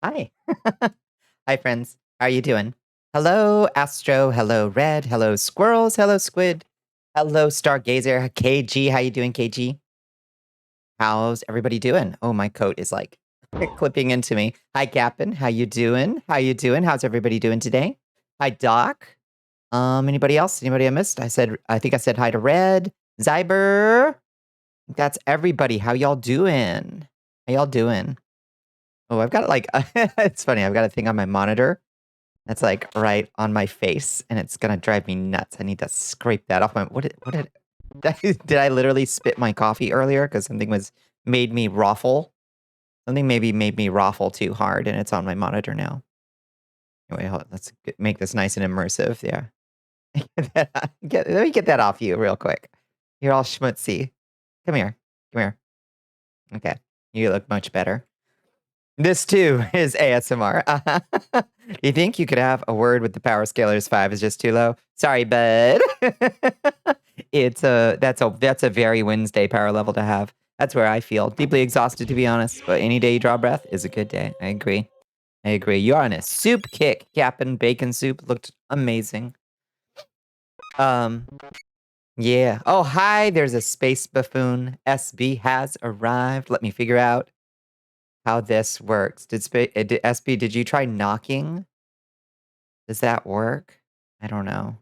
Hi. Hi, friends. How are you doing? Hello, Astro. Hello, Red. Hello, Squirrels. Hello, Squid. Hello, Stargazer. KG. How you doing, KG? How's everybody doing? Oh, my coat is like clipping into me. Hi, Captain. How you doing? How you doing? How's everybody doing today? Hi, Doc. Anybody else? Anybody I missed? I think I said hi to Red. Zyber. That's everybody. How y'all doing? How y'all doing? Oh, I've got like it's funny. I've got a thing on my monitor that's like right on my face, and it's gonna drive me nuts. I need to scrape that off my. Did I literally spit my coffee earlier because something made me raffle? Something maybe made me raffle too hard, and it's on my monitor now. Anyway, let's make this nice and immersive. Yeah, let me get that off you real quick. You're all schmutzy. Come here. Come here. Okay, you look much better. This too is ASMR. You think you could have a word with the power scalers 5 is just too low? Sorry, bud. That's a very Wednesday power level to have. That's where I feel deeply exhausted, to be honest. But any day you draw breath is a good day. I agree. I agree. You are on a soup kick, Cap'n. Bacon soup looked amazing. Yeah. Oh, hi. There's a Spacebuffoon. SB has arrived. Let me figure out how this works. SB, did you try knocking? Does that work? I don't know.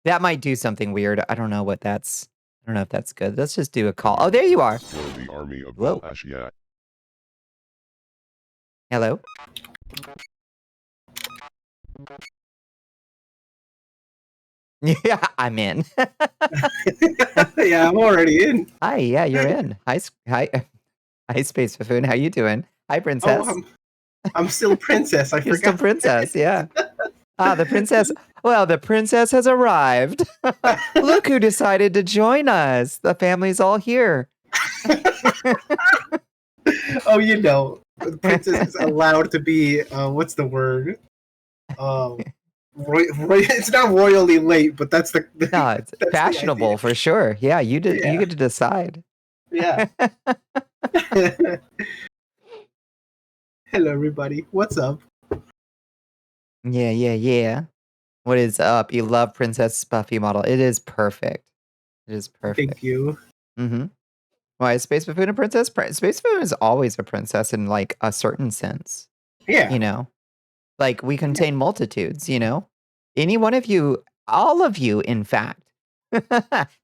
That might do something weird. I don't know what that's. I don't know if that's good. Let's just do a call. Oh, there you are. For the army of Whoa. Ashia. Hello. Yeah, I'm in. Yeah, I'm already in. Hi, yeah, you're in. Hi, Space Buffoon. How you doing? Hi, Princess. Oh, I'm still princess. I You're forgot. still Princess, yeah. The princess. Well, the princess has arrived. Look who decided to join us. The family's all here. Oh, the princess is allowed to be. What's the word? It's not royally late, but that's the. No, it's fashionable for sure. Yeah, you did. Yeah. You get to decide. Yeah. Hello, everybody. What's up? Yeah. What is up? You love Princess Buffy model. It is perfect. It is perfect. Thank you. Mm-hmm. Why is Space Buffoon a princess? Space Buffoon is always a princess in like a certain sense. Yeah. You know, like we contain multitudes. You know, any one of you, all of you, in fact,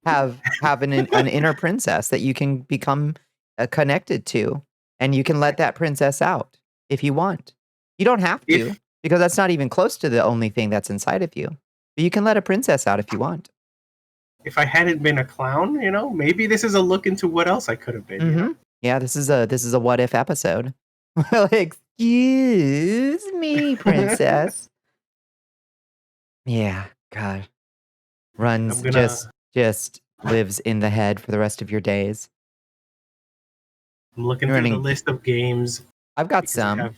have an inner princess that you can become connected to, and you can let that princess out if you want. You don't have to, because that's not even close to the only thing that's inside of you. But you can let a princess out if you want. If I hadn't been a clown, maybe this is a look into what else I could have been. Mm-hmm. Yeah, this is a what if episode. Well, excuse me, princess. Yeah, God. Runs just lives in the head for the rest of your days. I'm looking through the list of games. I've got some.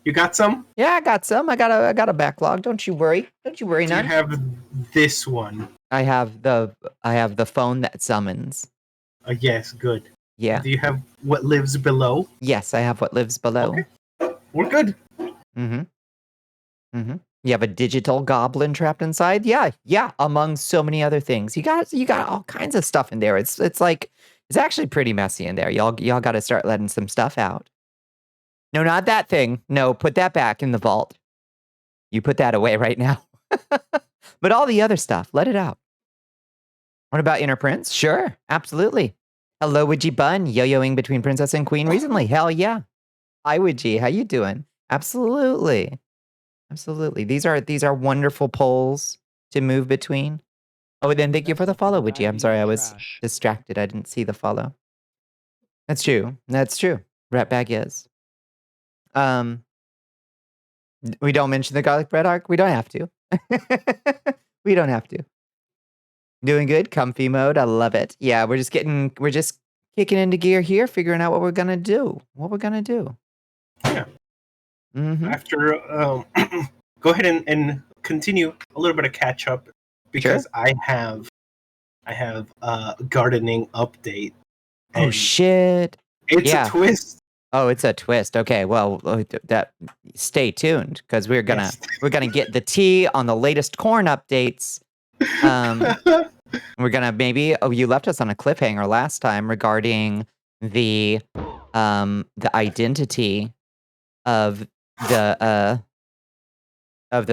You got some? Yeah, I got some. I got a backlog. Don't you worry. Don't you worry, none. You have this one. I have the phone that summons. Yes, good. Yeah. Do you have What Lives Below? Yes, I have What Lives Below. Okay. We're good. You have a digital goblin trapped inside? Yeah, among so many other things. You got all kinds of stuff in there. It's actually pretty messy in there. Y'all got to start letting some stuff out. No, not that thing. No, put that back in the vault. You put that away right now. But all the other stuff, let it out. What about Inner Prince? Sure, absolutely. Hello, Widgie Bun, yo-yoing between Princess and Queen recently. Hell yeah. Hi, Widgie. How you doing? Absolutely. These are wonderful polls to move between. Oh, then thank you for the follow, Widgie. I'm sorry, I was distracted. I didn't see the follow. That's true. Ratbag is. We don't mention the garlic bread arc. We don't have to. We don't have to. Doing good. Comfy mode. I love it. Yeah, we're just kicking into gear here, figuring out what we're gonna do. Yeah. Mm-hmm. After go ahead and continue a little bit of catch up because sure. I have a gardening update. Oh shit! It's a twist. Oh, it's a twist. Okay, well, stay tuned because we're gonna get the tea on the latest corn updates. We're gonna maybe. Oh, you left us on a cliffhanger last time regarding the identity of the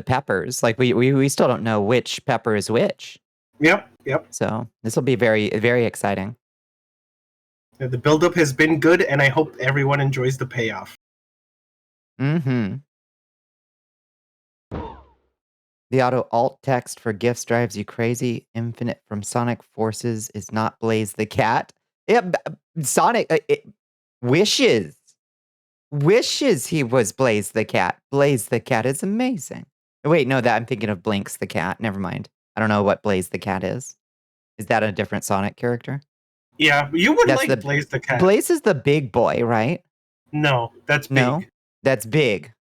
peppers. Like we still don't know which pepper is which. Yep. So this will be very, very exciting. The buildup has been good, and I hope everyone enjoys the payoff. Mm-hmm. The auto alt text for gifts drives you crazy. Infinite from Sonic Forces is not Blaze the cat. Yeah, Sonic wishes he was Blaze the cat. Blaze the cat is amazing. Wait, no, that I'm thinking of Blinks the cat. Never mind. I don't know what Blaze the cat is. Is that a different Sonic character? Yeah, you would like Blaze the cat. Blaze is the big boy, right? No, that's big. No, that's big.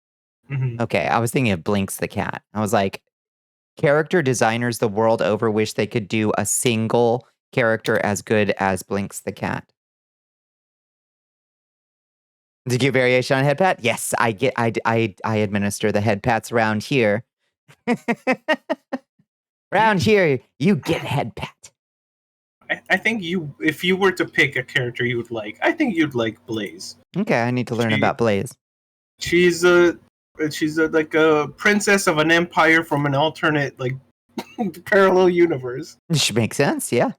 Mm-hmm. Okay, I was thinking of Blinks the cat. I was like, character designers the world over wish they could do a single character as good as Blinks the cat. Did you get variation on head pat? Yes, I administer the head pats around here. Around here, you get head pat. I think if you were to pick a character you would like, I think you'd like Blaze. Okay, I need to learn about Blaze. She's like a princess of an empire from an alternate like parallel universe. Which makes sense, yeah.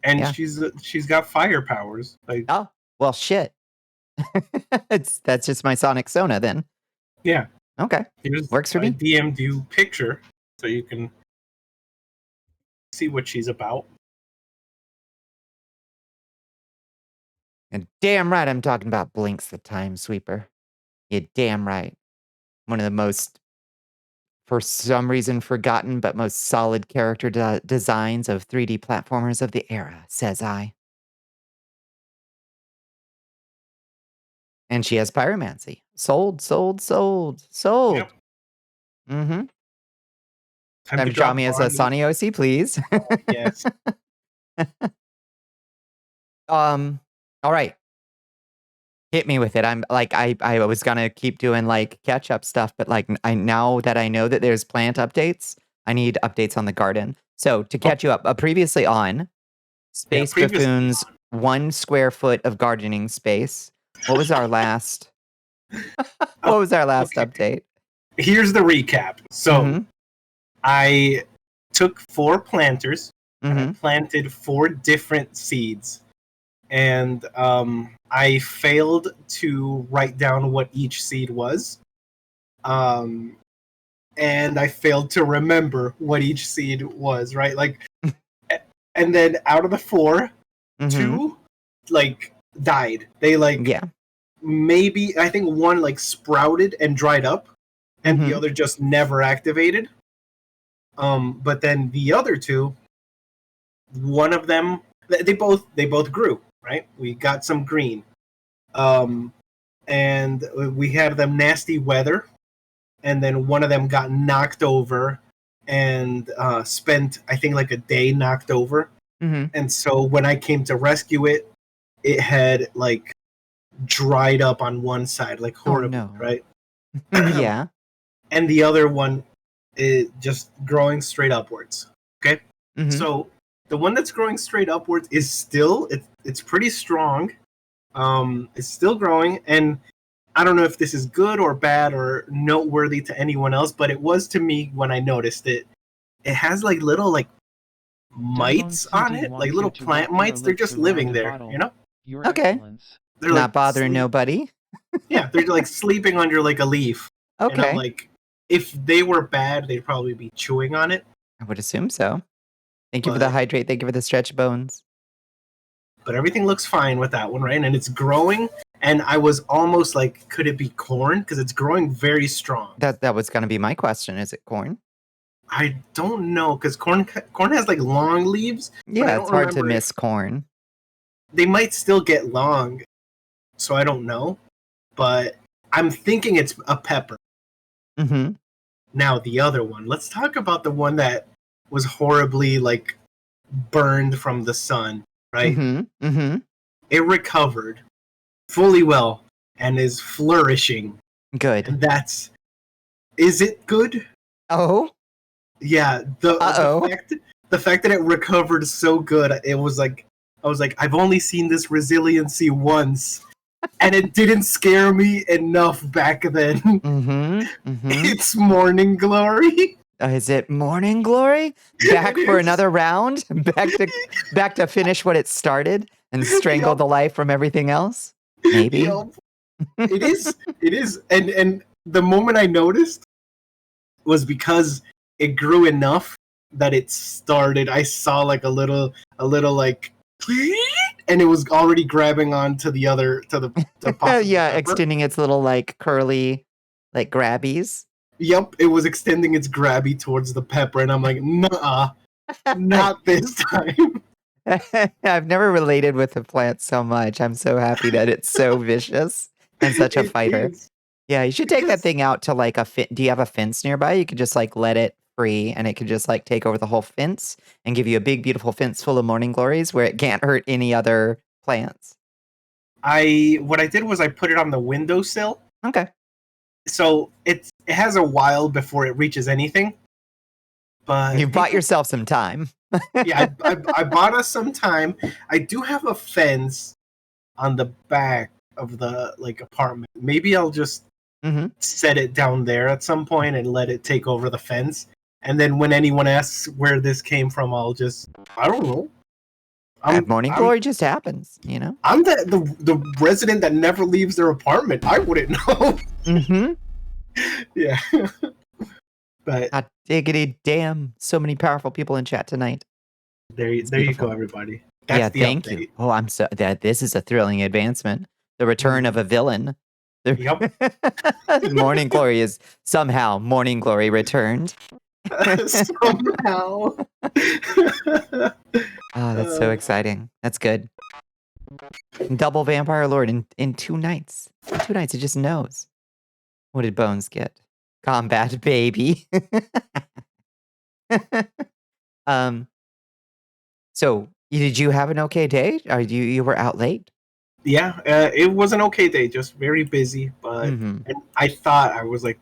And she's got fire powers. Like, oh, well, shit. That's just my Sonic Sona then. Yeah. Okay. Works for me. DM'd you picture so you can see what she's about. And damn right I'm talking about Blinks the Time Sweeper. You're damn right. One of the most, for some reason, forgotten but most solid character designs of 3D platformers of the era, says I. And she has pyromancy. Sold. Yep. Mm-hmm. Time to draw me as a Sonny OC, please. Yes. All right. Hit me with it. I'm like, I was gonna keep doing like catch up stuff, but like now that I know that there's plant updates, I need updates on the garden. So to catch you up, previously on Spacebuffoon's 1 square foot of gardening space. What was our last? Update? Here's the recap. So I took 4 planters and I planted 4 different seeds. And I failed to write down what each seed was. And I failed to remember what each seed was, right? Like, and then out of the 4, 2 like died. They like maybe I think 1 like sprouted and dried up, and the other just never activated. But then the other 2, one of them they both grew. Right, we got some green, and we had them nasty weather, and then one of them got knocked over and spent I think like a day knocked over, and so when I came to rescue it, it had like dried up on one side like horribly, right? Yeah, and the other one is just growing straight upwards. Okay, so the one that's growing straight upwards is still it's pretty strong. It's still growing, and I don't know if this is good or bad or noteworthy to anyone else, but it was to me when I noticed it. It has like little like mites on it, like little plant mites. They're just living there, you know? Okay. They're not bothering nobody. Yeah, they're like sleeping under like a leaf. Okay. And I'm like, if they were bad, they'd probably be chewing on it. I would assume so. Thank you for the hydrate. Thank you for the stretch bones. But everything looks fine with that one, right? And it's growing. And I was almost like, could it be corn? Because it's growing very strong. That was going to be my question. Is it corn? I don't know, because corn has like long leaves. Yeah, it's hard to miss corn. They might still get long, so I don't know. But I'm thinking it's a pepper. Now the other one. Let's talk about the one that was horribly like burned from the sun, right? It recovered fully well, and is flourishing. Good. And is it good? Oh? Yeah, the fact that it recovered so good, I was like, I've only seen this resiliency once, and it didn't scare me enough back then. It's Morning Glory. Is it Morning Glory? Back for another round? Back to finish what it started and strangle the life from everything else? Maybe. It is. And the moment I noticed was because it grew enough that it started. I saw like a little like, and it was already grabbing onto the other to the yeah, extending its little like curly like grabbies. Yep, it was extending its grabby towards the pepper, and I'm like, nah, not this time. I've never related with the plant so much. I'm so happy that it's so vicious and such a fighter. Yeah, you should take that thing out to like do you have a fence nearby? You could just like let it free and it could just like take over the whole fence and give you a big, beautiful fence full of morning glories where it can't hurt any other plants. What I did was I put it on the windowsill. Okay. So it has a while before it reaches anything. But you bought yourself some time. Yeah, I bought us some time. I do have a fence on the back of the like apartment. Maybe I'll just set it down there at some point and let it take over the fence. And then when anyone asks where this came from, I don't know. Morning glory just happens, you know? I'm the resident that never leaves their apartment. I wouldn't know. Yeah. But hot diggity damn, so many powerful people in chat tonight. There you go, everybody. That's thank you. Oh, this is a thrilling advancement. The return of a villain. Yep. Morning Glory is somehow Morning Glory returned. Somehow. Oh, that's so exciting. That's good. Double Vampire Lord in 2 nights. In 2 nights, it just knows. What did Bones get? Combat baby. So did you have an okay day? Or you were out late? Yeah, it was an okay day, just very busy. But and I thought I was like,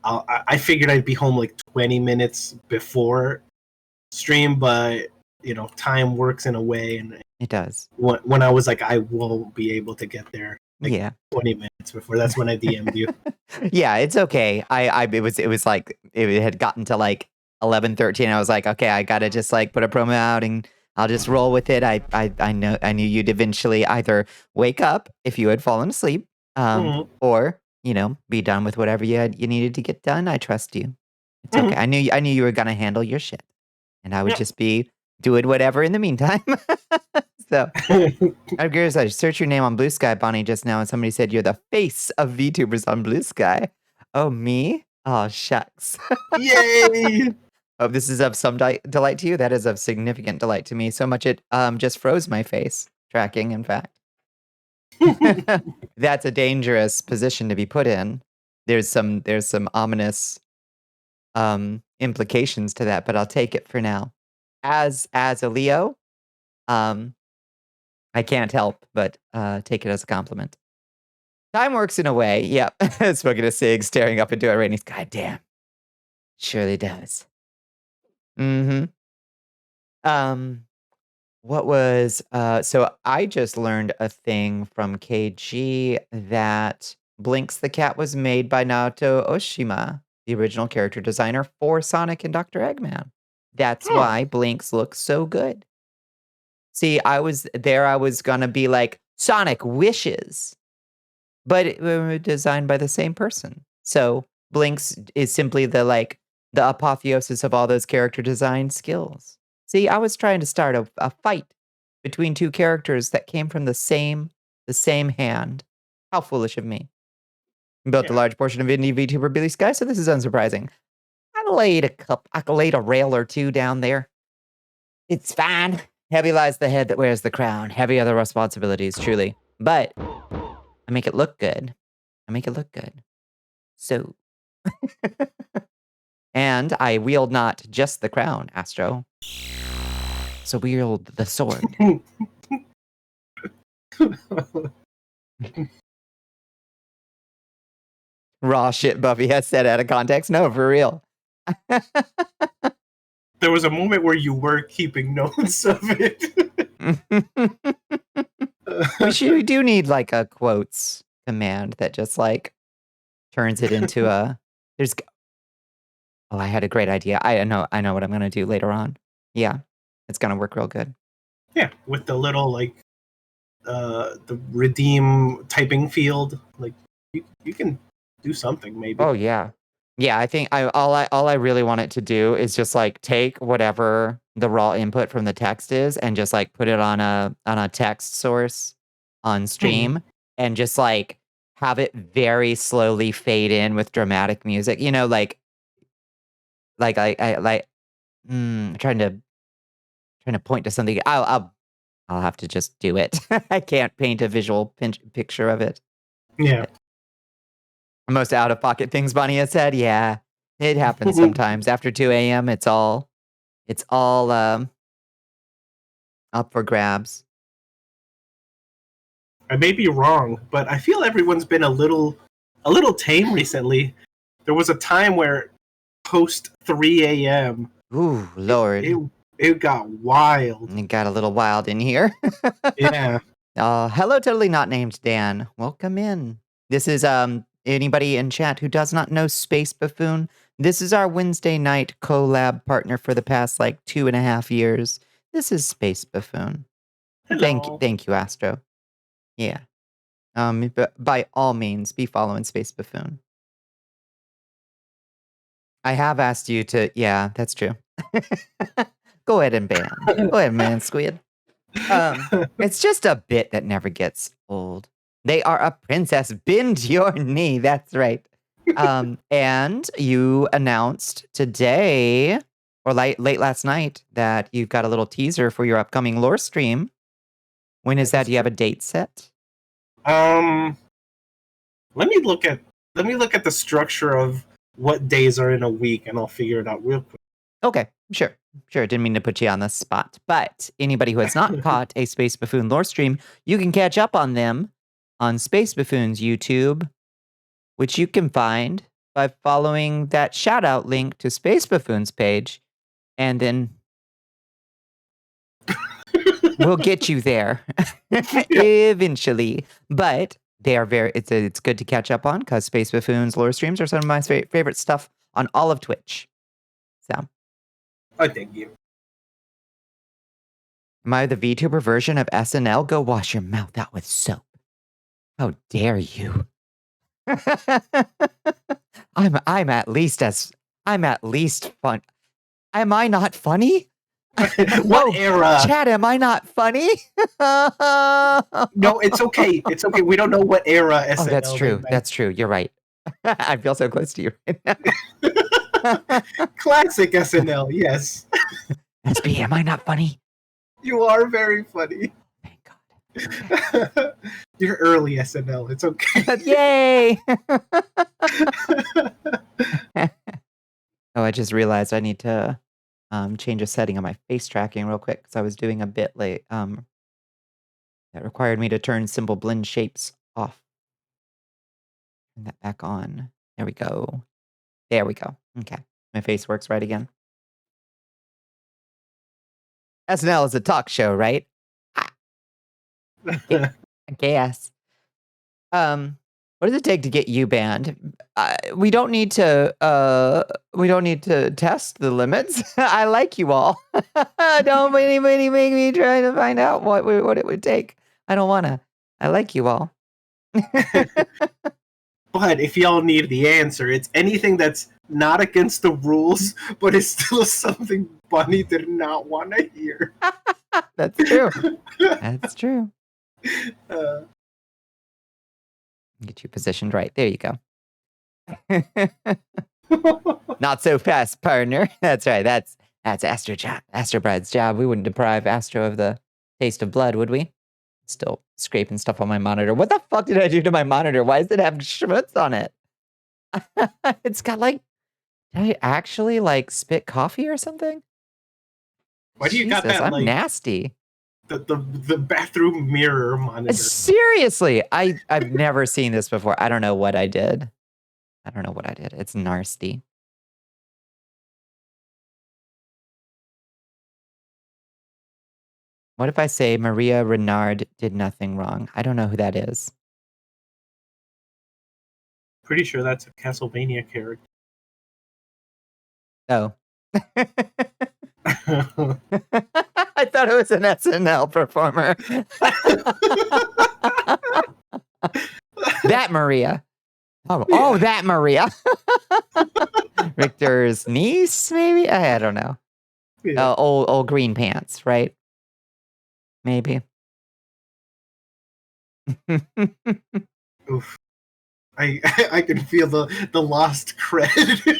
I figured I'd be home like 20 minutes before stream, but you know, time works in a way, and it does. When I was like, I won't be able to get there. Like 20 minutes before. That's when I DM'd you. Yeah, it's okay. It was like it had gotten to like 11:13. I was like, okay, I gotta just like put a promo out and I'll just roll with it. I knew you'd eventually either wake up if you had fallen asleep, or you know, be done with whatever you needed to get done. I trust you. It's okay. I knew you were gonna handle your shit, and I would just be doing whatever in the meantime. So, I'm curious. I searched your name on Blue Sky, Bonnie, just now, and somebody said you're the face of VTubers on Blue Sky. Oh, me? Oh, shucks. Yay! Hope this is of some delight to you. That is of significant delight to me. So much it just froze my face tracking, in fact. That's a dangerous position to be put in. There's some ominous implications to that, but I'll take it for now. As a Leo, I can't help but take it as a compliment. Time works in a way. Yep. Spoken to Sig, staring up into it right. God damn. Surely does. What was so I just learned a thing from KG that Blinks the Cat was made by Naoto Oshima, the original character designer for Sonic and Dr. Eggman. That's why Blinks looks so good. See, I was gonna be like, Sonic wishes. But it was designed by the same person. So Blinks is simply the apotheosis of all those character design skills. See, I was trying to start a fight between 2 characters that came from the same hand. How foolish of me. Built a large portion of indie VTuber Billy Sky, so this is unsurprising. I laid a rail or 2 down there. It's fine. Heavy lies the head that wears the crown. Heavy are the responsibilities, truly. But I make it look good. So. And I wield not just the crown, Astro. So wield the sword. Raw shit Buffy has said out of context. No, for real. There was a moment where you were keeping notes of it. We do need like a quotes command that just like turns it into a. I had a great idea. I know what I'm gonna do later on. Yeah, it's gonna work real good. Yeah, with the little like the redeem typing field, like you can do something maybe. Oh yeah. Yeah, I think all I really want it to do is just like take whatever the raw input from the text is and just like put it on a text source on stream and just like have it very slowly fade in with dramatic music. You know, like I trying to point to something. I'll have to just do it. I can't paint a visual picture of it. Yeah. Most out-of-pocket things Bonnie has said, yeah, it happens sometimes. After 2 a.m., it's all up for grabs. I may be wrong, but I feel everyone's been a little tame recently. There was a time where post 3 a.m. Ooh, Lord. It got wild. It got a little wild in here. Yeah. Hello, totally not named Dan. Welcome in. This is anybody in chat who does not know Spacebuffoon. This is our Wednesday night collab partner for the past like 2.5 years. This is Spacebuffoon. Thank you, Astro. Yeah. But by all means, be following Spacebuffoon. I have asked you to. Yeah, that's true. Go ahead and ban. Go ahead, man, Squid. It's just a bit that never gets old. They are a princess. Bend your knee. That's right. And you announced today or late last night that you've got a little teaser for your upcoming lore stream. When is that? Do you have a date set? Let me look at the structure of what days are in a week, and I'll figure it out real quick. Okay, sure. Didn't mean to put you on the spot, but anybody who has not caught a Spacebuffoon lore stream, you can catch up on them on Spacebuffoon's YouTube, which you can find by following that shout out link to Spacebuffoon's page, and then we'll get you there eventually. But they are it's good to catch up on because Spacebuffoon's lore streams are some of my favorite stuff on all of Twitch. So I thank you. Am I the VTuber version of SNL? Go wash your mouth out with soap. How dare you? I'm at least fun. Am I not funny? What era? Chad, am I not funny? No, it's okay. It's okay. We don't know what era SNL. Oh, that's true. That's true. You're right. I feel so close to you right now. Classic SNL, yes. SB, am I not funny? You are very funny. Thank God. Okay. You're early SNL. It's okay. Yay! Oh, I just realized I need to change a setting on my face tracking real quick because I was doing a bit late. That required me to turn symbol blend shapes off. Turn that back on. There we go. There we go. Okay. My face works right again. SNL is a talk show, right? I guess. What does it take to get you banned? We don't need to test the limits. I like you all. Don't anybody make me try to find out what it would take. I don't wanna. I like you all. But if y'all need the answer, it's anything that's not against the rules, but it's still something Bunny did not want to hear. That's true. That's true. Get you positioned right. There you go. Not so fast, partner. That's right. That's Astrobride's job. We wouldn't deprive Astro of the taste of blood, would we? Still scraping stuff on my monitor. What the fuck did I do to my monitor? Why does it have schmutz on it? It's got like, did I actually like spit coffee or something? Why do you got that? I'm like, nasty. The bathroom mirror monitor. Seriously, I've never seen this before. I don't know what I did. I don't know what I did. It's nasty. What if I say Maria Renard did nothing wrong? I don't know who that is. Pretty sure that's a Castlevania character. Oh. I thought it was an SNL performer. That Maria. Oh, that Maria. Victor's niece, maybe? I don't know. Yeah. Old green pants, right? Maybe. Oof. I can feel the lost cred.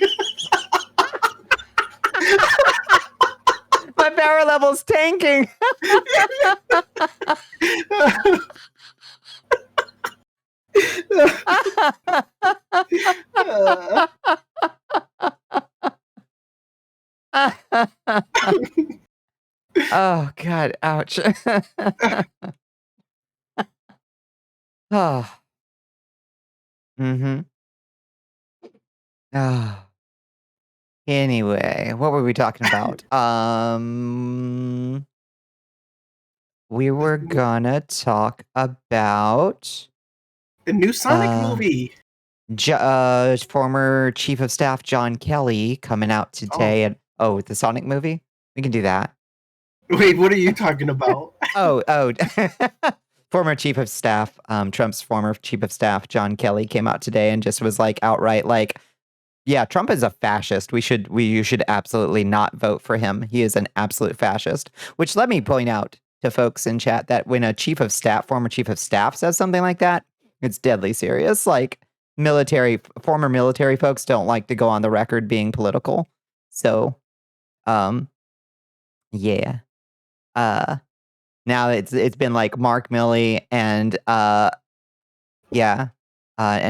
My power level's tanking. Oh God! Ouch. Oh. Mm-hmm. Oh. Anyway, what were we talking about? We were gonna talk about a new Sonic movie. Former Chief of Staff John Kelly coming out today, and the Sonic movie. We can do that. Wait, what are you talking about? Former Chief of Staff, Trump's former Chief of Staff John Kelly came out today and just was like outright like, yeah, Trump is a fascist. You should absolutely not vote for him. He is an absolute fascist. Which let me point out to folks in chat that when a former chief of staff says something like that, it's deadly serious. Like former military folks don't like to go on the record being political. So, yeah. Now it's been like Mark Milley and and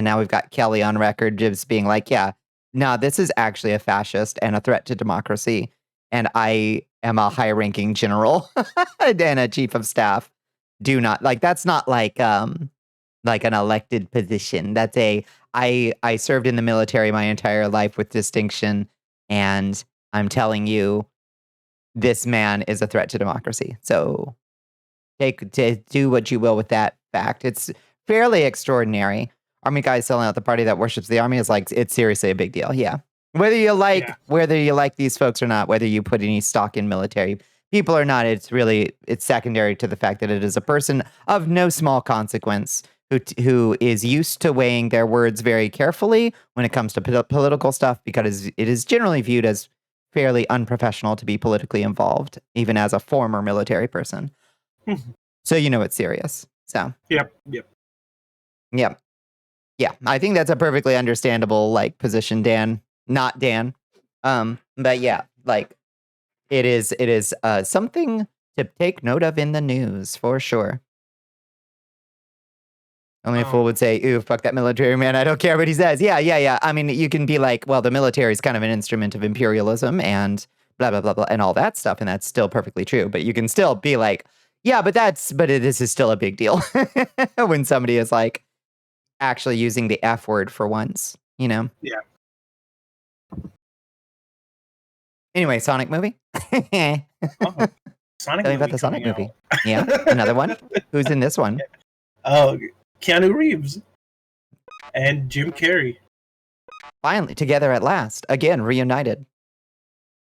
now we've got Kelly on record just being like, yeah, no, this is actually a fascist and a threat to democracy. And I am a high-ranking general and a chief of staff. Do not that's not like an elected position. That's I served in the military my entire life with distinction, and I'm telling you, this man is a threat to democracy. So do what you will with that fact. It's fairly extraordinary. Army guys selling out the party that worships the army is like, it's seriously a big deal. Yeah. Whether you like these folks or not, whether you put any stock in military people or not, it's secondary to the fact that it is a person of no small consequence who is used to weighing their words very carefully when it comes to political stuff, because it is generally viewed as fairly unprofessional to be politically involved, even as a former military person. So it's serious. So Yep. Yeah, I think that's a perfectly understandable position, Dan. Not Dan. But yeah, it is something to take note of in the news for sure. Only a fool would say, "Ooh, fuck that military man. I don't care what he says." Yeah. I mean, you can be like, well, the military is kind of an instrument of imperialism and blah blah blah blah and all that stuff, and that's still perfectly true. But you can still be like, yeah, but this is still a big deal when somebody is like actually using the F word for once, Yeah. Anyway, Sonic movie. Sonic Tell me about the Sonic movie. Yeah, another one. Who's in this one? Keanu Reeves and Jim Carrey. Finally, together at last. Again, reunited.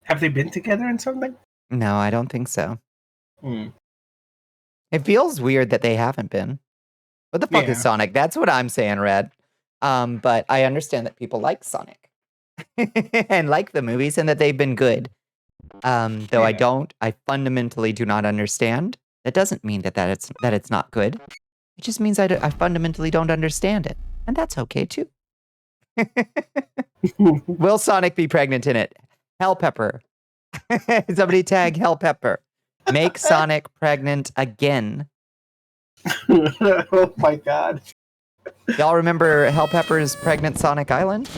Have they been together in something? No, I don't think so. It feels weird that they haven't been. What the fuck is Sonic? That's what I'm saying, Red. But I understand that people like Sonic and like the movies and that they've been good. Though I fundamentally do not understand. That doesn't mean that it's not good. It just means I fundamentally don't understand it. And that's okay too. Will Sonic be pregnant in it? Hell Pepper. Somebody tag Hell Pepper. Make Sonic pregnant again. Oh my God. Y'all remember Hell Pepper's Pregnant Sonic Island?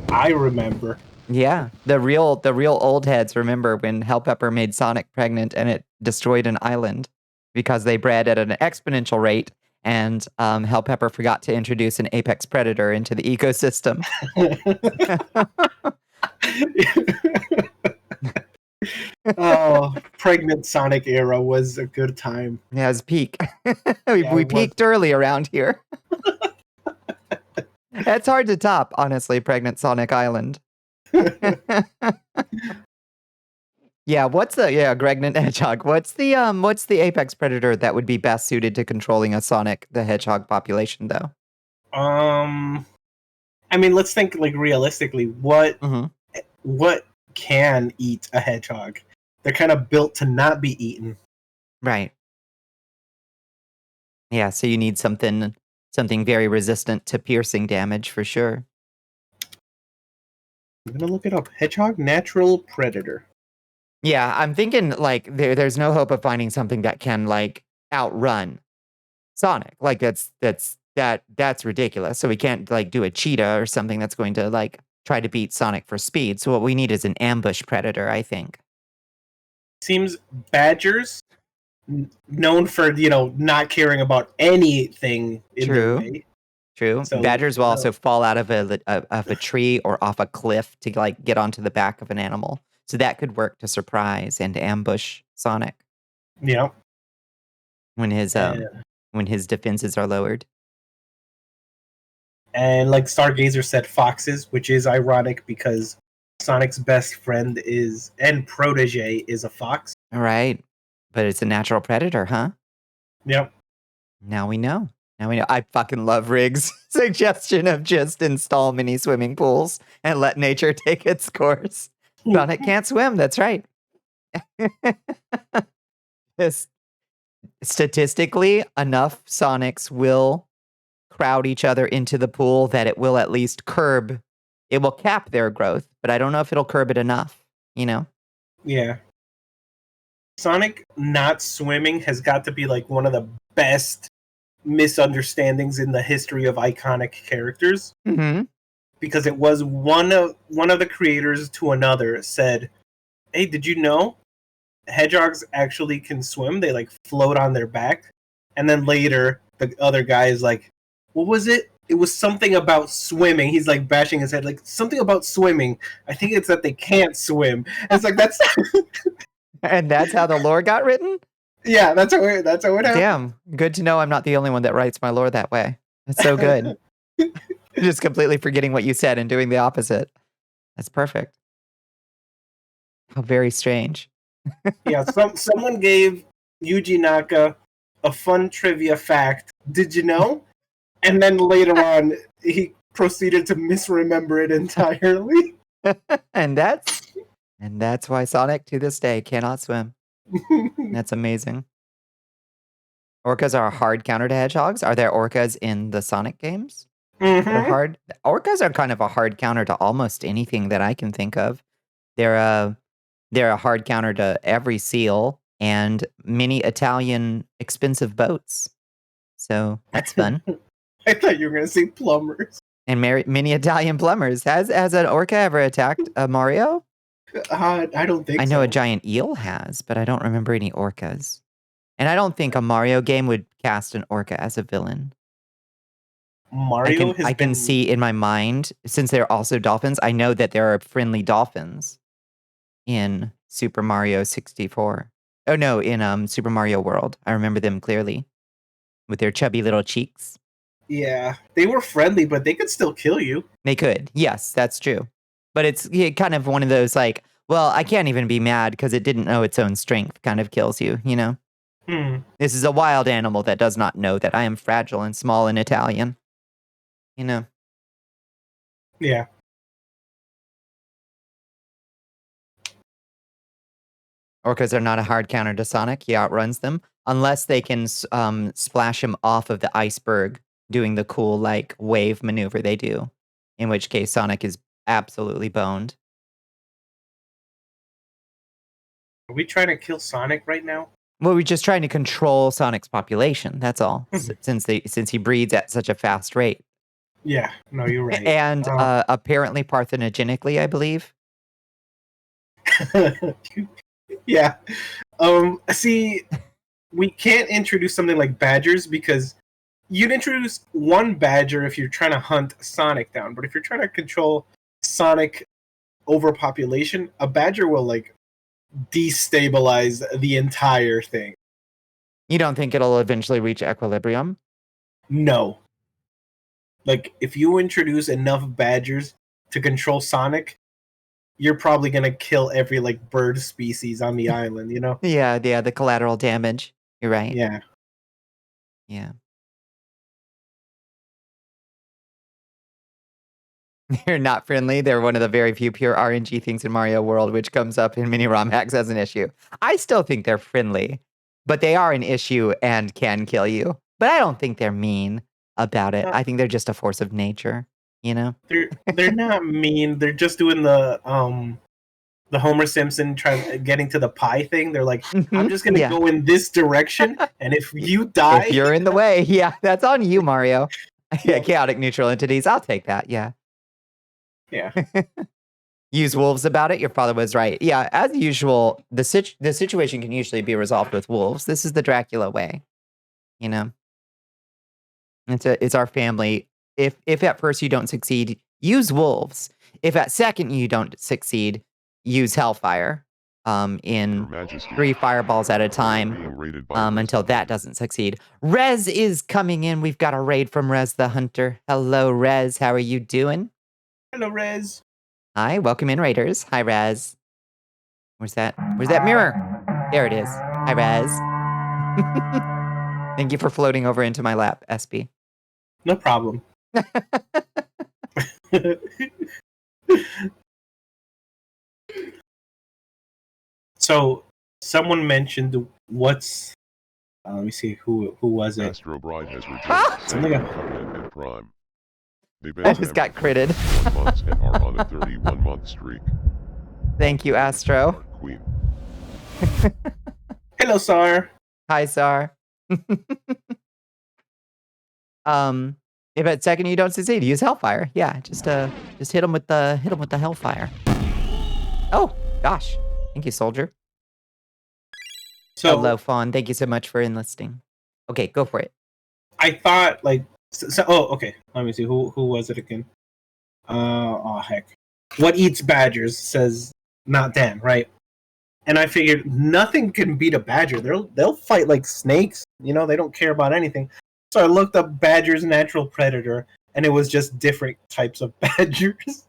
I remember. Yeah, the real old heads remember when Hell Pepper made Sonic pregnant and it destroyed an island because they bred at an exponential rate And Hellpepper forgot to introduce an apex predator into the ecosystem. Oh, pregnant Sonic era was a good time. Yeah, it was peak. we peaked early around here. It's hard to top, honestly, pregnant Sonic Island. Yeah, Gregnant Hedgehog. What's the apex predator that would be best suited to controlling a Sonic the Hedgehog population, though? I mean, let's think like realistically. What can eat a hedgehog? They're kind of built to not be eaten. Right. Yeah, so you need something very resistant to piercing damage for sure. I'm gonna look it up. Hedgehog natural predator. Yeah, I'm thinking like there's no hope of finding something that can like outrun Sonic. Like that's ridiculous. So we can't like do a cheetah or something that's going to like try to beat Sonic for speed. So what we need is an ambush predator, I think. Seems badgers, known for not caring about anything in their way. True. So, badgers will also fall out of a tree or off a cliff to like get onto the back of an animal. So that could work to surprise and ambush Sonic. Yeah. When his defenses are lowered. And like Stargazer said, foxes, which is ironic because Sonic's best friend and protege is a fox. All right. But it's a natural predator, huh? Yep. Now we know. I fucking love Rig's suggestion of just install mini swimming pools and let nature take its course. Sonic can't swim. That's right. Statistically, enough Sonics will crowd each other into the pool that it will at least it will cap their growth, but I don't know if it'll curb it enough, Yeah. Sonic not swimming has got to be like one of the best misunderstandings in the history of iconic characters. Mm-hmm. Because it was one of the creators to another said, "Hey, did you know hedgehogs actually can swim? They like float on their back." And then later the other guy is like, "What was it? It was something about swimming." He's like bashing his head, like something about swimming. I think it's that they can't swim. And it's like that's and that's how the lore got written? Yeah, that's how it happened. Damn, good to know I'm not the only one that writes my lore that way. That's so good. Just completely forgetting what you said and doing the opposite. That's perfect. How very strange. Yeah, someone gave Yuji Naka a fun trivia fact. Did you know? And then later on, he proceeded to misremember it entirely. and that's why Sonic to this day cannot swim. That's amazing. Orcas are a hard counter to hedgehogs. Are there orcas in the Sonic games? They're hard. Orcas are kind of a hard counter to almost anything that I can think of. They're a hard counter to every seal and many Italian expensive boats. So that's fun. I thought you were going to say plumbers. And many Italian plumbers. Has an orca ever attacked a Mario? I don't think so. I know a giant eel has, but I don't remember any orcas. And I don't think a Mario game would cast an orca as a villain. I can see in my mind, since they're also dolphins, I know that there are friendly dolphins in Super Mario 64. Oh no, in Super Mario World. I remember them clearly with their chubby little cheeks. Yeah, they were friendly, but they could still kill you. They could. Yes, that's true. But it's kind of one of those like, well, I can't even be mad because it didn't know its own strength kind of kills you, This is a wild animal that does not know that I am fragile and small and Italian. Yeah. Orcas are not a hard counter to Sonic. He outruns them. Unless they can splash him off of the iceberg doing the cool, like, wave maneuver they do. In which case, Sonic is absolutely boned. Are we trying to kill Sonic right now? Well, we're just trying to control Sonic's population. That's all. Since he breeds at such a fast rate. Yeah, no, you're right. And apparently parthenogenically, I believe. Yeah. See, we can't introduce something like badgers because you'd introduce one badger if you're trying to hunt Sonic down, but if you're trying to control Sonic overpopulation, a badger will like destabilize the entire thing. You don't think it'll eventually reach equilibrium? No. Like, if you introduce enough badgers to control Sonic, you're probably gonna kill every like bird species on the island, you know? Yeah, the collateral damage. You're right. Yeah. Yeah. They're not friendly. They're one of the very few pure RNG things in Mario World, which comes up in mini ROM hacks as an issue. I still think they're friendly, but they are an issue and can kill you. But I don't think they're mean about it. I think they're just a force of nature, you know? They're not mean. They're just doing the Homer Simpson getting to the pie thing. They're like, I'm just gonna go in this direction, and if you die, if you're in the way, yeah, that's on you, Mario. Yeah, chaotic neutral entities. I'll take that. Yeah. Yeah. Use wolves about it. Your father was right. Yeah, as usual, the situation can usually be resolved with wolves. This is the Dracula way, you know. It's our family. If at first you don't succeed, use wolves. If at second you don't succeed, use hellfire. In 3 fireballs at a time, until that doesn't succeed. Rez is coming in. We've got a raid from Rez the Hunter. Hello, Rez. How are you doing? Hello, Rez. Hi, welcome in, Raiders. Hi, Raz. Where's that mirror? There it is. Hi, Raz. Thank you for floating over into my lap, SB. No problem. So, someone mentioned what's... let me see, who was it? Astro Bride has returned. Something and Prime. I just got critted. Months and are on a 31-month streak. Thank you, Astro. Queen. Hello, Sar. Hi, Sar. If at second you don't succeed, use Hellfire. Yeah, just hit him with the Hellfire. Oh gosh, thank you, soldier. So, hello, Fawn. Thank you so much for enlisting. Okay, go for it. I thought like, oh, okay. Let me see, who was it again? Oh heck, what eats badgers says not Dan, right? And I figured nothing can beat a badger. They'll fight like snakes. You know, they don't care about anything. So I looked up badger's natural predator, and it was just different types of badgers.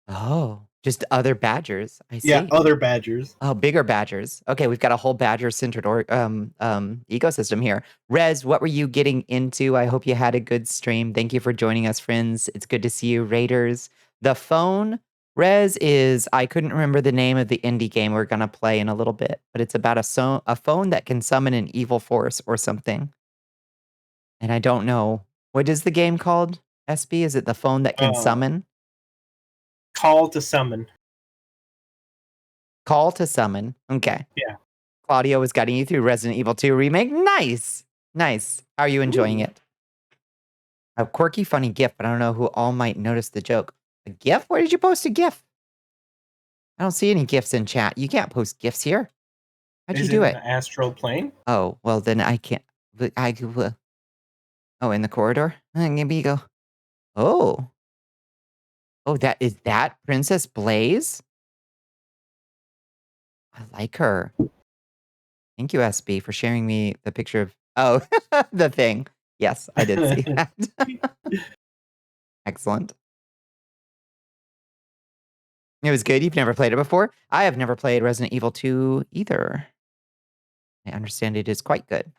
Oh, just other badgers. I see. Yeah, other badgers. Oh, bigger badgers. Okay, we've got a whole badger-centered ecosystem here. Rez, what were you getting into? I hope you had a good stream. Thank you for joining us, friends. It's good to see you, Raiders. The phone, Rez, is, I couldn't remember the name of the indie game we're going to play in a little bit, but it's about a phone that can summon an evil force or something. And I don't know. What is the game called, SB? Is it the phone that can summon? Call to summon. Call to summon. Okay. Yeah. Claudio was guiding you through Resident Evil 2 remake. Nice. Nice. How are you enjoying it? A quirky, funny GIF, but I don't know who all might notice the joke. A GIF? Where did you post a GIF? I don't see any GIFs in chat. You can't post GIFs here. How'd you do it? In the astral plane? Oh, well, then I can't. Oh, in the corridor? Maybe you go. Oh. Oh, is that Princess Blaze? I like her. Thank you, SB, for sharing me the picture of... Oh, the thing. Yes, I did see that. Excellent. It was good. You've never played it before? I have never played Resident Evil 2 either. I understand it is quite good.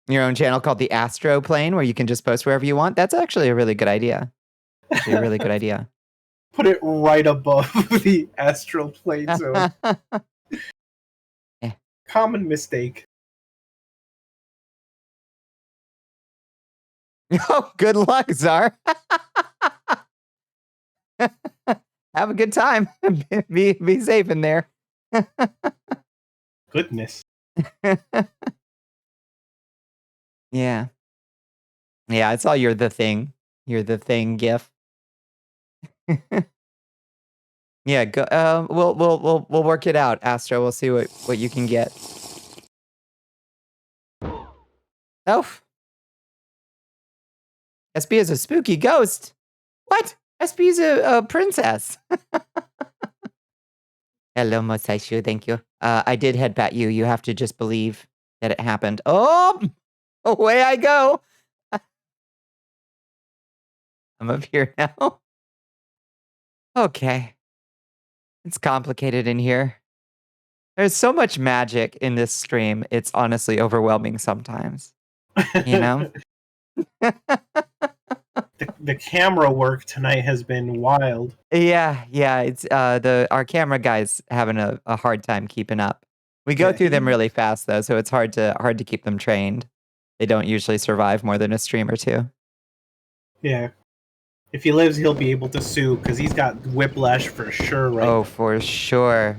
Your own channel called the Astro Plane, where you can just post wherever you want. That's actually a really good idea. Actually, a really good idea. Put it right above the astral plane zone. Common mistake. Oh, good luck, Czar. Have a good time. Be safe in there. Goodness. Yeah. Yeah, I saw you're the thing. You're the thing gif. Yeah, go we'll work it out, Astro. We'll see what you can get. Oh, SB is a spooky ghost. What? SB is a princess. Hello, Mosaishu. Thank you. I did headbat you. You have to just believe that it happened. Oh, away I go. I'm up here now. Okay. It's complicated in here. There's so much magic in this stream. It's honestly overwhelming sometimes. You know? The camera work tonight has been wild. Yeah. It's our camera guy's having a hard time keeping up. We go through them really fast though, so it's hard to keep them trained. They don't usually survive more than a stream or two. Yeah. If he lives, he'll be able to sue because he's got whiplash for sure, right? Oh, for sure.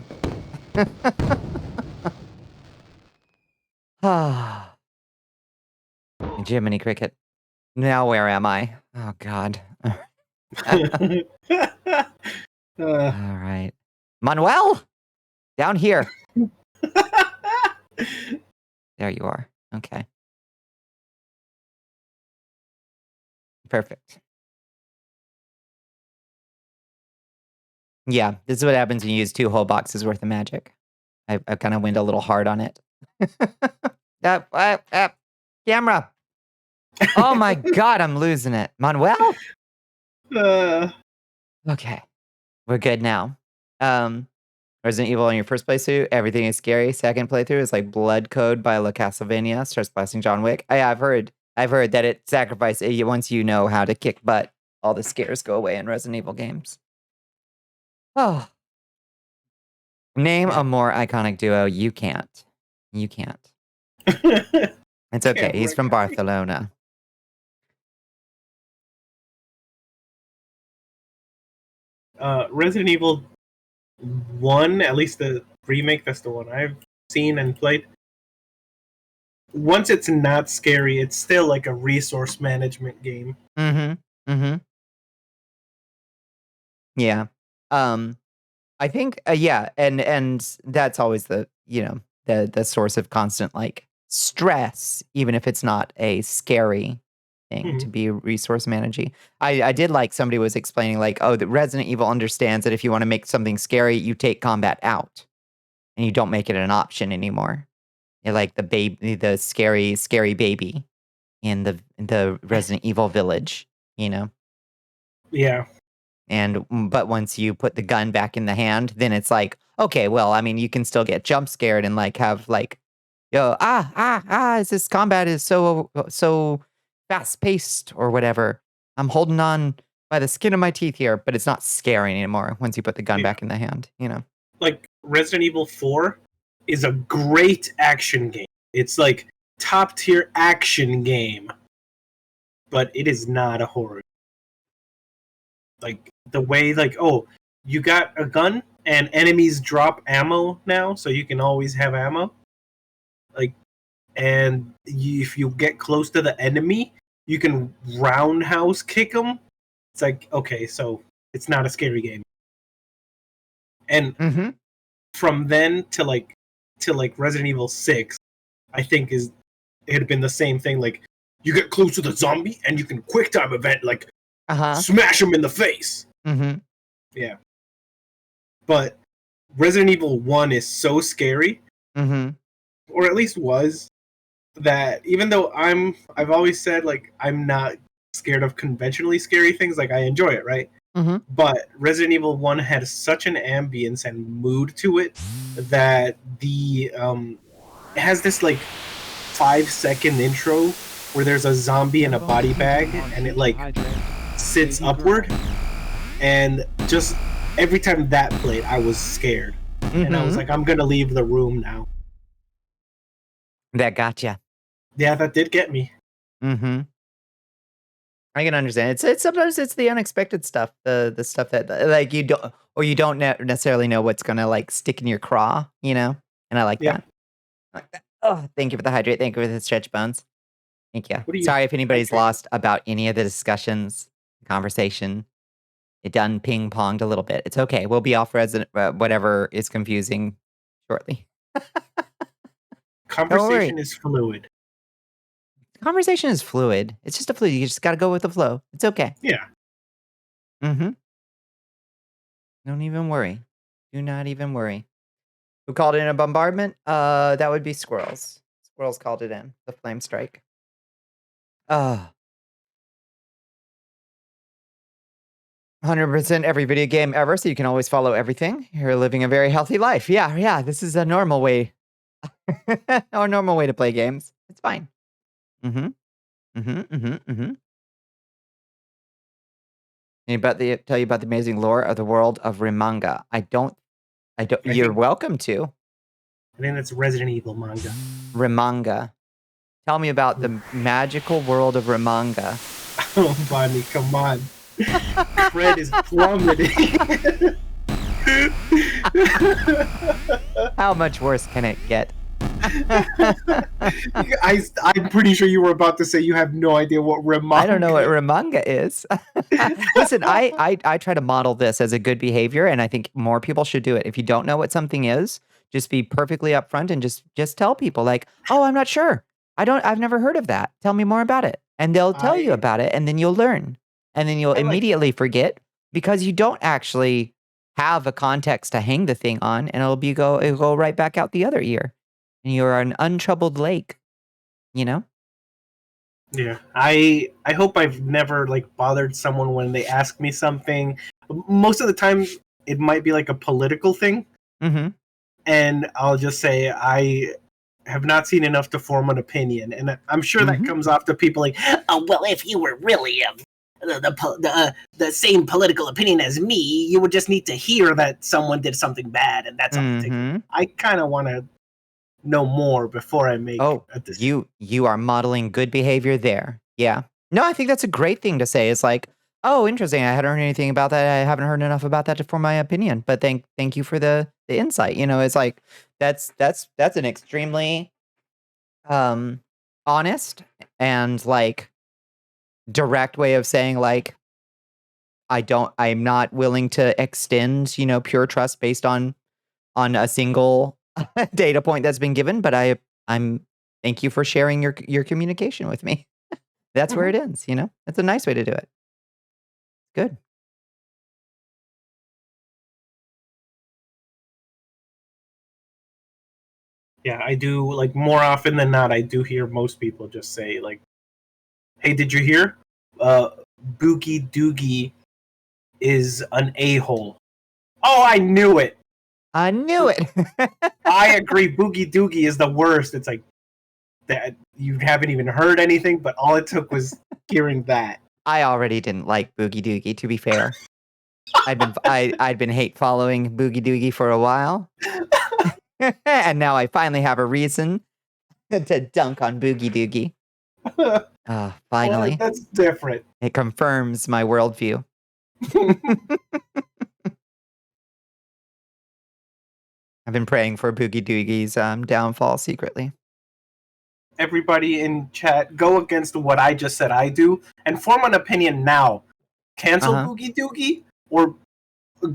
Jiminy Cricket. Now where am I? Oh, God. All right. Manuel! Down here. There you are. Okay. Perfect. Yeah, this is what happens when you use 2 whole boxes worth of magic. I kind of went a little hard on it. Camera. Oh my God, I'm losing it. Manuel? Okay. We're good now. Resident Evil on your first playthrough, everything is scary. Second playthrough is like Blood Code by La Castlevania, starts blasting John Wick. I've heard that it sacrifices once you know how to kick butt, all the scares go away in Resident Evil games. Oh. Name a more iconic duo. You can't. You can't. It's okay. He's from Barcelona. Resident Evil 1, at least the remake, that's the one I've seen and played. Once it's not scary, it's still like a resource management game. Yeah. I think yeah, and that's always the the source of constant like stress, even if it's not a scary thing to be resource managing. I did like somebody was explaining like, oh, the Resident Evil understands that if you want to make something scary, you take combat out and you don't make it an option anymore. You're like the scary baby in the Resident Evil village, you know? Yeah. But once you put the gun back in the hand, then it's like, okay, well, I mean, you can still get jump scared and like have like, this combat is so fast paced or whatever. I'm holding on by the skin of my teeth here, but it's not scary anymore once you put the gun back in the hand, you know? Like Resident Evil 4 is a great action game. It's like top tier action game, but it is not a horror. Like the way like, oh, you got a gun and enemies drop ammo now, so you can always have ammo. Like, and if you get close to the enemy, you can roundhouse kick them. It's like, okay, so it's not a scary game. And from then to like Resident Evil 6, I think it had been the same thing. Like, you get close to the zombie and you can quick time event, like, smash him in the face. Yeah. But Resident Evil 1 is so scary, or at least was, that even though I've always said, like, I'm not scared of conventionally scary things, like, I enjoy it, right? But Resident Evil 1 had such an ambience and mood to it that it has this, like, 5-second intro where there's a zombie in a body bag and it, like, sits upward, and just every time that played, I was scared. And I was like, I'm gonna leave the room now. That gotcha. Yeah, that did get me. I can understand. It's sometimes it's the unexpected stuff, the stuff that like you don't necessarily know what's gonna like stick in your craw, you know. And I like that. I like that. Oh, thank you for the hydrate. Thank you for the stretch bones. Thank you. Sorry if anybody's lost about any of the discussions, conversation. It done ping ponged a little bit. It's okay. We'll be off resident whatever is confusing shortly. Conversation is fluid. conversation is fluid. It's just a fluid. You just got to go with the flow. It's okay. Yeah. Mm-hmm. Don't even worry. Do not even worry. Who called in a bombardment? That would be squirrels. Squirrels called it in. The flame strike. 100% every video game ever, so you can always follow everything. You're living a very healthy life. Yeah. This is a normal way. A normal way to play games. It's fine. Mm-hmm. Tell you about the amazing lore of the world of Remanga. I don't. You're welcome to. I think that's Resident Evil manga. Remanga. Tell me about the magical world of Remanga. Oh, Bonnie, come on. Fred is plummeting. How much worse can it get? I'm pretty sure you were about to say you have no idea what Remanga I don't know what Remanga is. Listen, I try to model this as a good behavior, and I think more people should do it. If you don't know what something is, just be perfectly upfront and just tell people like, "Oh, I'm not sure. I've never heard of that. Tell me more about it." And they'll tell you about it, and then you'll learn. And then you'll immediately forget because you don't actually have a context to hang the thing on, and it'll go right back out the other ear. And you're an untroubled lake, you know? Yeah. I hope I've never bothered someone when they ask me something. Most of the time it might be like a political thing. Mm-hmm. And I'll just say I have not seen enough to form an opinion. And I'm sure that comes off to people like, oh, well, if you were really the same political opinion as me, you would just need to hear that someone did something bad, and that's all. I kind of want to know more before I make a decision. You are modeling good behavior there. Yeah. No, I think that's a great thing to say. It's like, oh, interesting. I hadn't heard anything about that. I haven't heard enough about that to form my opinion. But thank you for the insight. It's like that's an extremely honest and direct way of saying I'm not willing to extend, pure trust based on a single data point that's been given, but I'm thank you for sharing your communication with me. That's where it ends, That's a nice way to do it. Good. Yeah, I do more often than not I do hear most people just say hey, did you hear? Boogie Doogie is an a-hole. Oh, I knew it. I knew it. I agree. Boogie Doogie is the worst. It's like that you haven't even heard anything, but all it took was hearing that. I already didn't like Boogie Doogie, to be fair. I'd been hate following Boogie Doogie for a while. And now I finally have a reason to dunk on Boogie Doogie. Finally. Well, that's different. It confirms my worldview. I've been praying for Boogie Doogie's downfall secretly. Everybody in chat, go against what I just said I do and form an opinion now. Cancel Boogie Doogie or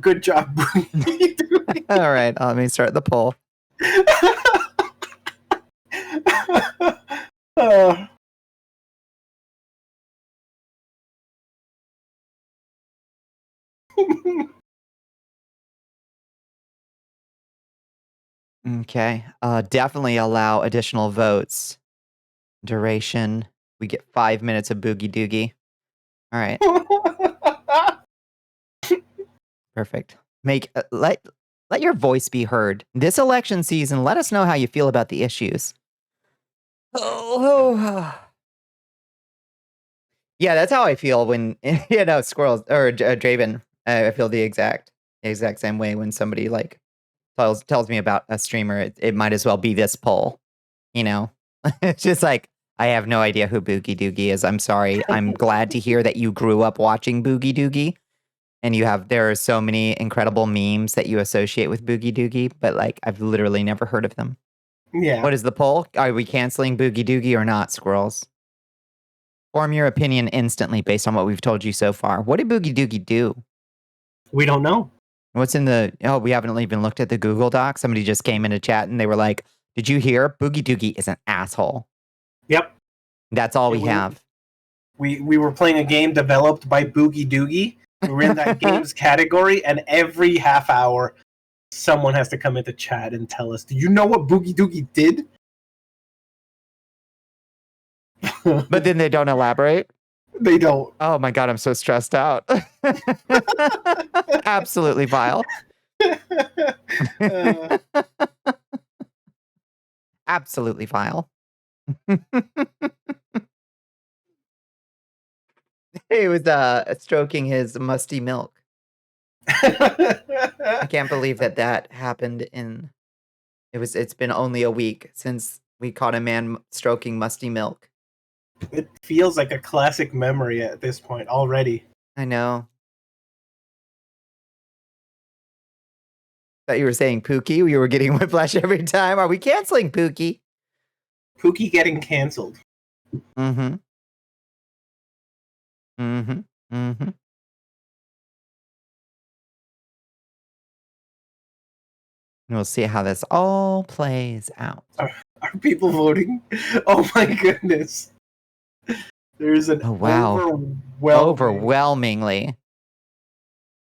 good job, Boogie Doogie. All right, let me start the poll. Okay. Definitely allow additional votes. Duration. We get 5 minutes of Boogie Doogie. All right. Perfect. Let your voice be heard. This election season, let us know how you feel about the issues. Yeah, that's how I feel when squirrels or Draven. I feel the exact same way when somebody tells me about a streamer. It might as well be this poll. It's just like I have no idea who Boogie Doogie is. I'm sorry. I'm glad to hear that you grew up watching Boogie Doogie, and there are so many incredible memes that you associate with Boogie Doogie, but I've literally never heard of them. Yeah. What is the poll? Are we canceling Boogie Doogie or not, squirrels? Form your opinion instantly based on what we've told you so far. What did Boogie Doogie do? We don't know. What's in we haven't even looked at the Google Doc. Somebody just came into chat and they were like, did you hear? Boogie Doogie is an asshole. Yep. That's all we we- have. We were playing a game developed by Boogie Doogie. We were in that games category, and every half hour, someone has to come into chat and tell us, "Do you know what Boogie Doogie did?" But then they don't elaborate. They don't. Oh my God, I'm so stressed out. Absolutely vile. Absolutely vile. He was stroking his musty milk. I can't believe that happened in it's been only a week since we caught a man stroking musty milk. It feels like a classic memory at this point already. I know. Thought you were saying Pookie. We were getting whiplash every time. Are we canceling Pookie? Pookie getting canceled. Mm-hmm. Mm-hmm. Mm-hmm. We'll see how this all plays out. Are people voting? Oh my goodness. There's an overwhelmingly.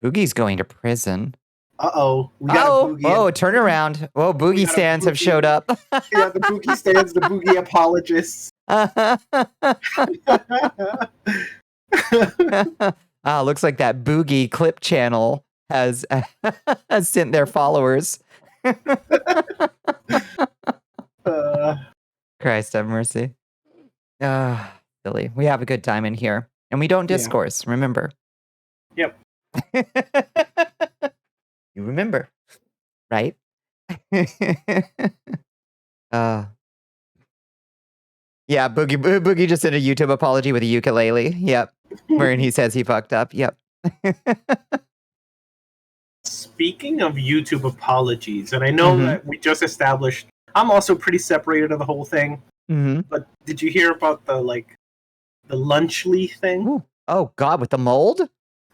Boogie's going to prison. Uh-oh. We got a Boogie. Oh, turn around. Oh, Boogie stands have showed up. Yeah, the Boogie stands, the Boogie apologists. Looks like that Boogie clip channel has sent their followers. Christ have mercy. Silly. We have a good time in here. And we don't discourse, remember. Yep. You remember, right? Yeah, Boogie just did a YouTube apology with a ukulele. Yep. Wherein he says he fucked up. Yep. Speaking of YouTube apologies, and I know that we just established, I'm also pretty separated of the whole thing. Mm-hmm. But did you hear about the Lunchly thing? Ooh. Oh God, with the mold?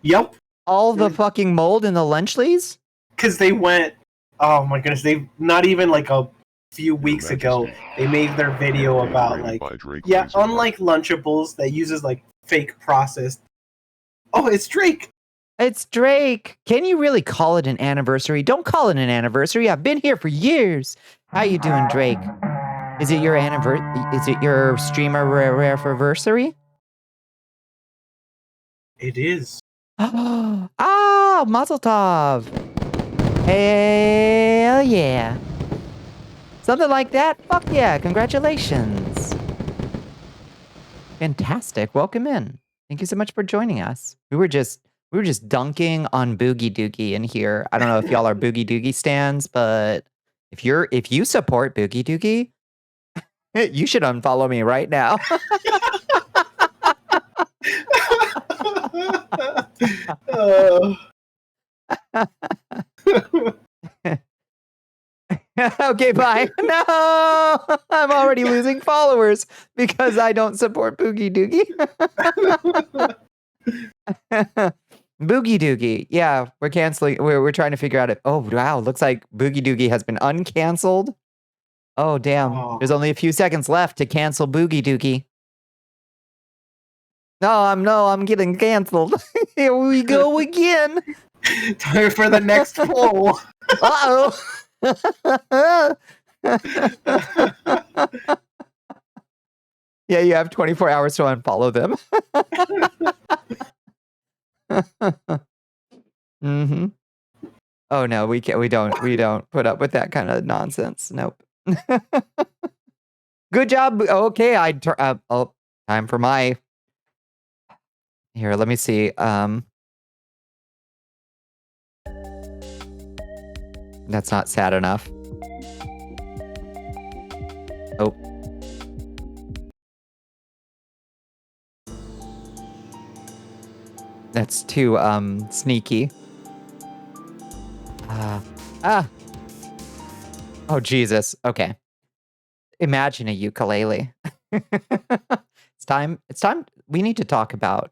Yep. All the fucking mold in the Lunchlies? Because they went, oh my goodness, they not even like a few weeks ago, they made their video about unlike Lunchables that uses like fake processed. Oh, it's Drake. It's Drake. Can you really call it an anniversary? Don't call it an anniversary. I've been here for years. How you doing, Drake? Is it your Is it your streamer anniversary? It is. Mazel tov. Hell yeah. Something like that? Fuck yeah. Congratulations. Fantastic. Welcome in. Thank you so much for joining us. We were just dunking on Boogie Doogie in here. I don't know if y'all are Boogie Doogie stans, but if you support Boogie Doogie, you should unfollow me right now. Okay, bye. No, I'm already losing followers because I don't support Boogie Doogie. Boogie Doogie. Yeah, we're canceling. We're trying to figure out it. Oh, wow. Looks like Boogie Doogie has been uncanceled. Oh, damn. Oh. There's only a few seconds left to cancel Boogie Doogie. I'm getting canceled. Here we go again. Time for the next poll. Uh-oh. Yeah, you have 24 hours to unfollow them. Mm-hmm. Oh no, we can't. We don't put up with that kind of nonsense. Nope. Good job. Okay, time for my. Here, let me see. That's not sad enough. Oh. That's too sneaky. Oh Jesus. Okay. Imagine a ukulele. It's time. We need to talk about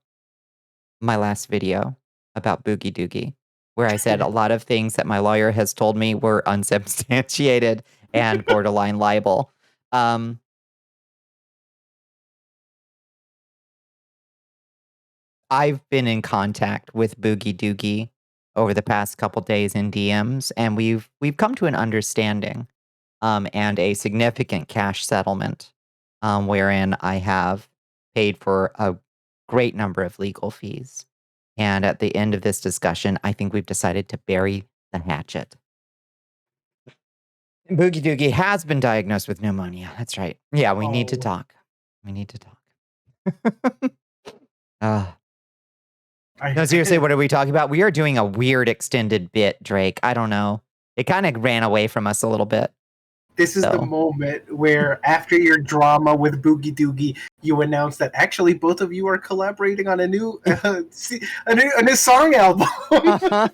my last video about Boogie Doogie, where I said a lot of things that my lawyer has told me were unsubstantiated and borderline libel. I've been in contact with Boogie Doogie over the past couple days in DMs, and we've come to an understanding, and a significant cash settlement, wherein I have paid for a great number of legal fees. And at the end of this discussion, I think we've decided to bury the hatchet. Boogie Doogie has been diagnosed with pneumonia. That's right. Yeah, we need to talk. We need to talk. No, seriously, what are we talking about? We are doing a weird extended bit, Drake. I don't know. It kind of ran away from us a little bit. This is the moment where, after your drama with Boogie Doogie, you announce that actually both of you are collaborating on a new song album.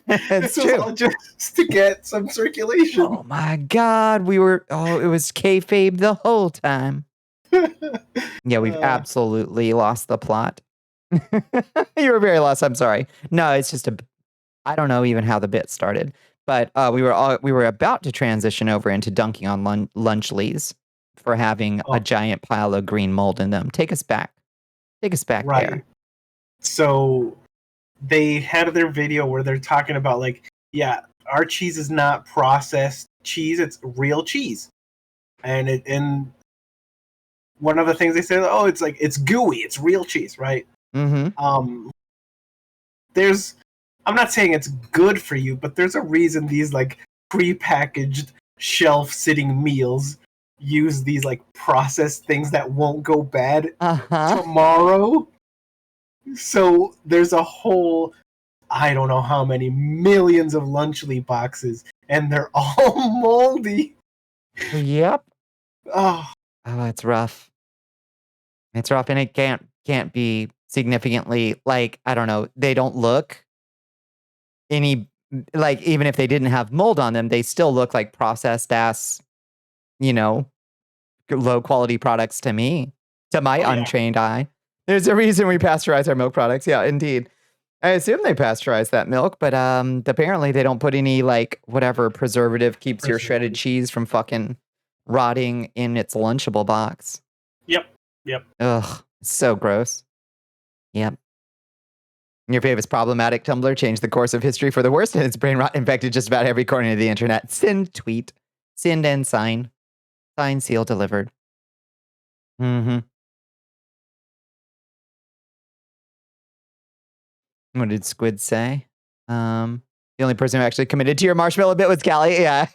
It's true. All just to get some circulation. Oh my God, it was kayfabe the whole time. Yeah, we've absolutely lost the plot. You were very lost. I'm sorry. No, it's just I don't know even how the bit started. But we were about to transition over into dunking on lunchlies for having a giant pile of green mold in them. Take us back. Take us back there. So they had their video where they're talking about our cheese is not processed cheese; it's real cheese. And one of the things they said, it's gooey, it's real cheese, right? Mm-hmm. I'm not saying it's good for you, but there's a reason these prepackaged shelf-sitting meals use these processed things that won't go bad tomorrow. So there's a whole, I don't know how many millions of Lunchly boxes, and they're all moldy. Yep. Oh, it's rough. It's rough, and it can't be significantly I don't know. They don't look any even if they didn't have mold on them, they still look like processed ass, low quality products to me, to my untrained eye. There's a reason we pasteurize our milk products. Yeah, indeed. I assume they pasteurize that milk, but apparently they don't put any whatever preservative keeps your shredded cheese from fucking rotting in its Lunchable box. Yep. Ugh, so gross. Yep. Your favorite problematic Tumblr changed the course of history for the worst, and its brain rot infected just about every corner of the internet. Send tweet. Send and sign. Sign, seal, delivered. Mm-hmm. What did Squid say? The only person who actually committed to your marshmallow bit was Callie. Yeah.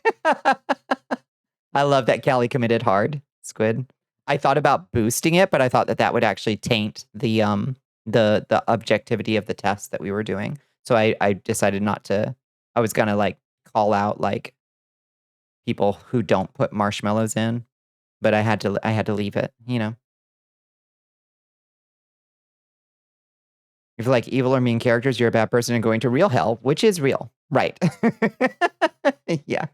I love that Callie committed hard, Squid. I thought about boosting it, but I thought that would actually taint the objectivity of the test that we were doing. So I decided not to. I was gonna call out people who don't put marshmallows in, but I had to leave it, If you like evil or mean characters, you're a bad person and going to real hell, which is real. Right. Yeah.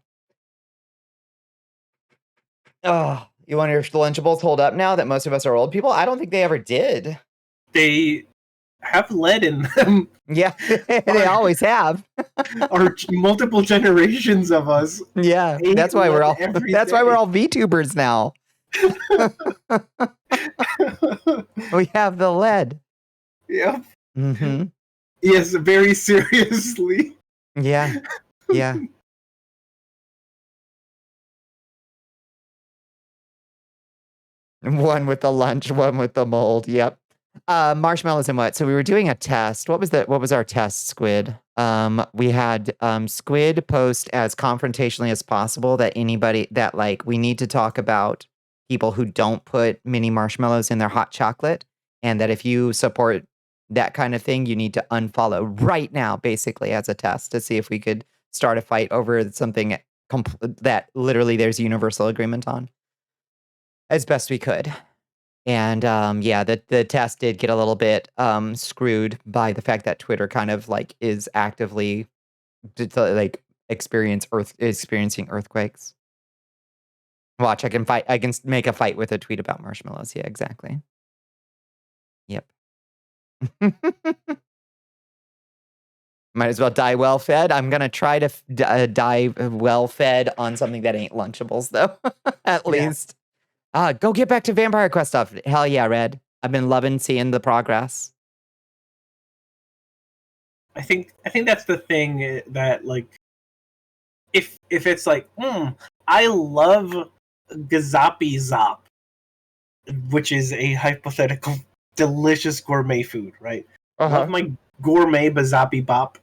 Oh, you wonder if the Lunchables hold up now that most of us are old people? I don't think they ever did. They have lead in them. Yeah, they always have. Or multiple generations of us. Yeah, that's why we're all VTubers now. We have the lead. Yep. Mm-hmm. Yes, very seriously. Yeah. One with the lunch, one with the mold. Yep. Marshmallows and what? So we were doing a test. What was our test, Squid? We had Squid post as confrontationally as possible that anybody that we need to talk about people who don't put mini marshmallows in their hot chocolate, and that if you support that kind of thing, you need to unfollow right now, basically, as a test to see if we could start a fight over something that literally there's universal agreement on, as best we could. And the test did get a little bit screwed by the fact that Twitter kind of is actively experiencing earthquakes. Watch, I can make a fight with a tweet about marshmallows. Yeah, exactly. Yep. Might as well die well fed. I'm gonna try to die well fed on something that ain't Lunchables, though. At least. Go get back to Vampire Quest stuff. Hell yeah, Red. I've been loving seeing the progress. I think that's the thing that like if it's like I love Gazapi Zop, which is a hypothetical delicious gourmet food, right? Love my gourmet Bazapi Bop,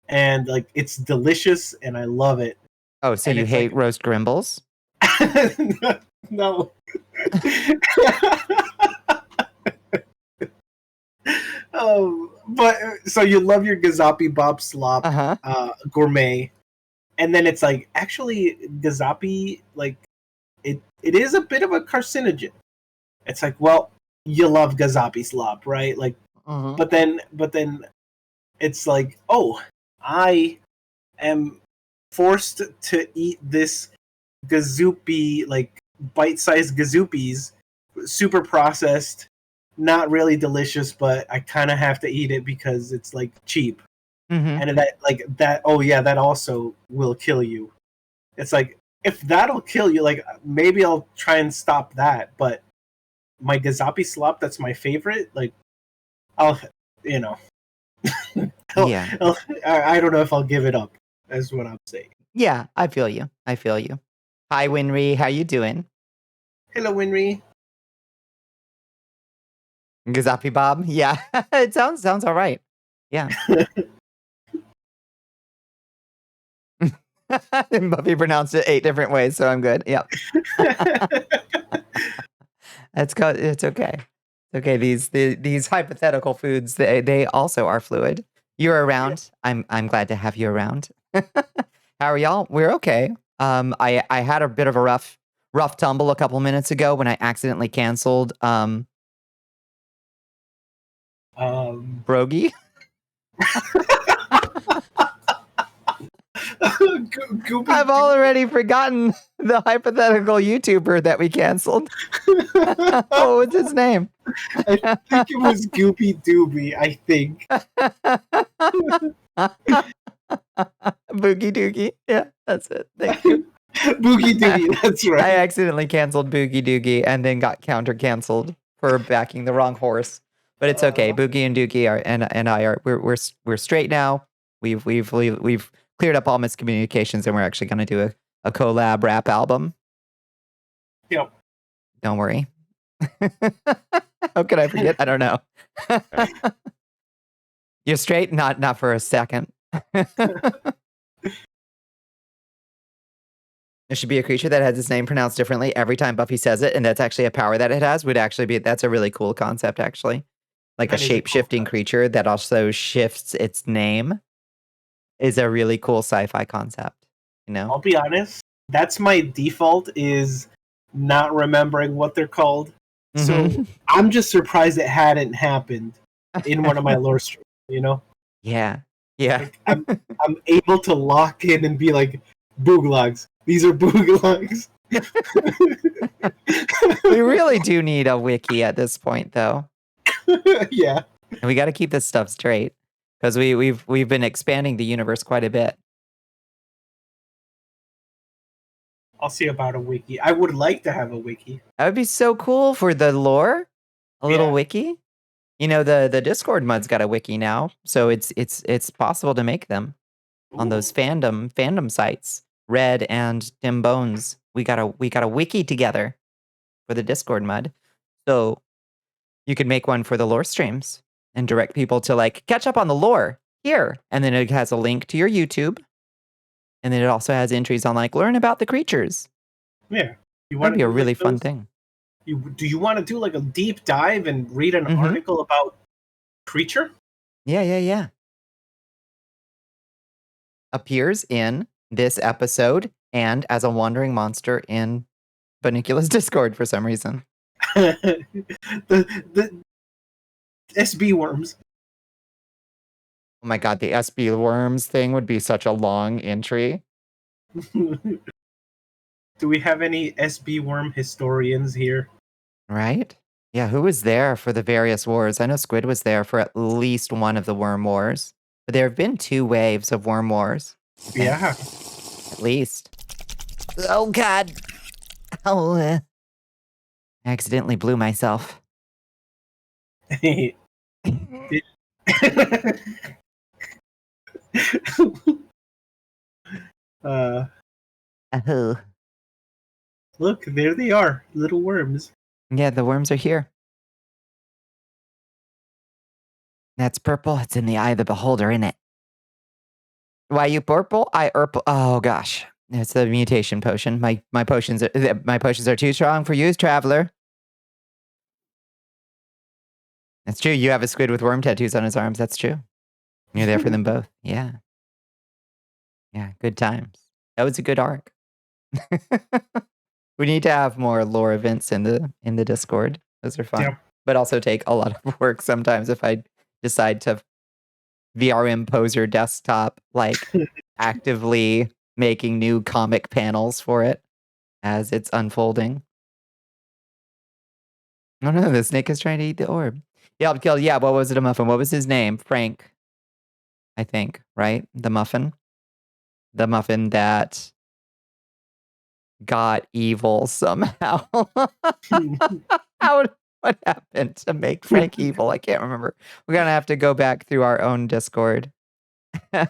and like it's delicious and I love it. Oh, so And you it's hate like roast grimbles? no. But so you love your Gazapi Bop Slop gourmet, and then it's like actually Gazapi like it is a bit of a carcinogen. It's like, well, you love Gazapi Slop, right? Like, but then it's like, oh, I am forced to eat this Gazoopy, like bite-sized Gazoopies, super processed, not really delicious, but I kind of have to eat it because it's like cheap, and that. Oh yeah, that also will kill you. It's like if that'll kill you, like maybe I'll try and stop that. But my Gazapi Slop, that's my favorite. Like I'll, you know, I don't know if I'll give it up. That's what I'm saying. Yeah, I feel you. I feel you. Hi, Winry. How you doing? Hello, Winry. Gazapi Bob? Yeah, it sounds all right. Yeah. And Buffy pronounced it 8 different ways, so I'm good. Yep. It's okay. Okay, these hypothetical foods, they also are fluid. You're around. I'm glad to have you around. How are y'all? We're okay. I had a bit of a rough tumble a couple minutes ago when I accidentally canceled Brogy. I've already forgotten the hypothetical YouTuber that we canceled. What was his name? I think it was Goopy Dooby, I think. Boogie Doogie. Yeah, that's it. Thank you. Boogie Doogie, that's right. I accidentally canceled Boogie Doogie and then got counter canceled for backing the wrong horse. But it's okay. Boogie and Doogie are and I are we're straight now. We've cleared up all miscommunications and we're actually going to do a collab rap album. Yep. Don't worry. How could I forget? I don't know. You're straight? Not for a second. There should be a creature that has its name pronounced differently every time Buffy says it, and that's actually a power that it has. That's a really cool concept, actually. Like that a shape-shifting creature that also shifts its name is a really cool sci-fi concept. You know? I'll be honest, that's my default is not remembering what they're called. So I'm just surprised it hadn't happened in one of my lore streams, you know? Yeah. Yeah. Like, I'm able to lock in and be like, Booglogs. These are Booglogs. We really do need a wiki at this point, though. Yeah. And we got to keep this stuff straight because we've been expanding the universe quite a bit. I'll see about a wiki. I would like to have a wiki. That would be so cool for the lore. A little wiki. You know, the Discord mud's got a wiki now, so it's possible to make them on those fandom sites. Red and Tim Bones. We got a wiki together for the Discord mud. So you could make one for the lore streams and direct people to like catch up on the lore here. And then it has a link to your YouTube. And then it also has entries on like learn about the creatures. Yeah. That'd be a really fun thing. Do you want to do like a deep dive and read an article about creature? Yeah. Appears in this episode and as a wandering monster in Bonnicula's Discord for some reason. the SB worms. Oh my god, the SB worms thing would be such a long entry. Do we have any SB worm historians here? Right? Yeah, who was there for the various wars? I know Squid was there for at least one of the worm wars. But there have been 2 waves of worm wars. Yeah. At least. Oh god. Oh, I accidentally blew myself. uh, Oh. look, there they are, little worms. Yeah, the worms are here. That's purple. It's in the eye of the beholder, isn't it? Why you purple? I purple. Oh gosh, it's the mutation potion. My potions are too strong for you, traveler. That's true. You have a squid with worm tattoos on his arms. That's true. You're there for them both. Yeah. Yeah. Good times. That was a good arc. We need to have more lore events in the Discord. Those are fun. Yeah. But also take a lot of work sometimes if I decide to VRM poser desktop, like actively making new comic panels for it as it's unfolding. Oh no, the snake is trying to eat the orb. Yeah, kill. Yeah, what was it? A muffin? What was his name? Frank, I think. Right? The muffin that got evil somehow. What happened to make Frank evil? I can't remember. We're gonna have to go back through our own Discord to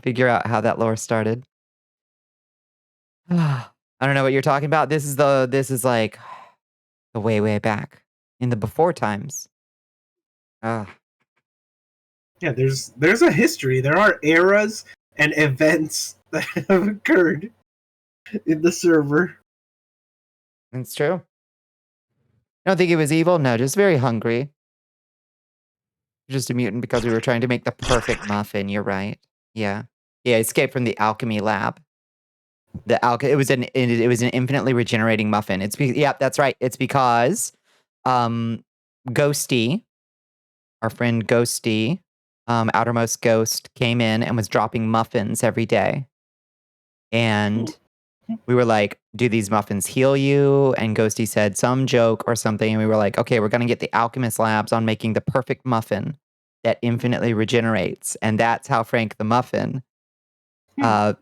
figure out how that lore started. I don't know what you're talking about. This is like the way back in the before times. Yeah, there's a history. There are eras and events that have occurred in the server. It's true. I don't think he was evil. No, just very hungry. Just a mutant because we were trying to make the perfect muffin. You're right. Yeah. Yeah, escaped from the alchemy lab. It was an infinitely regenerating muffin. Yeah, that's right. It's because Ghosty, our friend Ghosty, Outermost Ghost, came in and was dropping muffins every day. And we were like, do these muffins heal you? And Ghosty said some joke or something. And we were like, okay, we're going to get the Alchemist Labs on making the perfect muffin that infinitely regenerates. And that's how Frank the Muffin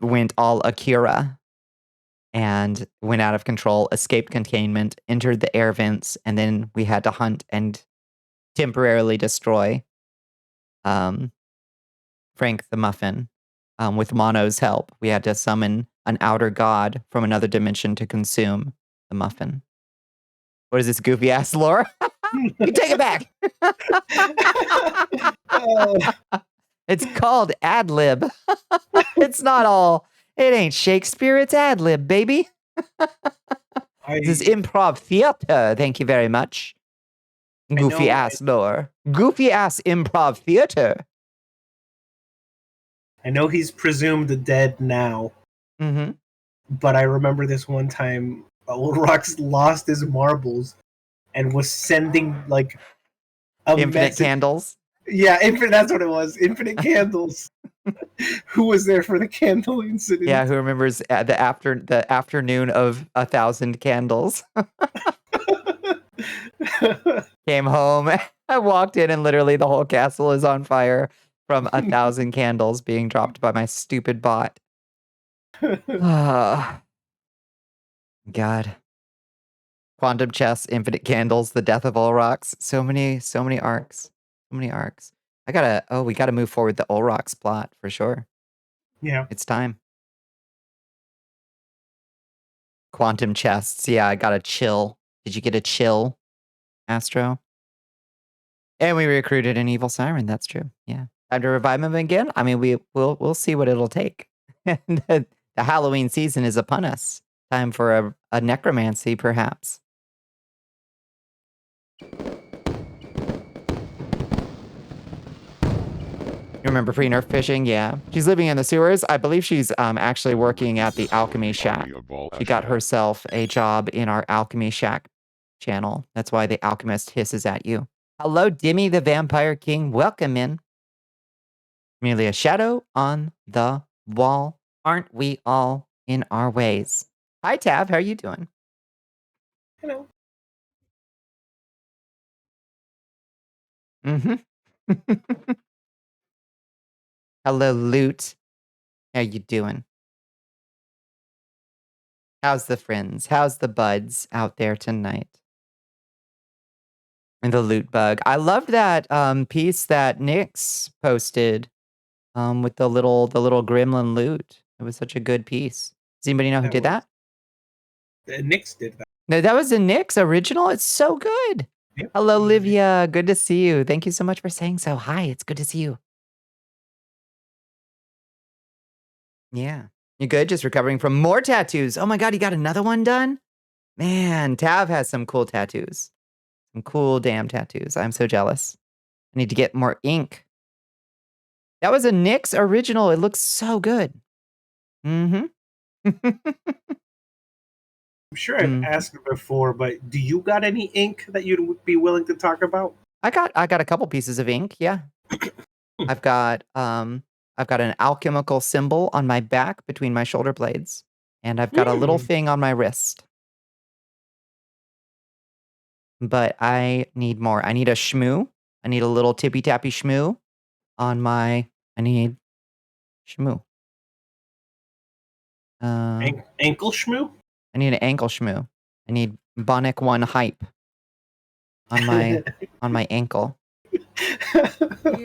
went all Akira and went out of control, escaped containment, entered the air vents, and then we had to hunt and temporarily destroy Frank the Muffin. With Mono's help, we had to summon an outer god from another dimension to consume the muffin. What is this goofy ass lore? You take it back. It's called ad lib. It's not all. It ain't Shakespeare. It's ad lib, baby. This is improv theater. Thank you very much. Goofy ass lore. Goofy ass improv theater. I know he's presumed dead now. Mm-hmm. But I remember this one time, Old Rocks lost his marbles and was sending like infinite candles. Yeah, that's what it was. Infinite candles. Who was there for the candle incident? Yeah, who remembers the afternoon of 1,000 candles? Came home. I walked in and literally the whole castle is on fire from 1,000 candles being dropped by my stupid bot. God. Quantum chess, infinite candles, the death of all rocks. So many arcs. So many arcs. We gotta move forward the All Rocks plot for sure. Yeah. It's time. Quantum chests. Yeah, I got a chill. Did you get a chill, Astro? And we recruited an evil siren. That's true. Yeah. Time to revive him again. I mean, we'll see what it'll take. The Halloween season is upon us. Time for a necromancy, perhaps. You remember pre-nerf fishing? Yeah. She's living in the sewers. I believe she's actually working at the Alchemy Shack. She got herself a job in our Alchemy Shack channel. That's why the alchemist hisses at you. Hello, Dimmy the Vampire King. Welcome in. Merely a shadow on the wall. Aren't we all in our ways? Hi, Tav. How are you doing? Hello. Mm-hmm. Hello, Loot. How you doing? How's the friends? How's the buds out there tonight? And the loot bug. I loved that piece that Nyx posted with the little gremlin loot. It was such a good piece. Does anybody know who did that? Nyx did that. No, that was the Nyx original. It's so good. Yep. Hello, Livia. Good to see you. Thank you so much for saying so. Hi, it's good to see you. Yeah. You good? Just recovering from more tattoos. Oh my God, you got another one done? Man, Tav has some cool tattoos. Some cool damn tattoos. I'm so jealous. I need to get more ink. That was a Nyx original. It looks so good. Mm-hmm. I'm sure I've asked before, but do you got any ink that you'd be willing to talk about? I got a couple pieces of ink, yeah. I've got an alchemical symbol on my back between my shoulder blades, and I've got a little thing on my wrist. But I need more. I need a shmoo. I need a little tippy tappy shmoo on my. I need shmoo. Ankle shmoo? I need an ankle shmoo. I need Bonnic 1 hype on my ankle.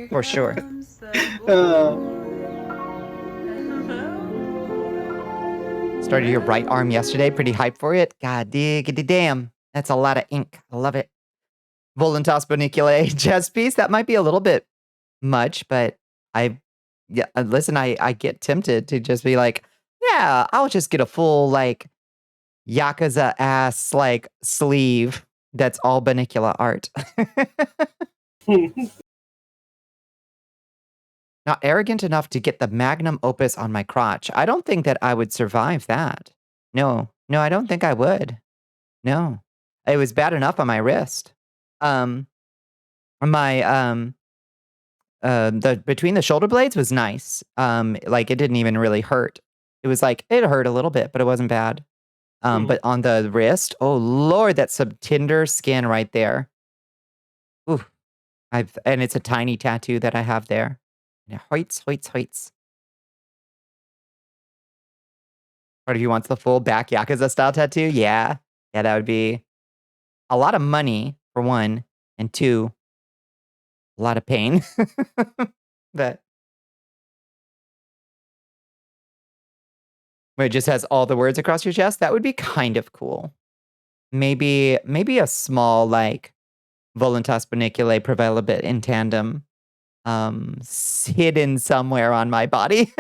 For sure. Started your right arm yesterday. Pretty hyped for it. God diggity damn. That's a lot of ink. I love it. Voluntas Bonnicula chess piece. That might be a little bit much, but listen, I get tempted to just be like, yeah, I'll just get a full like Yakuza ass like sleeve that's all Bonnicula art. Not arrogant enough to get the magnum opus on my crotch. I don't think that I would survive that. No, I don't think I would. No. It was bad enough on my wrist. The between the shoulder blades was nice. Like it didn't even really hurt. It was like it hurt a little bit, but it wasn't bad. But on the wrist, oh Lord, that's some tender skin right there. Ooh. And it's a tiny tattoo that I have there. Yeah, hoits. Part of you wants the full back Yakuza style tattoo? Yeah. Yeah, that would be a lot of money, for one, and two, a lot of pain. But where it just has all the words across your chest, that would be kind of cool. Maybe a small, like, Voluntas Bonniculae Prevelabit in tandem, hidden somewhere on my body.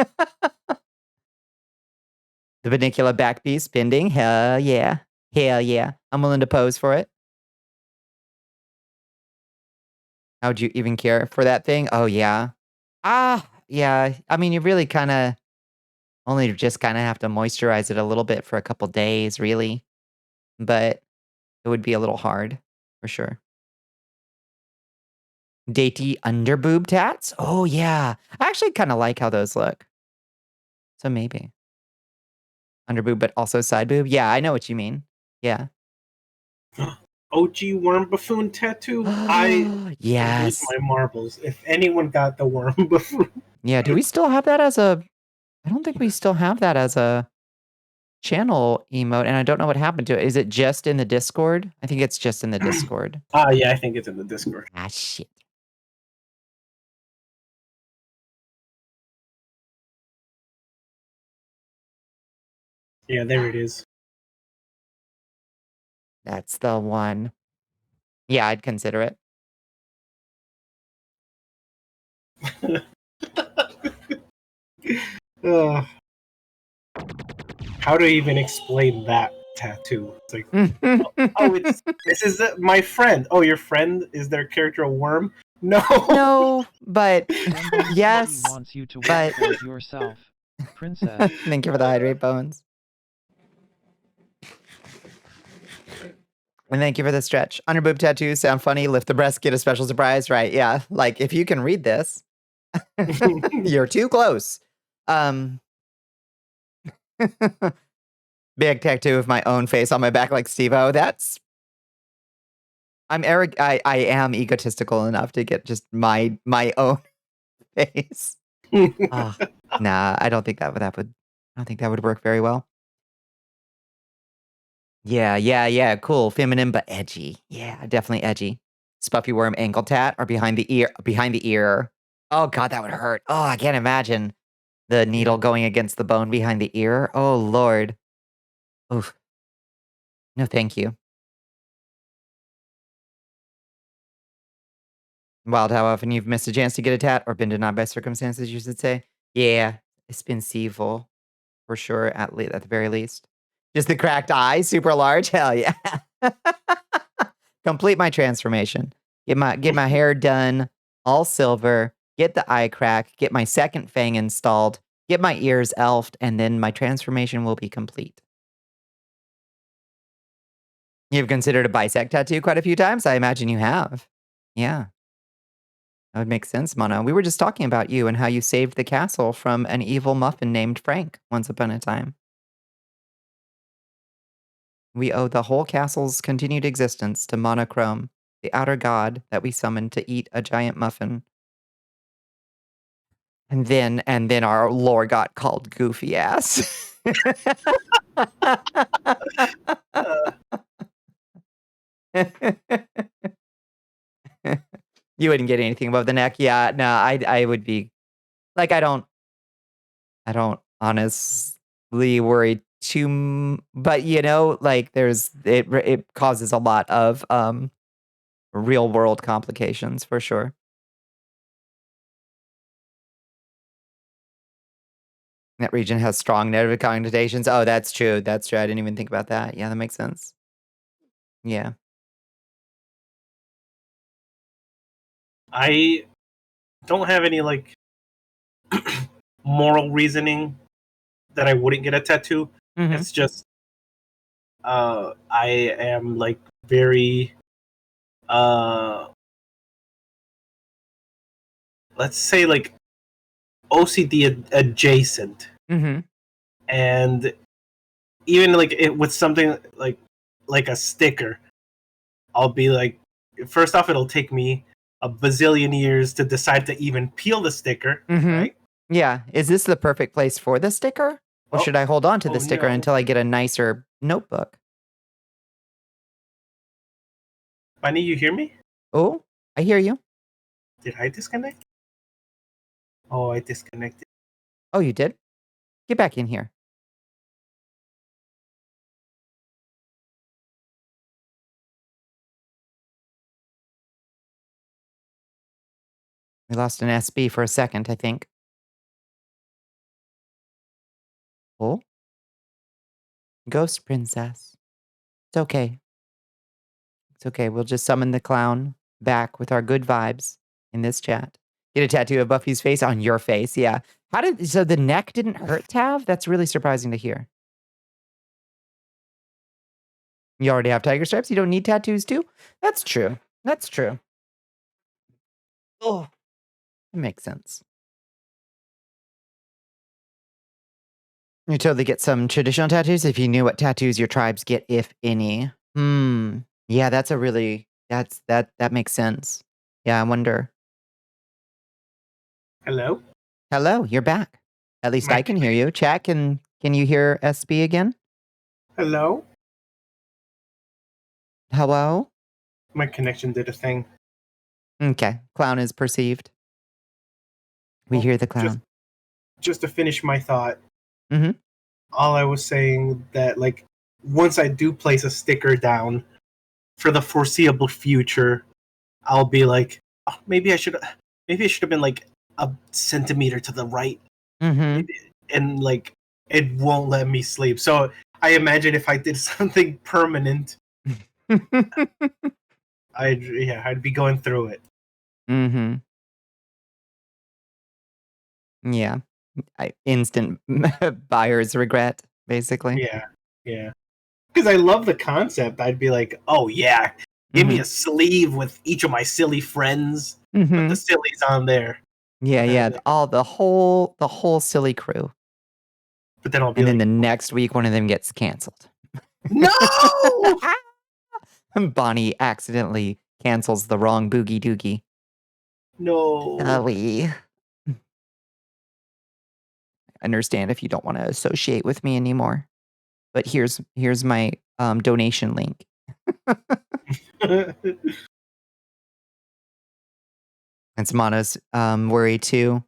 The Bonnicula back piece bending, hell yeah. Hell yeah. I'm willing to pose for it. How would you even care for that thing? Oh, yeah. Yeah. I mean, you really kind of only just kind of have to moisturize it a little bit for a couple days, really. But it would be a little hard, for sure. Datey underboob tats? Oh, yeah. I actually kind of like how those look. So maybe. Underboob, but also side boob? Yeah, I know what you mean. Yeah. OG worm buffoon tattoo? Yes. Lose my marbles. If anyone got the worm buffoon. Yeah, do we still have that as a... I don't think we still have that as a channel emote, and I don't know what happened to it. Is it just in the Discord? I think it's just in the Discord. Yeah, I think it's in the Discord. Ah, shit. Yeah, there it is. That's the one. Yeah, I'd consider it. How to even explain that tattoo? It's like, this is my friend. Oh, your friend is their character a worm? No. No, but yes. Wants you to work for yourself, princess. Thank you for the hydrate bones. And thank you for the stretch. Underboob tattoos sound funny. Lift the breast, get a special surprise. Right? Yeah. Like if you can read this, you're too close. Big tattoo of my own face on my back like Steve-O. That's... I am egotistical enough to get just my own face. Nah, I don't think that would work very well. Yeah, cool. Feminine but edgy. Yeah, definitely edgy. Spuffy worm ankle tat or behind the ear. Oh god, that would hurt. Oh, I can't imagine the needle going against the bone behind the ear. Oh lord. Oof. No, thank you. Wild how often you've missed a chance to get a tat or been denied by circumstances, you should say. Yeah, it's been civil for sure, at the very least. Just the cracked eye, super large. Hell yeah. Complete my transformation. Get my hair done, all silver. Get the eye crack. Get my second fang installed. Get my ears elfed, and then my transformation will be complete. You've considered a bisect tattoo quite a few times. I imagine you have. Yeah. That would make sense, Mono. We were just talking about you and how you saved the castle from an evil muffin named Frank once upon a time. We owe the whole castle's continued existence to Monochrome, the outer god that we summoned to eat a giant muffin. And then our lore got called goofy ass. You wouldn't get anything above the neck. Yeah, no, I would be like I don't honestly worry but like it causes a lot of real world complications for sure. That region has strong negative connotations. Oh, that's true. That's true. I didn't even think about that. Yeah, that makes sense. Yeah. I don't have any like moral reasoning that I wouldn't get a tattoo. Mhm. It's just I am like very let's say like OCD adjacent. Mhm. And even like with something like a sticker, I'll be like, first off, it'll take me a bazillion years to decide to even peel the sticker, Mhm. right? Yeah. Is this the perfect place for the sticker? Or Oh, should I hold on to the oh sticker no. until I get a nicer notebook? Bunny, you hear me? Oh, I hear you. Did I disconnect? Oh, I disconnected. Oh, you did? Get back in here. We lost an SB for a second, I think. Oh? Ghost princess. It's okay. It's okay. We'll just summon the clown back with our good vibes in this chat. Get a tattoo of Buffy's face on your face. Yeah. So the neck didn't hurt, Tav? That's really surprising to hear. You already have tiger stripes. You don't need tattoos too? That's true. That's true. Oh, it makes sense. You totally get some traditional tattoos if you knew what tattoos your tribes get, if any. Yeah, that's a really that makes sense. Yeah, I wonder. Hello? Hello, you're back. At least My I can hear you. Chat, can you hear SB again? Hello? Hello? My connection did a thing. Okay. Clown is perceived. We Well, hear the clown. Just to finish my thought, Mm-hmm. all I was saying that like once I do place a sticker down for the foreseeable future, I'll be like, oh, maybe I should have been like a centimeter to the right. Mm-hmm. And like it won't let me sleep. So I imagine if I did something permanent, I'd be going through it. Mm-hmm. Yeah. Instant buyer's regret, basically. Yeah. Because I love the concept. I'd be like, oh yeah, give me Mm-hmm. a sleeve with each of my silly friends. Put Mm-hmm. the sillies on there. Yeah. Like, The whole silly crew. but then I'll be And then like, the next week one of them gets canceled. no! Bonnie accidentally cancels the wrong boogie doogie. No. Golly. Understand if you don't want to associate with me anymore. But here's my donation link. It's Mono's worry too.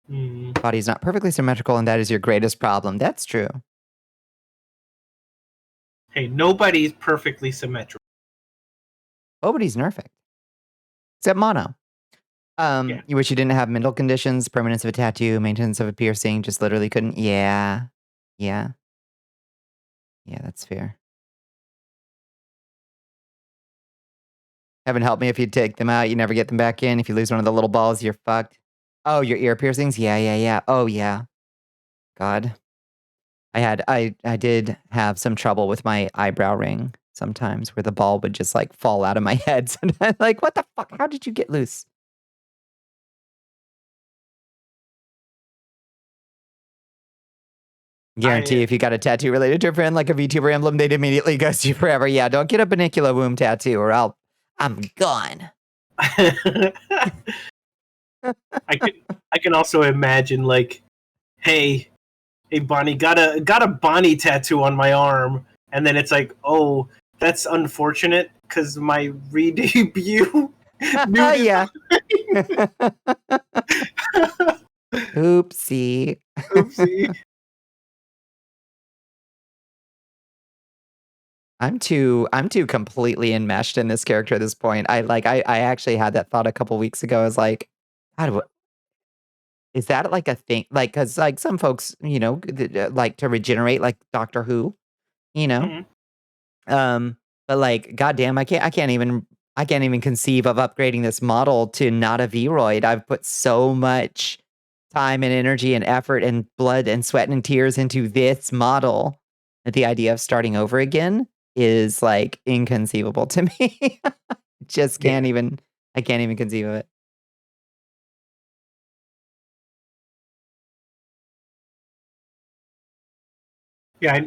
Body's not perfectly symmetrical, and that is your greatest problem. That's true. Hey, nobody's perfectly symmetrical. Nobody's perfect. Except Mono. Yeah. You wish you didn't have mental conditions, permanence of a tattoo, maintenance of a piercing, just literally couldn't. Yeah. Yeah. Yeah, that's fair. Heaven help me if you take them out, you never get them back in. If you lose one of the little balls, you're fucked. Oh, your ear piercings? Yeah. Oh, yeah. God. I did have some trouble with my eyebrow ring sometimes where the ball would just, like, fall out of my head. Sometimes, like, what the fuck? How did you get loose? Guarantee if you got a tattoo related to a friend, like a VTuber emblem, they'd immediately ghost you forever. Yeah, don't get a Bonnicula womb tattoo or I'm gone. I can also imagine like, hey Bonnie, got a Bonnie tattoo on my arm, and then it's like, oh, that's unfortunate because my re-debut. Yeah. Oopsie. Oopsie. I'm too completely enmeshed in this character at this point. I actually had that thought a couple weeks ago. I was like, is that like a thing? Like, cause like some folks, like to regenerate, like Doctor Who, you know? But like, goddamn, I can't even conceive of upgrading this model to not a Vroid. I've put so much time and energy and effort and blood and sweat and tears into this model that the idea of starting over again is like inconceivable to me. Just can't even. I can't even conceive of it. Yeah,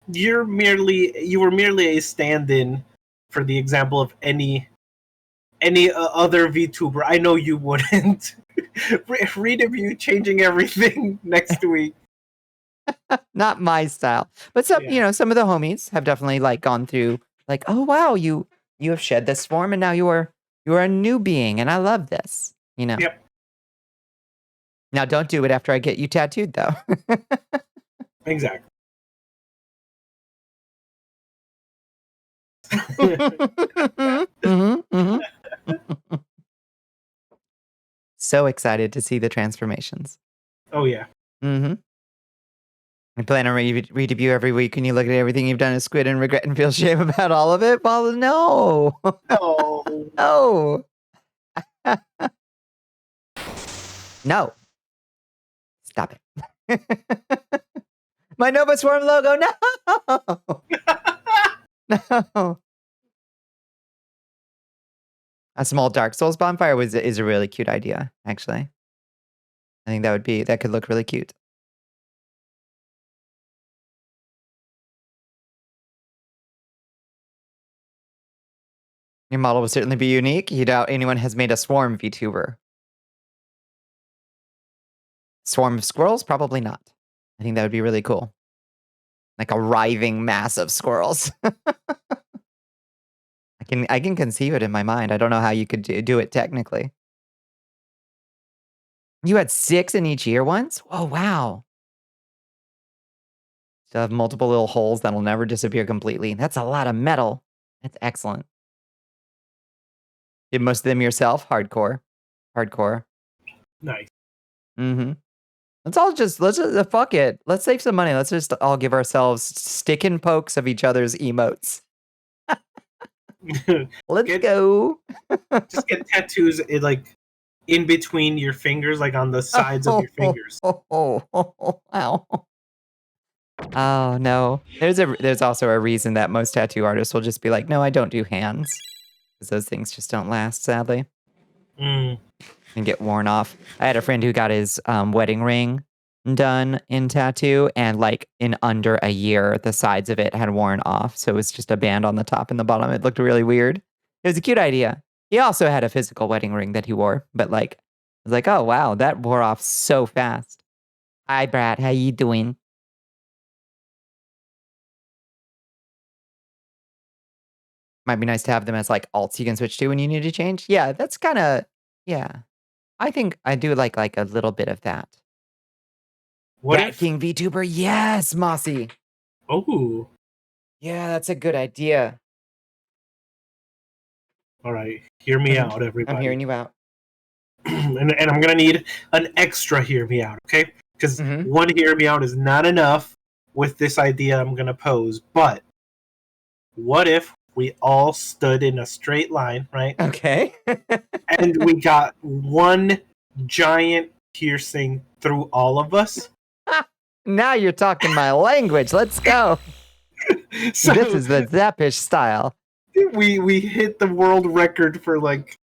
you were merely a stand-in for the example of any other VTuber. I know you wouldn't. Read of you changing everything next week. Not my style. But some, some of the homies have definitely like gone through like, oh wow, you have shed this form and now you are a new being and I love this, Yep. Now don't do it after I get you tattooed though. Exactly. So excited to see the transformations. Oh yeah. I plan on re-debut every week and you look at everything you've done as Squid and regret and feel shame about all of it? Well, no. No. No. No. Stop it. My Nova Swarm logo, no. No. A small Dark Souls bonfire is a really cute idea, actually. I think that could look really cute. Your model will certainly be unique. You doubt anyone has made a swarm VTuber. Swarm of squirrels? Probably not. I think that would be really cool. Like a writhing mass of squirrels. I can conceive it in my mind. I don't know how you could do it technically. You had 6 in each ear once? Oh, wow. Still have multiple little holes that'll never disappear completely. That's a lot of metal. That's excellent. Did most of them yourself? Hardcore. Nice. Let's just fuck it. Let's save some money. Let's just all give ourselves stick and pokes of each other's emotes. Let's go. Just get tattoos in between your fingers, like on the sides of your fingers. Wow. Oh no. There's also a reason that most tattoo artists will just be like, no, I don't do hands. Because those things just don't last, sadly. And get worn off. I had a friend who got his wedding ring done in tattoo, and like in under a year, the sides of it had worn off. So it was just a band on the top and the bottom. It looked really weird. It was a cute idea. He also had a physical wedding ring that he wore, but like, I was like, oh wow, that wore off so fast. Hi, Brad. How you doing? Might be nice to have them as like alts you can switch to when you need to change. Yeah, that's kind of Yeah. I think I do like a little bit of that. What Gat if? King VTuber, yes, Mossy. Oh, Yeah, that's a good idea. all right. Hear me out, I'm everybody. hearing you out. and I'm gonna need an extra hear me out, okay? Because Mhm. one hear me out is not enough with this idea I'm gonna pose. But what if we all stood in a straight line, right? Okay. And we got one giant piercing through all of us. Now you're talking my language. Let's go. So This is the Zappish style. we hit the world record for like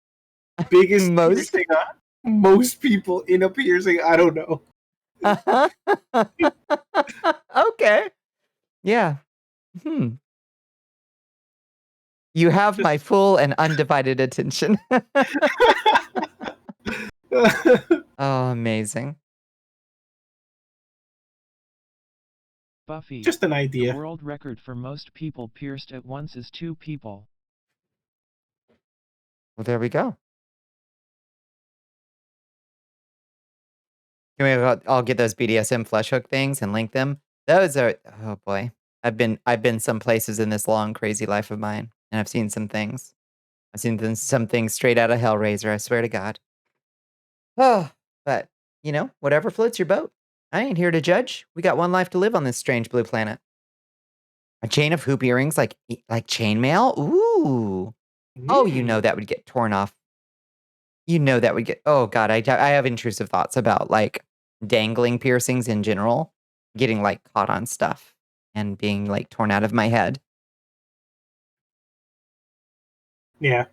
biggest Most. piercing on most people in a piercing. I don't know. Okay. Yeah. Hmm. You have my full and undivided attention. Oh, amazing. Buffy, Just an the idea. world record for most people pierced at once is 2 people. Well, there we go. I'll get those BDSM flesh hook things and link them. Those are, oh boy. I've been some places in this long, crazy life of mine, and I've seen some things. I've seen some things straight out of Hellraiser, I swear to God. Oh, but, whatever floats your boat. I ain't here to judge. We got one life to live on this strange blue planet. A chain of hoop earrings like chainmail? Ooh. Oh, that would get torn off. That would get, oh God, I have intrusive thoughts about like dangling piercings in general, getting like caught on stuff and being like torn out of my head. Yeah.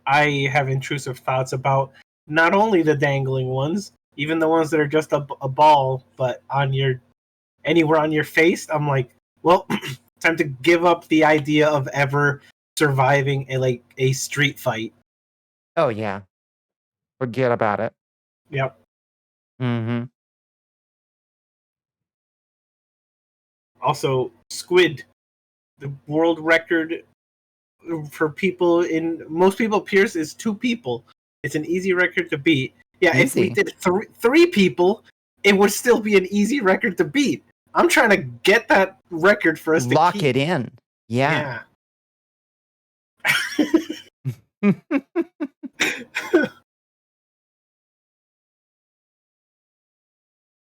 I have intrusive thoughts about not only the dangling ones, even the ones that are just a ball, but anywhere on your face. I'm like, well, time to give up the idea of ever surviving a street fight. Oh yeah. Forget about it. Yep. Mm-hmm. Also, squid, the world record for people most people pierce is 2 people. It's an easy record to beat. Yeah, if we Easy. did three people, it would still be an easy record to beat. I'm trying to get that record for us to Lock keep. it in. Yeah.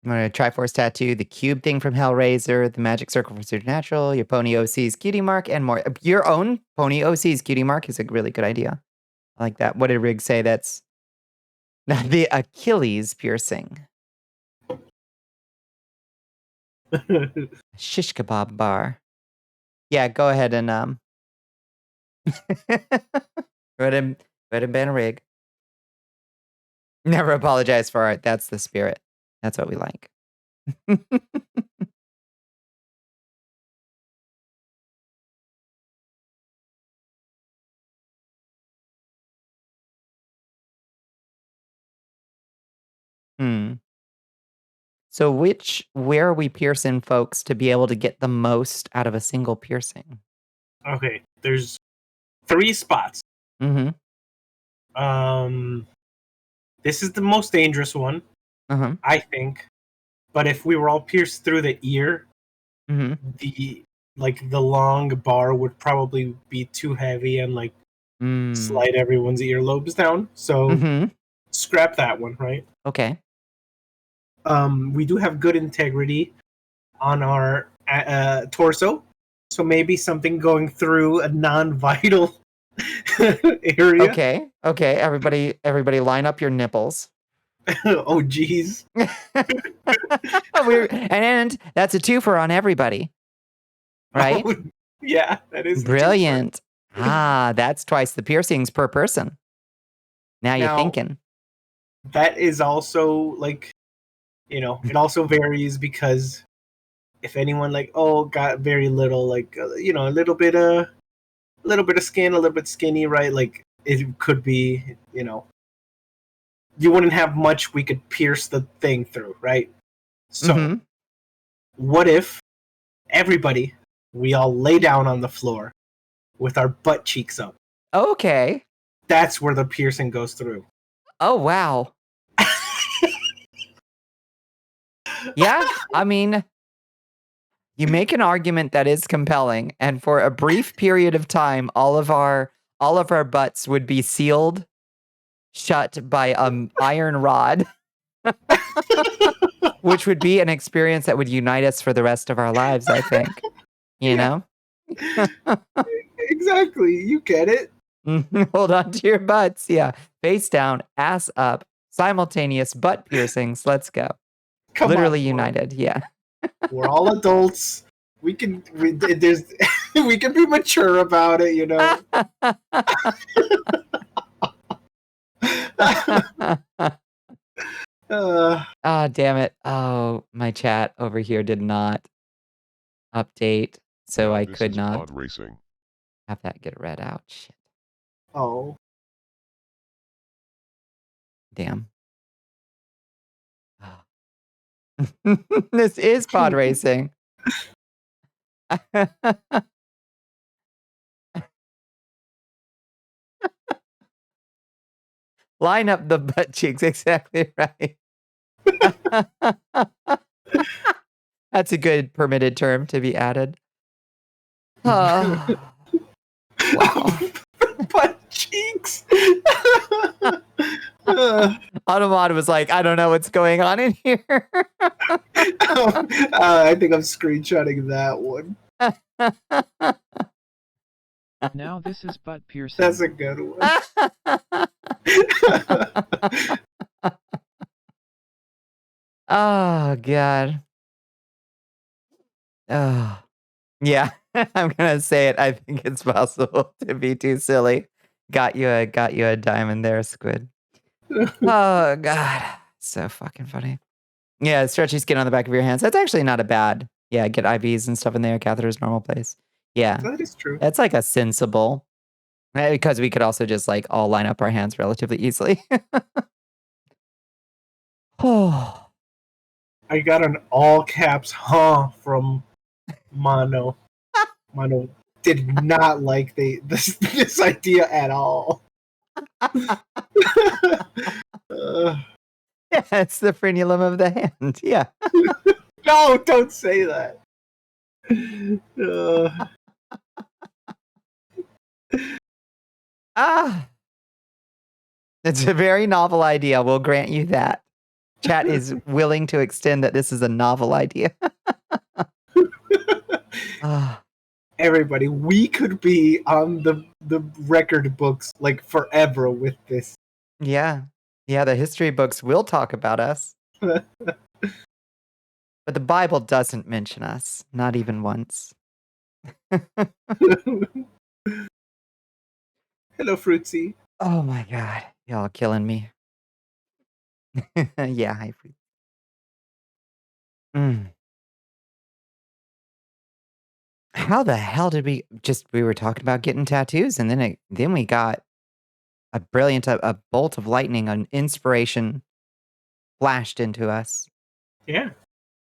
I'm going to Triforce tattoo, the cube thing from Hellraiser, the magic circle for Supernatural, your Pony OC's cutie mark, and more. Your own Pony OC's cutie mark is a really good idea. I like that. What did Riggs say? That's the Achilles piercing. Shish kebab bar. Yeah, go ahead and go ahead and ban a rig. Never apologize for art. That's the spirit. That's what we like. So where are we piercing folks to be able to get the most out of a single piercing? Okay, there's 3 spots. Mm-hmm. This is the most dangerous one, Uh-huh. I think. But if we were all pierced through the ear, Mm-hmm. the long bar would probably be too heavy and slide everyone's earlobes down. So scrap that one, right? Okay. We do have good integrity on our torso, so maybe something going through a non-vital area. Okay. Everybody line up your nipples. Oh, geez. And that's a twofer on everybody. Right? Oh, yeah, that is brilliant. That's twice the piercings per person. Now you're thinking. That is also it also varies because if anyone got very little a little bit of skin, a little bit skinny, right? Like it could be you wouldn't have much we could pierce the thing through, right? So what if we all lay down on the floor with our butt cheeks up? Okay. That's where the piercing goes through. Oh, wow. Yeah, I mean, you make an argument that is compelling, and for a brief period of time, all of our butts would be sealed shut by iron rod, which would be an experience that would unite us for the rest of our lives, I think. You Yeah. know? Exactly. You get it. Hold on to your butts. Yeah. Face down, ass up, simultaneous butt piercings. Let's go. Come Literally on, united. Yeah. we're all adults. We can there's we can be mature about it, you know. Oh, damn it. Oh, my chat over here did not update, so Now I this could is not pod racing. have that get read out. Shit. Oh. Damn. This is pod racing. Line up the butt cheeks. Exactly right. That's a good permitted term to be added. Oh, wow. Butt cheeks. Automod was like, I don't know what's going on in here. I think I'm screenshotting that one. Now this is butt piercing. That's a good one. Oh, God. Oh, yeah. I'm gonna say it. I think it's possible to be too silly. Got you a diamond there, Squid. Oh, God. So fucking funny. Yeah, stretchy skin on the back of your hands. That's actually not a bad. Yeah, get IVs and stuff in there. Catheters, normal place. Yeah, That is true. that's like a sensible. Because we could also just like all line up our hands relatively easily. Oh, I got an all caps from Mono. Mono did not like this idea at all. yeah, it's the frenulum of the hand. Yeah. No, don't say that. It's a very novel idea. We'll grant you that. Chat is willing to extend that this is a novel idea. Everybody, we could be on the record books like forever with this. Yeah. Yeah, the history books will talk about us. But the Bible doesn't mention us, not even once. Hello, Fruitsy. Oh my God. Y'all killing me. Yeah, hi, Fruit. How the hell did we were talking about getting tattoos, and then we got a brilliant, a bolt of lightning, an inspiration flashed into us. Yeah.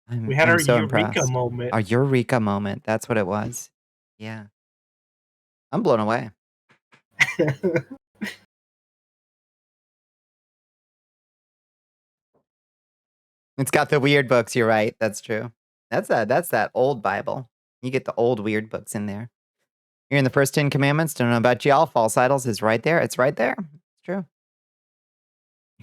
We I'm had our so Eureka impressed. moment. Our Eureka moment. That's what it was. Yeah. I'm blown away. It's got the weird books. You're right. That's true. That's that old Bible. You get the old weird books in there. You're in the first 10 commandments. Don't know about y'all. False idols is right there. It's right there. It's true.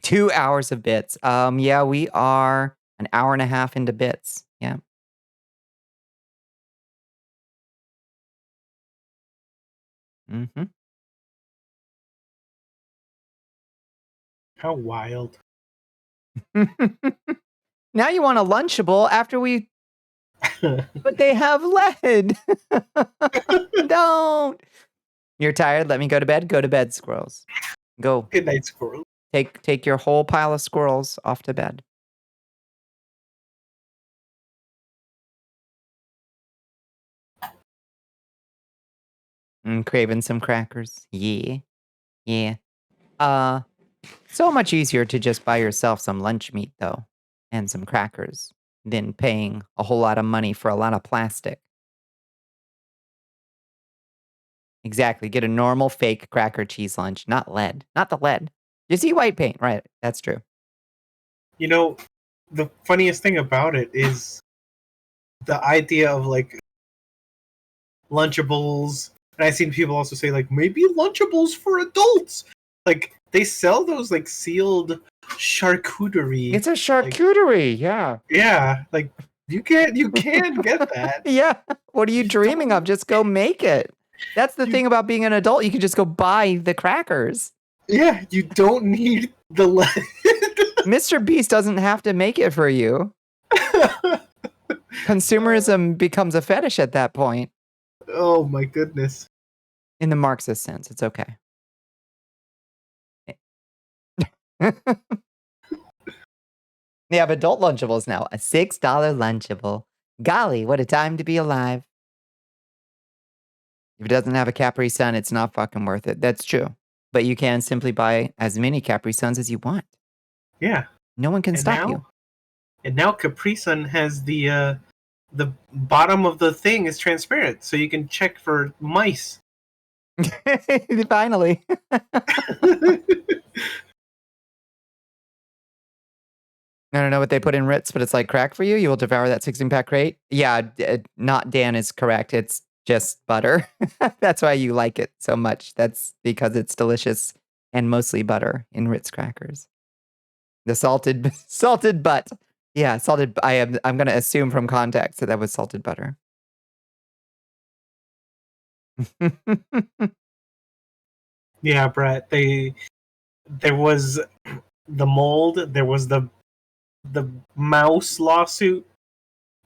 2 hours of bits. Yeah, we are an hour and a half into bits. Yeah. Mm-hmm. How wild. Now you want a Lunchable after we... But they have lead. Don't. You're tired? Let me go to bed. Go to bed, squirrels. Go. Good night, squirrel. Take your whole pile of squirrels off to bed. And craving some crackers. Yeah. Yeah. So much easier to just buy yourself some lunch meat, though, and some crackers, than paying a whole lot of money for a lot of plastic. Exactly. Get a normal fake cracker cheese lunch, not lead. Not the lead. You see white paint, right? That's true. You know, the funniest thing about it is the idea of like Lunchables, and I've seen people also say like maybe Lunchables for adults. Like they sell those like sealed charcuterie. It's a charcuterie, yeah. Yeah, like you can get that. Yeah. What are you dreaming of? Just go make it. That's the thing about being an adult. You can just go buy the crackers. Yeah, you don't need the Mr. Beast doesn't have to make it for you. Consumerism becomes a fetish at that point. Oh my goodness. In the Marxist sense, it's okay. They have adult Lunchables now. A $6 Lunchable. Golly, what a time to be alive. If it doesn't have a Capri Sun, it's not fucking worth it. That's true. But you can simply buy as many Capri Suns as you want. Yeah. No one can stop you. And now Capri Sun has the bottom of the thing is transparent, so you can check for mice. Finally. I don't know what they put in Ritz, but it's like crack for you. You will devour that 16-pack crate. Yeah, not Dan is correct. It's just butter. That's why you like it so much. That's because it's delicious and mostly butter in Ritz crackers. The salted butt. Yeah, salted. I'm going to assume from context that was salted butter. Yeah, Brett. There was the mold. There was the mouse lawsuit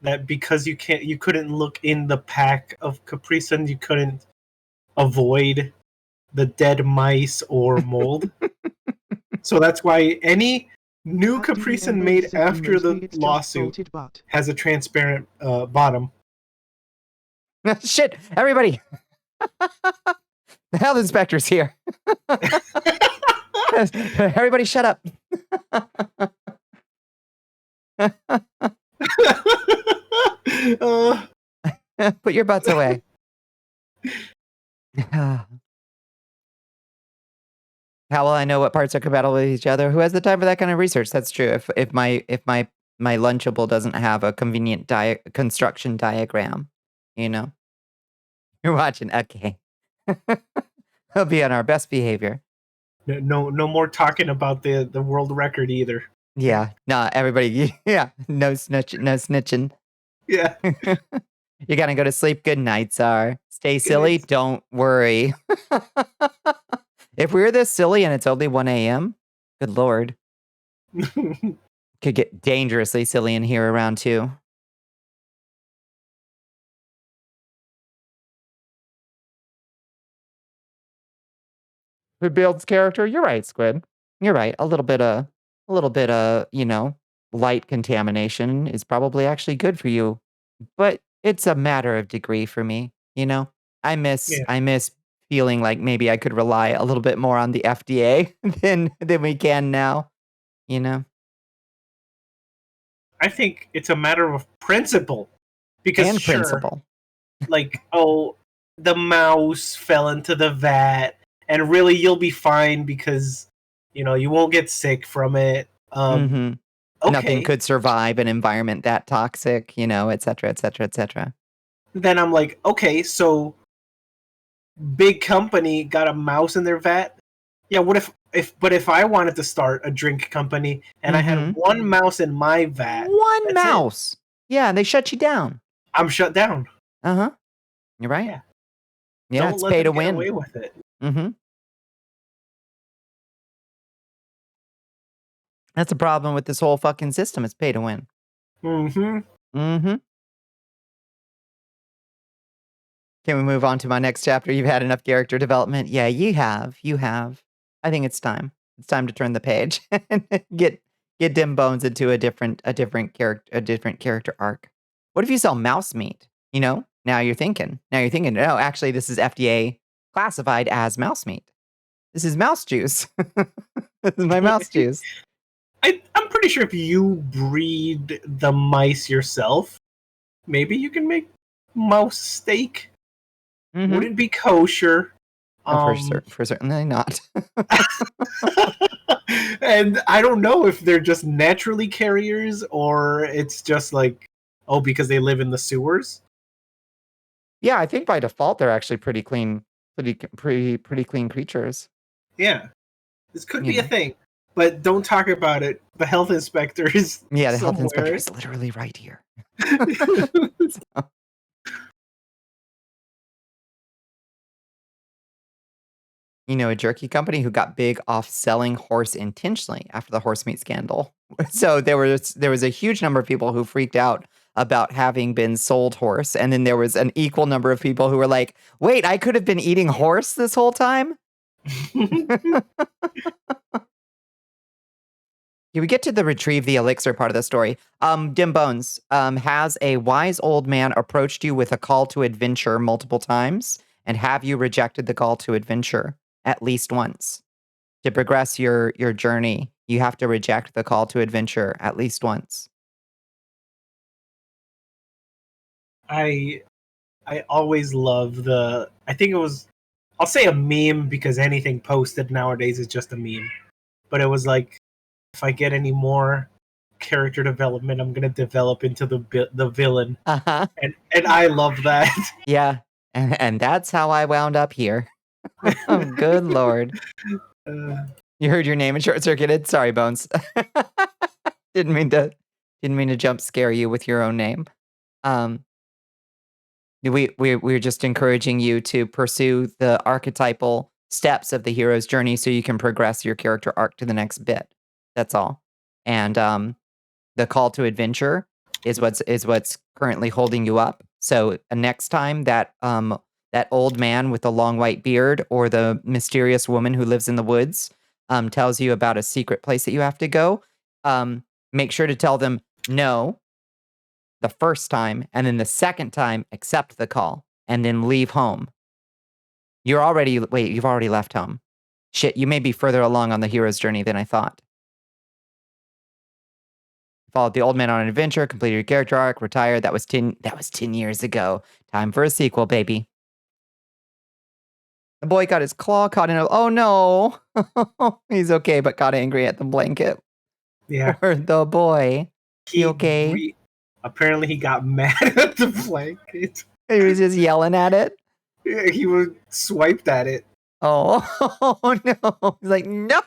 that because you couldn't look in the pack of Capri Sun, you couldn't avoid the dead mice or mold. So that's why any new Capri Sun made after the lawsuit has a transparent bottom. Shit, everybody. The health inspector's here. Everybody shut up. Put your butts away. How will I know what parts are compatible with each other? Who has the time for that kind of research? That's true. If my Lunchable doesn't have a convenient construction diagram, you know. You're watching. Okay. He'll be on our best behavior. No more talking about the world record either. Yeah. Nah, everybody. Yeah. No snitching. Yeah. You gotta go to sleep. Good night, Czar. Stay silly. Don't worry. If we're this silly and it's only 1 a.m., good Lord. Could get dangerously silly in here around 2. Who builds character? You're right, Squid. You're right. A little bit of, light contamination is probably actually good for you. But it's a matter of degree for me, you know? I miss feeling like maybe I could rely a little bit more on the FDA than we can now, you know? I think it's a matter of principle. Because principle. Like, the mouse fell into the vat, and really you'll be fine because, you won't get sick from it. Okay. Nothing could survive an environment that toxic, et cetera, et cetera, et cetera. Then I'm like, okay, so big company got a mouse in their vat. Yeah, what if I wanted to start a drink company and I had one mouse in my vat? One mouse. Yeah, they shut you down. I'm shut down. Uh-huh. You're right. Yeah. Yeah, it's pay to win. Away with it. That's the problem with this whole fucking system. It's pay to win. Can we move on to my next chapter? You've had enough character development. Yeah, you have. I think it's time. It's time to turn the page and get Dim Bones into a different character arc. What if you sell mouse meat? Now you're thinking. No, actually, this is FDA classified as mouse meat. This is mouse juice. This is my mouse juice. I'm pretty sure if you breed the mice yourself, maybe you can make mouse steak. Would it be kosher? For certainly not. And I don't know if they're just naturally carriers or it's just like, oh, because they live in the sewers. Yeah, I think by default they're actually pretty clean, pretty clean creatures. Yeah, this could You be a know. thing, but don't talk about it. The health inspector is Yeah, the health inspector somewhere. is literally right here. So- You know, a jerky company who got big off selling horse intentionally after the horse meat scandal. So there was a huge number of people who freaked out about having been sold horse, and then there was an equal number of people who were like, "Wait, I could have been eating horse this whole time?" Here we get to the retrieve the elixir part of the story. Dim Bones, has a wise old man approached you with a call to adventure multiple times, and have you rejected the call to adventure at least once? To progress your journey, you have to reject the call to adventure at least once. I always love I think it was, I'll say a meme because anything posted nowadays is just a meme. But it was like, if I get any more character development, I'm gonna develop into the villain, Uh-huh. and I love that. Yeah. And that's how I wound up here. Oh, good Lord. You heard your name and short-circuited? Sorry, Bones. Didn't mean to jump scare you with your own name. We're just encouraging you to pursue the archetypal steps of the hero's journey so you can progress your character arc to the next bit. That's all. And the call to adventure is what's currently holding you up. So next time that old man with the long white beard or the mysterious woman who lives in the woods tells you about a secret place that you have to go, make sure to tell them no the first time, and then the second time accept the call and then leave home. You've already left home. Shit, you may be further along on the hero's journey than I thought. Followed the old man on an adventure, completed your character arc, retired. That was 10 years ago. Time for a sequel, baby. The boy got his claw caught in a oh no. He's okay, but got angry at the blanket. Yeah. Or the boy. He okay? Apparently he got mad at the blanket. He was just yelling at it. Yeah, he was swiped at it. Oh, no. He's like, no.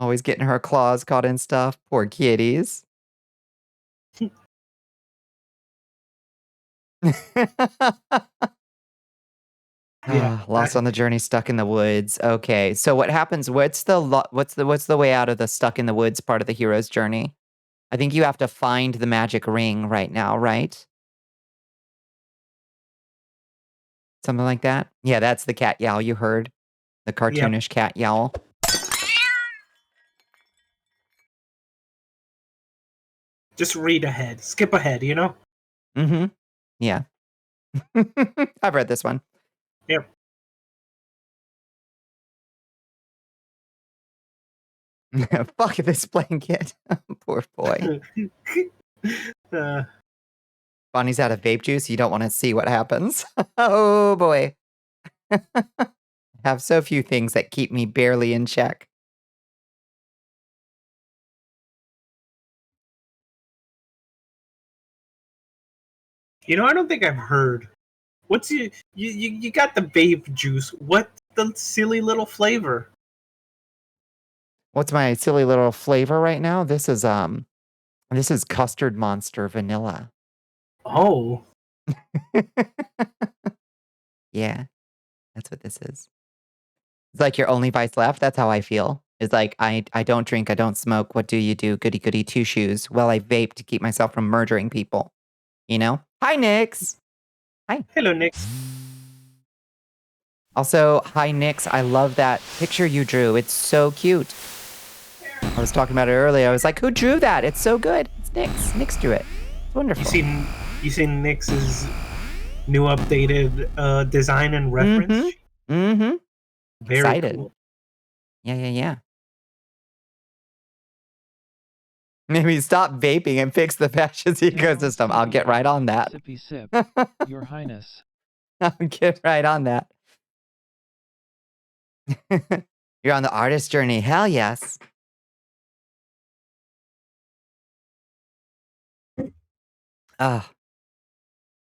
Always getting her claws caught in stuff. Poor kitties. Yeah, Lost on the journey, stuck in the woods. Okay, so what happens? What's the way out of the stuck in the woods part of the hero's journey? I think you have to find the magic ring right now, right? Something like that? Yeah, that's the cat yowl you heard. The cartoonish cat yowl. Just read ahead. Skip ahead, you know? Mm-hmm. Yeah. I've read this one. Yep. Fuck this blanket. Poor boy. Bonnie's out of vape juice. You don't want to see what happens. Oh boy. Have so few things that keep me barely in check. You know, I don't think I've heard. What's you got the vape juice. What's the silly little flavor? What's my silly little flavor right now? This is custard monster vanilla. Oh. Yeah. That's what this is. It's like your only vice left. That's how I feel. It's like I don't drink, I don't smoke. What do you do? Goody goody two shoes. Well, I vape to keep myself from murdering people. You know? Hi, Nix. Hi. Hello, Nix. Also, hi, Nix. I love that picture you drew. It's so cute. I was talking about it earlier. I was like, who drew that? It's so good. It's Nix. Nix drew it. It's wonderful. You seen Nix's new updated design and reference? Mm-hmm. Very Excited. cool. Yeah. Maybe stop vaping and fix the fascist ecosystem. I'll get right on that. Sippy sip, Your Highness. I'll get right on that. You're on the artist journey. Hell yes. Oh,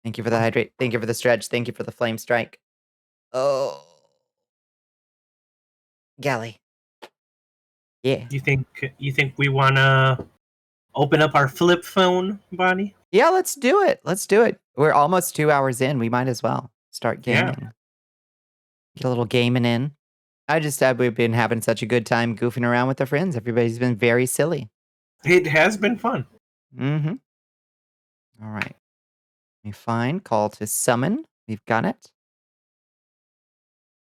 thank you for the hydrate. Thank you for the stretch. Thank you for the flame strike. Oh, galley. Yeah. You think we wanna open up our flip phone, Bonnie? Yeah, let's do it. Let's do it. We're almost 2 hours in. We might as well start Yeah. gaming. Get a little gaming in. I just said we've been having such a good time goofing around with our friends. Everybody's been very silly. It has been fun. Mm-hmm. All right. Let me find call to summon. We've got it.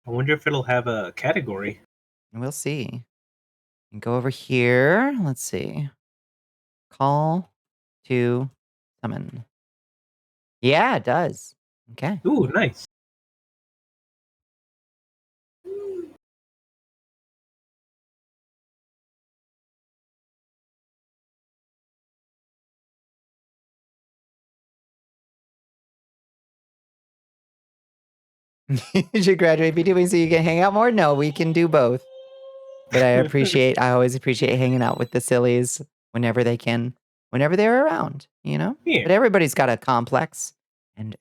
I wonder if it'll have a category. We'll see. And go over here. Let's see. Call to summon. Yeah, it does. Okay. Ooh, nice. You should graduate B2 so you can hang out more? No, we can do both. But I always appreciate hanging out with the sillies whenever they can, whenever they're around, you know? Yeah. But everybody's got a complex and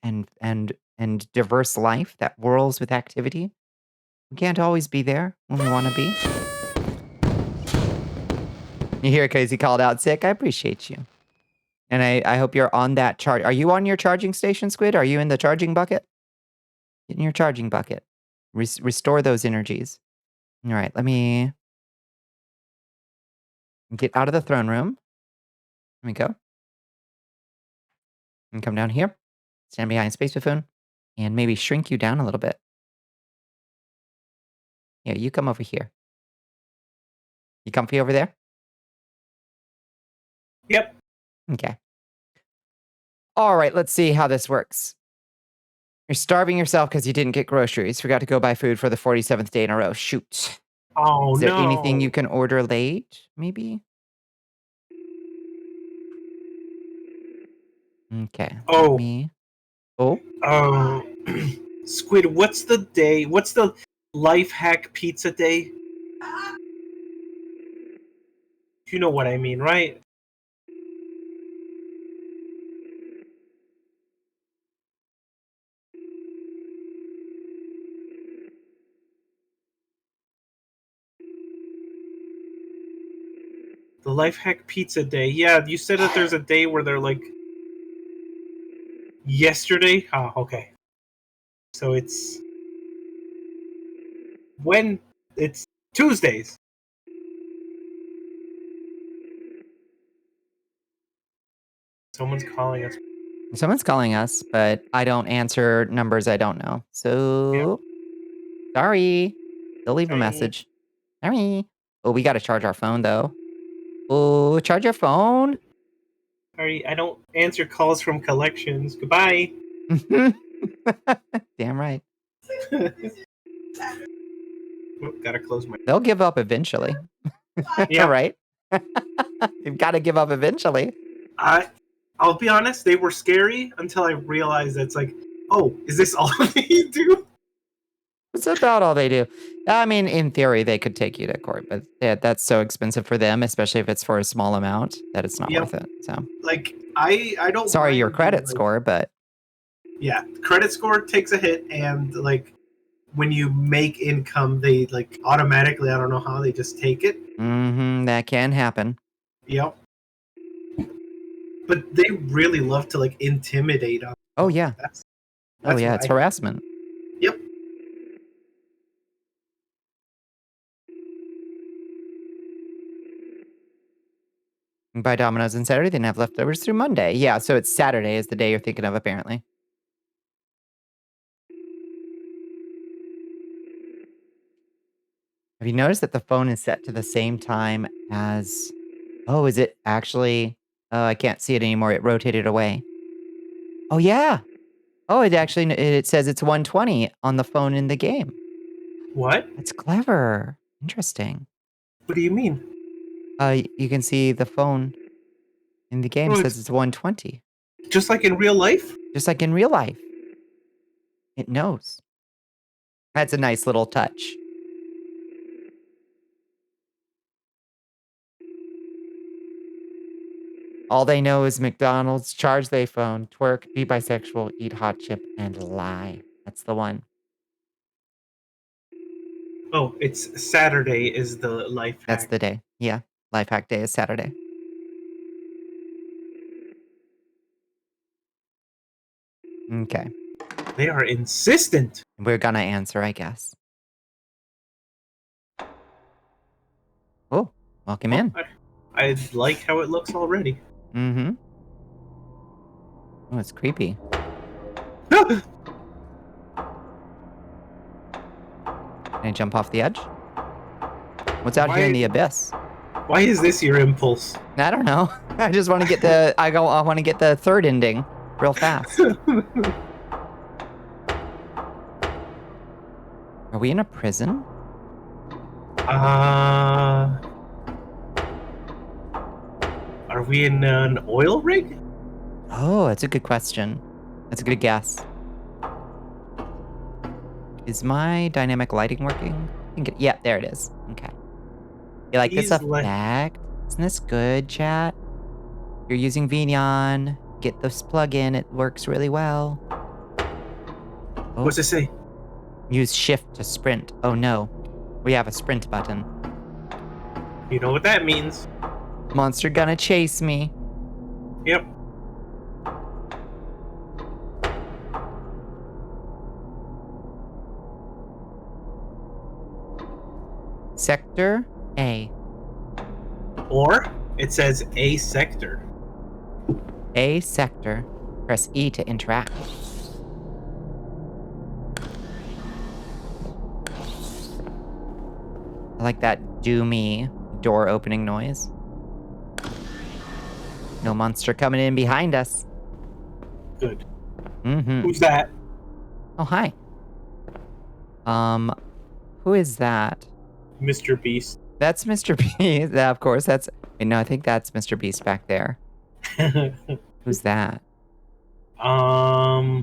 diverse life that whirls with activity. We can't always be there when we want to be. You hear Casey called out sick? I appreciate you. And I hope you're on that charge. Are you on your charging station, Squid? Are you in the charging bucket? Get in your charging bucket. Restore those energies. All right, let me get out of the throne room. Let me go. And come down here. Stand behind Spacebuffoon. And maybe shrink you down a little bit. Yeah, you come over here. You comfy over there? Yep. Okay. All right, let's see how this works. You're starving yourself because you didn't get groceries. Forgot to go buy food for the 47th day in a row. Shoot. Oh, Is there no. anything you can order late, maybe? Okay. Oh. Me. Oh. Squid, what's the day? What's the life hack pizza day? You know what I mean, right? The life hack pizza day. Yeah, you said that there's a day where they're like yesterday. Oh, okay. So it's when it's Tuesdays. Someone's calling us. Someone's calling us, but I don't answer numbers I don't know. So, sorry. They'll leave a Sorry. message. Sorry. Oh, we got to charge our phone, though. Oh, charge your phone? Sorry, I don't answer calls from collections. Goodbye. Damn right. Oh, gotta close my. They'll give up eventually. Yeah. Right? You've got to give up eventually. I'll be honest, they were scary until I realized that it's like, oh, is this all they do? It's about all they do. I mean, in theory, they could take you to court, but that's so expensive for them, especially if it's for a small amount, that it's not worth it. So, like, I don't. sorry, mind your credit being, score, but yeah, credit score takes a hit, and like when you make income, they like automatically. I don't know how they just take it. that can happen. Yep. But they really love to like intimidate us. Oh yeah. That's yeah, it's harassment. Yep. You can buy Domino's on Saturday, then have leftovers through Monday. Yeah, so it's Saturday is the day you're thinking of, apparently. Have you noticed that the phone is set to the same time as... Oh, is it actually... Oh, I can't see it anymore. It rotated away. Oh, yeah. Oh, it says it's 120 on the phone in the game. What? That's clever. Interesting. What do you mean? You can see the phone in the game says it's 120. Just like in real life? Just like in real life. It knows. That's a nice little touch. All they know is McDonald's, charge they phone, twerk, be bisexual, eat hot chip, and lie. That's the one. Oh, it's Saturday is the life hack. That's the day. Yeah. Life hack day is Saturday. Okay. They are insistent. We're gonna answer, I guess. Oh, welcome in. I like how it looks already. Mm-hmm. Oh, it's creepy. Can I jump off the edge? What's out here in the abyss? Why is this your impulse? I don't know. I just want to get the. I want to get the third ending real fast. Are we in a prison? Are we in an oil rig? Oh, that's a good question. That's a good guess. Is my dynamic lighting working? I think yeah, there it is. Okay. You like this effect? Isn't this good, chat? You're using Vignon. Get this plugin. It works really well. Oh. What's it say? Use shift to sprint. Oh no. We have a sprint button. You know what that means. Monster gonna chase me. Yep. Sector A. Or it says A sector. A sector. Press E to interact. I like that doomy door opening noise. No monster coming in behind us. Good. Mm-hmm. Who's that? Oh, hi. Who is that? Mr. Beast. That's Mr. Beast. Yeah, of course, that's... Wait, no, I think that's Mr. Beast back there. Who's that? Hmm.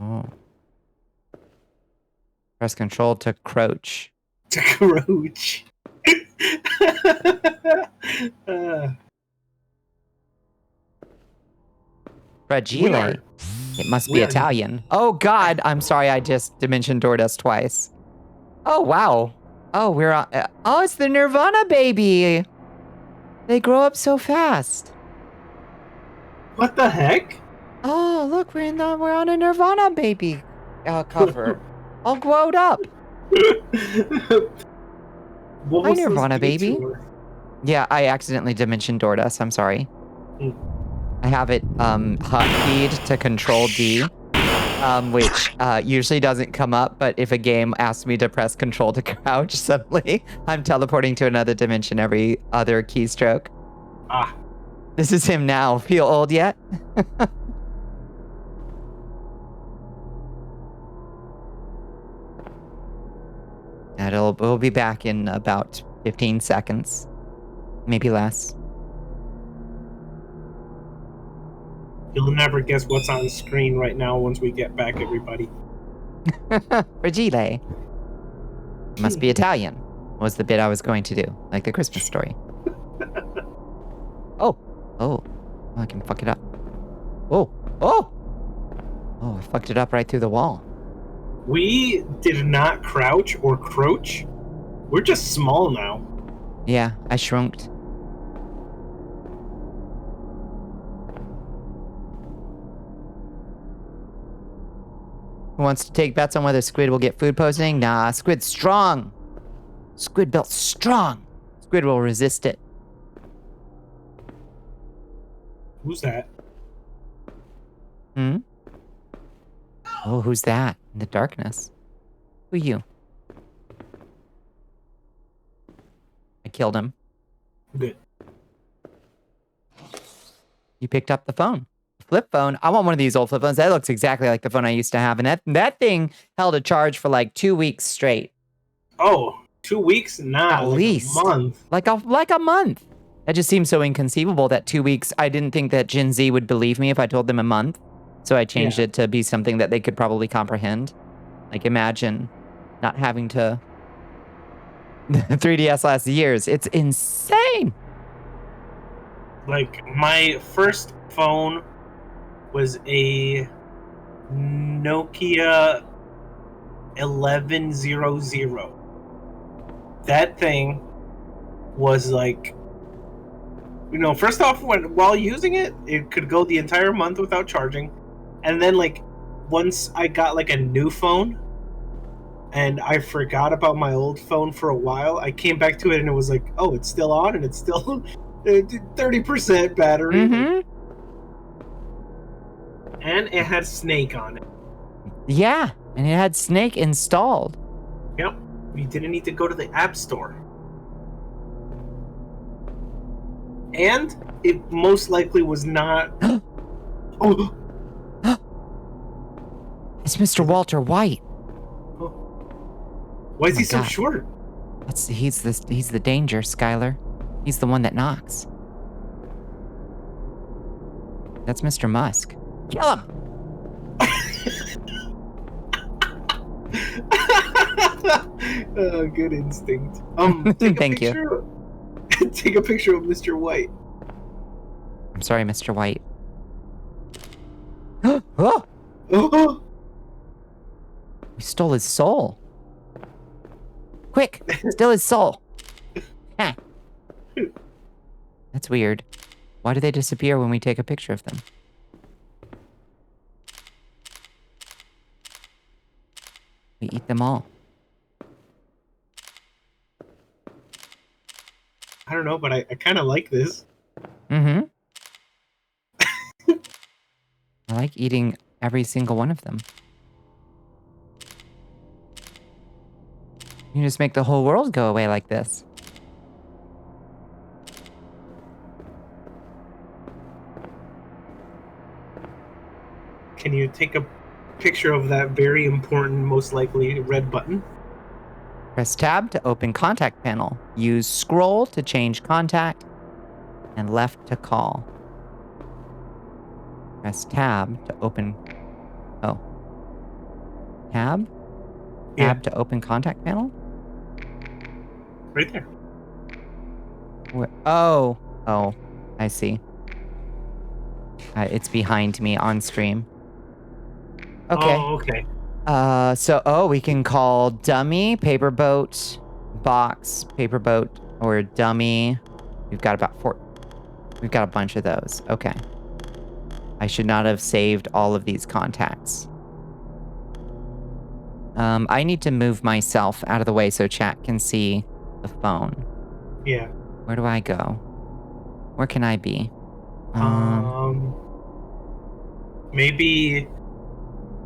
Oh. Press control to crouch. To crouch. Fragile. It must be Italian. Oh God, I'm sorry. I just dimension doored us twice. Oh wow. Oh, we're on. Oh, it's the Nirvana baby. They grow up so fast. What the heck? Oh, look, we're on a Nirvana baby cover. All glowed up. Hi, Nirvana baby. Yeah, I accidentally dimension doored us. I'm sorry. I have it hotkeyed to Control D, which usually doesn't come up, but if a game asks me to press Control to crouch, suddenly I'm teleporting to another dimension every other keystroke. Ah. This is him now. Feel old yet? We'll be back in about 15 seconds. Maybe less. You'll never guess what's on screen right now once we get back, everybody. Fragile. Must be Italian, was the bit I was going to do, like the Christmas story. Oh, I can fuck it up. Oh, I fucked it up right through the wall. We did not crouch or croach. We're just small now. Yeah, I shrunked. Who wants to take bets on whether Squid will get food poisoning? Nah, Squid's strong. Squid built strong. Squid will resist it. Who's that? Hmm? Oh, who's that? In the darkness. Who are you? I killed him. Good. You picked up the phone. Flip phone. I want one of these old flip phones. That looks exactly like the phone I used to have. And that thing held a charge for like 2 weeks straight. Oh, 2 weeks? Nah, At like least. a month. Like a month. That just seems so inconceivable that 2 weeks. I didn't think that Gen Z would believe me if I told them a month. So I changed it to be something that they could probably comprehend. Like imagine not having to 3DS lasts years. It's insane. Like, my first phone was a Nokia 1100. That thing was like, first off, while using it, it could go the entire month without charging. And then, like, once I got, like, a new phone, and I forgot about my old phone for a while, I came back to it, and it was like, oh, it's still on, and it's still 30% battery. Mm-hmm. And it had Snake on it. Yeah, and it had Snake installed. Yep. You didn't need to go to the App Store. And it most likely was not... Oh! It's Mr. Walter White. Why is Oh he my so God. short? He's the danger, Skylar. He's the one that knocks. That's Mr. Musk. Kill him! Good instinct. Thank you. Take a picture of Mr. White. I'm sorry, Mr. White. Oh! Oh! We stole his soul. Quick! Steal his soul! Heh. That's weird. Why do they disappear when we take a picture of them? We eat them all. I don't know, but I kind of like this. Mm-hmm. I like eating every single one of them. You just make the whole world go away like this. Can you take a picture of that very important, most likely red button? Press tab to open contact panel. Use scroll to change contact. And left to call. Press tab to open... Oh. Tab? Yeah. Tab to open contact panel? Right there. Where? Oh. Oh. I see. It's behind me on stream. Okay. Oh, okay. We can call dummy, paper boat, box, paper boat, or dummy. We've got about 4. We've got a bunch of those. Okay. I should not have saved all of these contacts. I need to move myself out of the way so chat can see the phone. Yeah. Where do I go? Where can I be? Maybe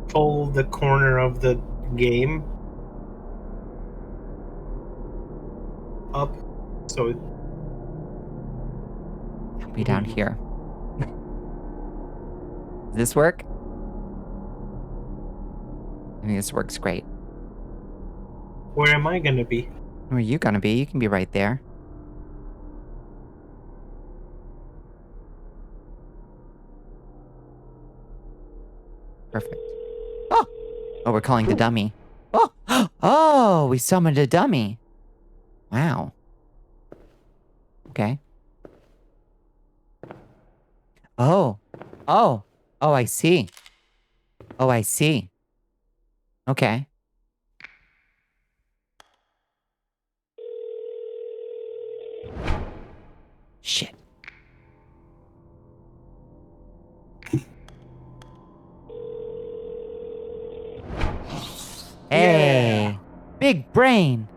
pull the corner of the game up so it... I'll be down here. Does this work? I think this works great. Where am I gonna be? Where are you gonna be? You can be right there. Perfect. Oh! Oh, we're calling the dummy. Oh! Oh! We summoned a dummy. Wow. Okay. Oh. Oh. Oh, I see. Oh, I see. Okay. Shit. Hey. Big brain.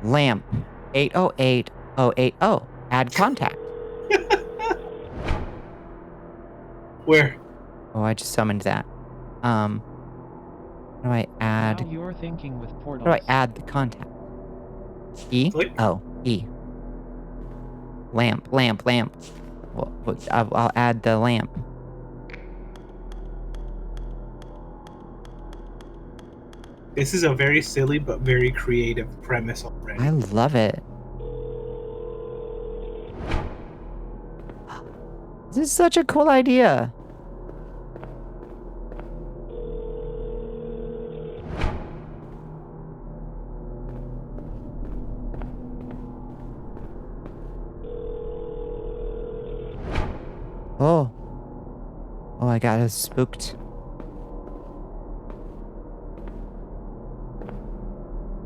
Lamp 808080. Add contact. Where? Oh, I just summoned that. How do I add? Now you're thinking with How portals. do I add the contact? E? Click. Oh, E. Lamp. Well, I'll add the lamp. This is a very silly but very creative premise already. I love it. This is such a cool idea. Oh. Oh, I got us spooked.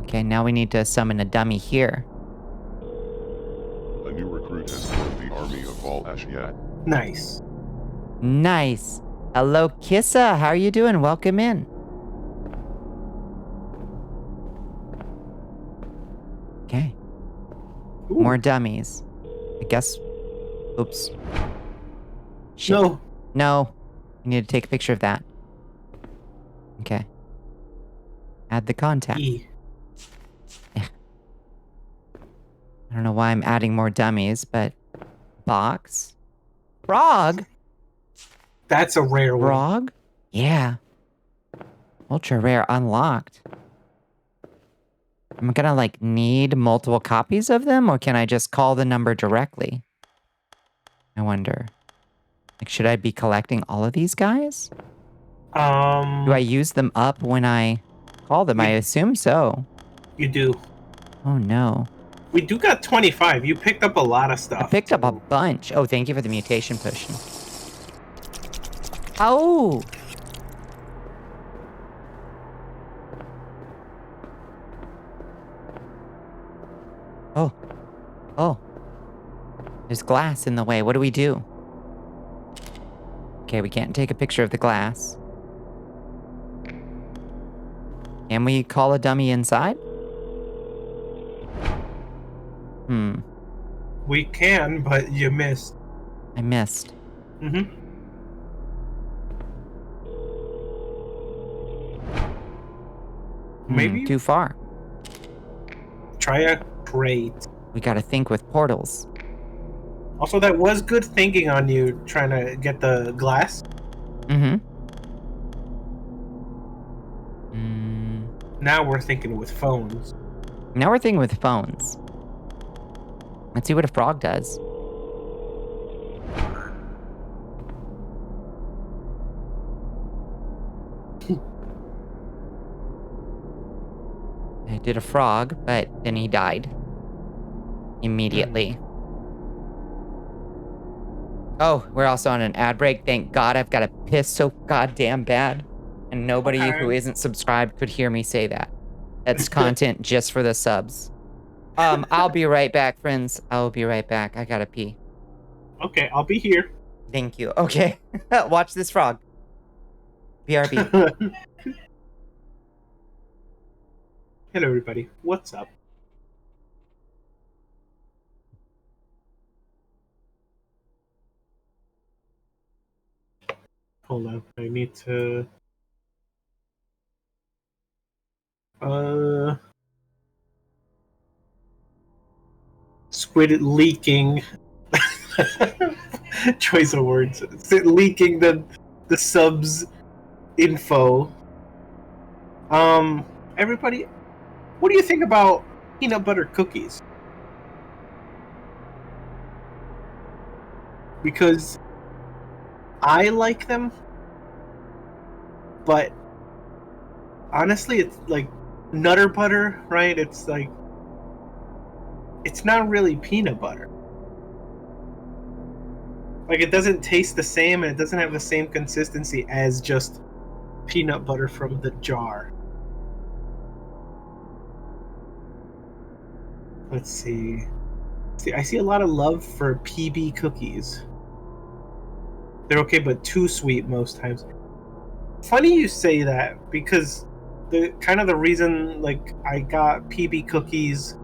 Okay, now we need to summon a dummy here. A new recruit has joined the army of Val Ashiat. Nice. Nice. Hello, Kissa. How are you doing? Welcome in. Okay. Ooh. More dummies. I guess. Oops. Shit. No. No. I need to take a picture of that. Okay. Add the contact. E. I don't know why I'm adding more dummies, but box. Frog? That's a rare one. Frog? Yeah. Ultra rare unlocked. I'm gonna like need multiple copies of them, or can I just call the number directly? I wonder. Like, should I be collecting all of these guys? Do I use them up when I call them? I assume so. You do. Oh no. We do got 25. You picked up a lot of stuff. I picked up a bunch. Oh, thank you for the mutation potion. Oh! Oh. Oh. There's glass in the way. What do we do? Okay, we can't take a picture of the glass. Can we call a dummy inside? We can, but you missed. I missed. Mm-hmm. Maybe Too far. try a crate. We gotta think with portals. Also, that was good thinking on you trying to get the glass. Now we're thinking with phones. Now we're thinking with phones. Let's see what a frog does. I did a frog, but then he died. Immediately. Oh, we're also on an ad break. Thank God, I've got to piss so goddamn bad. And nobody who isn't subscribed could hear me say that. That's content just for the subs. I'll be right back, friends. I'll be right back. I gotta pee. Okay, I'll be here. Thank you. Okay. Watch this frog. BRB. Hello, everybody. What's up? Hold on. I need to... Squid leaking. Choice of words. Leaking the subs info. Everybody, what do you think about peanut butter cookies? Because I like them, but honestly, it's like Nutter butter, right? It's like, it's not really peanut butter. Like, it doesn't taste the same, and it doesn't have the same consistency as just peanut butter from the jar. Let's see. See, I see a lot of love for PB cookies. They're okay, but too sweet most times. Funny you say that, because the reason like I got PB cookies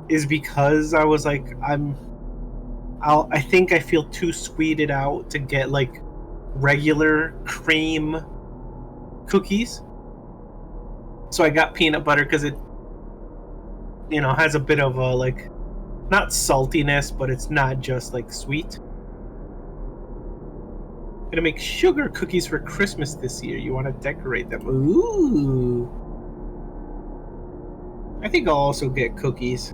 is because I was like, I think I feel too sweeted out to get like regular cream cookies. So I got peanut butter because it, you know, has a bit of a like, not saltiness, but it's not just like sweet. Gonna make sugar cookies for Christmas this year. You want to decorate them? Ooh. I think I'll also get cookies.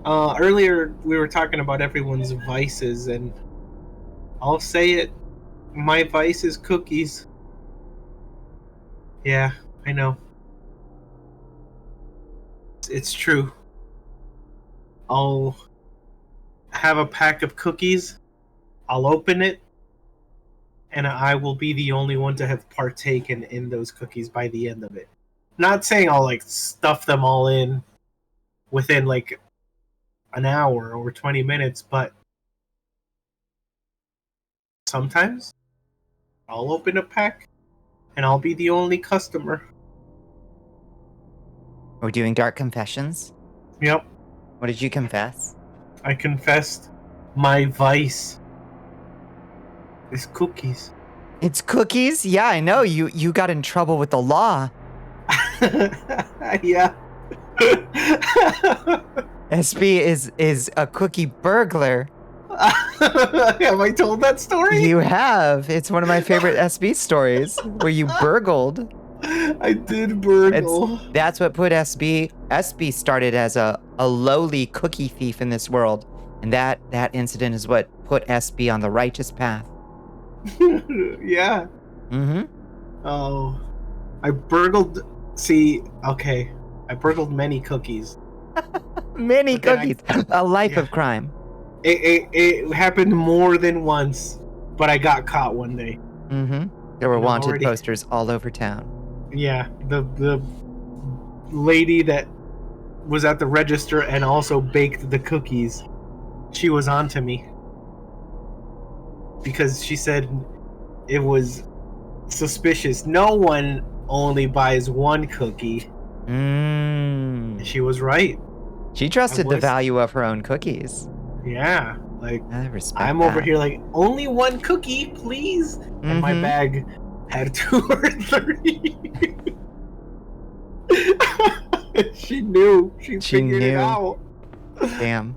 Earlier we were talking about everyone's vices, and I'll say it. My vice is cookies. Yeah, I know. It's true. I'll have a pack of cookies, I'll open it, and I will be the only one to have partaken in those cookies by the end of it. Not saying I'll like stuff them all in within like an hour or 20 minutes, but sometimes I'll open a pack and I'll be the only customer. We're doing dark confessions. Yep. What did you confess? I confessed my vice is cookies. It's cookies? Yeah, I know. You got in trouble with the law. Yeah. SB is a cookie burglar. Have I told that story? You have. It's one of my favorite SB stories where you burgled. I did burgle. That's what put SB. SB started as a lowly cookie thief in this world. And that incident is what put SB on the righteous path. Yeah. Mm-hmm. Oh. I burgled. See, okay. I burgled many cookies. Many cookies. A life of crime. It happened more than once, but I got caught one day. Mm-hmm. There were wanted posters all over town. Yeah, the lady that was at the register and also baked the cookies, she was onto me. Because she said it was suspicious. No one only buys one cookie. She was right. She trusted the value of her own cookies. Yeah, like I respect I'm that. over here like, only one cookie, please. And my bag had 2 or 3. She knew. She figured it out. Damn.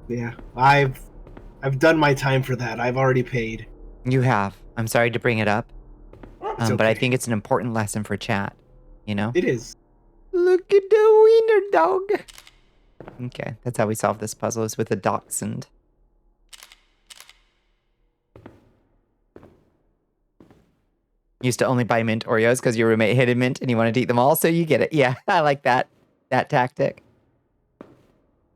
Yeah, I've done my time for that. I've already paid. You have. I'm sorry to bring it up. Okay. But I think it's an important lesson for chat. You know? It is. Look at the wiener dog. Okay, that's how we solve this puzzle, is with a dachshund. Used to only buy mint Oreos because your roommate hated mint and you wanted to eat them all, so you get it. Yeah, I like that tactic.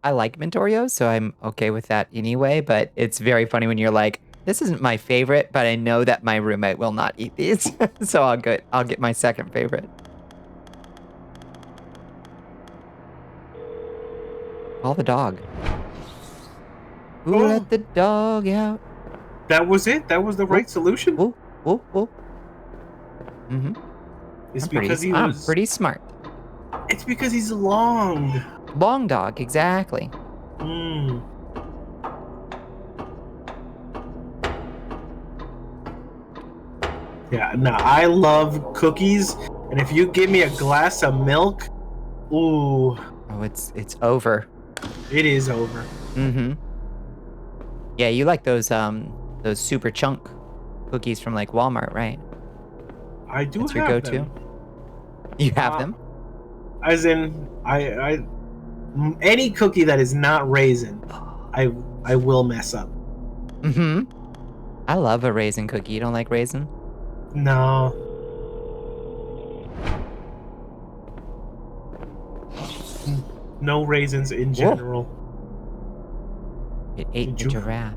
I like mint Oreos, so I'm okay with that anyway, but it's very funny when you're like, this isn't my favorite, but I know that my roommate will not eat these, so I'll get my second favorite. Call the dog. Who let the dog out? That was it? That was the right solution? Whoa. Mm-hmm. I'm pretty smart. It's because he's long. Long dog, exactly. Yeah, no, I love cookies, and if you give me a glass of milk, ooh. Oh, it's over. It is over. Mm-hmm. Yeah, you like those super chunk cookies from like Walmart, right? I do That's have your go-to? them. You have them? As in, I any cookie that is not raisin, I will mess up. Mm-hmm. I love a raisin cookie. You don't like raisin? No. No raisins in general. It ate the giraffe.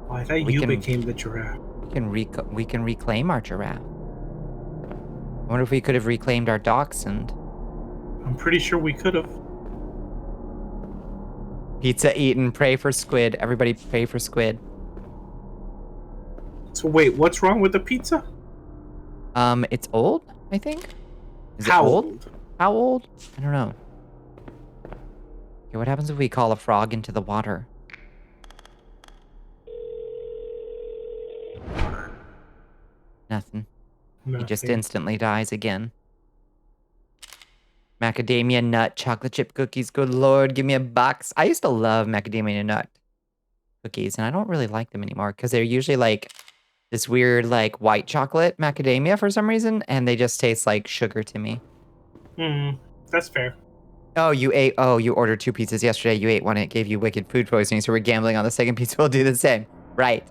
Oh, I thought you became the giraffe. We can reclaim our giraffe. I wonder if we could have reclaimed our dachshund. I'm pretty sure we could have. Pizza eaten. Pray for squid. Everybody pray for squid. So wait, what's wrong with the pizza? It's old, I think. Is How it old? old? How old? I don't know. Okay, what happens if we call a frog into the water? Nothing. He just instantly dies again. Macadamia nut chocolate chip cookies. Good lord, give me a box. I used to love macadamia nut cookies, and I don't really like them anymore because they're usually like this weird like white chocolate macadamia for some reason, and they just taste like sugar to me. That's fair. Oh, you ordered 2 pizzas yesterday. You ate one. It gave you wicked food poisoning, so we're gambling on the second pizza. We'll do the same. Right.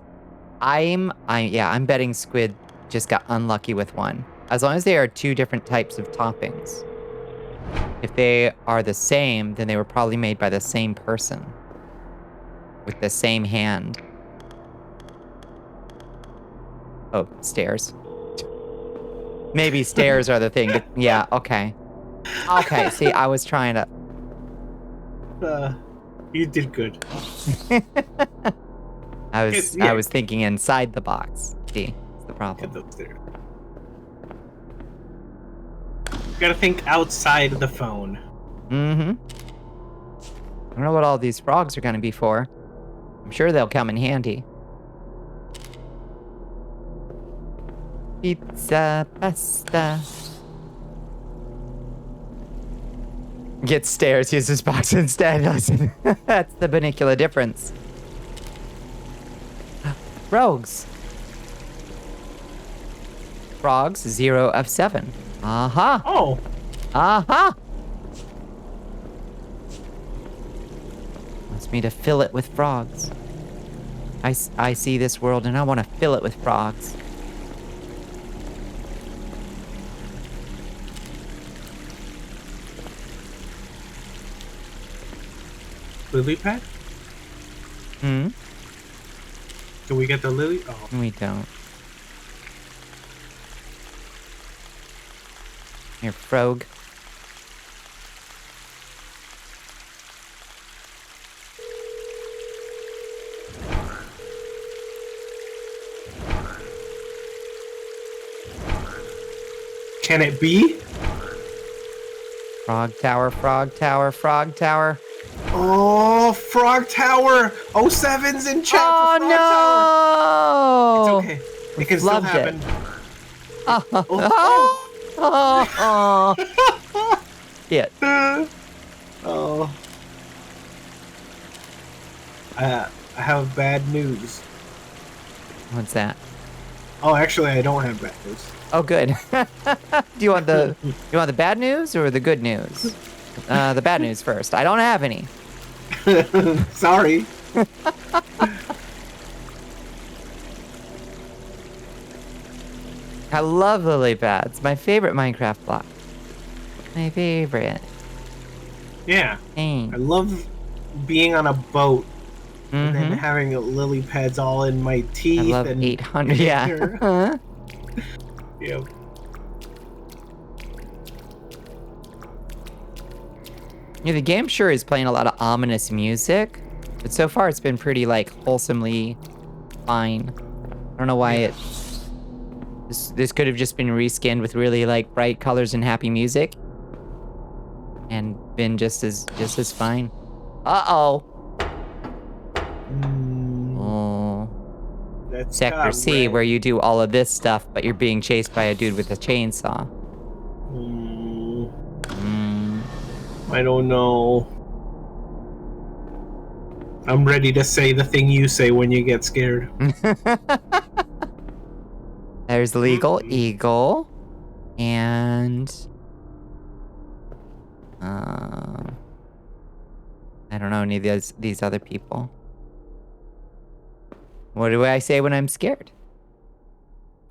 I'm betting squid just got unlucky with one. As long as they are 2 different types of toppings. If they are the same, then they were probably made by the same person. with the same hand. Oh, stairs. Maybe stairs are the thing. Yeah, okay. Okay, see, I was trying to... You did good. I was thinking inside the box. See, that's the problem. Get upstairs. Gotta think outside the phone. Mm-hmm. I don't know what all these frogs are gonna be for. I'm sure they'll come in handy. Pizza, pasta. Get stairs, use this box instead. Listen, that's the Bonnicula difference. Rogues. Frogs, 0 of 7. Aha. Oh. Aha. Wants me to fill it with frogs. I see this world and I want to fill it with frogs. Lily pad? Hmm? Do we get the lily? Oh. We don't. Here, frog. Can it be? Frog tower, frog tower, frog tower. Oh, Frog Tower! 07's in chat Oh, for Frog no! Tower! It's okay. It can still Loved it. happen. Oh. Shit. Oh. I have bad news. What's that? Oh, actually, I don't have bad news. Oh, good. Do you want the bad news or the good news? The bad news first. I don't have any. Sorry. I love lily pads. My favorite Minecraft block. My favorite. Yeah. Dang. I love being on a boat and then Mhm. having lily pads all in my teeth. I love and 800. Yeah. Huh? Yeah. Yeah, the game sure is playing a lot of ominous music, but so far it's been pretty, like, wholesomely fine. I don't know why it... This could have just been reskinned with really, like, bright colors and happy music. And been just as fine. Uh-oh. Oh. That's Sector got C, red. where you do all of this stuff, but you're being chased by a dude with a chainsaw. I don't know. I'm ready to say the thing you say when you get scared. There's Legal Eagle. And... I don't know any of these other people. What do I say when I'm scared?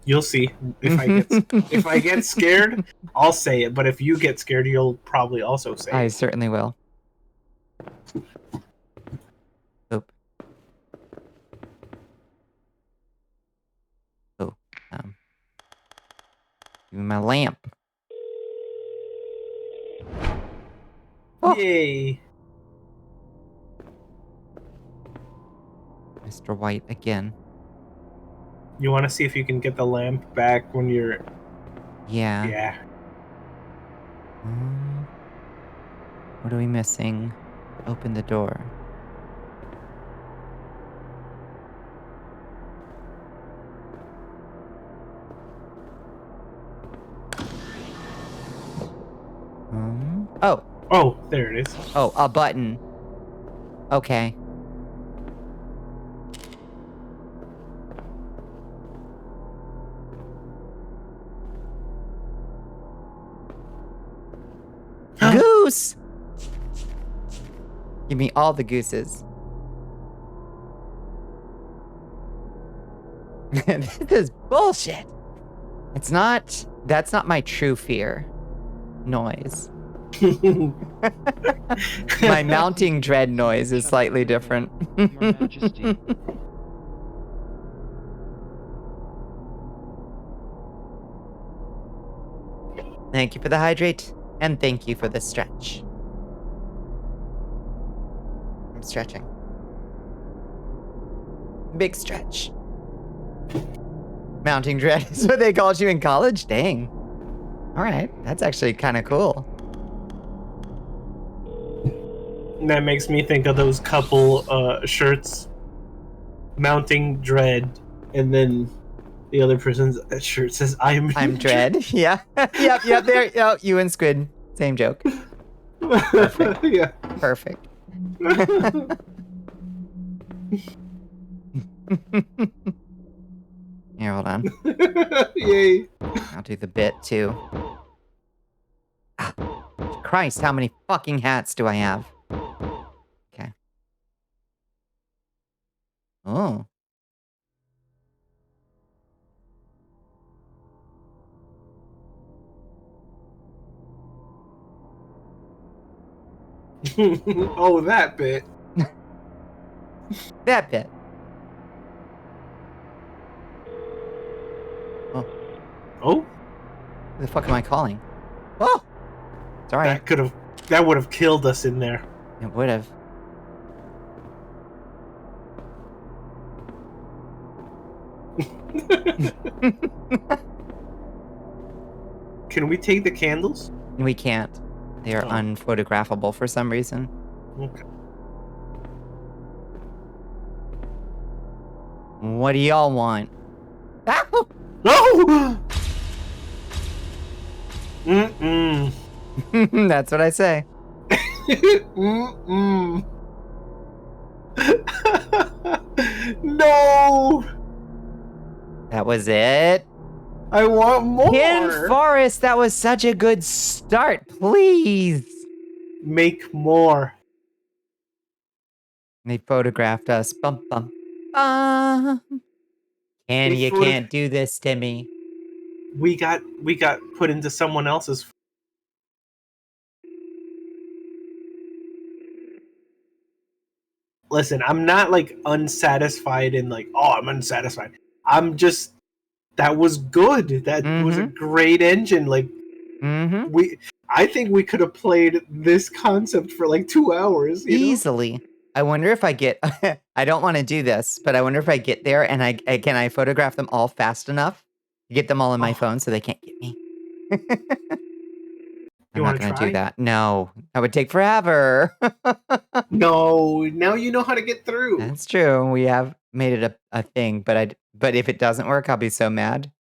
You'll see. If I get scared, I'll say it. But if you get scared, you'll probably also say I it. certainly will. Oop. Oh, give me my lamp. Oh. Yay! Mr. White again. You want to see if you can get the lamp back when you're... Yeah. Yeah. What are we missing? Open the door. Oh. Oh, there it is. Oh, a button. Okay. Goose! Give me all the gooses. This is bullshit. That's not my true fear. Noise. My mounting dread noise is slightly different. Your Majesty. Thank you for the hydrate, and thank you for the stretch. I'm stretching. Big stretch. Mounting dread is what they called you in college? Dang. All right, that's actually kind of cool. That makes me think of those couple shirts, mounting dread, and then the other person's shirt says I'm dread. Yeah. yep, there. Oh, you and Squid. Same joke. Perfect. Yeah. Perfect. Here, hold on. Yay. I'll do the bit too. Ah, Christ, how many fucking hats do I have? Okay. Oh. Oh, that bit. That bit. Oh. Oh? Who the fuck am I calling? Oh! Sorry. That would have killed us in there. It would have. Can we take the candles? We can't. They are unphotographable for some reason. Okay. What do y'all want? Ah! No! Mm-mm. That's what I say. Mm-mm. No! That was it. I want more! Ken Forest, that was such a good start. Please. Make more. They photographed us. Bum, bum, bum. Ken, you can't do this to me. We got put into someone else's. Listen, I'm not like unsatisfied and like, oh, I'm unsatisfied. I'm just, that was good. That was a great engine. Like, I think we could have played this concept for like 2 hours. Easily. Know? I wonder if I get, I don't want to do this, but I wonder if I get there and can I photograph them all fast enough to get them all in my phone so they can't get me. I'm not going to do that. No, that would take forever. No, now you know how to get through. That's true. We have made it a thing, but if it doesn't work, I'll be so mad.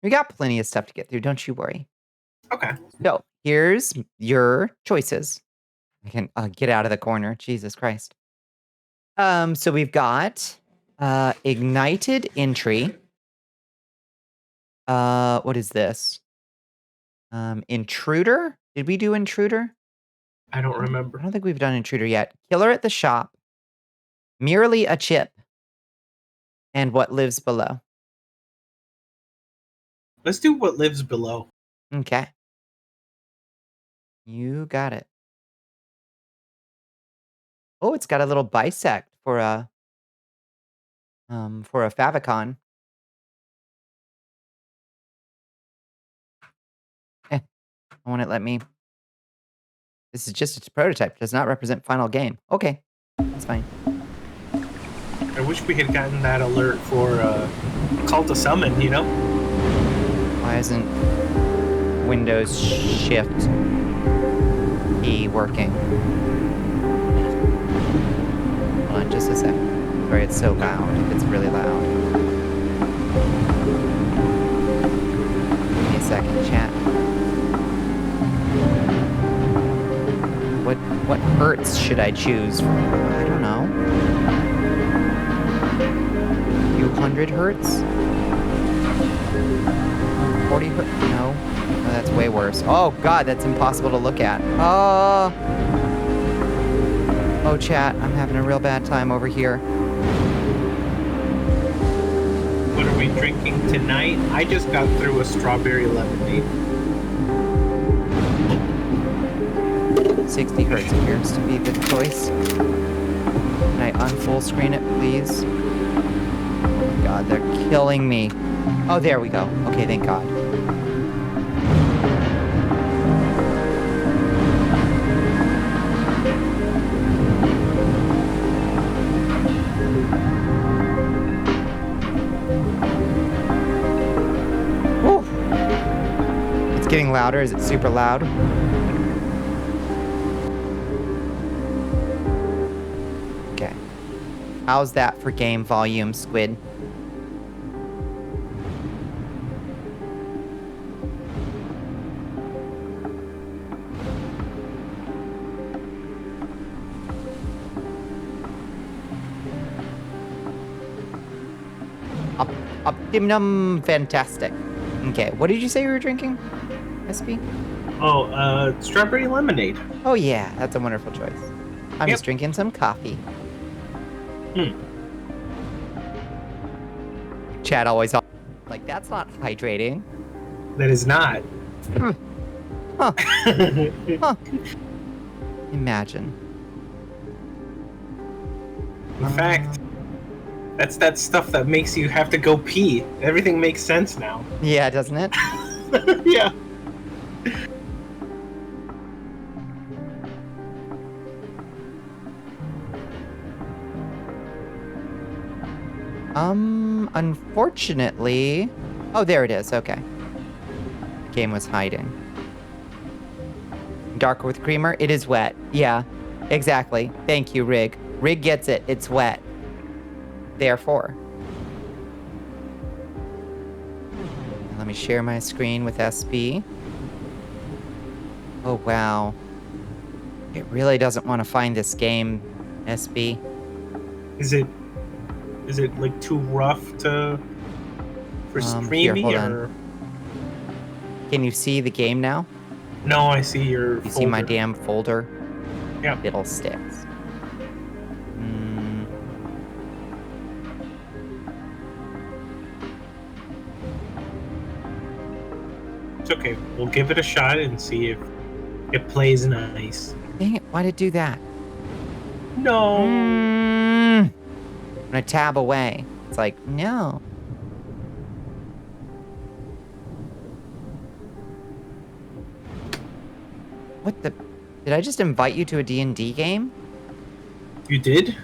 We got plenty of stuff to get through. Don't you worry. Okay. So here's your choices. I can get out of the corner. Jesus Christ. So we've got ignited entry. What is this? Intruder? Did we do intruder? I don't remember. I don't think we've done intruder yet. Killer at the shop. Merely a chip. And what lives below. Let's do what lives below. Okay. You got it. Oh, it's got a little bisect for a favicon. Won't it let me? This is just a prototype. Does not represent final game. Okay, that's fine. I wish we had gotten that alert for Call to Summon, you know? Why isn't Windows Shift E working? Hold on just a sec. Sorry, it's so loud. It's really loud. Give me a second, chat. What hertz should I choose? I don't know. A few hundred hertz? 40 hertz? No. No, that's way worse. Oh god, that's impossible to look at. Oh, chat, I'm having a real bad time over here. What are we drinking tonight? I just got through a strawberry lemonade. 60 hertz appears to be the choice. Can I unfull screen it, please? Oh my god, they're killing me. Oh, there we go. Okay, thank god. Woo. It's getting louder. Is it super loud? Okay. How's that for game volume, Squid? Optimum fantastic. Okay, what did you say you were drinking, SB? Oh, strawberry lemonade. Oh yeah, that's a wonderful choice. I'm just drinking some coffee. Chad always like, that's not hydrating. That is not. Huh. Huh. Imagine. In fact, that's that stuff that makes you have to go pee. Everything makes sense now. Yeah, doesn't it? Yeah. Unfortunately... Oh, there it is. Okay. The game was hiding. Darker with creamer. It is wet. Yeah, exactly. Thank you, Rig. Rig gets it. It's wet. Therefore. Let me share my screen with SB. Oh, wow. It really doesn't want to find this game, SB. Is it like too rough for streaming hold or? on. Can you see the game now? No, I see your. You see my damn folder? Yeah. Fiddlesticks. It's okay. We'll give it a shot and see if it plays nice. Dang it, why did it do that? No. I'm gonna tab away. It's like, no. What the? Did I just invite you to a D&D game? You did?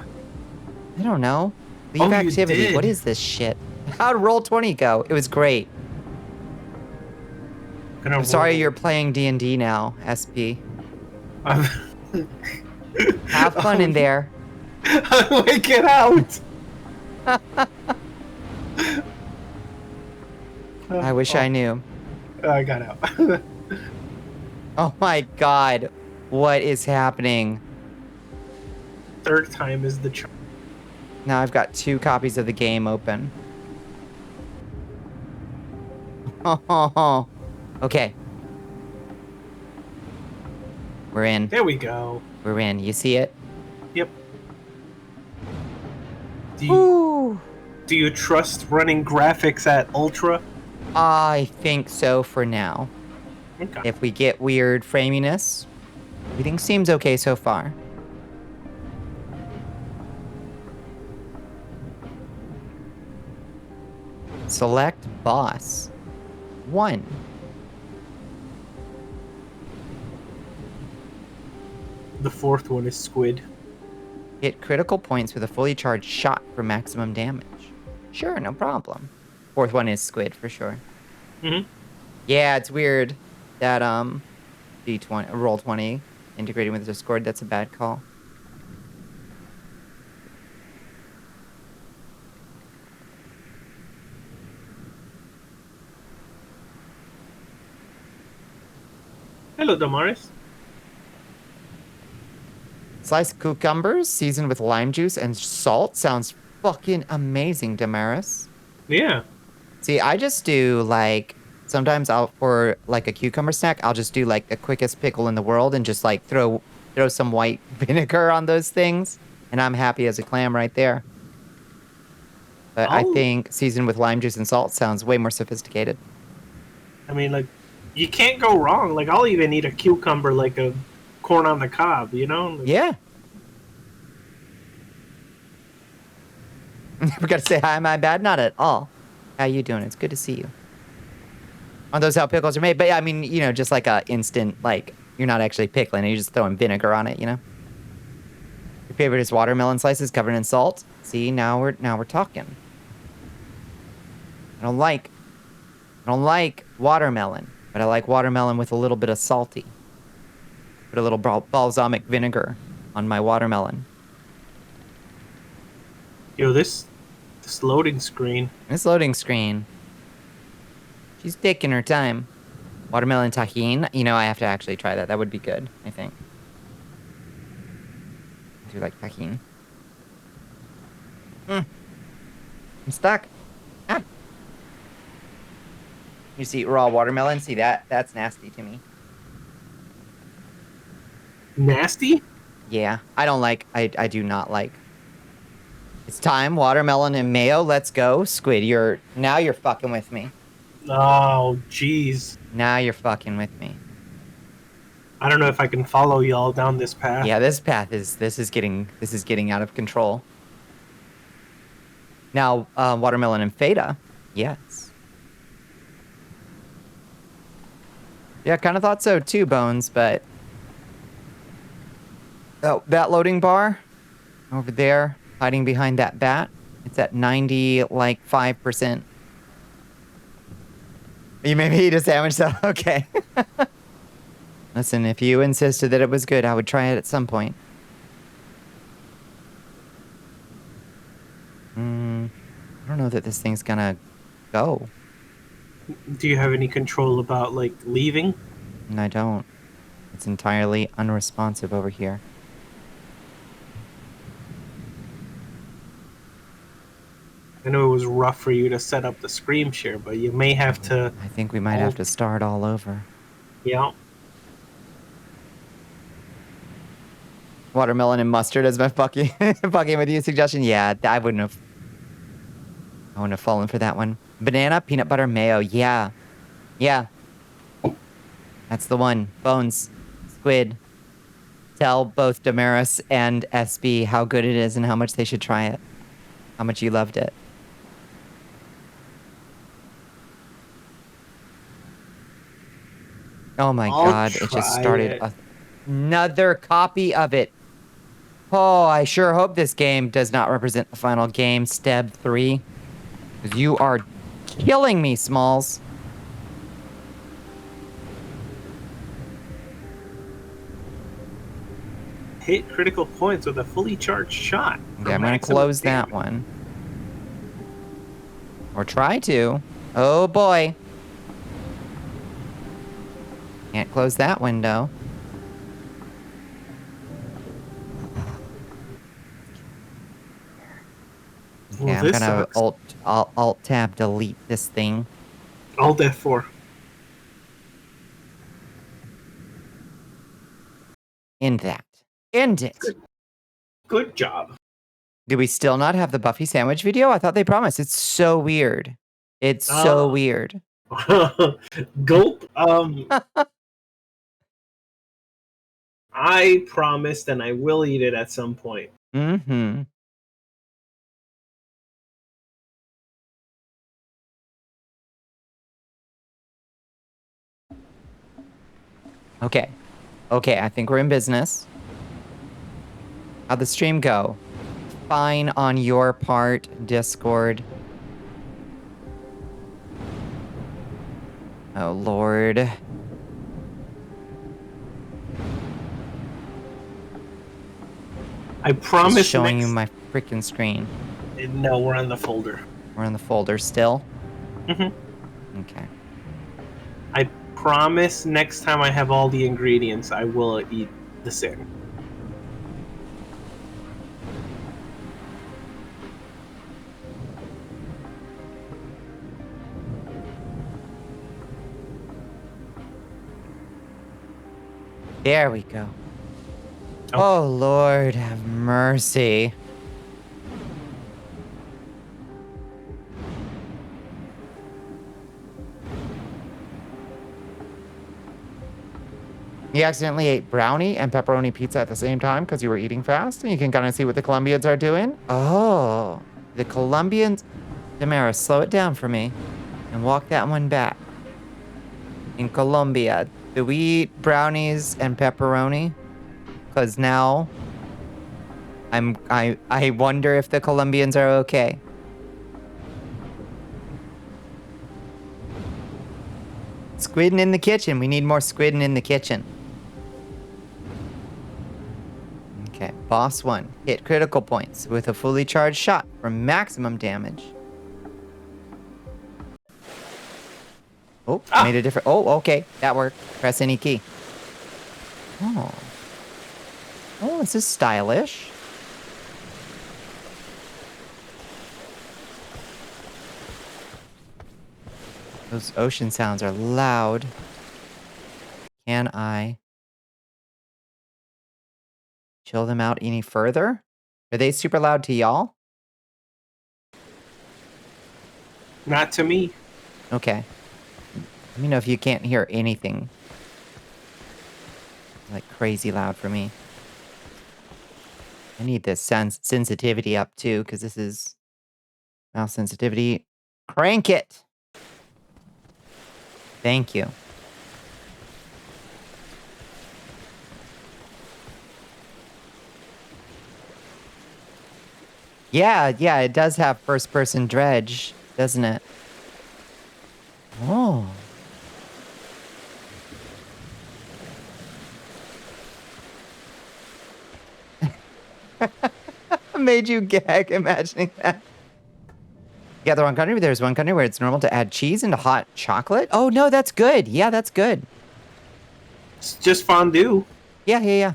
I don't know. Leave Oh, you activity. did. What is this shit? How'd Roll20 go? It was great. I'm sorry you're playing D&D now, SP. Have fun in there. How do I get out? I wish I knew. I got out. Oh my god. What is happening? Third time is the charm. Now I've got 2 copies of the game open. Okay. We're in. There we go. We're in. You see it? Yep. Ooh. Do you trust running graphics at Ultra? I think so for now. Okay. If we get weird framiness, everything seems okay so far. Select boss. 1. The fourth one is Squid. Hit critical points with a fully charged shot for maximum damage. Sure, no problem. 4th one is Squid for sure. Yeah, it's weird that D20 Roll20 integrating with Discord. That's a bad call. Hello, Damaris. Sliced cucumbers seasoned with lime juice and salt sounds fucking amazing, Damaris. Yeah. See, I just do like sometimes for like a cucumber snack, I'll just do like the quickest pickle in the world and just like throw some white vinegar on those things, and I'm happy as a clam right there. But I think seasoned with lime juice and salt sounds way more sophisticated. I mean, like, you can't go wrong. Like, I'll even eat a cucumber like a corn on the cob, you know? Yeah. We gotta say hi, my bad. Not at all. How you doing? It's good to see you. Are those how pickles are made? But yeah, I mean, you know, just like a instant, like, you're not actually pickling it. You're just throwing vinegar on it, you know? Your favorite is watermelon slices covered in salt. See, now we're talking. I don't like watermelon, but I like watermelon with a little bit of salty. Put a little balsamic vinegar on my watermelon. Yo, this loading screen. This loading screen. She's taking her time. Watermelon tahine. You know, I have to actually try that. That would be good, I think. I do like tahine. I'm stuck. Ah. You see raw watermelon? See that? That's nasty to me. Nasty? Yeah. I don't like, I do not like. It's time. Watermelon and mayo. Let's go. Squid, now you're fucking with me. Oh, jeez. Now you're fucking with me. I don't know if I can follow y'all down this path. Yeah, this is getting out of control. Now, watermelon and feta. Yes. Yeah, kind of thought so too, Bones, but... Oh, that loading bar over there, hiding behind that bat. It's at 5%. You made me eat a sandwich, though? Okay. Listen, if you insisted that it was good, I would try it at some point. I don't know that this thing's gonna go. Do you have any control about, like, leaving? And I don't. It's entirely unresponsive over here. I know it was rough for you to set up the screen share, but you may have to... I think we might have to start all over. Yeah. Watermelon and mustard as my fucking with you suggestion. Yeah, I wouldn't have fallen for that one. Banana, peanut butter, mayo. Yeah. Yeah. That's the one. Bones. Squid. Tell both Damaris and SB how good it is and how much they should try it. How much you loved it. Oh my god, it just started another copy of it. Oh, I sure hope this game does not represent the final game, Steb 3. Because you are killing me, Smalls. Hit critical points with a fully charged shot. Okay, I'm going to close that one. Or try to. Oh boy. Can't close that window. Okay, Well, I'm gonna alt tab delete this thing. Alt F4. End that. End it. Good job. Do we still not have the Buffy sandwich video? I thought they promised. It's so weird. It's so weird. Gulp. I promised, and I will eat it at some point. Mm-hmm. Okay. Okay, I think we're in business. How'd the stream go? Fine on your part, Discord. Oh, Lord. I promise. Just showing you my freaking screen. No, we're on the folder. We're in the folder still? Mm-hmm. Okay. I promise next time I have all the ingredients, I will eat the same. There we go. Oh, Lord, have mercy. You accidentally ate brownie and pepperoni pizza at the same time because you were eating fast, and you can kind of see what the Colombians are doing. Oh, the Colombians. Tamara, slow it down for me and walk that one back. In Colombia, do we eat brownies and pepperoni? Because now I wonder if the Colombians are okay. Squidding in the kitchen. We need more squidding in the kitchen. Okay, boss 1. Hit critical points with a fully charged shot for maximum damage. Oh, made a different... Oh, okay. That worked. Press any key. Oh. Oh, this is stylish. Those ocean sounds are loud. Can I chill them out any further? Are they super loud to y'all? Not to me. Okay. Let me know if you can't hear anything. Like crazy loud for me. I need this sensitivity up too, because this is mouse sensitivity. Crank it! Thank you. Yeah, it does have first-person dredge, doesn't it? Oh. Made you gag imagining that. Yeah, the wrong country. There's one country where it's normal to add cheese into hot chocolate. Oh, no, that's good. Yeah, that's good. It's just fondue. Yeah.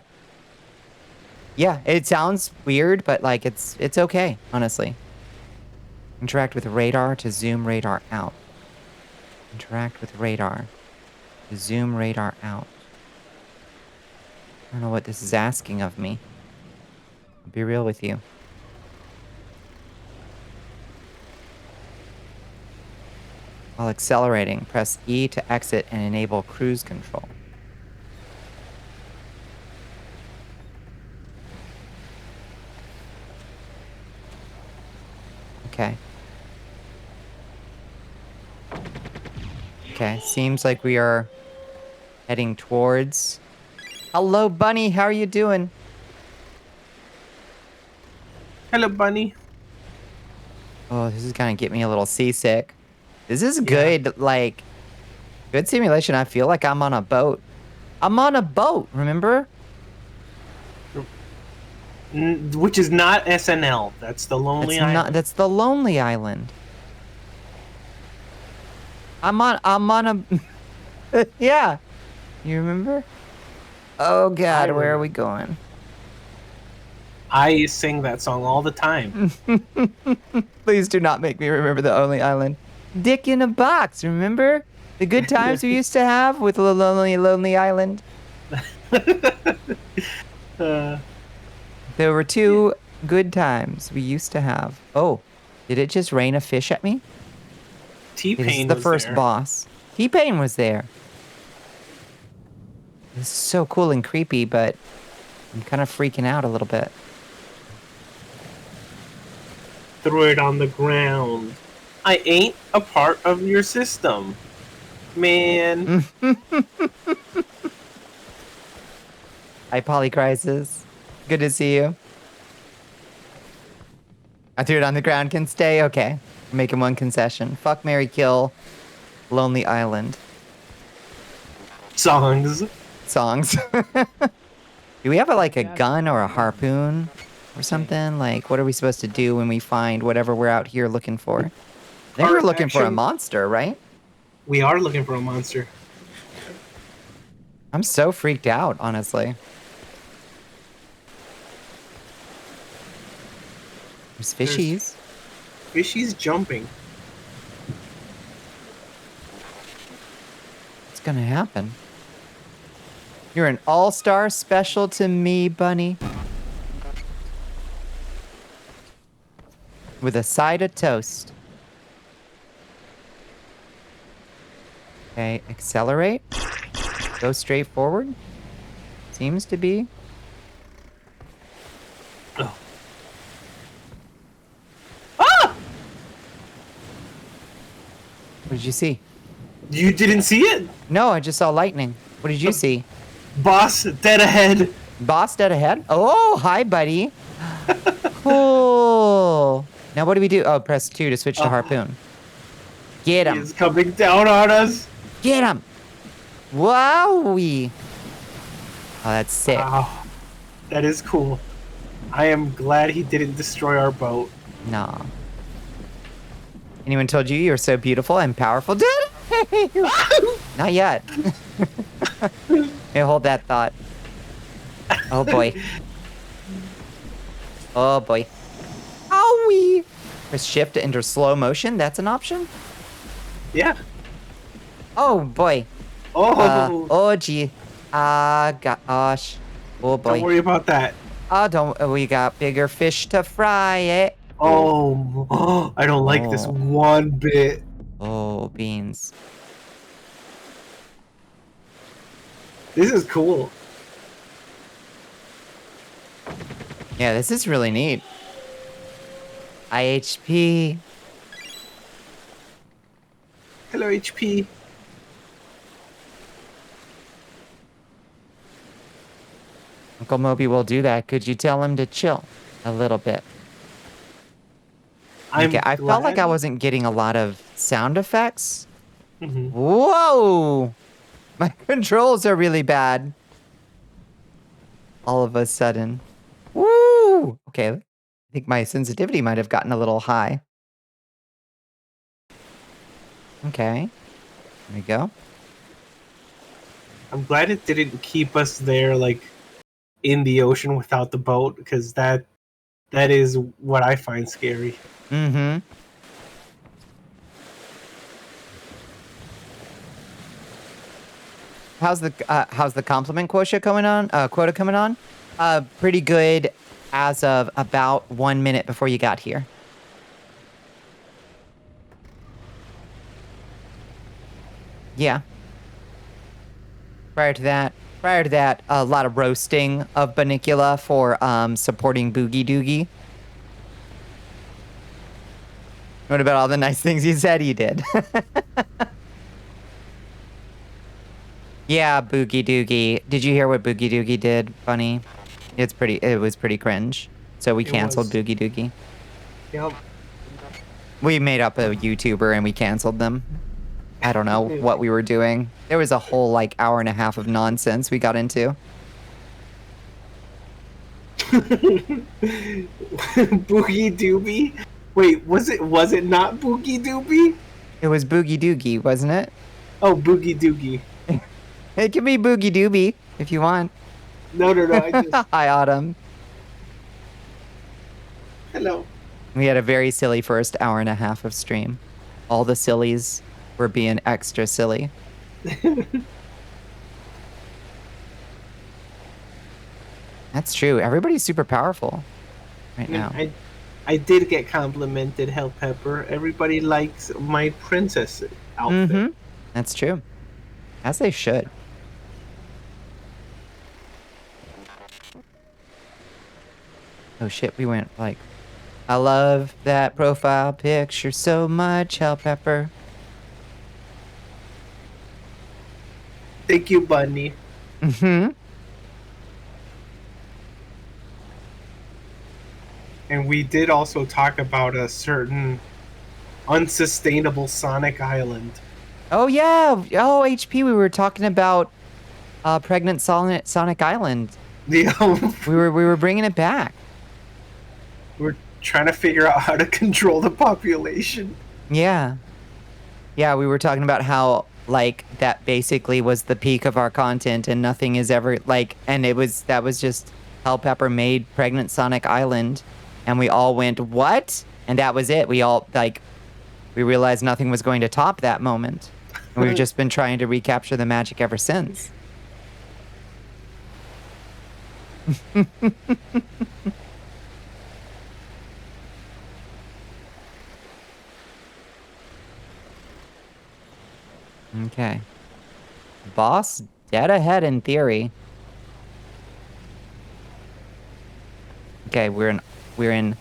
Yeah, it sounds weird, but like it's okay, honestly. Interact with radar to zoom radar out. Interact with radar to zoom radar out. I don't know what this is asking of me. I'll be real with you. While accelerating, press E to exit and enable cruise control. Okay. Okay, seems like we are heading towards... Hello, Bunny, how are you doing? Hello, bunny. Oh, this is gonna get me a little seasick. This is good, like, good simulation. I feel like I'm on a boat. I'm on a boat, remember? Which is not SNL. That's the Lonely Island. That's the Lonely Island. I'm on a... Yeah. You remember? Oh, God, where are we going? I sing that song all the time. Please do not make me remember the Lonely Island. Dick in a box, remember? The good times we used to have with the Lonely Island. There were 2 good times we used to have. Oh, did it just rain a fish at me? T-Pain This is the first boss. T-Pain was there. This is so cool and creepy, but I'm kind of freaking out a little bit. Throw it on the ground. I ain't a part of your system. Man. Hi, Polycrisis. Good to see you. I threw it on the ground. Can stay? Okay. I'm making one concession. Fuck, marry, kill. Lonely Island. Songs. Do we have a gun or a harpoon or something? Like, what are we supposed to do when we find whatever we're out here looking for? I think we're looking for a monster, right? We are looking for a monster. I'm so freaked out, honestly. There's fishies. Fishies jumping. What's gonna happen? You're an all-star special to me, Bunny. With a side of toast. Okay, accelerate. Go straight forward. Seems to be. Oh. Ah! What did you see? You didn't see it? No, I just saw lightning. What did you see? Boss, dead ahead. Boss dead ahead? Oh, hi, buddy. Cool. Now what do we do? Oh, press 2 to switch to harpoon. Get He him. is coming down on us. Get him. Wowee. Oh, that's sick. Wow. That is cool. I am glad he didn't destroy our boat. Nah. Anyone told you you're so beautiful and powerful? Not yet. Hey, hold that thought. Oh boy. Oh boy. Owie! Press shift to enter slow motion. That's an option? Yeah. Oh boy. Oh. Oh gee. Gosh. Oh boy. Don't worry about that. Oh, don't. We got bigger fish to fry it. Oh, I don't like this one bit. Oh, beans. This is cool. Yeah, this is really neat. IHP. Hello, HP. Uncle Moby will do that. Could you tell him to chill a little bit? I felt like I wasn't getting a lot of sound effects. Mm-hmm. Whoa! My controls are really bad. All of a sudden. Woo! Okay, I think my sensitivity might have gotten a little high. Okay. There we go. I'm glad it didn't keep us there, like, in the ocean without the boat, because that is what I find scary. Mm-hmm. How's the compliment quota coming on? Pretty good as of about 1 minute before you got here. Yeah. Prior to that, a lot of roasting of Bonnicula for supporting Boogie Doogie. What about all the nice things you said he did? Yeah, Boogie Doogie. Did you hear what Boogie Doogie did, Bunny? It was pretty cringe. So we canceled Boogie Doogie. Yep. We made up a YouTuber and we canceled them. I don't know what we were doing. There was a whole like hour and a half of nonsense we got into. Boogie Doobie? Wait, was it not Boogie Doobie? It was Boogie Doogie, wasn't it? Oh, Boogie Doogie. It can be Boogie Doobie if you want. No, I just... Hi, Autumn. Hello. We had a very silly first hour and a half of stream. All the sillies were being extra silly. That's true. Everybody's super powerful right now. I did get complimented, Hell Pepper. Everybody likes my princess outfit. Mm-hmm. That's true. As they should. Oh shit, we went like... I love that profile picture so much, Hell Pepper. Thank you, Bunny. Mm-hmm. And we did also talk about a certain unsustainable Sonic Island. Oh yeah. Oh, HP, we were talking about pregnant Sonic Island. The, we were bringing it back. We're trying to figure out how to control the population. Yeah. Yeah, we were talking about how like that basically was the peak of our content and nothing is ever like, and that was just Hell Pepper made pregnant Sonic Island and we all went, what? And that was it. We all like, we realized nothing was going to top that moment. And we've just been trying to recapture the magic ever since. Okay. Boss dead ahead in theory. Okay, we're in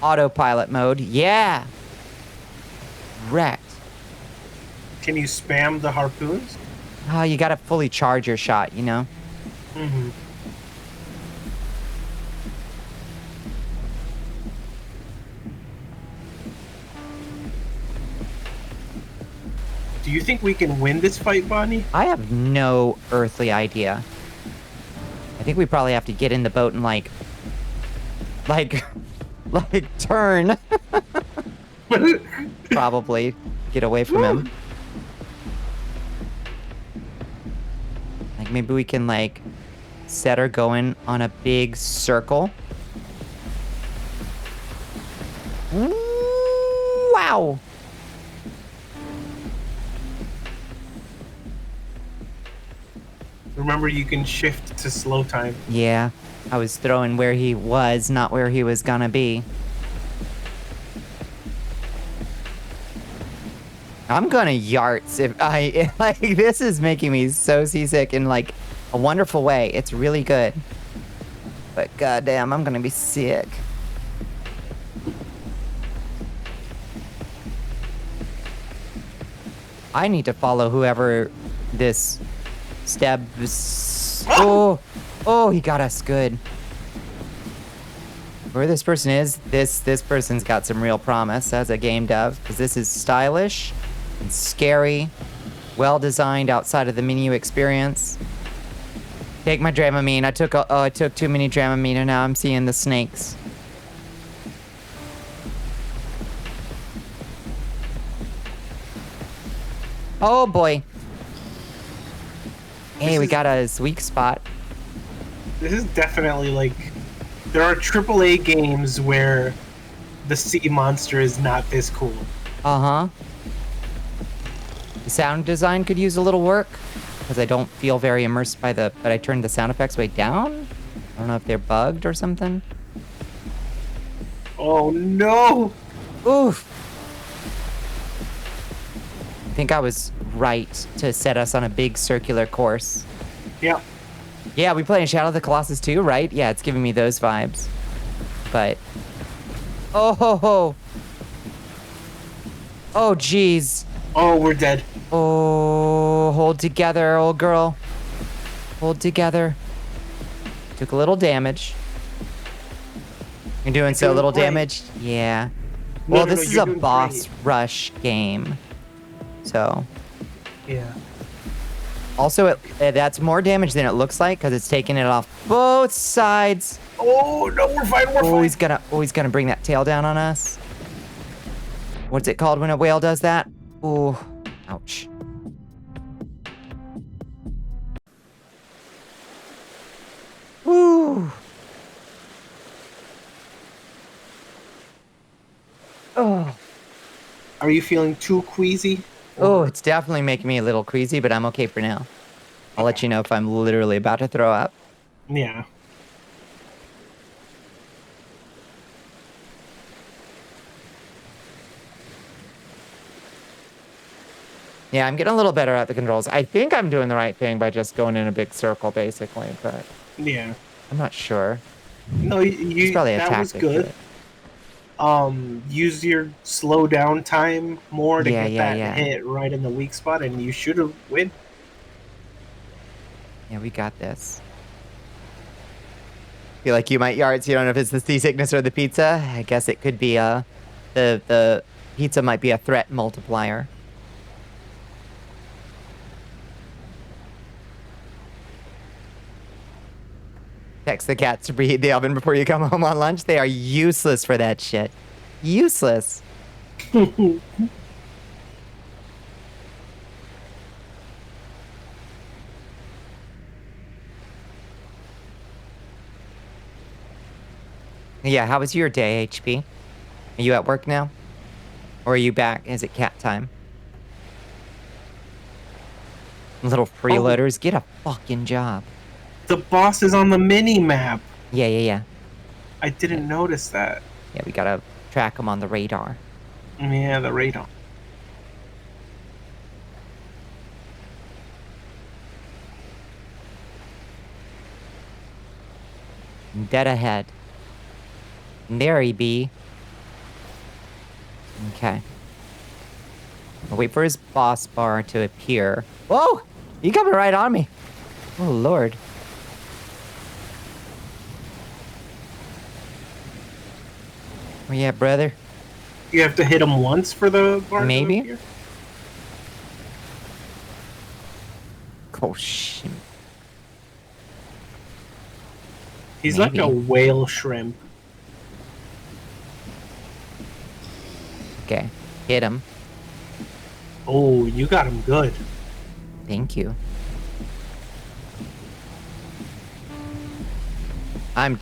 autopilot mode. Yeah. Wrecked. Can you spam the harpoons? Oh, you gotta fully charge your shot, you know? Mm-hmm. Do you think we can win this fight, Bonnie? I have no earthly idea. I think we probably have to get in the boat and like turn. Probably get away from him. Like maybe we can like set her going on a big circle. Wow. Remember, you can shift to slow time. Yeah, I was throwing where he was, not where he was gonna be. I'm gonna yarts if I like. This is making me so seasick in like a wonderful way. It's really good, but goddamn, I'm gonna be sick. I need to follow whoever this stabs. Oh, he got us good. Where this person is, this person's got some real promise as a game dev, because this is stylish and scary, well designed outside of the menu experience. Take my Dramamine. I took too many Dramamine, and now I'm seeing the snakes. Oh boy. Hey, we got a weak spot. This is definitely like, there are AAA games where the sea monster is not this cool. Uh-huh. The sound design could use a little work, because I don't feel very immersed by but I turned the sound effects way down? I don't know if they're bugged or something. Oh no! Oof. I think I was right to set us on a big circular course. Yeah. Yeah, we playing Shadow of the Colossus too, right? Yeah, it's giving me those vibes. But... Oh, ho, ho. Oh, jeez. Oh, we're dead. Oh, hold together, old girl. Hold together. Took a little damage. You're doing so doing little great. damage? Yeah. No, Well, no, this no, is you're a doing boss great. rush game. So... Yeah. Also, that's more damage than it looks like because it's taking it off both sides. Oh no, we're fine, we're fine. He's gonna bring that tail down on us. What's it called when a whale does that? Ooh, ouch. Woo. Oh. Are you feeling too queasy? Oh, it's definitely making me a little queasy, but I'm okay for now. I'll let you know if I'm literally about to throw up. Yeah. Yeah, I'm getting a little better at the controls. I think I'm doing the right thing by just going in a big circle, basically, but Yeah. I'm not sure. No, It's probably a that was tactic to good. it. Use your slow down time more to Yeah, get yeah, that yeah. hit right in the weak spot, and you should have win. Yeah, we got this. Feel like you might yards. You don't know if it's the seasickness or the pizza. I guess it could be the pizza might be a threat multiplier. Text the cats to preheat the oven before you come home on lunch. They are useless for that shit. Useless. Yeah, how was your day, HP? Are you at work now? Or are you back? Is it cat time? Little freeloaders, get a fucking job. The boss is on the mini map. Yeah, yeah, yeah. I didn't notice that. Yeah, we gotta track them on the radar. Yeah, the radar. Dead ahead. There he be. Okay. I'll wait for his boss bar to appear. Whoa! You coming right on me. Oh, Lord. Where you at, brother? You have to hit him once for the bar to Maybe. appear? Oh, shit. He's like a whale shrimp. Okay. Hit him. Oh, you got him good. Thank you. I'm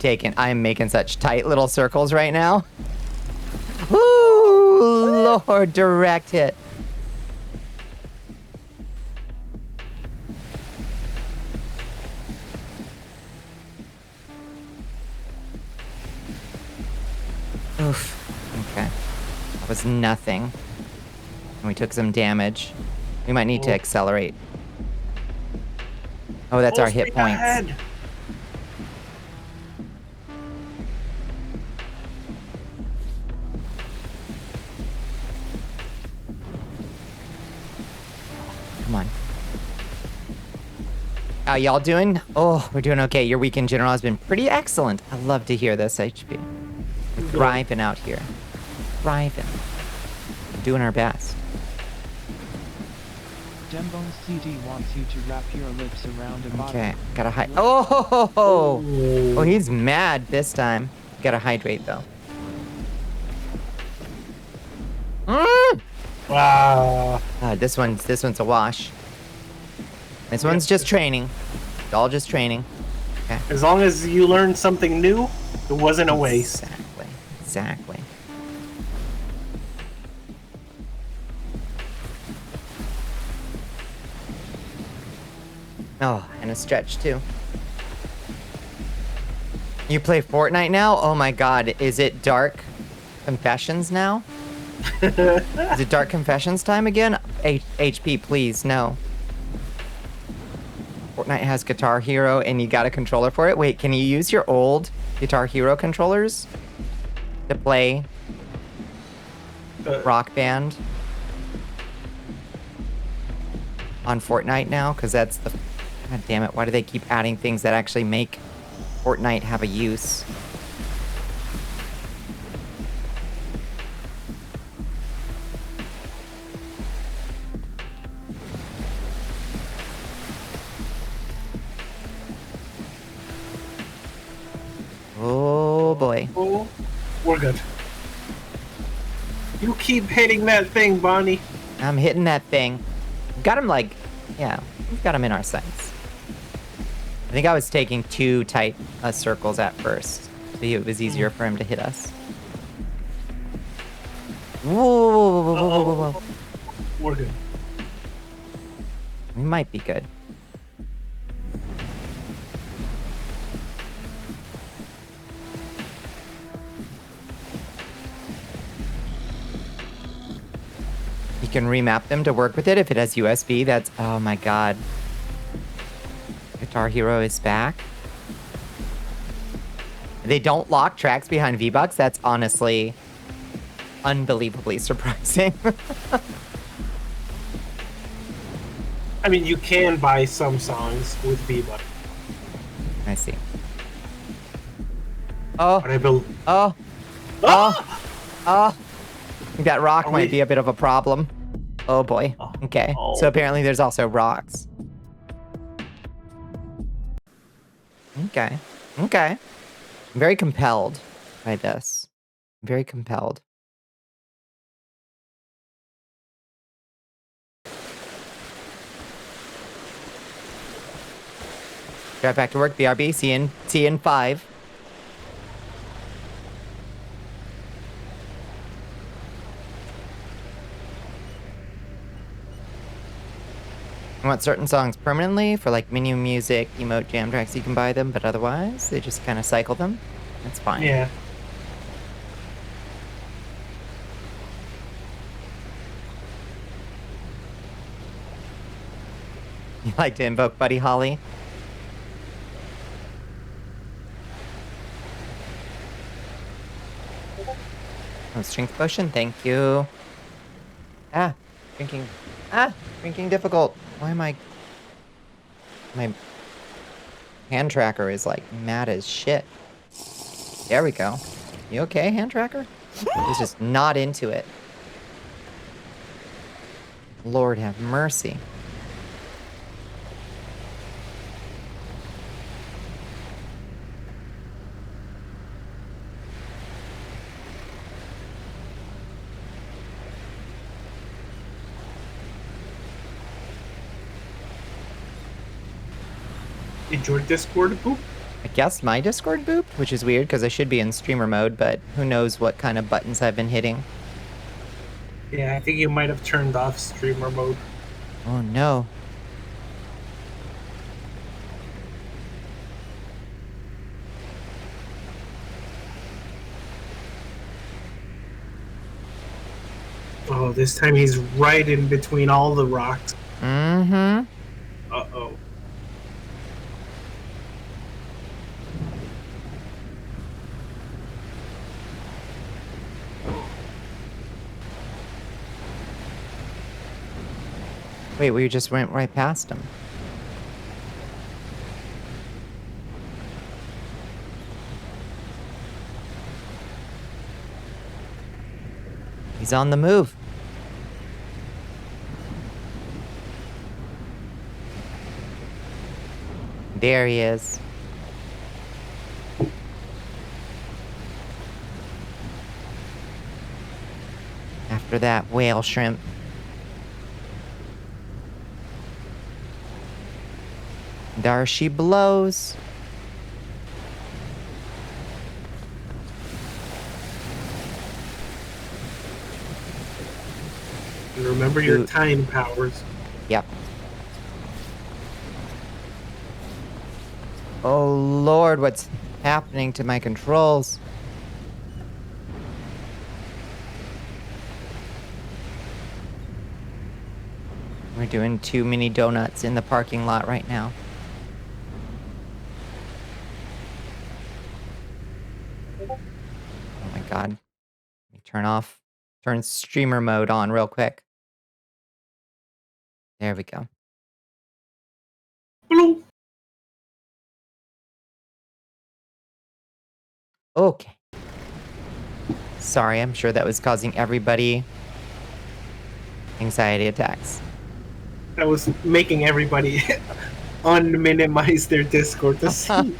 making such tight little circles right now. Ooh, Lord, direct hit. Oof. Okay. That was nothing. And we took some damage. We might need to accelerate. Oh, that's our hit points. Ahead. Come on. How y'all doing? Oh, we're doing okay. Your week in general has been pretty excellent. I love to hear this, HP. We're thriving out here. Thriving. Doing our best. Dembone CD wants you to wrap your lips around a bottle. Okay, gotta hydrate. Oh, he's mad this time. Gotta hydrate though. Wow. This one's a wash. This one's just training. It's all just training. Okay. As long as you learned something new, it wasn't a waste. Exactly. Oh, and a stretch too. You play Fortnite now? Oh my god, is it Dark Confessions now? Is it Dark Confessions time again? HP, please, no. Fortnite has Guitar Hero and you got a controller for it? Wait, can you use your old Guitar Hero controllers to play Rock Band on Fortnite now? Because that's the... God damn it, why do they keep adding things that actually make Fortnite have a use? Oh boy. Oh, we're good. You keep hitting that thing, Bonnie. I'm hitting that thing. Got him like... Yeah, we've got him in our sights. I think I was taking too tight circles at first. So it was easier for him to hit us. Whoa. We're good. We might be good. You can remap them to work with it if it has USB. That's... Oh my god. Guitar Hero is back. They don't lock tracks behind V-Bucks. That's honestly unbelievably surprising. I mean, you can buy some songs with V-Bucks. I see. Oh. But I believe... Oh. Ah! Oh. That rock Are might we- be a bit of a problem. Oh boy. Okay. Oh. So apparently there's also rocks. Okay. I'm very compelled by this. I'm very compelled. Drive back to work, BRB. See you in 5. I want certain songs permanently for like menu music, emote, jam tracks. You can buy them, but otherwise they just kind of cycle them. That's fine. Yeah. You like to invoke Buddy Holly? Oh, strength potion, thank you. Ah, drinking. Ah, drinking difficult. Why am I... My hand tracker is, like, mad as shit. There we go. You okay, hand tracker? He's just not into it. Lord have mercy. Did your Discord poop? I guess my Discord booped, which is weird because I should be in streamer mode, but who knows what kind of buttons I've been hitting. Yeah, I think you might have turned off streamer mode. Oh no. Oh, this time he's right in between all the rocks. Mm-hmm. Uh-oh. Wait, we just went right past him. He's on the move. There he is. After that whale shrimp. There she blows. And remember your time powers. Yep. Oh Lord, what's happening to my controls? We're doing too many donuts in the parking lot right now. Oh my God. Let me turn streamer mode on real quick. There we go. Hello. Okay. Sorry, I'm sure that was causing everybody anxiety attacks. I was making everybody unminimize their Discord to see.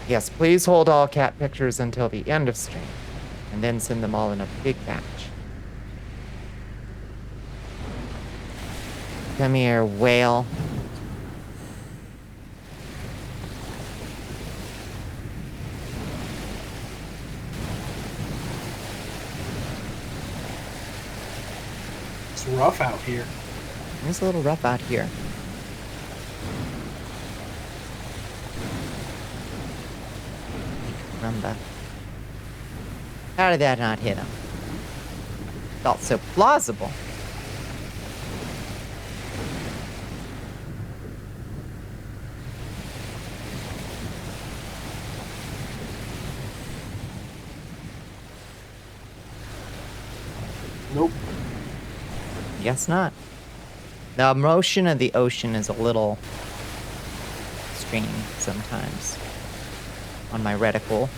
Yes, please hold all cat pictures until the end of stream, and then send them all in a big batch. Come here, whale. It's rough out here. It's a little rough out here. Rumba. How did that not hit him? Felt so plausible. Nope. Guess not. The motion of the ocean is a little strange sometimes on my reticle.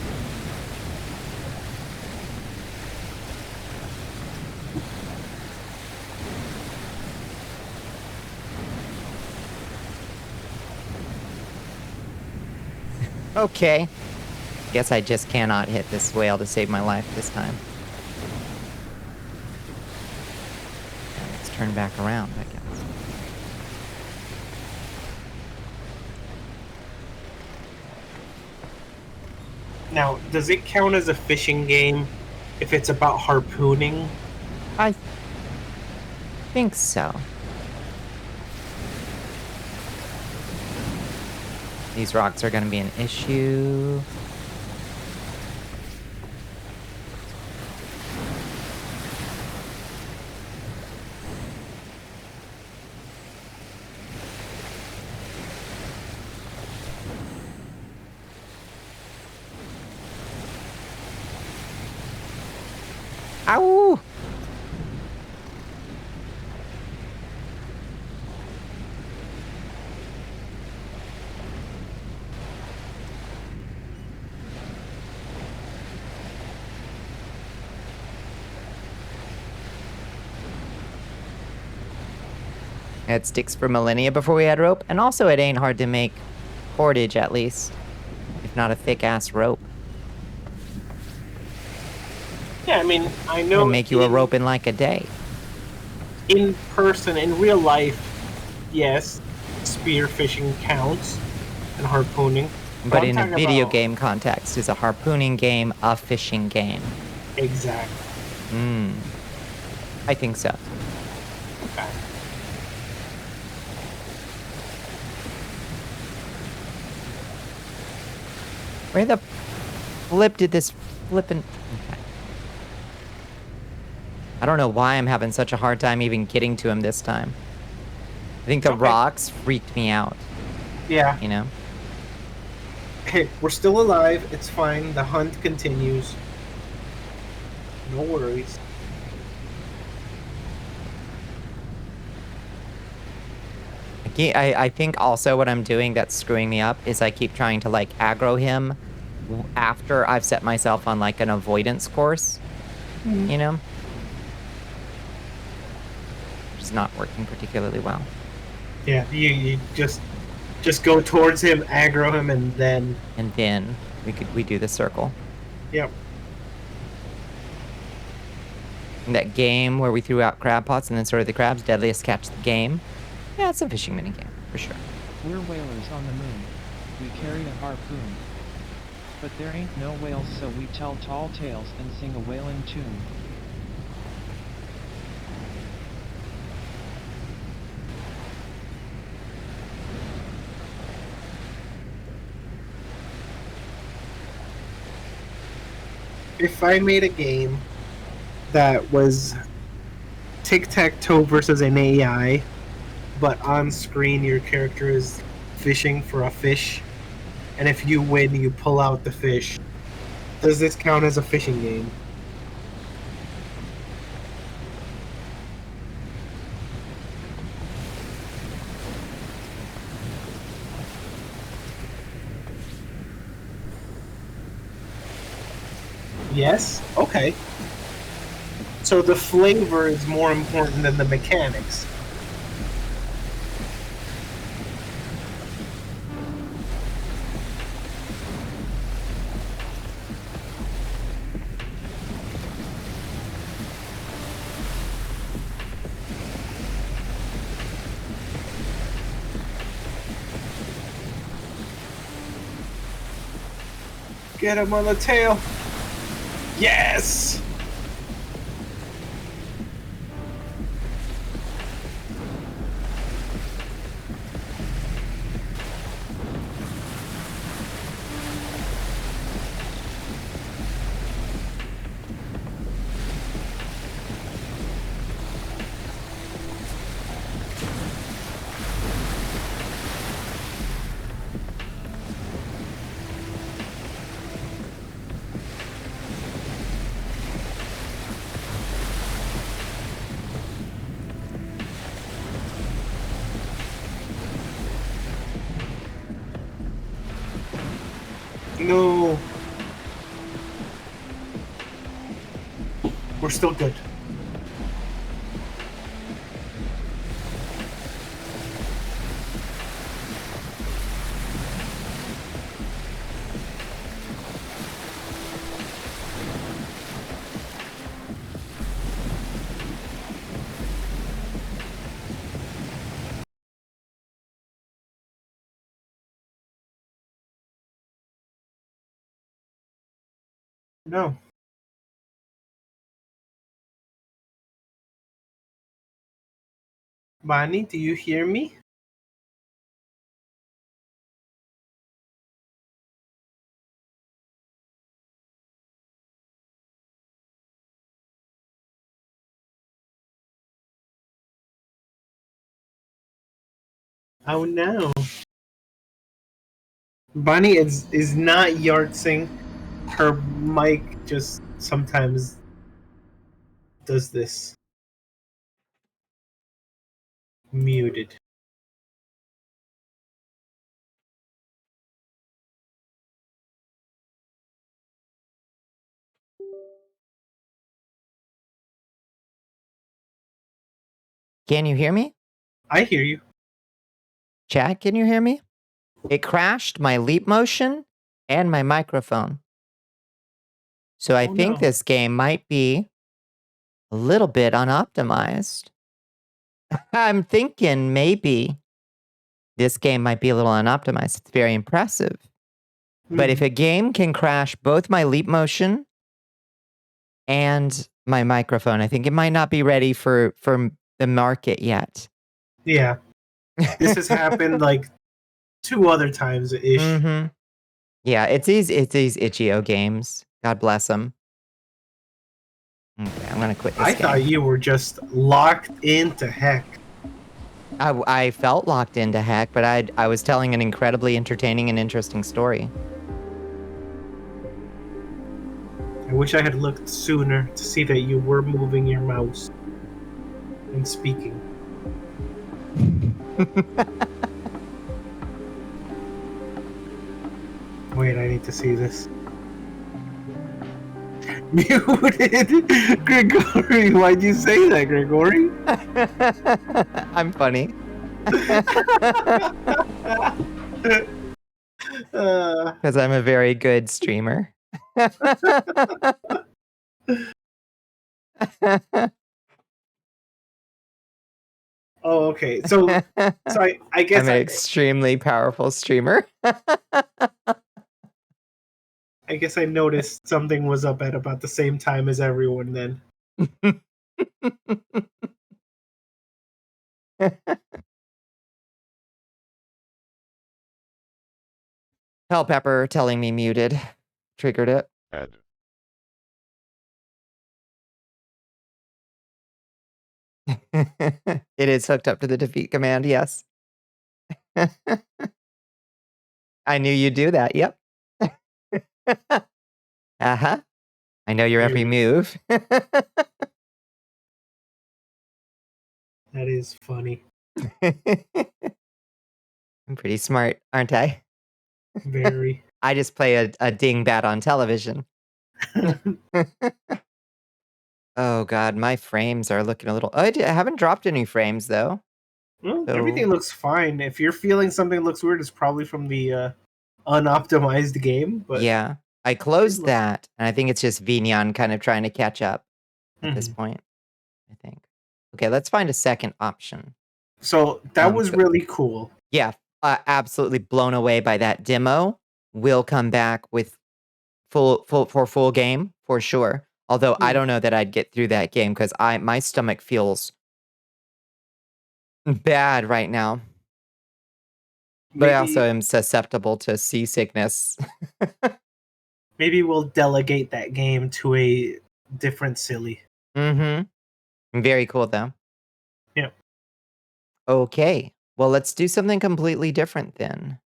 Okay. Guess I just cannot hit this whale to save my life this time. Let's turn back around, I guess. Now, does it count as a fishing game if it's about harpooning? I think so. These rocks are going to be an issue. Ow! It sticks for millennia before we had rope, and also it ain't hard to make cordage, at least. If not a thick-ass rope. Yeah, I mean, I know... It'll make you a rope in like a day. In person, in real life, yes, spearfishing counts, and harpooning. But in a video game context, is a harpooning game a fishing game? Exactly. I think so. Okay. Where the flip did this flippin'... Okay. I don't know why I'm having such a hard time even getting to him this time. I think the rocks freaked me out. Yeah. You know? Hey, we're still alive. It's fine. The hunt continues. No worries. I think also what I'm doing that's screwing me up is I keep trying to, like, aggro him after I've set myself on, like, an avoidance course. You know? Which is not working particularly well. Yeah, you just go towards him, aggro him, and then... And then we do the circle. Yep. And that game where we threw out crab pots and then sorted the crabs, deadliest catch the game. Yeah, it's a fishing minigame, for sure. We're whalers on the moon. We carry a harpoon. But there ain't no whales, so we tell tall tales and sing a whaling tune. If I made a game that was tic-tac-toe versus an AI, but on screen your character is fishing for a fish, and if you win, you pull out the fish, does this count as a fishing game? Yes? Okay. So the flavor is more important than the mechanics. Get him on the tail. Yes! No. We're still good. No. Bonnie, do you hear me? Oh no. Bonnie is not yartzing. Her mic just sometimes does this? Muted. Can you hear me? I hear you. Chat, can you hear me? It crashed my leap motion and my microphone. So I think no. this game might be a little bit unoptimized. I'm thinking maybe this game might be a little unoptimized. It's very impressive. But if a game can crash both my leap motion and my microphone, I think it might not be ready for the market yet. Yeah. This has happened like 2 other times ish. Mm-hmm. Yeah, it's these itch.io games. God bless them. Okay, I'm gonna quit this game. Thought you were just locked into heck. I felt locked into heck, but I was telling an incredibly entertaining and interesting story. I wish I had looked sooner to see that you were moving your mouse and speaking. Wait, I need to see this. Muted! Gregory, why'd you say that, Gregory? I'm funny. Because I'm a very good streamer. Oh, okay. So I guess I'm an extremely powerful streamer. I guess I noticed something was up at about the same time as everyone then. Hell Pepper telling me muted. Triggered it. Add. It is hooked up to the defeat command, yes. I knew you'd do that, yep. Uh-huh. I know your every move. That is funny. I'm pretty smart, aren't I? Very. I just play a dingbat on television. Oh god, my frames are looking a little... I haven't dropped any frames, though. Well, everything looks fine. If you're feeling something looks weird, it's probably from the unoptimized game. But yeah, I closed that, and I think it's just Vignon kind of trying to catch up at this point, I think. Okay, let's find a second option. So that was really cool. Yeah, absolutely blown away by that demo. We'll come back with full game for sure. Although I don't know that I'd get through that game because my stomach feels bad right now. But I also am susceptible to seasickness. Maybe we'll delegate that game to a different silly. Mm-hmm. Very cool, though. Yeah. Okay. Well, let's do something completely different then.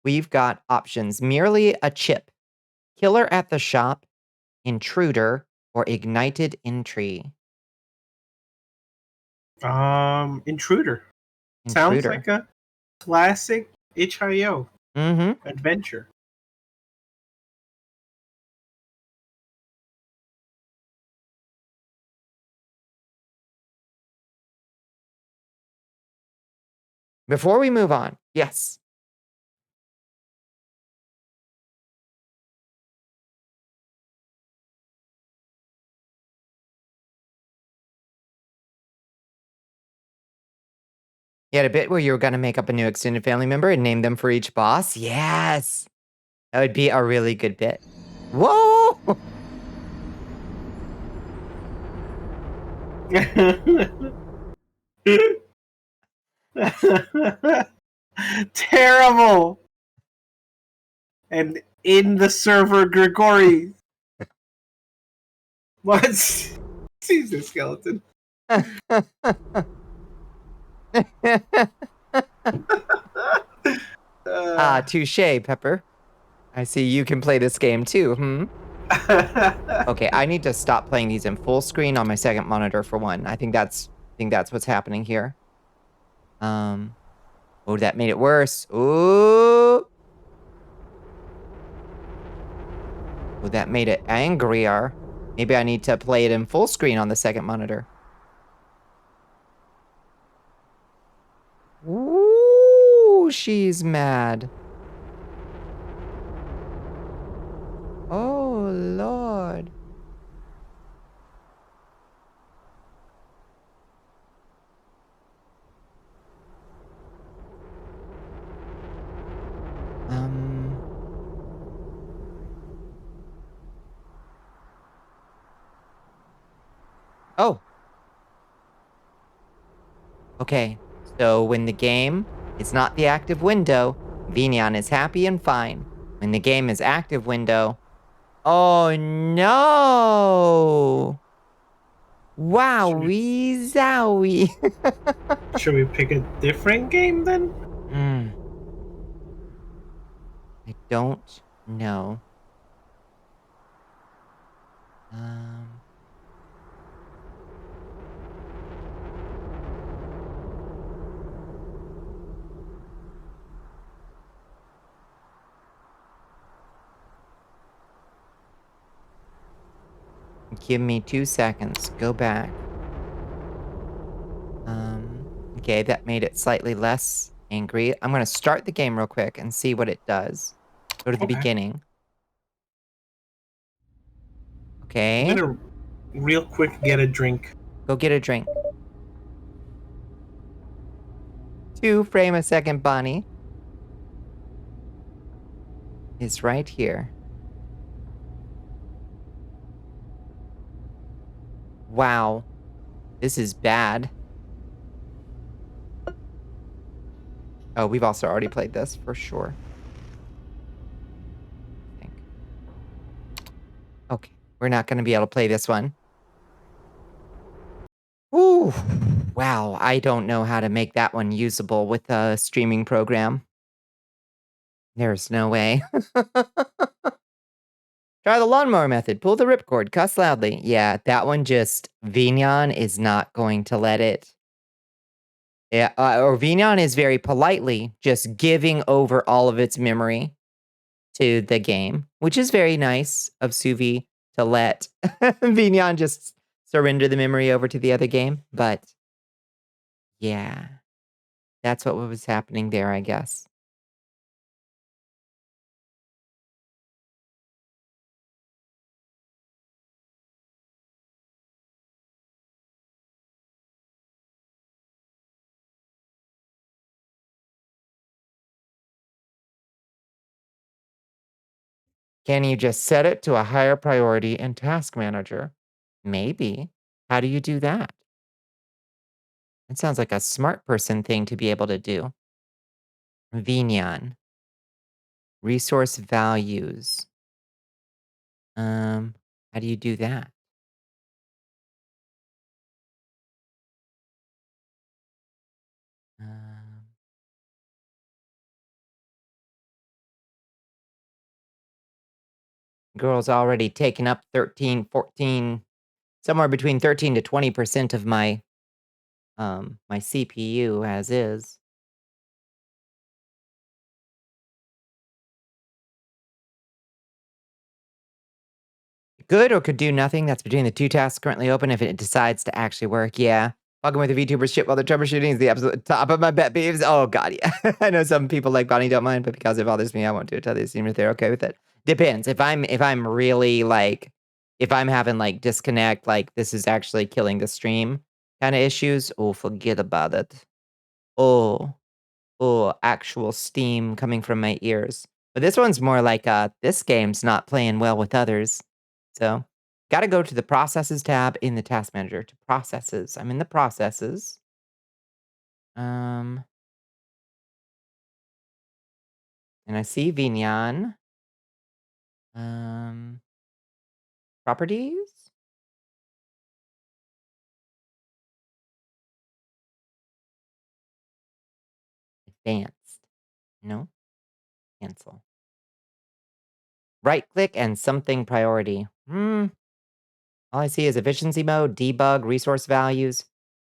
We've got options. Merely a chip. Killer at the shop. Intruder. Or ignited entry. Intruder. Sounds like a classic itch.io adventure. Before we move on, yes. You had a bit where you were going to make up a new extended family member and name them for each boss? Yes. That would be a really good bit. Whoa! Terrible! And in the server, Grigori. What? Caesar skeleton. Touche, Pepper. I see you can play this game too, Okay, I need to stop playing these in full screen on my second monitor for one. I think that's what's happening here. Oh, that made it worse. Ooh. Oh, that made it angrier. Maybe I need to play it in full screen on the second monitor. Ooh, she's mad. Oh, Lord. Um. Oh. Okay. So when the game is not the active window, Vignan is happy and fine. When the game is active window, oh no! Should we, Wowie zowie. should we pick a different game then? I don't know. Um. Give me 2 seconds. Go back. Okay, that made it slightly less angry. I'm gonna start the game real quick and see what it does. Go to the Okay. beginning. I'm Okay, gonna real quick get a drink. go get a drink. 2 frame a second Bonnie is right here. Wow, this is bad. Oh, we've also already played this for sure. I think. Okay, we're not gonna be able to play this one. Ooh, wow, I don't know how to make that one usable with a streaming program. There's no way. Try the lawnmower method. Pull the ripcord. Cuss loudly. Yeah, that one just... Vignan is not going to let it. Yeah, or Vignan is very politely just giving over all of its memory to the game, which is very nice of Suvi to let Vignan just surrender the memory over to the other game. But yeah, that's what was happening there, I guess. Can you just set it to a higher priority in Task Manager? Maybe. How do you do that? It sounds like a smart person thing to be able to do. Vignan. Resource values. How do you do that? Um, girl's already taken up 13, 14, somewhere between 13 to 20% of my CPU as is. Good or could do nothing. That's between the 2 tasks currently open if it decides to actually work. Yeah. Fucking with the VTuber shit while they're troubleshooting is the absolute top of my pet peeves. Oh god, yeah. I know some people like Bonnie don't mind, but because it bothers me, I won't do it till they seem they're okay with it. Depends. If I'm really like if I'm having like disconnect, like this is actually killing the stream kind of issues, oh forget about it. Oh, oh, actual steam coming from my ears. But this one's more like this game's not playing well with others. So, gotta go to the processes tab in the task manager to processes. I'm in the processes. Um, and I see Vignan. Um, properties? Advanced. No, cancel. Right-click and something priority. All I see is efficiency mode, debug, resource values,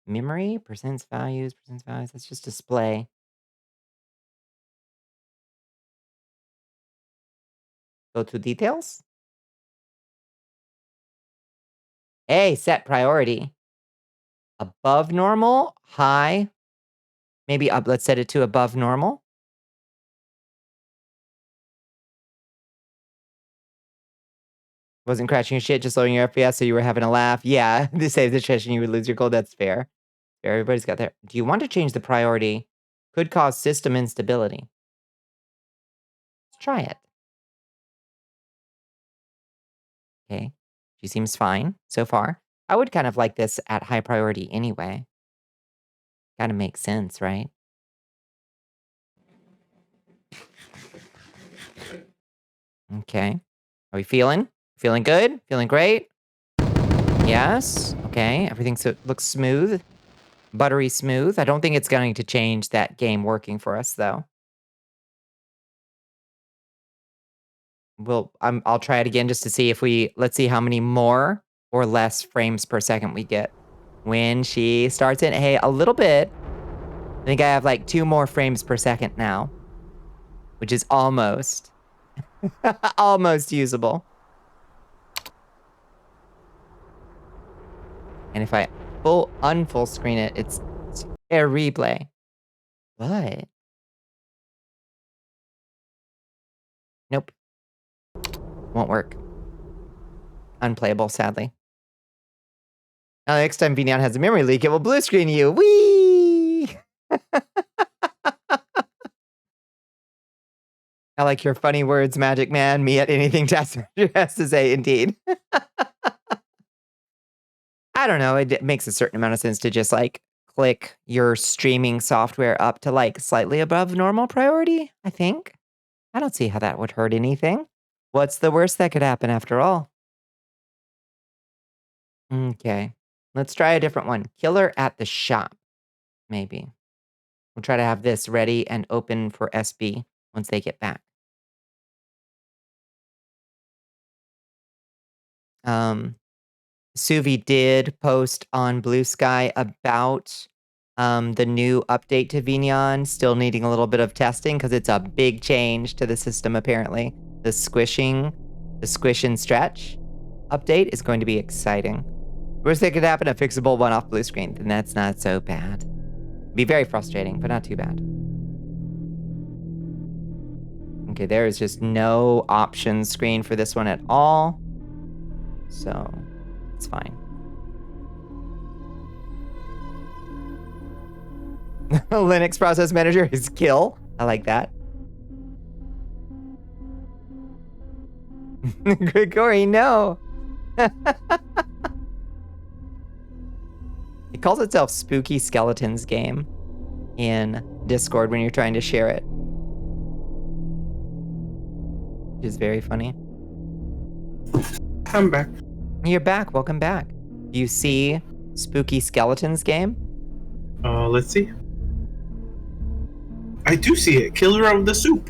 memory, percents values. That's just display. Go to details. A, set priority. Above normal, high. Maybe up, let's set it to above normal. Wasn't crashing your shit, just lowering your FPS so you were having a laugh. Yeah, to save the session, you would lose your gold. That's fair. Everybody's got their... Do you want to change the priority? Could cause system instability. Let's try it. Okay. She seems fine so far. I would kind of like this at high priority anyway. Kind of makes sense, right? Okay. Are we feeling? Feeling good? Feeling great? Yes. Okay. Everything looks smooth. Buttery smooth. I don't think it's going to change that game working for us, though. I'll try it again just to see if let's see how many more or less frames per second we get when she starts it. Hey, a little bit. I think I have like 2 more frames per second now, which is almost, almost usable. And if I unfull screen it, it's a replay. What? Nope. Won't work. Unplayable, sadly. Now, next time VNeon has a memory leak, it will blue screen you. Whee! I like your funny words, Magic Man. Me at anything Taskmaster has to say, indeed. I don't know. It makes a certain amount of sense to just like click your streaming software up to like slightly above normal priority, I think. I don't see how that would hurt anything. What's the worst that could happen after all? Okay. Let's try a different one. Killer at the shop. Maybe. We'll try to have this ready and open for SB once they get back. Suvi did post on Blue Sky about the new update to VNeon, still needing a little bit of testing because it's a big change to the system, apparently. The squish and stretch update is going to be exciting. Worst that could happen, a fixable one-off blue screen, then that's not so bad. Be very frustrating, but not too bad. Okay, there is just no options screen for this one at all. So, it's fine. Linux process manager is kill. I like that. Grigori, no. It calls itself Spooky Skeletons Game in Discord when you're trying to share it. Which is very funny. I'm back. You're back. Welcome back. Do you see Spooky Skeletons Game? Let's see. I do see it. Killer of the soup.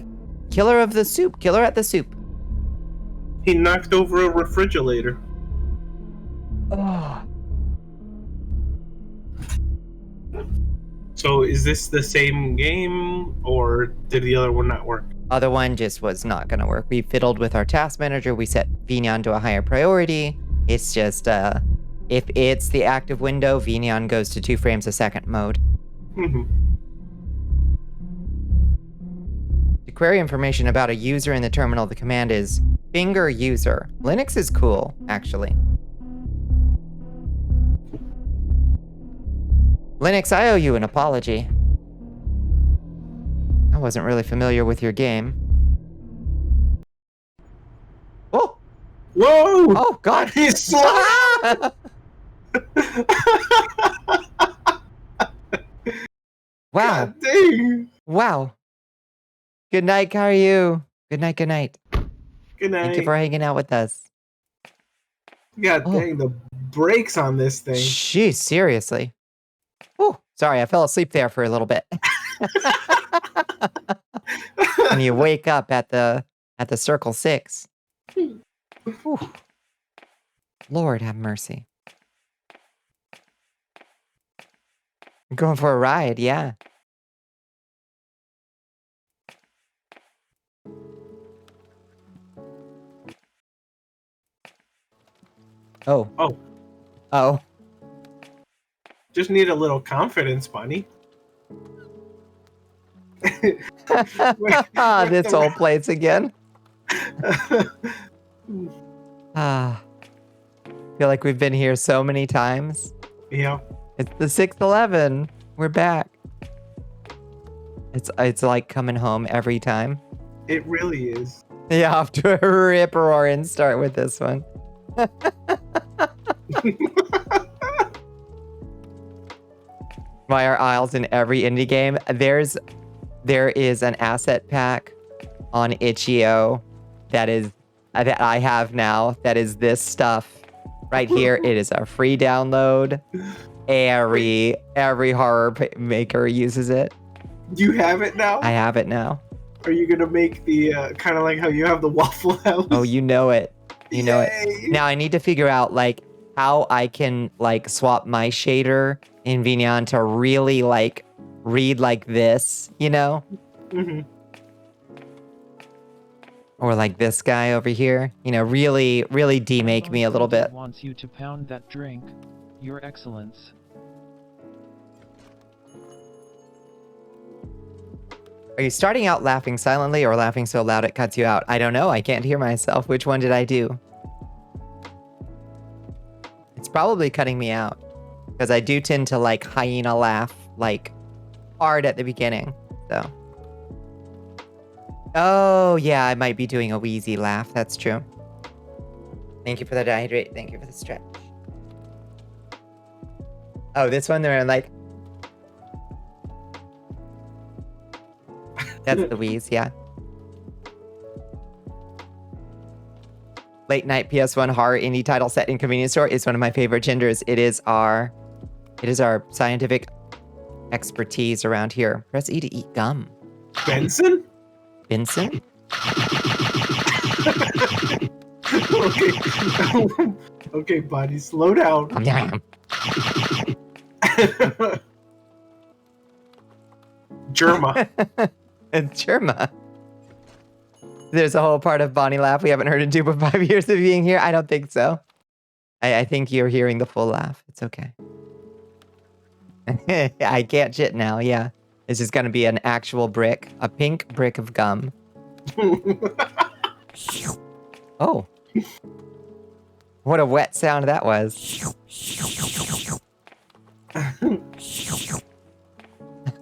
Killer of the soup. Killer at the soup. He knocked over a refrigerator. Oh. So is this the same game, or did the other one not work? Other one just was not going to work. We fiddled with our task manager. We set VNeon to a higher priority. It's just, if it's the active window, VNeon goes to 2 frames a second mode. Mm-hmm. To query information about a user in the terminal, the command is finger user. Linux is cool, actually. Linux, I owe you an apology. I wasn't really familiar with your game. Oh! Whoa! Oh, God! He's slow! Wow. God dang. Wow. Good night, how are you? Good night, good night. Good night. Thank you for hanging out with us. God dang, the brakes on this thing. Jeez, seriously. Oh, sorry, I fell asleep there for a little bit. And you wake up at the circle 6. Whew. Lord have mercy. I'm going for a ride, yeah. Oh. Oh. Oh. Just need a little confidence, Bunny. This whole place again. Ah. Feel like we've been here so many times. Yeah. It's the 611. We're back. It's like coming home every time. It really is. Yeah, off to a rip roaring start with this one. Why are aisles in every indie game? There is an asset pack on itch.io that I have now. That is this stuff right here. It is a free download. Every horror maker uses it. You have it now? I have it now. Are you gonna make the kind of like how you have the Waffle House? Oh, you know it. You know it. Yay. Now I need to figure out like how I can like swap my shader in Vignon to really like read like this, you know? Mm-hmm. Or like this guy over here, you know, really demake me a little bit. Wants you to pound that drink, Your Excellence. Are you starting out laughing silently or laughing so loud it cuts you out? I don't know. I can't hear myself. Which one did I do? It's probably cutting me out because I do tend to like hyena laugh like hard at the beginning. So. Oh, yeah, I might be doing a wheezy laugh. That's true. Thank you for the dehydrate. Thank you for the stretch. Oh, this one, they're like... That's the wheeze, yeah. Late night PS1 horror indie title set in convenience store is one of my favorite genders. It is our scientific expertise around here. Press E to eat gum. Benson? Benson? Okay. Okay, buddy, slow down. Germa. It's Germa. There's a whole part of Bonnie laugh we haven't heard in 2.5 years of being here. I don't think so. I think you're hearing the full laugh. It's okay. I can't shit now, yeah. It's just gonna be an actual brick. A pink brick of gum. Oh. What a wet sound that was.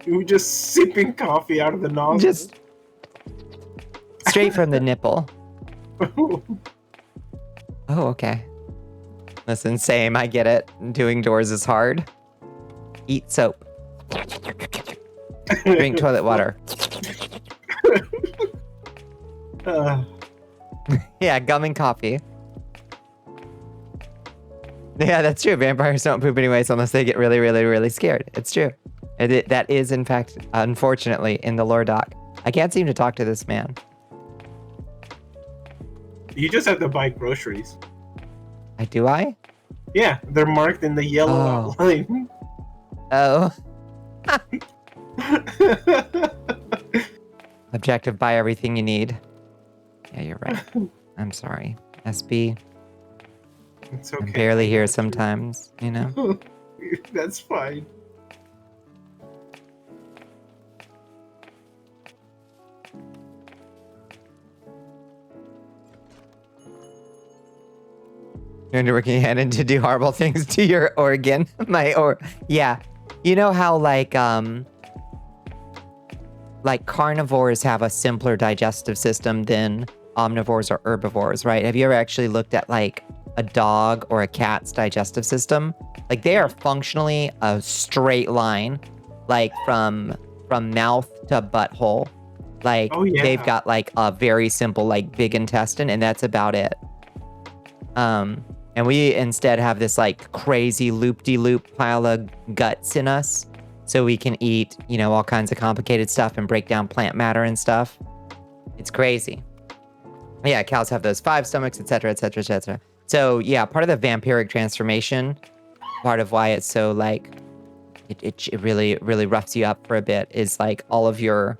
You were just sipping coffee out of the nozzle. Just straight from the nipple. Oh, okay. Listen, same, I get it. Doing doors is hard. Eat soap. Drink toilet water. Yeah, gum and coffee. Yeah, that's true. Vampires don't poop anyways unless they get really, really, really scared. It's true. That is, in fact, unfortunately, in the lore doc. I can't seem to talk to this man. You just have to buy groceries. Do I? Yeah, they're marked in the yellow outline. Oh. Objective, buy everything you need. Yeah, you're right. I'm sorry. SB. It's okay. I'm barely here sometimes, you know? That's fine. You're working hand in to do horrible things to your organ. Yeah. You know how like carnivores have a simpler digestive system than omnivores or herbivores, right? Have you ever actually looked at like a dog or a cat's digestive system? Like they are functionally a straight line, like from mouth to butthole. Like they've got like a very simple like big intestine and that's about it. And we instead have this like crazy loop-de-loop pile of guts in us. So we can eat, you know, all kinds of complicated stuff and break down plant matter and stuff. It's crazy. Yeah, cows have those 5 stomachs, etc., etc., etc. So yeah, part of the vampiric transformation, part of why it's so like, it really roughs you up for a bit is like all of your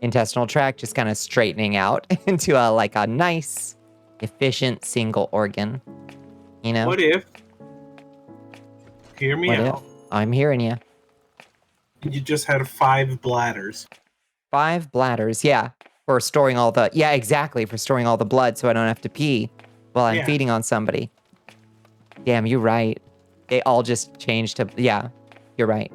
intestinal tract just kind of straightening out into a nice, efficient single organ. You know? What if? Hear me What out. if? I'm hearing you. You just had 5 bladders. 5 bladders, yeah. For storing all the, yeah, exactly. For storing all the blood so I don't have to pee while I'm feeding on somebody. Damn, you're right. They all just changed to, yeah, you're right.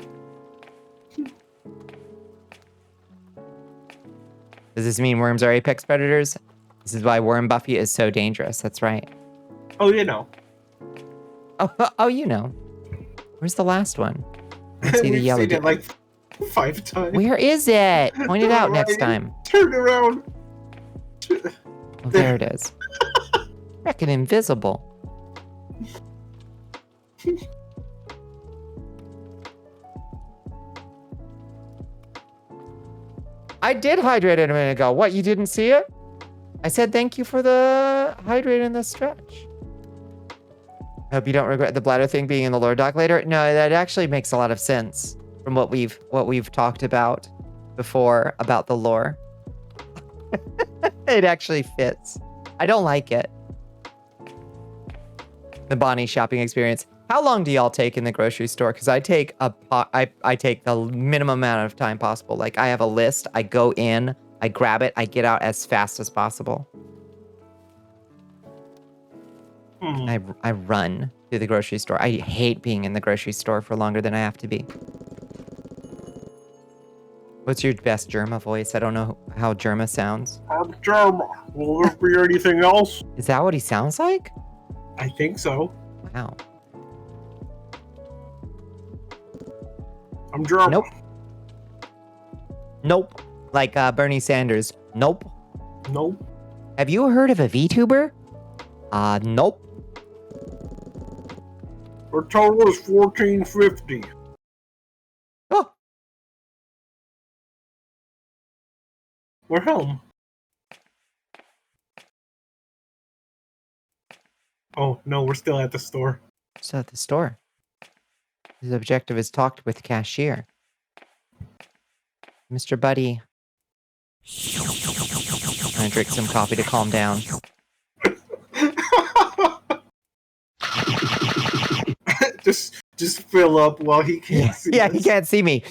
Does this mean worms are apex predators? This is why Worm Buffy is so dangerous. That's right. Oh, you know. Oh, you know. Where's the last one? I see the We've yellow. seen it like 5 times. Where is it? Point it out next time. Turn around. Oh, there it is. Freaking invisible. I did hydrate it a minute ago. What, you didn't see it? I said thank you for the hydrate and the stretch. Hope you don't regret the bladder thing being in the lore doc later. No, that actually makes a lot of sense from what we've talked about before about the lore. It actually fits. I don't like it. The Bonnie shopping experience. How long do y'all take in the grocery store? Because I take I take the minimum amount of time possible. Like I have a list. I go in, I grab it, I get out as fast as possible. I run to the grocery store. I hate being in the grocery store for longer than I have to be. What's your best Germa voice? I don't know how Germa sounds. I'm Germa. Will there be anything else? Is that what he sounds like? I think so. Wow. I'm Germa. Nope. Nope. Like Bernie Sanders. Nope. Nope. Have you heard of a VTuber? Nope. Our total is 1450. Oh. We're home. Oh, no, we're still at the store. Still at the store. His objective is talked with cashier. Mr. Buddy. I'm gonna drink some coffee to calm down. just fill up while he can't see Yeah, us. he can't see me.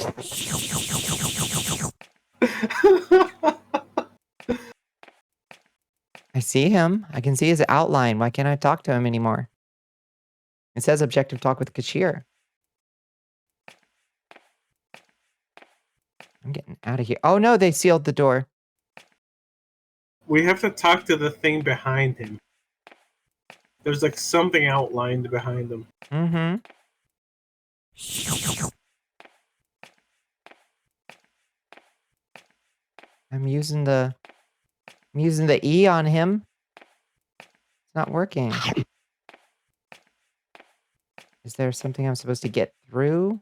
I see him. I can see his outline. Why can't I talk to him anymore? It says objective talk with cashier. I'm getting out of here. Oh no, they sealed the door. We have to talk to the thing behind him. There's like something outlined behind him. Mm-hmm. I'm using the E on him. It's not working. Is there something I'm supposed to get through?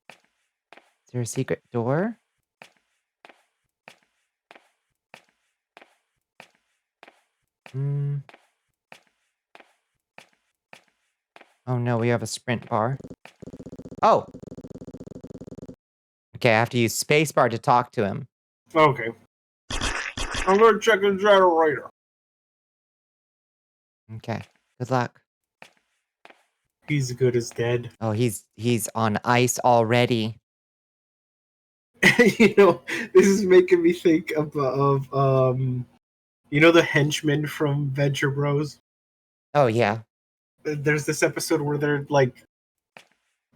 Is there a secret door? Oh no, we have a sprint bar. Oh! Okay, I have to use spacebar to talk to him. Okay. I'm gonna check the generator. Okay, good luck. He's good as dead. Oh, he's on ice already. You know, this is making me think of you know the henchmen from Venture Bros? Oh yeah. There's this episode where they're like,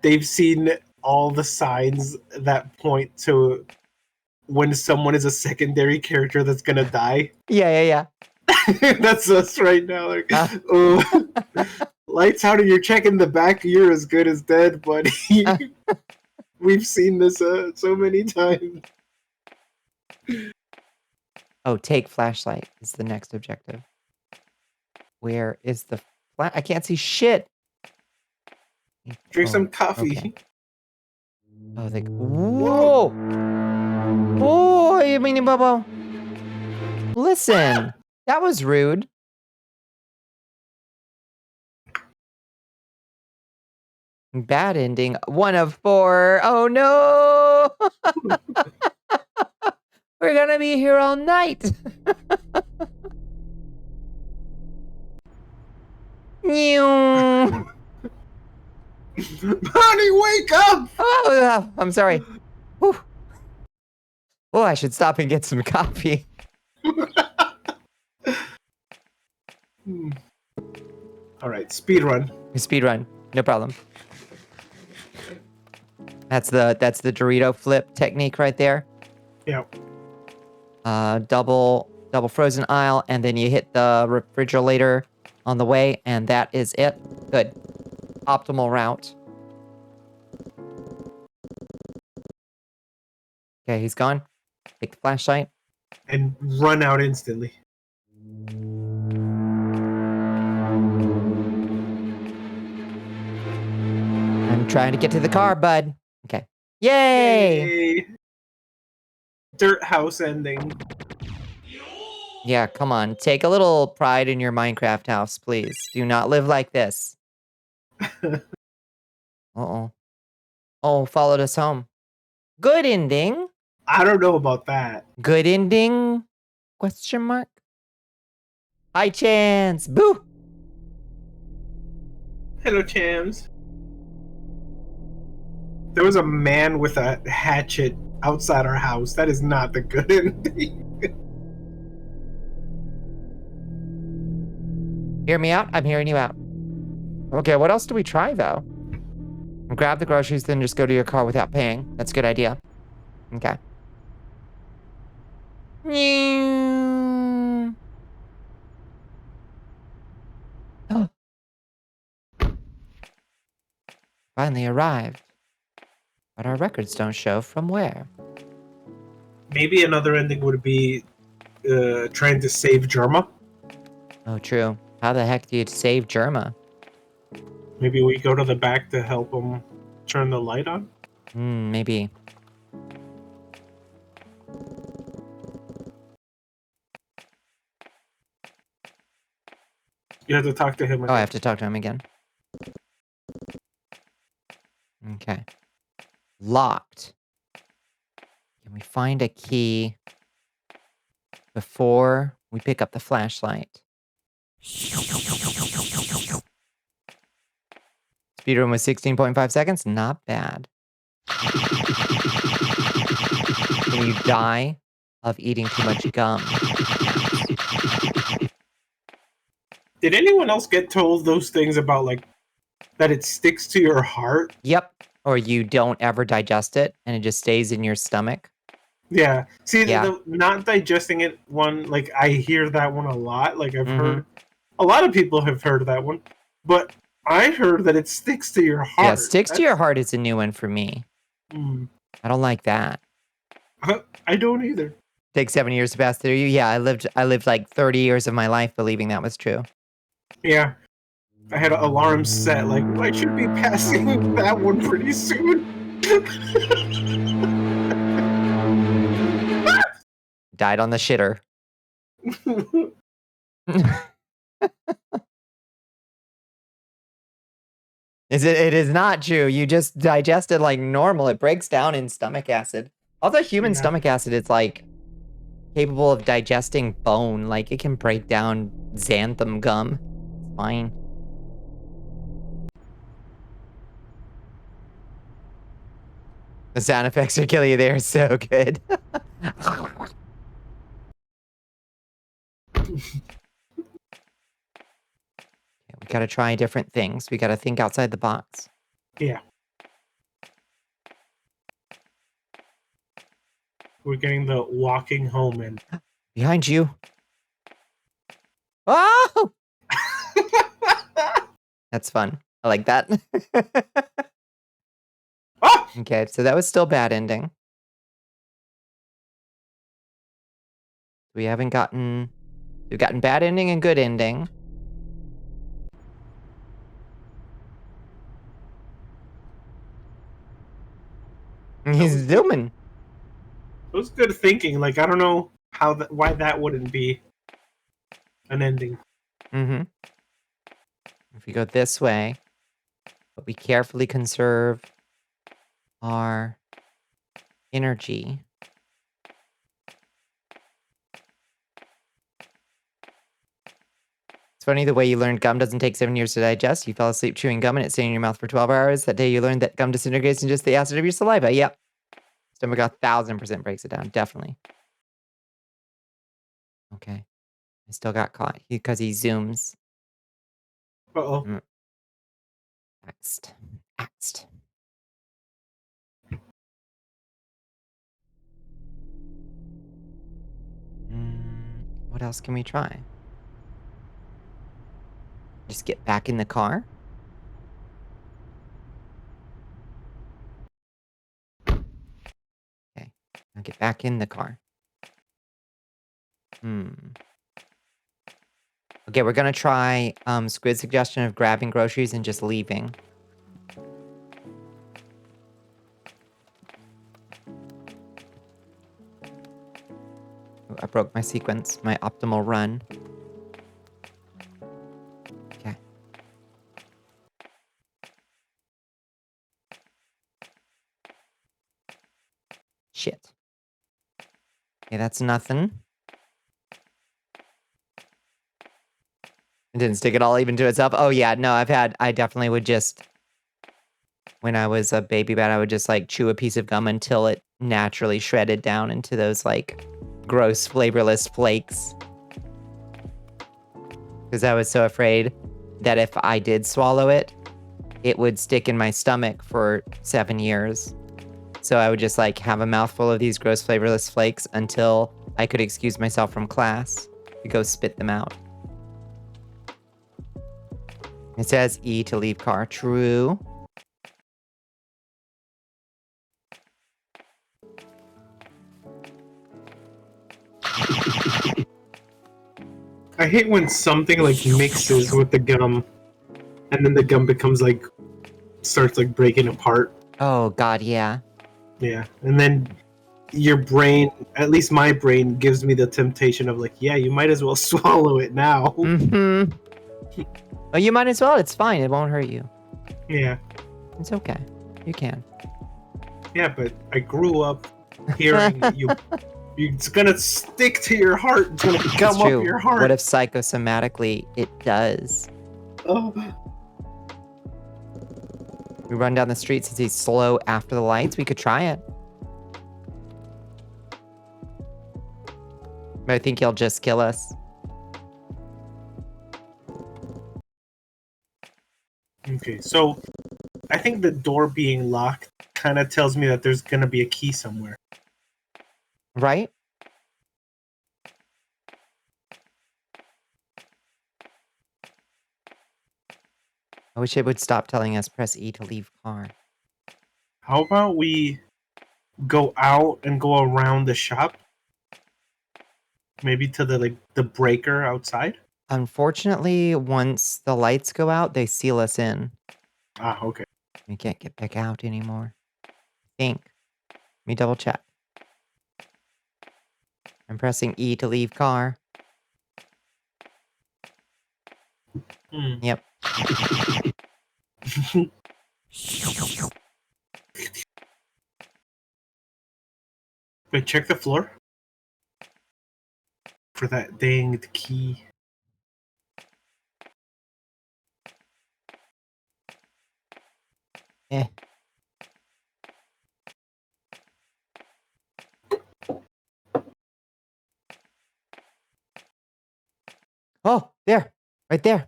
they've seen all the signs that point to when someone is a secondary character that's gonna die. Yeah. That's us right now. Like, oh, lights out and you're checking the back. You're as good as dead, buddy. We've seen this so many times. Oh, take flashlight is the next objective. Where is the flash? I can't see shit. Drink some coffee. Okay. Oh, they. Whoa! Oh, you mean Bubba? Listen, That was rude. Bad ending. 1 of 4. Oh no! We're gonna be here all night. Bonnie, wake up! Oh, I'm sorry. Whew. Oh, I should stop and get some coffee. All right, speed run. Speed run, no problem. That's the Dorito flip technique right there. Yeah. Double frozen aisle, and then you hit the refrigerator on the way, and that is it. Good. Optimal route. Okay, he's gone. Take the flashlight. And run out instantly. I'm trying to get to the car, bud. Okay. Yay! Yay. Dirt house ending. Yeah, come on. Take a little pride in your Minecraft house, please. Do not live like this. Uh-oh. Oh, followed us home. Good ending. I don't know about that. Good ending? Question mark? High chance. Boo! Hello, Chams. There was a man with a hatchet outside our house. That is not the good ending. Hear me out? I'm hearing you out. Okay, what else do we try, though? Grab the groceries, then just go to your car without paying. That's a good idea. Okay. Oh. Finally arrived. But our records don't show from where. Maybe another ending would be trying to save Germa. Oh, true. How the heck do you save Germa? Maybe we go to the back to help him turn the light on? Maybe. You have to talk to him again. Oh, I have to talk to him again. Okay. Locked. Can we find a key before we pick up the flashlight? Speedrun was 16.5 seconds. Not bad. Can you die of eating too much gum? Did anyone else get told those things about, like, that it sticks to your heart? Yep. Or you don't ever digest it and it just stays in your stomach. Yeah. See, Yeah. The not digesting it one, like, I hear that one a lot. Like, I've heard, a lot of people have heard that one. But I heard that it sticks to your heart. Yeah, sticks to your heart is a new one for me. I don't like that. I don't either. Takes 7 years to pass through you. Yeah, I lived like 30 years of my life believing that was true. Yeah. I had alarms set, like, I should be passing that one pretty soon. Died on the shitter. It is not true. You just digest it like normal. It breaks down in stomach acid. Although human stomach acid is like capable of digesting bone. Like it can break down xanthan gum. It's fine. The sound effects are killing you there. So good. We gotta try different things. We gotta think outside the box. Yeah. We're getting the walking home in. Behind you. Oh! That's fun. I like that. Oh! Okay, so that was still bad ending. We've gotten bad ending and good ending. He's zooming. It was good thinking. Like, I don't know why that wouldn't be. An ending. Mm-hmm. If we go this way, but we carefully conserve our energy. It's funny the way you learned gum doesn't take 7 years to digest. You fell asleep chewing gum and it stayed in your mouth for 12 hours. That day you learned that gum disintegrates in just the acid of your saliva. Yep. Stomach 1,000% breaks it down. Definitely. Okay. I still got caught because he zooms. Uh-oh. Axed. Axed. What else can we try? Just get back in the car? Okay. Now get back in the car. Okay, we're gonna try Squid's suggestion of grabbing groceries and just leaving. Ooh, I broke my sequence, my optimal run. Okay. Shit. Okay, that's nothing. It didn't stick it all even to itself. Oh yeah, no, I definitely would just, when I was a baby bat, I would just like chew a piece of gum until it naturally shredded down into those like gross, flavorless flakes. Because I was so afraid that if I did swallow it, it would stick in my stomach for 7 years. So I would just like have a mouthful of these gross, flavorless flakes until I could excuse myself from class to go spit them out. It says E to leave car. True. I hate when something like mixes with the gum, and then the gum becomes like starts like breaking apart. Oh God, yeah. Yeah, and then your brain, at least my brain, gives me the temptation of like, yeah, you might as well swallow it now. Oh, you might as well. It's fine. It won't hurt you. Yeah. It's okay. You can. Yeah, but I grew up hearing it's gonna stick to your heart. It's gonna gum up your heart. What if psychosomatically it does? Oh. We run down the street since he's slow after the lights. We could try it. But I think he'll just kill us. Okay, so I think the door being locked kind of tells me that there's gonna be a key somewhere. Right? I wish it would stop telling us press E to leave car. How about we go out and go around the shop? Maybe to the breaker outside? Unfortunately, once the lights go out, they seal us in. Ah, okay. We can't get back out anymore. I think. Let me double check. I'm pressing E to leave car. Yep. Wait, check the floor for that danged key. Eh. Oh, there. Right there.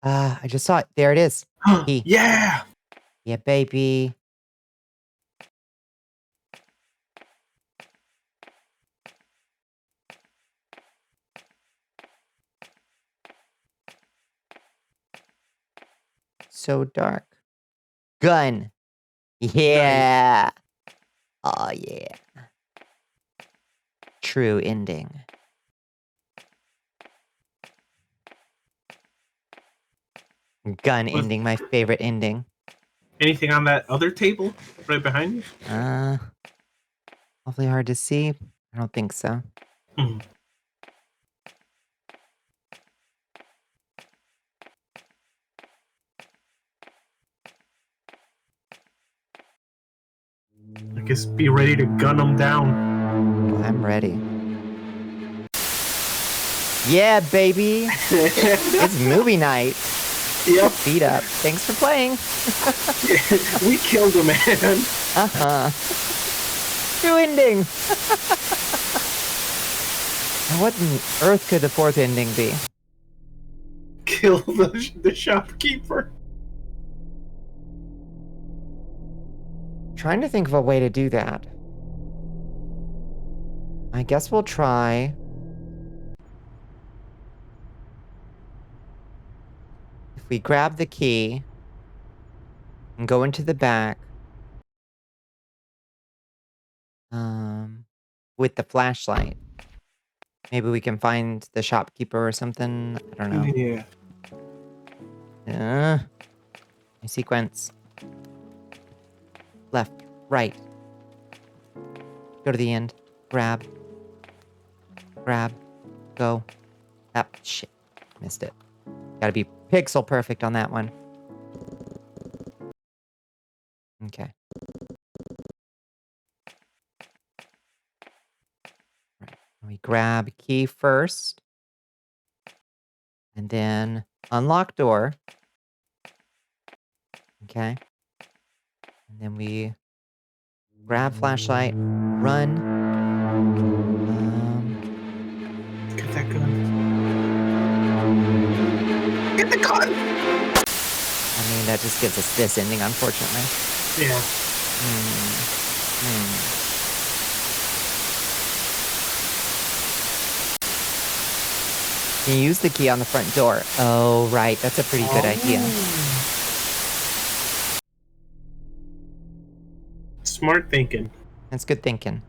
I just saw it. There it is. Key. Yeah! Yeah, baby. So dark. Gun. Yeah. Oh, yeah. True ending. Gun ending, my favorite ending. Anything on that other table right behind you? Awfully hard to see. I don't think so. I guess be ready to gun them down. I'm ready. Yeah, baby. It's movie night. Yep. Beat up. Thanks for playing. We killed a man. Uh-huh. True ending. What on earth could the fourth ending be? Kill the shopkeeper. Trying to think of a way to do that. I guess we'll try. If we grab the key and go into the back, with the flashlight, maybe we can find the shopkeeper or something. I don't know. Yeah. My sequence. Left, right. Go to the end. Grab. Grab. Go. Ah, shit. Missed it. Gotta be pixel perfect on that one. Okay. Right. We grab key first. And then unlock door. Okay. And then we grab flashlight. Run. Get that gun. Get the gun! I mean, that just gives us this ending, unfortunately. Yeah. Can you use the key on the front door? Oh, right. That's a pretty good idea. Smart thinking. That's good thinking.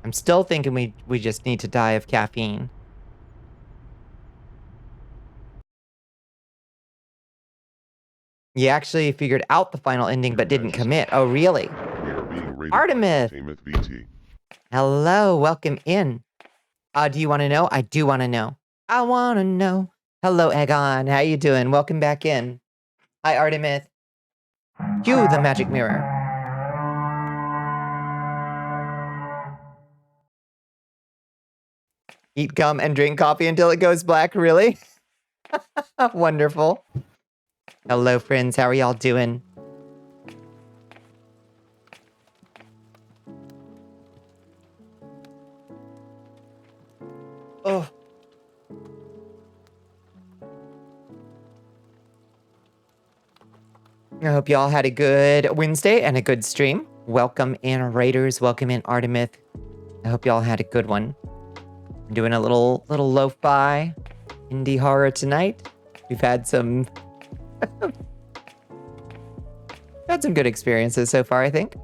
I'm still thinking we just need to die of caffeine. You actually figured out the final ending but didn't commit. Oh, really? We are being rated Artemis! by Entertainment VT. Hello, welcome in. Do you want to know? I do want to know. I want to know. Hello, Egon. How you doing? Welcome back in. Hi, Artemis. Cue the magic mirror. Eat gum and drink coffee until it goes black, really? Wonderful. Hello, friends. How are y'all doing? Oh. I hope y'all had a good Wednesday and a good stream. Welcome in, Raiders. Welcome in, Artemis. I hope y'all had a good one. I'm doing a little lo-fi indie horror tonight. We've had some good experiences so far, I think.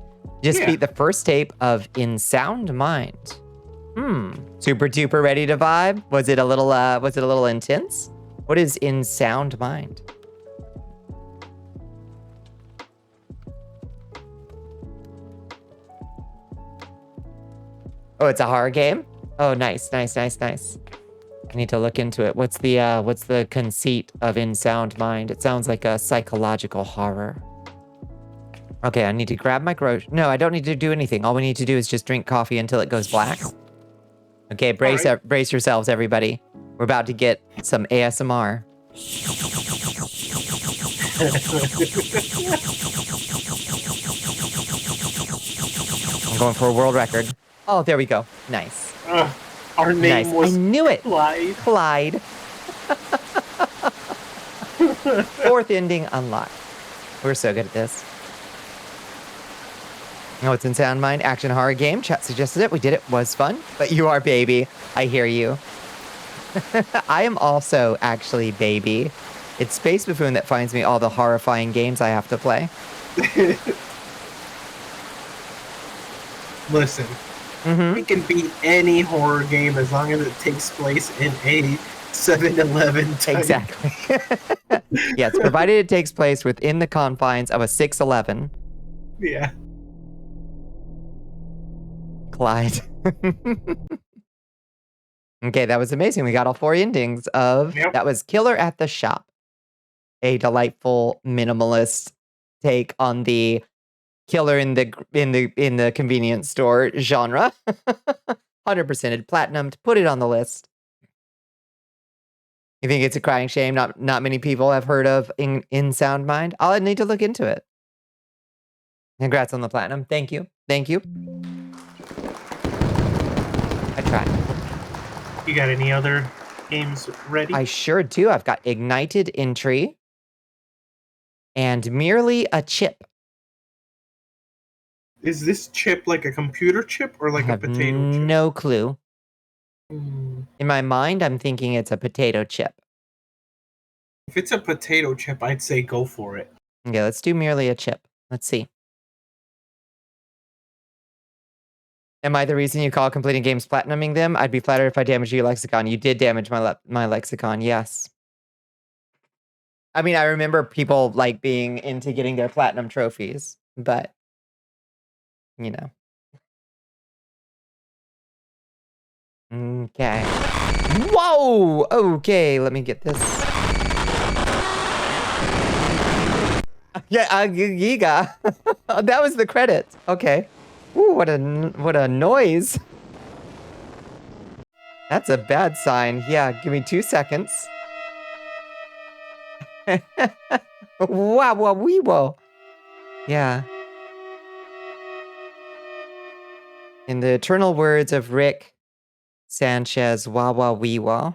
Just beat the first tape of In Sound Mind. Super duper ready to vibe? Was it a little intense? What is In Sound Mind? Oh, it's a horror game? Oh, nice. I need to look into it. What's the conceit of In Sound Mind? It sounds like a psychological horror. Okay, I need to grab my groceries. No, I don't need to do anything. All we need to do is just drink coffee until it goes black. Okay, brace yourselves, everybody. We're about to get some ASMR. I'm going for a world record. Oh, there we go. Nice. Our name was I knew it. Clyde. Fourth ending unlocked. We're so good at this. Oh, it's In Sound Mind, action horror game. Chat suggested it. We did it. Was fun. But you are baby. I hear you. I am also actually baby. It's Spacebuffoon that finds me all the horrifying games I have to play. Listen. We can beat any horror game as long as it takes place in a 7-Eleven type. Exactly. Yes, provided it takes place within the confines of a 6-Eleven. Yeah. Clyde. Okay, that was amazing. We got all 4 endings of... Yep. That was Killer at the Shop. A delightful, minimalist take on the killer in the convenience store genre. 100%ed platinum. Put it on the list. You think it's a crying shame? Not many people have heard of in Sound Mind. I'll need to look into it. Congrats on the platinum. Thank you. Thank you. I tried. You got any other games ready? I sure do. I've got Ignited Entry and Merely a Chip. Is this chip like a computer chip or like I a have potato chip? no clue. Mm. In my mind, I'm thinking it's a potato chip. If it's a potato chip, I'd say go for it. Okay, let's do Merely a Chip. Let's see. Am I the reason you call completing games platinuming them? I'd be flattered if I damaged your lexicon. You did damage my lexicon, yes. I mean, I remember people like being into getting their platinum trophies, but you know. Okay. Whoa! Okay, let me get this. Yeah, Giga. That was the credit. Okay. Ooh, what a noise. That's a bad sign. Yeah, give me 2 seconds. Wow, wow, wee, whoa. Yeah. In the eternal words of Rick Sanchez, wah wah wee wah.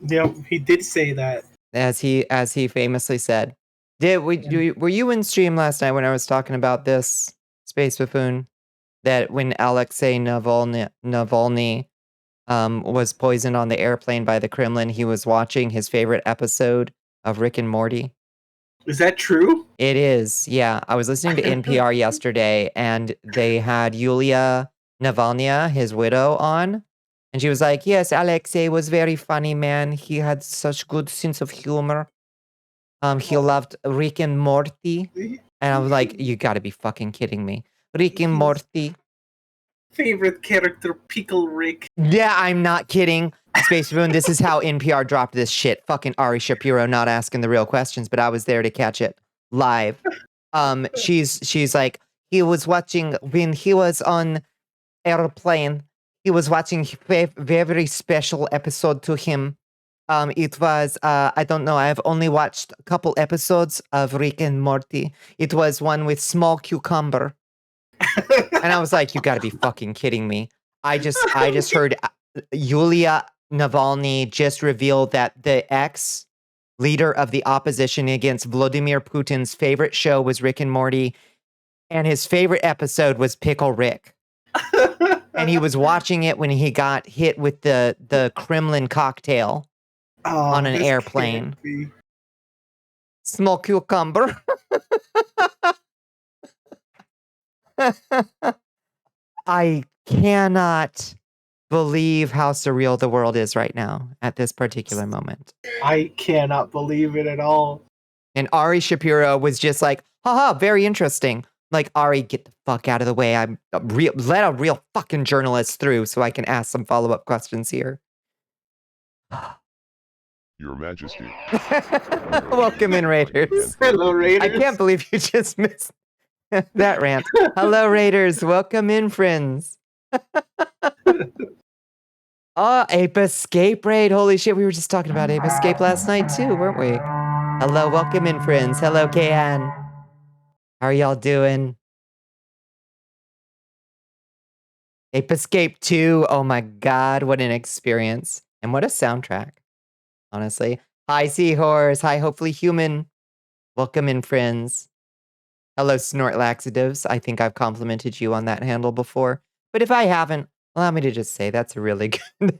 Yep, he did say that. As he famously said. Were you in stream last night when I was talking about this, Spacebuffoon? That when Alexei Navalny was poisoned on the airplane by the Kremlin, he was watching his favorite episode of Rick and Morty. Is that true? It is, yeah. I was listening to NPR yesterday, and they had Yulia Navalny, his widow, on. And she was like, yes, Alexei was very funny, man. He had such good sense of humor. He loved Rick and Morty. And I was like, you gotta be fucking kidding me. Rick and Morty. Favorite character, Pickle Rick. Yeah, I'm not kidding. Space Spoon, this is how NPR dropped this shit. Fucking Ari Shapiro not asking the real questions, but I was there to catch it live. She's like, he was watching when he was on airplane. He was watching very special episode to him. It was I don't know. I've only watched a couple episodes of Rick and Morty. It was one with small cucumber. And I was like, you gotta be fucking kidding me. I just heard Yulia Navalny just revealed that the ex-leader of the opposition against Vladimir Putin's favorite show was Rick and Morty, and his favorite episode was Pickle Rick. And he was watching it when he got hit with the Kremlin cocktail on an airplane. Small cucumber. I cannot believe how surreal the world is right now at this particular moment. I cannot believe it at all. And Ari Shapiro was just like, haha, very interesting. Like, Ari, get the fuck out of the way. Let a real fucking journalist through so I can ask some follow-up questions here. Your Majesty. Welcome in, Raiders. Hello, Raiders. I can't believe you just missed that rant. Hello, Raiders. Welcome in, friends. Oh, Ape Escape raid. Holy shit, we were just talking about Ape Escape last night too, weren't we? Hello, welcome in, friends. Hello, Kayan. How are y'all doing? Ape Escape 2. Oh my god, what an experience. And what a soundtrack, honestly. Hi, Seahorse. Hi, Hopefully Human. Welcome in, friends. Hello, Snort Laxatives. I think I've complimented you on that handle before. But if I haven't, allow me to just say that's really good.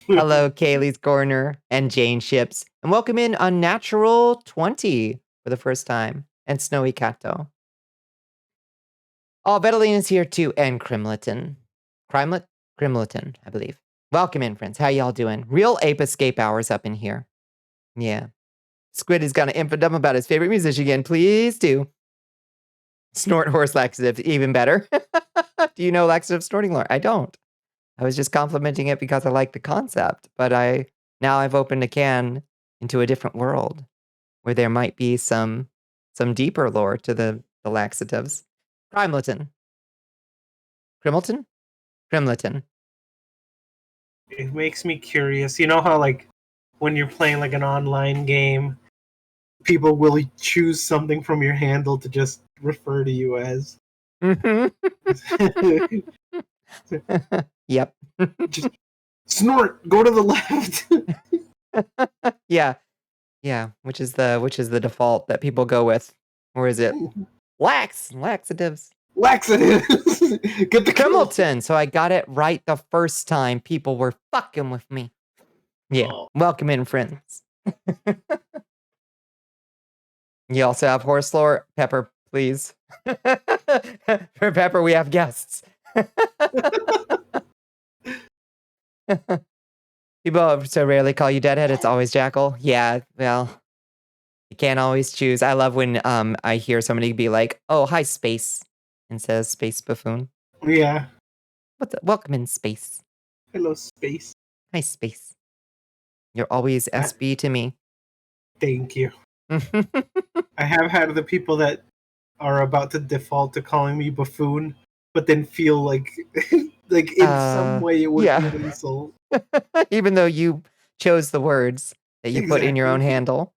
Hello, Kaylee's Corner and Jane Ships. And welcome in Unnatural 20 for the first time. And Snowy Cato. Oh, Bedeline is here too. And Crimleton. Crimleton, I believe. Welcome in, friends. How y'all doing? Real Ape Escape hours up in here. Yeah. Squid is gonna infodump about his favorite musician again. Please do. Snort Horse Laxative, even better. Do you know laxative snorting lore? I don't. I was just complimenting it because I like the concept, but now I've opened a can into a different world where there might be some deeper lore to the laxatives. Crimleton. Crimleton? Crimleton. It makes me curious. You know how, like, when you're playing, like, an online game, people will choose something from your handle to just refer to you as. Yep. Just snort, go to the left. Yeah. Yeah, which is the default that people go with. Or is it laxatives? Laxatives. Get the Crimleton. So I got it right the first time. People were fucking with me. Yeah. Oh. Welcome in, friends. You also have horse lore. Pepper, please. For Pepper, we have guests. People so rarely call you Deadhead. It's always Jackal. Yeah, well, you can't always choose. I love when I hear somebody be like, "Oh, hi, Space," and says Spacebuffoon. Yeah. Welcome in, Space. Hello, Space. Hi, Space. You're always SB to me. Thank you. I have had the people that are about to default to calling me buffoon, but then feel like like in some way it would be an insult. Even though you chose the words that you put in your own handle.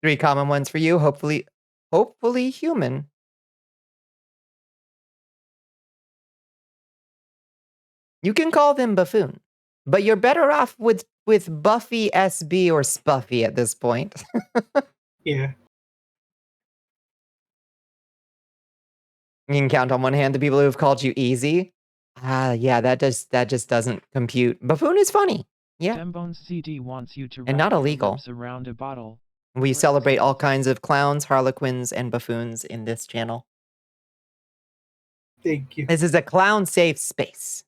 3 common ones for you. Hopefully human. You can call them buffoon, but you're better off with Buffy SB or Spuffy at this point. Yeah. You can count on one hand the people who have called you easy. Yeah, that just doesn't compute. Buffoon is funny. Yeah. Dembones CD wants you to And not wrap your illegal. lips around a bottle. We celebrate all kinds of clowns, harlequins, and buffoons in this channel. Thank you. This is a clown-safe space.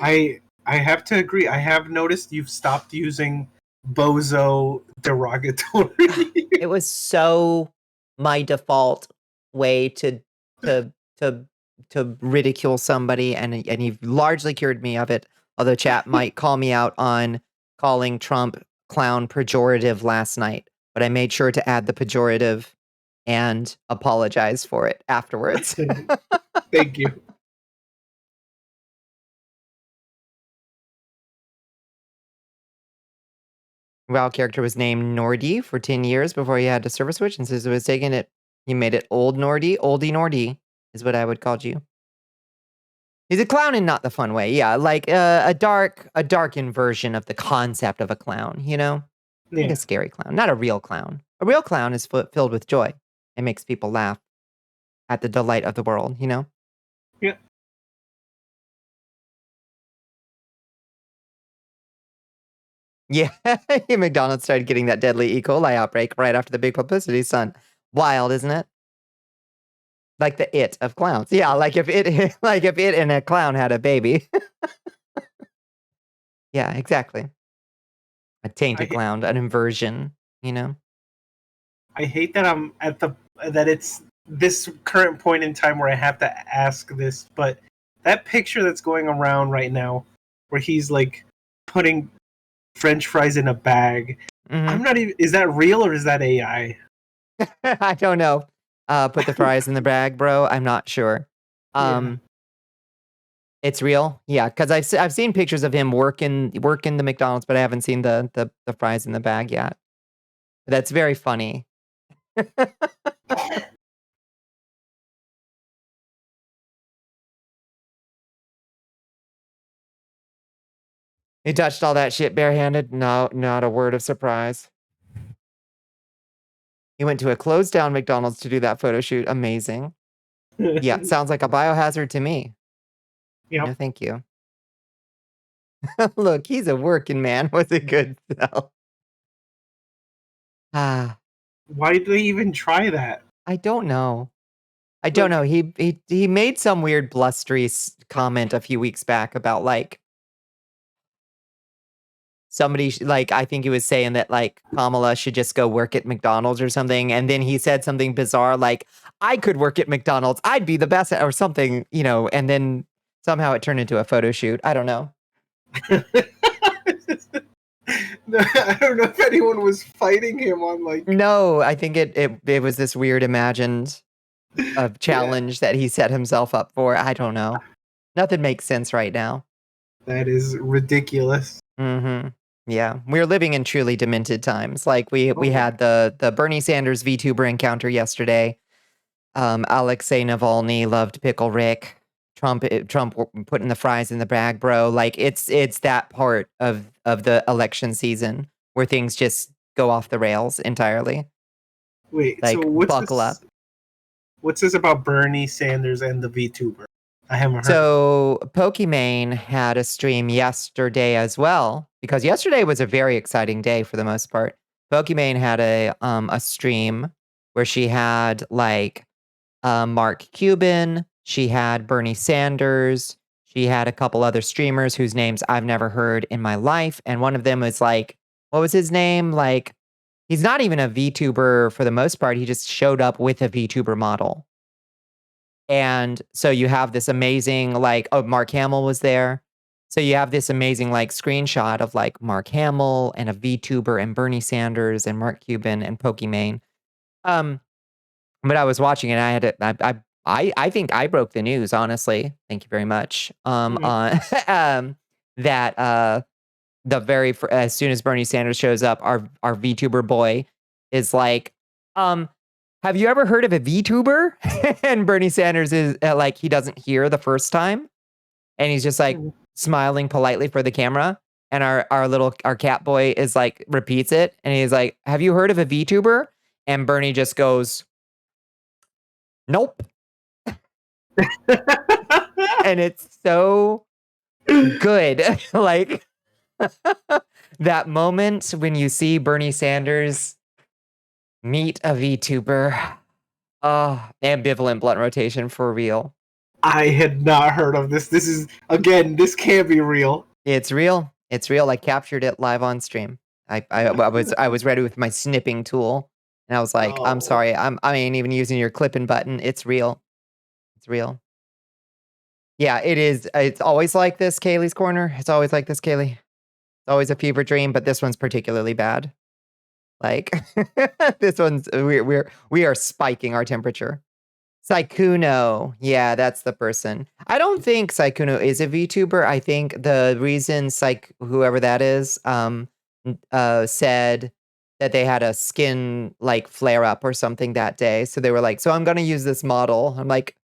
I have to agree. I have noticed you've stopped using bozo derogatory. It was so my default way to ridicule somebody, and you've largely cured me of it. Although chat might call me out on calling Trump clown pejorative last night, but I made sure to add the pejorative and apologize for it afterwards. Thank you. WoW character was named Nordy for 10 years before he had to server switch, and since it was taken it, he made it Old Nordy. Oldie Nordy is what I would call you. He's a clown in not the fun way. Yeah, like a darkened version of the concept of a clown, you know? Yeah. Like a scary clown, not a real clown. A real clown is filled with joy. It makes people laugh at the delight of the world, you know? Yeah. Yeah, McDonald's started getting that deadly E. coli outbreak right after the big publicity stunt. Wild, isn't it? Like the It of clowns. Yeah, like if it and a clown had a baby. Yeah, exactly. A tainted clown, an inversion, you know? I hate that I'm at that it's this current point in time where I have to ask this, but that picture that's going around right now where he's like putting French fries in a bag. I'm not even, is that real or is that AI? I don't know. Put the fries in the bag, bro. I'm not sure. It's real. Yeah, because I've seen pictures of him working the McDonald's, but I haven't seen the fries in the bag yet. That's very funny. He touched all that shit barehanded? No, not a word of surprise. He went to a closed down McDonald's to do that photo shoot. Amazing. Yeah, sounds like a biohazard to me. Yep. No, thank you. Look, he's a working man with a good self. Why did they even try that? I don't know. I don't know. He made some weird blustery comment a few weeks back about like somebody like I think he was saying that like Kamala should just go work at McDonald's or something, and then he said something bizarre like I could work at McDonald's, I'd be the best or something, you know, and then somehow it turned into a photo shoot. I don't know. I don't know if anyone was fighting him on like. No, I think it was this weird imagined challenge that he set himself up for. I don't know. Nothing makes sense right now. That is ridiculous. Mm-hmm. Yeah, we're living in truly demented times. Like we Oh. had the Bernie Sanders VTuber encounter yesterday. Alexei Navalny loved Pickle Rick. Trump putting the fries in the bag, bro. Like it's that part of the election season where things just go off the rails entirely. Wait, Like, so buckle up. What's this about Bernie Sanders and the VTuber? I haven't heard. So Pokimane had a stream yesterday as well, because yesterday was a very exciting day for the most part. Pokimane had a stream where she had like Mark Cuban, she had Bernie Sanders, she had a couple other streamers whose names I've never heard in my life, and one of them was like, what was his name? Like, he's not even a VTuber for the most part. He just showed up with a VTuber model. And so you have this amazing, like, oh, Mark Hamill was there. So you have this amazing, like, screenshot of, like, Mark Hamill and a VTuber and Bernie Sanders and Mark Cuban and Pokimane. But I was watching it and I had to, I think I broke the news, honestly. Thank you very much. On that the very as soon as Bernie Sanders shows up, our VTuber boy is like, have you ever heard of a VTuber? And Bernie Sanders is like, he doesn't hear the first time. And he's just like smiling politely for the camera. And our cat boy is like, repeats it. And he's like, have you heard of a VTuber? And Bernie just goes, nope. And it's so good. Like that moment when you see Bernie Sanders meet a VTuber. Oh, ambivalent blunt rotation for real. I had not heard of this. This is, again, this can't be real. It's real. It's real. I captured it live on stream. I was ready with my snipping tool. And I was like, I'm sorry. I ain't even using your clipping button. It's real. It's real. Yeah, it is. It's always like this, Kaylee's Corner. It's always like this, Kaylee. It's always a fever dream, but this one's particularly bad. Like this one's we are spiking our temperature. Saikuno. Yeah, that's the person. I don't think Saikuno is a VTuber. I think the reason whoever that is said that they had a skin like flare up or something that day. So they were like, so I'm gonna use this model. I'm like,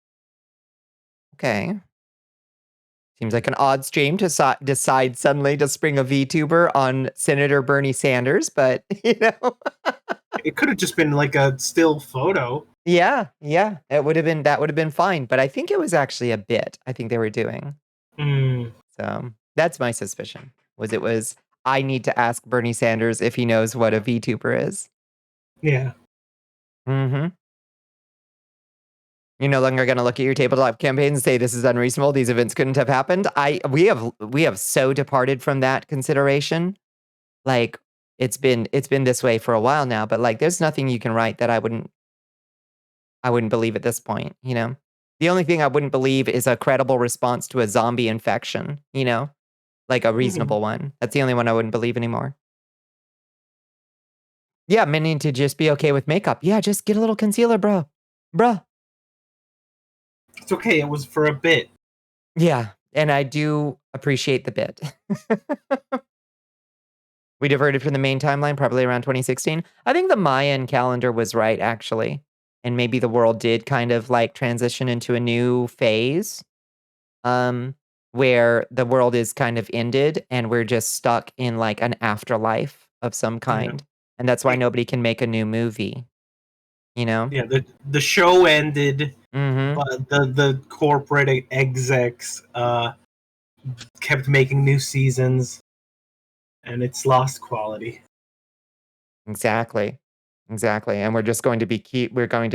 okay. Seems like an odd stream to decide suddenly to spring a VTuber on Senator Bernie Sanders, but you know. It could have just been like a still photo. Yeah, that would have been fine. But I think it was actually a bit. I think they were doing. So that's my suspicion. Was I need to ask Bernie Sanders if he knows what a VTuber is. Yeah. Mm-hmm. You're no longer going to look at your tabletop campaign and say this is unreasonable. These events couldn't have happened. We have so departed from that consideration. Like it's been this way for a while now. But like, there's nothing you can write that I wouldn't believe at this point. You know, the only thing I wouldn't believe is a credible response to a zombie infection. You know, like a reasonable one. That's the only one I wouldn't believe anymore. Yeah, meaning to just be okay with makeup. Yeah, just get a little concealer, bruh. It's okay. It was for a bit. Yeah, and I do appreciate the bit. We diverted from the main timeline probably around 2016. I think the Mayan calendar was right, actually. And maybe the world did kind of like transition into a new phase where the world is kind of ended and we're just stuck in like an afterlife of some kind. Yeah. And that's why nobody can make a new movie. You know? Yeah, the show ended, but the corporate execs kept making new seasons, and it's lost quality. Exactly. And we're just going to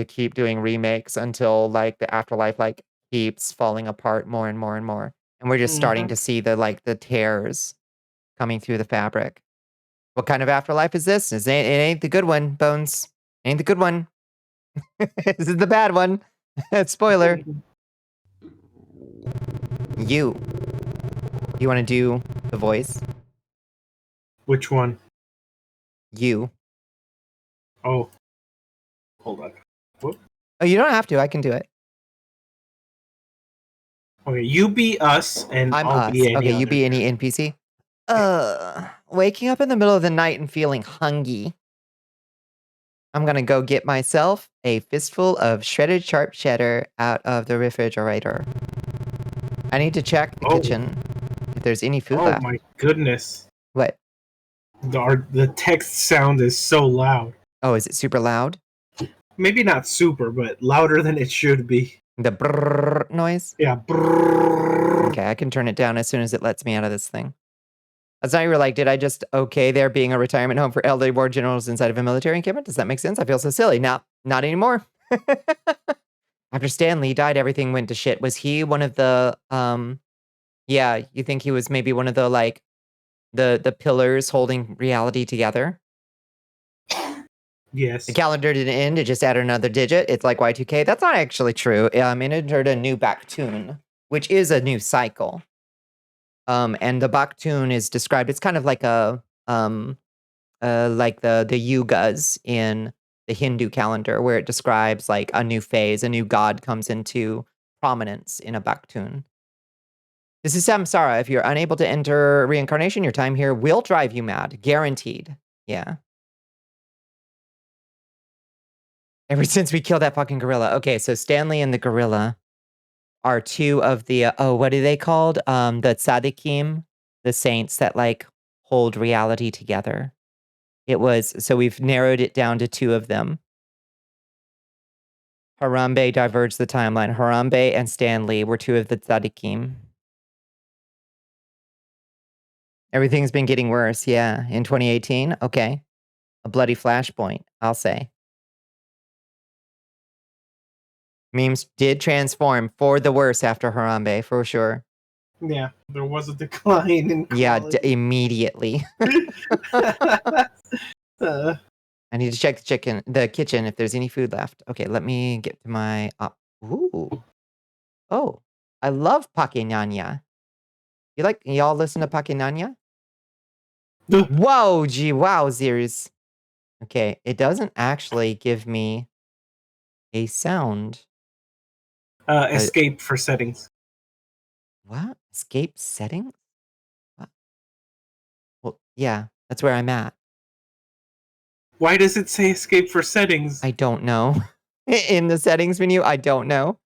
keep doing remakes until like the afterlife like keeps falling apart more and more and more. And we're just starting to see the tears coming through the fabric. What kind of afterlife is this? It ain't the good one, Bones. Ain't the good one. This is the bad one. Spoiler. You want to do the voice? Which one? You. Oh. Hold on. Whoop. Oh, you don't have to. I can do it. Okay, you be us, and I'm I'll us. be any Okay, you other be any character. NPC. Waking up in the middle of the night and feeling hungry. I'm gonna go get myself a fistful of shredded sharp cheddar out of the refrigerator. I need to check the kitchen if there's any food Oh left. my goodness. What? The text sound is so loud. Oh, is it super loud? Maybe not super, but louder than it should be. The brrrr noise? Yeah. Brrrr. Okay, I can turn it down as soon as it lets me out of this thing. That's not you were like, did I just okay there being a retirement home for elderly war generals inside of a military encampment? Does that make sense? I feel so silly. Not anymore. After Stan Lee died, everything went to shit. Was he one of the yeah, you think he was maybe one of the like the pillars holding reality together? Yes. The calendar didn't end, it just added another digit. It's like Y2K. That's not actually true. It entered a new Baktoon, which is a new cycle. And the Baktoon is described, it's kind of like a like the yugas in the Hindu calendar, where it describes like a new phase, a new god comes into prominence in a Baktoon. This is Samsara. If you're unable to enter reincarnation, your time here will drive you mad. Guaranteed. Yeah. Ever since we killed that fucking gorilla. Okay, so Stanley and the gorilla are two of the, what are they called? The tzaddikim, the saints that like hold reality together. So we've narrowed it down to two of them. Harambe diverged the timeline. Harambe and Stanley were two of the tzaddikim. Everything's been getting worse, yeah. In 2018, okay. A bloody flashpoint, I'll say. Memes did transform for the worse after Harambe, for sure. Yeah, there was a decline in quality. Yeah, immediately. I need to check the kitchen if there's any food left. Okay, let me get to my ooh. Oh, I love Pakinanya. Y'all listen to Pakinanya? Whoa, gee, wowzers. Okay, it doesn't actually give me a sound. Escape for settings. What? Escape settings? What? Well, yeah, that's where I'm at. Why does it say escape for settings? I don't know. In the settings menu, I don't know.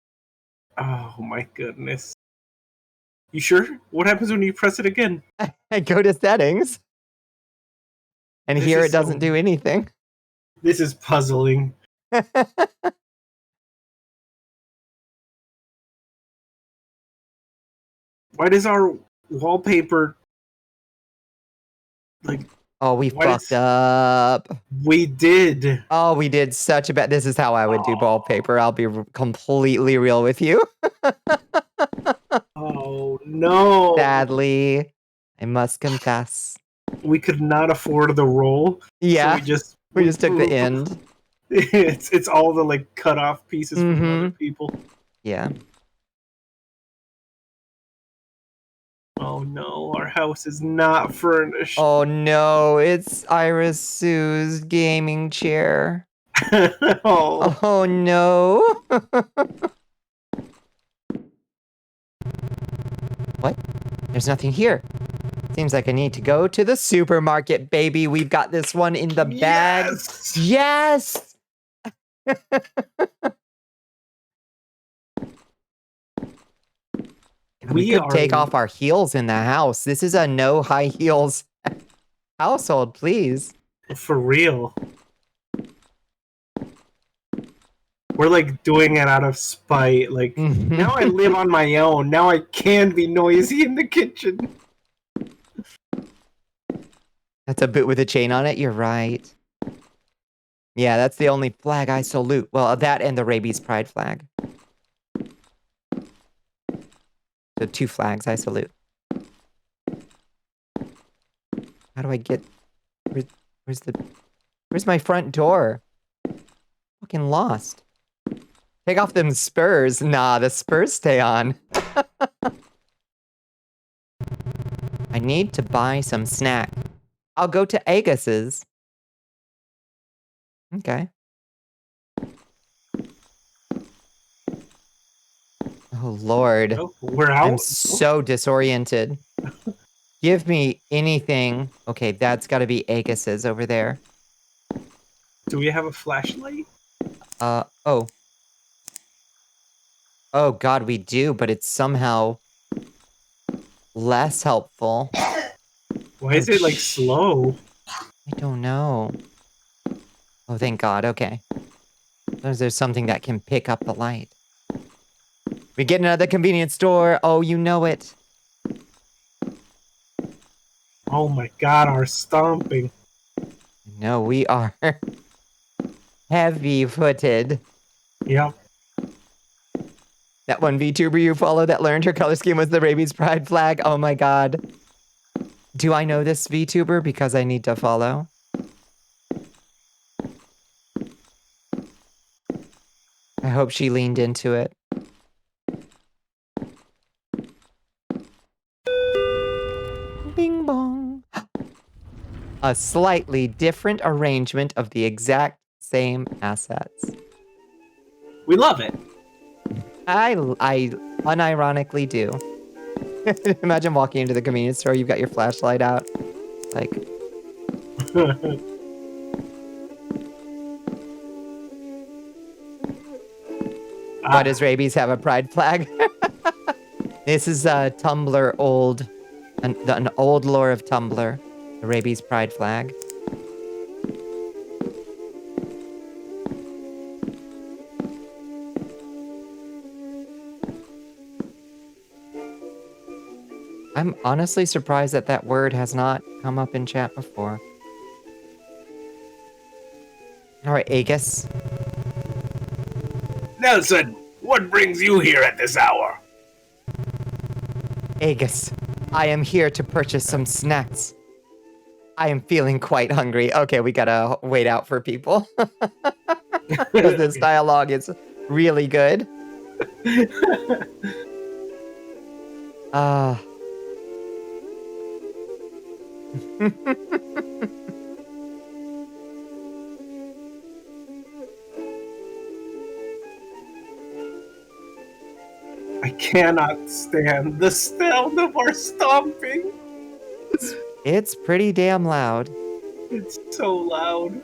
Oh my goodness. You sure? What happens when you press it again? I go to settings. And here it doesn't do anything. This is puzzling. Why does our wallpaper like? Oh, we fucked up. We did. Oh, we did such a bad. This is how I would do wallpaper. I'll be completely real with you. Oh no! Sadly, I must confess. We could not afford the roll. Yeah, so we just took the end. It's all the like cut off pieces from other people. Yeah. Oh no, our house is not furnished. Oh no, it's Iris Sue's gaming chair. Oh no. What? There's nothing here. Seems like I need to go to the supermarket, baby. We've got this one in the bag. Yes! We could take off our heels in the house. This is a no high heels household, please. For real. We're like doing it out of spite. Like, now I live on my own. Now I can be noisy in the kitchen. That's a boot with a chain on it. You're right. Yeah, that's the only flag I salute. Well, that and the rabies pride flag. So 2 flags I salute. How do I get... Where's my front door? Fucking lost. Take off them spurs. Nah, the spurs stay on. I need to buy some snack. I'll go to Agus's. Okay. Oh, Lord. Oh, we're out. I'm so disoriented. Give me anything. Okay, that's got to be Agus's over there. Do we have a flashlight? Oh. Oh, God, we do, but it's somehow less helpful. Why is it like slow? I don't know. Oh, thank God. Okay. There's something that can pick up the light. We get another convenience store. Oh, you know it. Oh my God, our stomping. No, we are heavy-footed. Yep. That one VTuber you follow that learned her color scheme was the rabies pride flag. Oh my God. Do I know this VTuber because I need to follow? I hope she leaned into it. Bing bong. A slightly different arrangement of the exact same assets. We love it. I unironically do. Imagine walking into the convenience store, you've got your flashlight out. Like, why does rabies have a pride flag? This is Tumblr old, an old lore of Tumblr, the rabies pride flag. I'm honestly surprised that that word has not come up in chat before. All right, Agus. Nelson, what brings you here at this hour? Agus, I am here to purchase some snacks. I am feeling quite hungry. Okay, we gotta wait out for people. Because this dialogue is really good. I cannot stand the sound of our stomping. It's pretty damn loud. It's so loud.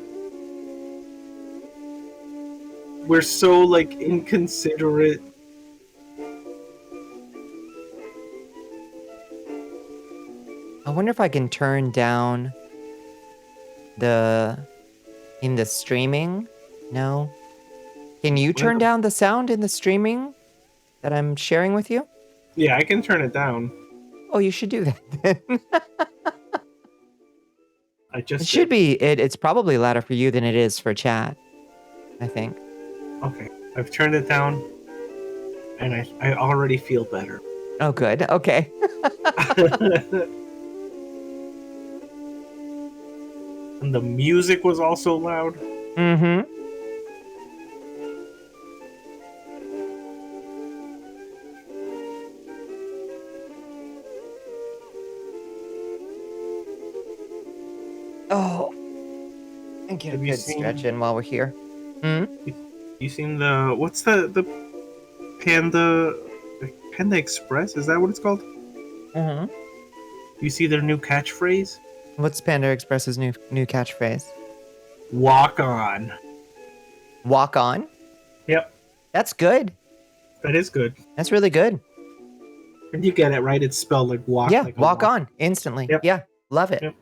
We're so, like, inconsiderate. I wonder if I can turn down in the streaming? No. Can you turn down the sound in the streaming that I'm sharing with you? Yeah, I can turn it down. Oh, you should do that then. I just It should be. It's probably louder for you than it is for chat, I think. Okay, I've turned it down, and I already feel better. Oh, good. Okay. And the music was also loud. Mm-hmm. Oh, and get a Have you good seen- stretch in while we're here. Hmm? You seen the what's the Panda Express? Is that what it's called? Mm-hmm. You see their new catchphrase? What's Panda Express's new catchphrase? Walk on. Walk on? Yep, That's good. that is good. That's really good. And you get it right. It's spelled like walk. Yeah, like a walk on instantly. Yep. Yeah, love it. Yep.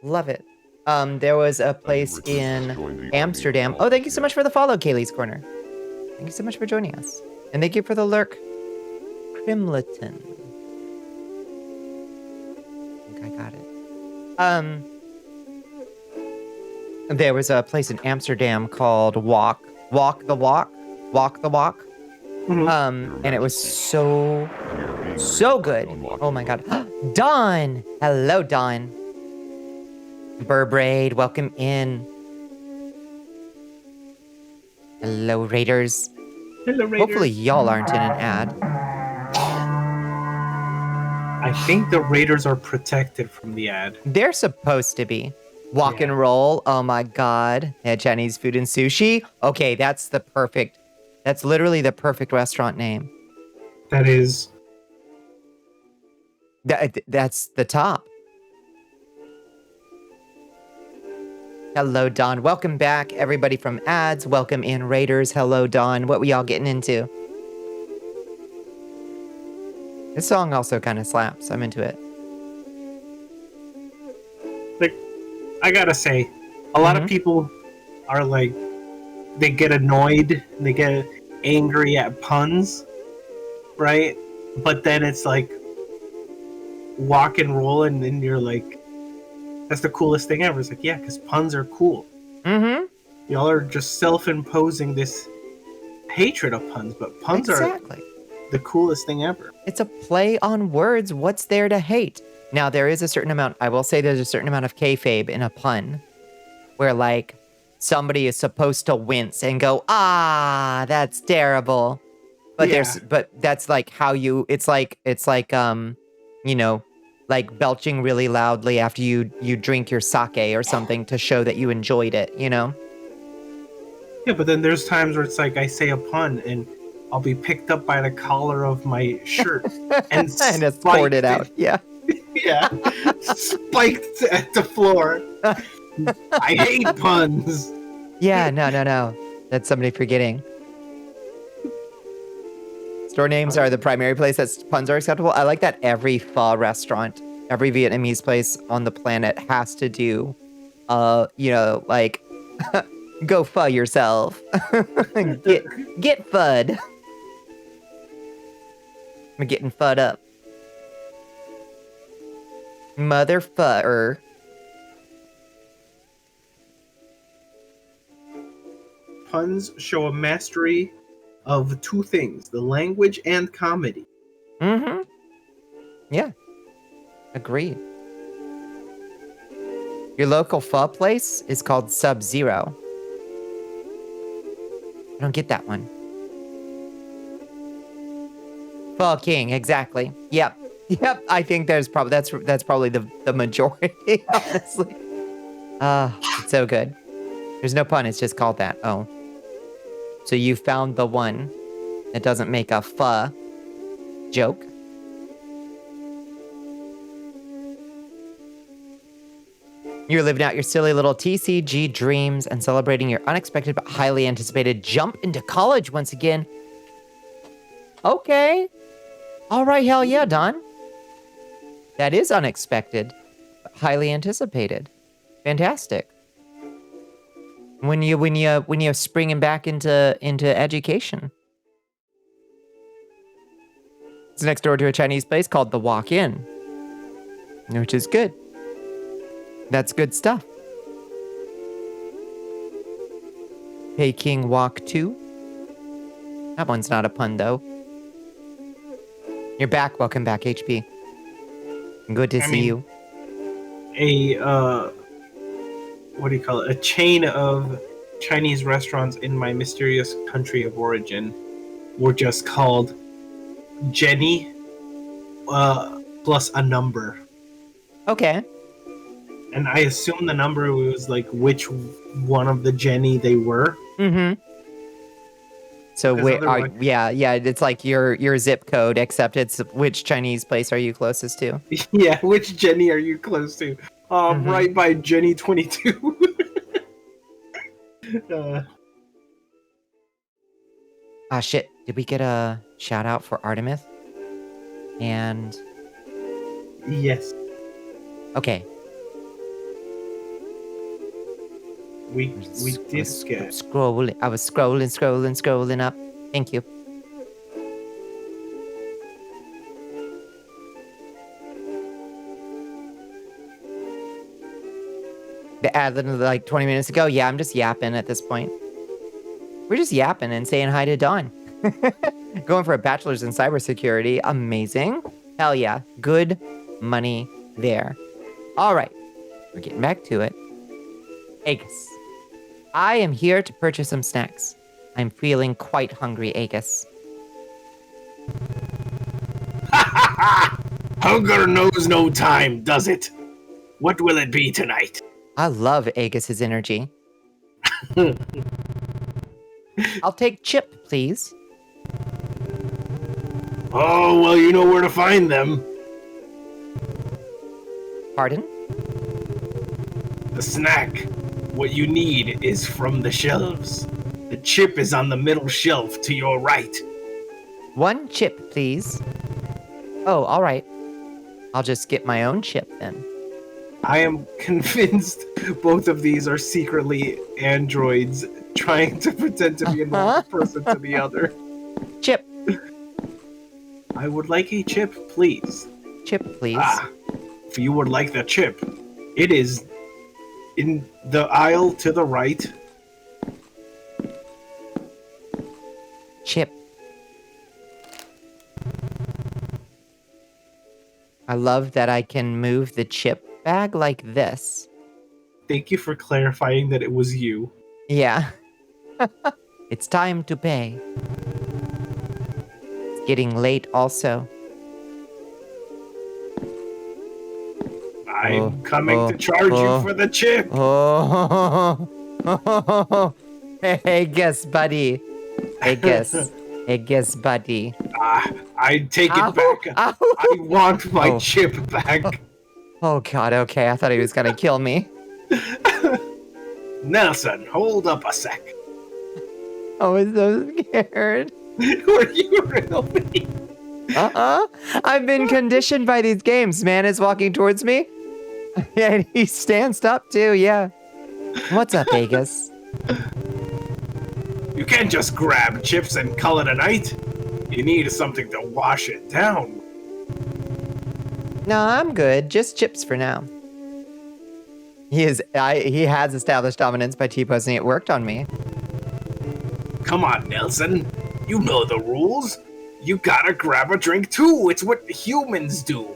Love it. There was a place request to join the in army Amsterdam. of Oh, thank you so Volunteers. much for the follow, Kaylee's Corner. Thank you so much for joining us. And thank you for the lurk, Crimleton. I think I got it. There was a place in Amsterdam called Walk the Walk. Mhm. And it was so good. Oh my God. Dawn! Hello, Dawn. Burbraid, welcome in. Hello, Raiders. Hello, Raiders. Hopefully y'all aren't in an ad. I think the Raiders are protected from the ad. They're supposed to be. Walk and roll. Oh my god. Yeah, Chinese food and sushi. Okay, that's literally the perfect restaurant name. That is. That's the top. Hello, Don. Welcome back, everybody from ads. Welcome in, Raiders. Hello, Don. What were y'all getting into? This song also kind of slaps. I'm into it. Like, I gotta say, a lot of people are like, they get annoyed, they get angry at puns, right? But then it's like, walk and roll, and then you're like, that's the coolest thing ever. It's like, yeah, because puns are cool. Mm-hmm. Y'all are just self-imposing this hatred of puns, but puns are the coolest thing ever. It's a play on words. What's there to hate? Now, there is a certain amount, I will say there's a certain amount of kayfabe in a pun where, like, somebody is supposed to wince and go, ah, that's terrible. But but that's like how it's like, you know, like belching really loudly after you drink your sake or something to show that you enjoyed it, you know? Yeah, but then there's times where it's like I say a pun and I'll be picked up by the collar of my shirt and escorted out. Yeah. Yeah. Spiked at the floor. I hate puns. Yeah, no. That's somebody forgetting. Store names are the primary place that puns are acceptable. I like that every pho restaurant, every Vietnamese place on the planet has to do, you know, like, go pho yourself. get fud. I'm getting fud up. Mother fudder. Puns show a mastery of two things, the language and comedy. Mm-hmm. Yeah. Agreed. Your local pho place is called Sub-Zero. I don't get that one. Pho King, exactly. Yep. I think there's probably that's probably the majority, honestly. It's so good. There's no pun, it's just called that. Oh. So you found the one that doesn't make a pho joke. You're living out your silly little TCG dreams and celebrating your unexpected but highly anticipated jump into college once again. Okay. All right, hell yeah, Don. That is unexpected, but highly anticipated. Fantastic. When you springing back into education. It's next door to a Chinese place called The Walk-In, which is good. That's good stuff. Peking Walk 2. That one's not a pun, though. You're back. Welcome back, HP. Good to see you. What do you call it? A chain of Chinese restaurants in my mysterious country of origin were just called Jenny plus a number. Okay. And I assume the number was like which one of the Jenny they were. Mm-hmm. So yeah, it's like your zip code, except it's which Chinese place are you closest to? Yeah, which Jenny are you close to? Right by Jenny 22. Shit. Did we get a shout out for Artemis? And yes. Okay. We did get scrolling. I was scrolling up. Thank you. The ad like 20 minutes ago. Yeah, I'm just yapping at this point. We're just yapping and saying hi to Dawn. Going for a bachelor's in cybersecurity. Amazing. Hell yeah. Good money there. All right. We're getting back to it. Agus. I am here to purchase some snacks. I'm feeling quite hungry, Agus. Hunger knows no time, does it? What will it be tonight? I love Agus's energy. I'll take Chip, please. Oh, well, you know where to find them. Pardon? The snack. What you need is from the shelves. The chip is on the middle shelf to your right. 1 chip, please. Oh, all right. I'll just get my own chip then. I am convinced both of these are secretly androids trying to pretend to be a normal person to the other. Chip. I would like a chip, please. Chip, please. If you would like the chip, it is in the aisle to the right. Chip. I love that I can move the chip bag like this. Thank you for clarifying that it was you. Yeah. It's time to pay. It's getting late also. I'm coming to charge you for the chip. Oh. Hey, guess, buddy. Hey, guess. Hey, guess, buddy. I take it back. Ow. I want my chip back. Oh, God, okay. I thought he was going to kill me. Nelson, hold up a sec. I was so scared. Were you really? I've been conditioned by these games. Man is walking towards me. And he stands up, too, yeah. What's up, Vegas? You can't just grab chips and call it a night. You need something to wash it down. No, I'm good. Just chips for now. He has established dominance by T-posing. It worked on me. Come on, Nelson. You know the rules. You gotta grab a drink too. It's what humans do.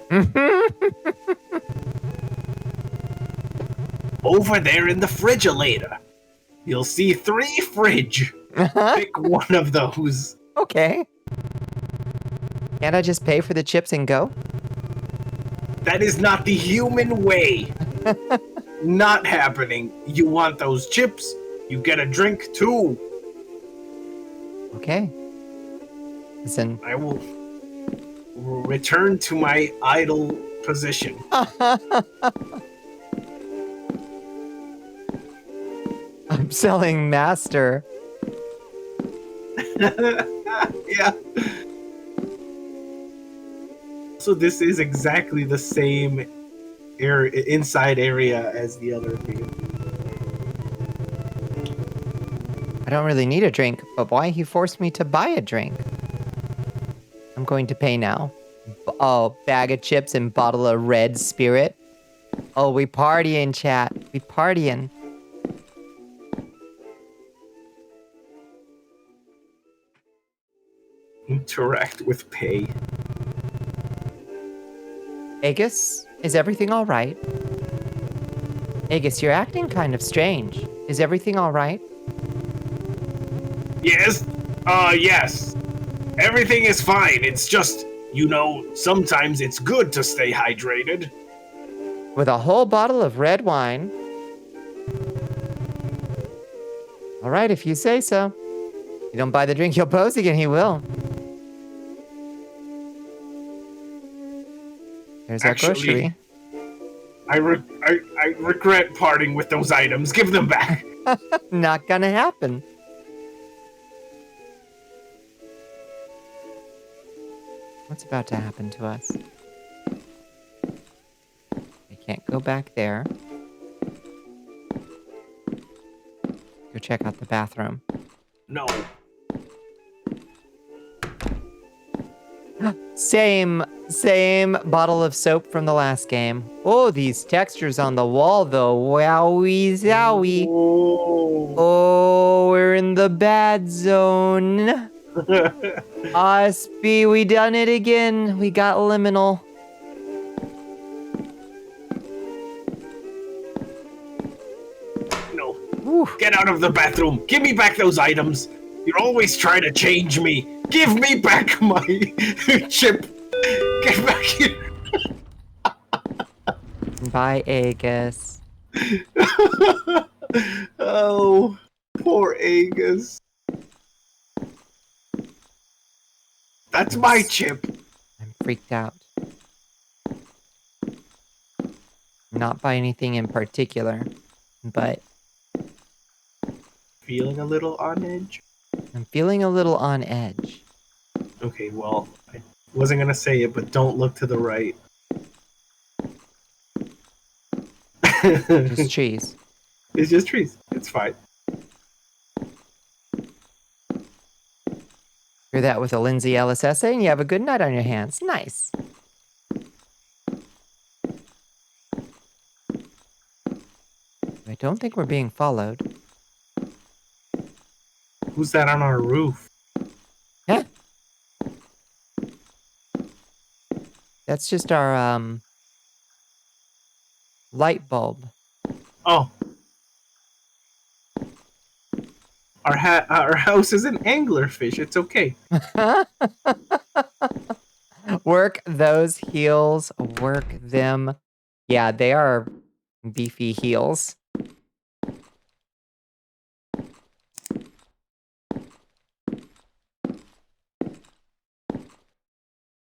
Over there in the frigilator, you'll see 3 fridge. Pick one of those. Okay. Can't I just pay for the chips and go? That is not the human way. Not happening. You want those chips, you get a drink too. Okay. Listen. I will return to my idle position. I'm selling master. Yeah. So this is exactly the same inside area as the other game. I don't really need a drink, but why he forced me to buy a drink? I'm going to pay now. Oh, bag of chips and bottle of red spirit. Oh, we partying, chat. We partying. Interact with pay. Agus, is everything all right? Agus, you're acting kind of strange. Is everything all right? Yes? Yes. Everything is fine. It's just, you know, sometimes it's good to stay hydrated. With a whole bottle of red wine. All right, if you say so. You don't buy the drink, he'll pose again. He will. There's our grocery. I regret parting with those items. Give them back. Not gonna happen. What's about to happen to us? I can't go back there. Go check out the bathroom. No. Same bottle of soap from the last game. Oh, these textures on the wall, though. Wowie zowie. Oh, we're in the bad zone. Osby, we done it again. We got liminal. No. Whew. Get out of the bathroom. Give me back those items. You're always trying to change me. Give me back my chip. Get back here. Bye, Agus. Oh, poor Angus. That's my chip. I'm freaked out. Not by anything in particular, but Feeling a little on edge. I'm feeling a little on edge. Okay, well, I wasn't gonna say it, but don't look to the right. Just trees. It's just trees. It's fine. Hear that with a Lindsay Ellis essay, and you have a good night on your hands. Nice. I don't think we're being followed. Who's that on our roof? Yeah. That's just our light bulb. Oh. Our house is an anglerfish. It's okay. Work those heels. Work them. Yeah, they are beefy heels.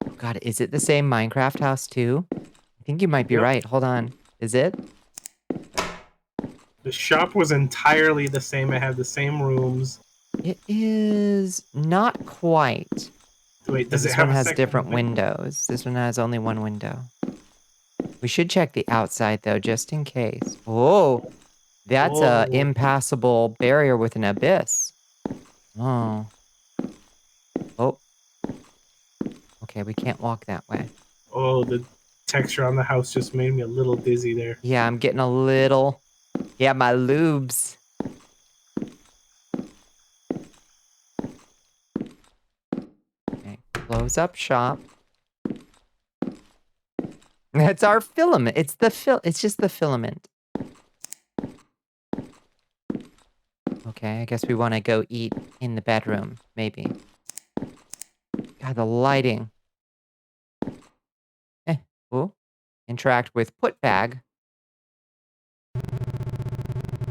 Oh God, is it the same Minecraft house too? I think you might be Yep. right. Hold on. Is it? The shop was entirely the same. It had the same rooms. It is not quite. Wait, does it This have one a has second different window? windows. This one has only one window. We should check the outside though, just in case. Oh, that's a Oh. impassable barrier with an abyss. Oh. Oh. Okay, we can't walk that way. Oh, the texture on the house just made me a little dizzy there. Yeah, I'm getting a little... Yeah, my lubes. Okay, close up shop. That's our filament. It's the it's just the filament. Okay, I guess we want to go eat in the bedroom, maybe. God, the lighting. Oh. Interact with put bag.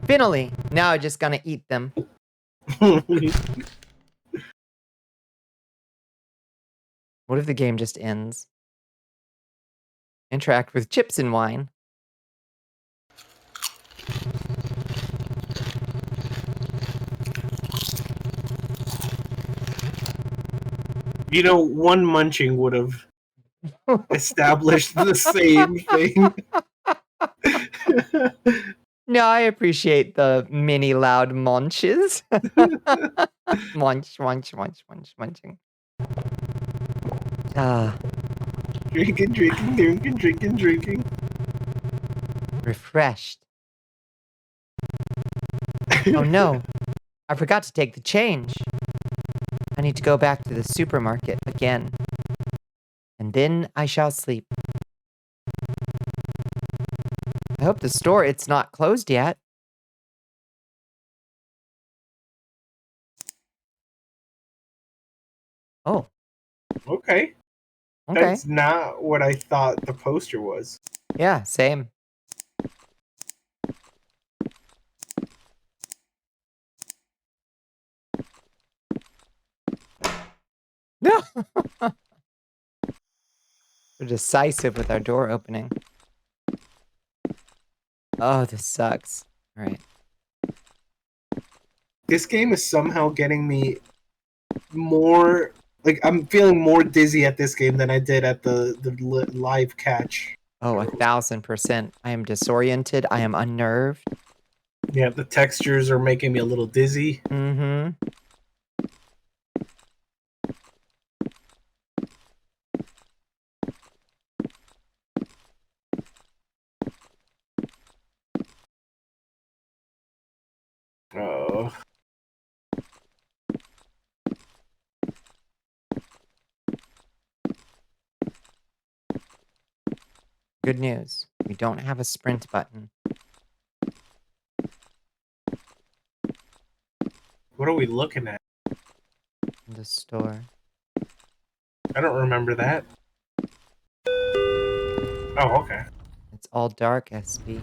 Finally! Now I'm just gonna eat them. What if the game just ends? Interact with chips and wine. You know, one munching would have established the same thing. No, I appreciate the mini loud munches. Munch, munch, munch, munch, munching. Ah, Drinking, drinking, drinking, drinking, drinking. refreshed. Oh no, I forgot to take the change. I need to go back to the supermarket again. And then I shall sleep. I hope the store, it's not closed yet. Oh, Okay. okay. That's not what I thought the poster was. Yeah, same. No! We're decisive with our door opening. Oh, this sucks. All right. This game is somehow getting me more... Like, I'm feeling more dizzy at this game than I did at the live catch. Oh, 1000%. I am disoriented. I am unnerved. Yeah, the textures are making me a little dizzy. Mm-hmm. Oh. Good news. We don't have a sprint button. What are we looking at? In the store. I don't remember that. Oh, okay. It's all dark, SB.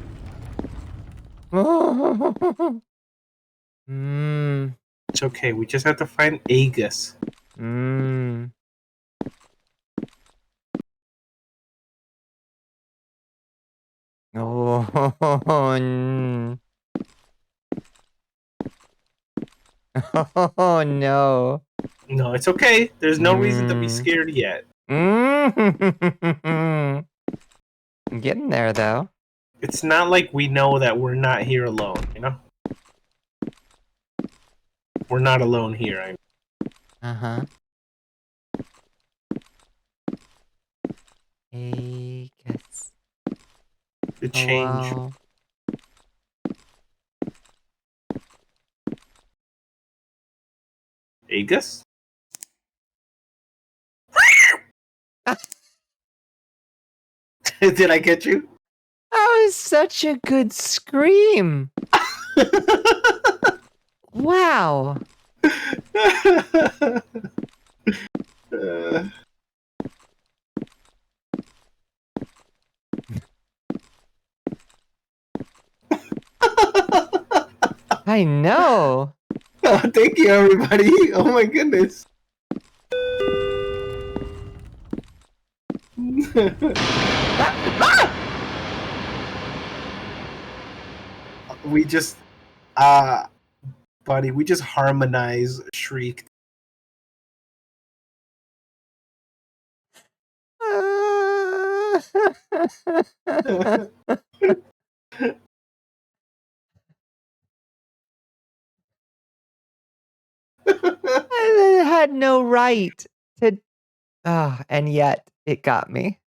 Mmm. It's okay. We just have to find Agus. Mmm. Oh, oh no. No, it's okay. There's no reason to be Mm. scared yet. Mm. I'm getting there, though. It's not like we know that we're not here alone, you know? We're not alone here. Uh-huh. I guess. The Oh, change. wow. Agus? Did I get you? That was such a good scream. Wow. I know. Oh, thank you, everybody. Oh my goodness. We just, buddy, we just harmonize shrieked. I had no right to. And yet it got me.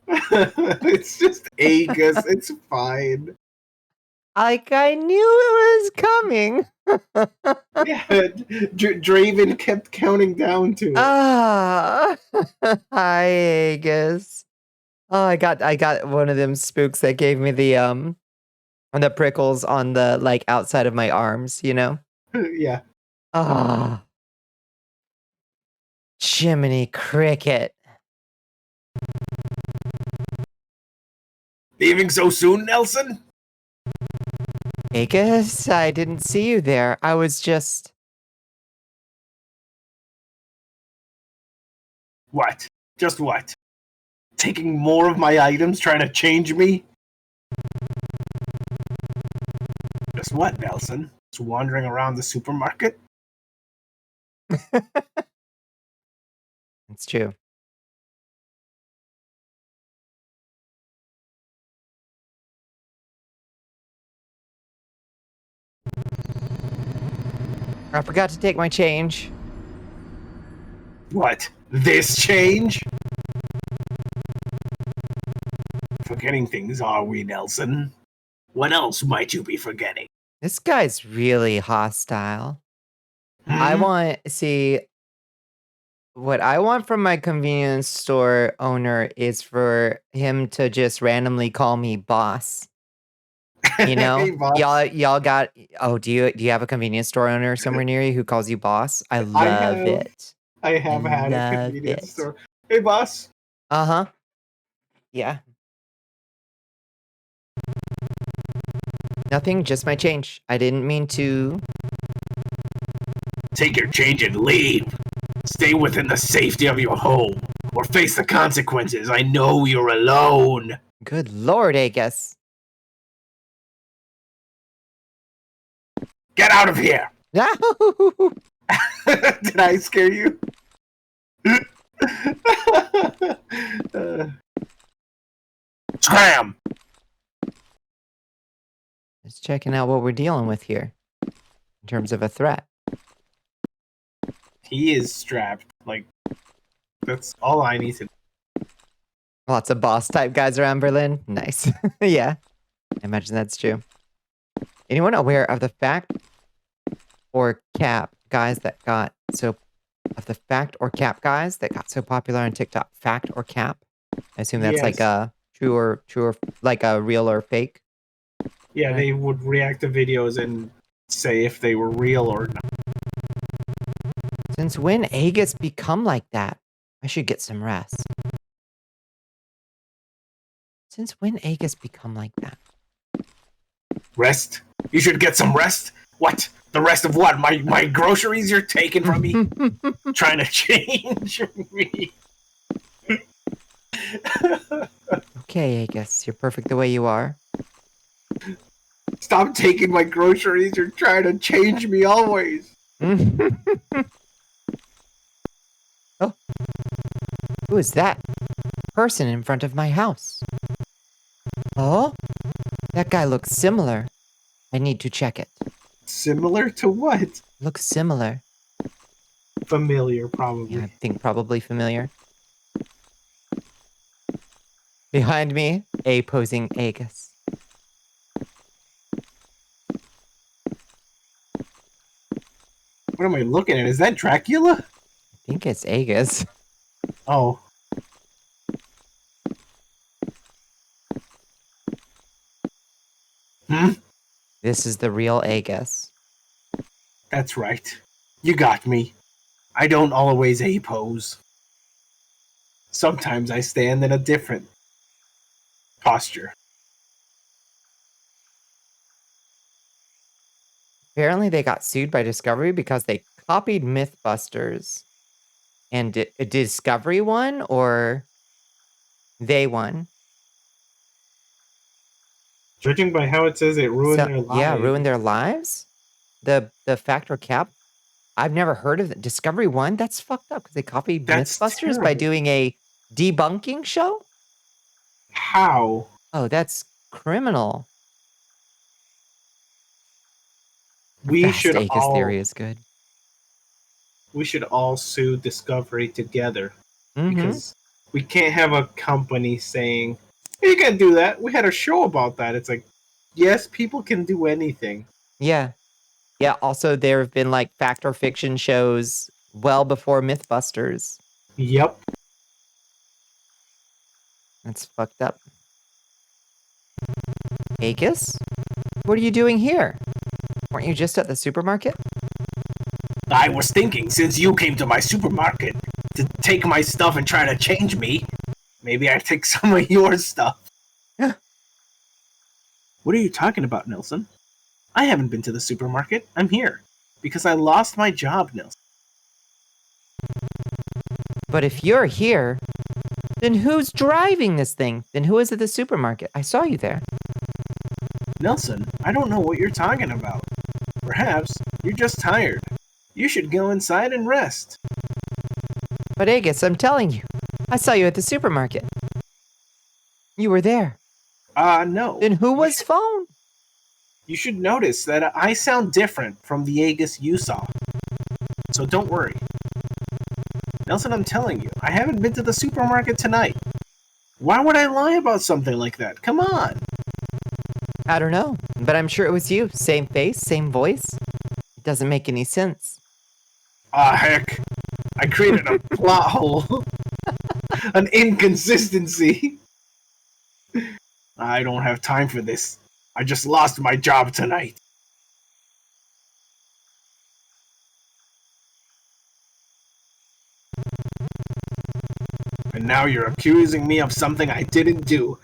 It's just Agus. It's fine. Like I knew it was coming. Yeah, Draven kept counting down to it. I guess. Oh, I got one of them spooks that gave me the prickles on the like outside of my arms, you know? Yeah. Ah. Jiminy Cricket. Leaving so soon, Nelson? Vegas, I didn't see you there. I was just. What? Just what? Taking more of my items, trying to change me? Just what, Nelson? Just wandering around the supermarket? It's true. I forgot to take my change. What? This change? Forgetting things, are we, Nelson? What else might you be forgetting? This guy's really hostile. I want see what I want from my convenience store owner is for him to just randomly call me boss. You know? Hey, boss. Y'all got do you have a convenience store owner somewhere near you who calls you boss? I love it. I have had a love convenience it. store. Hey, boss. Uh-huh. Yeah. Nothing, just my change. I didn't mean to. Take your change and leave. Stay within the safety of your home, or face the consequences. I know you're alone. Good lord, Agus. Get out of here! No! Did I scare you? Scram! Just checking out what we're dealing with here in terms of a threat. He is strapped. Like, that's all I need to know. Lots of boss type guys around Berlin. Nice. Yeah. I imagine that's true. Anyone aware of the fact or cap guys that got so popular on TikTok? Fact or cap? I assume that's like a true or like a real or fake. Yeah, Right. they would react to videos and say if they were real or not. Since when Agus become like that? I should get some rest. Since when Agus become like that? Rest? You should get some rest? What? The rest of what? My groceries you're taking from me? Trying to change me? Okay, I guess you're perfect the way you are. Stop taking my groceries. You're trying to change me always. Oh. Who is that person in front of my house? Oh? That guy looks similar. I need to check it. Similar to what? Looks similar. Familiar, probably. Yeah, I think probably familiar. Behind me, a posing Aegis. What am I looking at? Is that Dracula? I think it's Aegis. Oh. This is the real Aegis. That's right. You got me. I don't always A-pose. Sometimes I stand in a different posture. Apparently they got sued by Discovery because they copied Mythbusters. And Discovery won, or they won? Judging by how it says it ruined their lives. Yeah, ruined their lives? The factor cap? I've never heard of it. Discovery won? That's fucked up because they copied Mythbusters by doing a debunking show? How? Oh, that's criminal. We should Aegis theory is good. We should all sue Discovery together. Mm-hmm. Because we can't have a company saying, hey, you can't do that. We had a show about that. It's like, yes, people can do anything. Yeah. Yeah, also there have been like fact or fiction shows well before Mythbusters. Yep. That's fucked up. Aegis? What are you doing here? Weren't you just at the supermarket? I was thinking, since you came to my supermarket to take my stuff and try to change me, maybe I take some of your stuff. What are you talking about, Nelson? I haven't been to the supermarket. I'm here. Because I lost my job, Nelson. But if you're here, then who's driving this thing? Then who is at the supermarket? I saw you there. Nelson, I don't know what you're talking about. Perhaps you're just tired. You should go inside and rest. But Aegis, I'm telling you, I saw you at the supermarket. You were there. No. Then who was phone? You should notice that I sound different from the Aegis you saw. So don't worry. Nelson, I'm telling you, I haven't been to the supermarket tonight. Why would I lie about something like that? Come on. I don't know, but I'm sure it was you. Same face, same voice. It doesn't make any sense. Ah, heck. I created a plot hole. An inconsistency. I don't have time for this. I just lost my job tonight. And now you're accusing me of something I didn't do.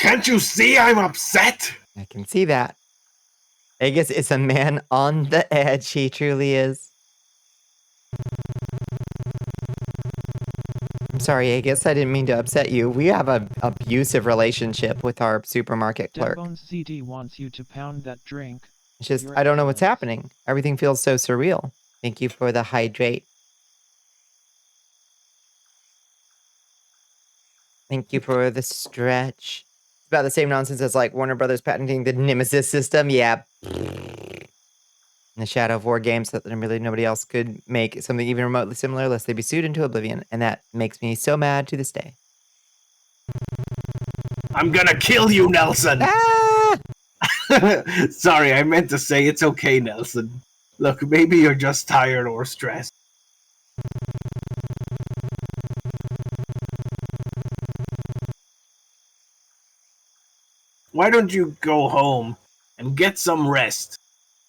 Can't you see I'm upset? I can see that. Aegis is a man on the edge. He truly is. I'm sorry, Aegis. I didn't mean to upset you. We have an abusive relationship with our supermarket clerk. Deadbone CD wants you to pound that drink. It's just, I don't know what's happening. Everything feels so surreal. Thank you for the hydrate. Thank you for the stretch. It's about the same nonsense as like Warner Brothers patenting the Nemesis system. Yeah. In the Shadow of War games that really nobody else could make something even remotely similar lest they be sued into oblivion. And that makes me so mad to this day. I'm gonna kill you, Nelson! Ah! Sorry, I meant to say it's okay, Nelson. Look, maybe you're just tired or stressed. Why don't you go home and get some rest?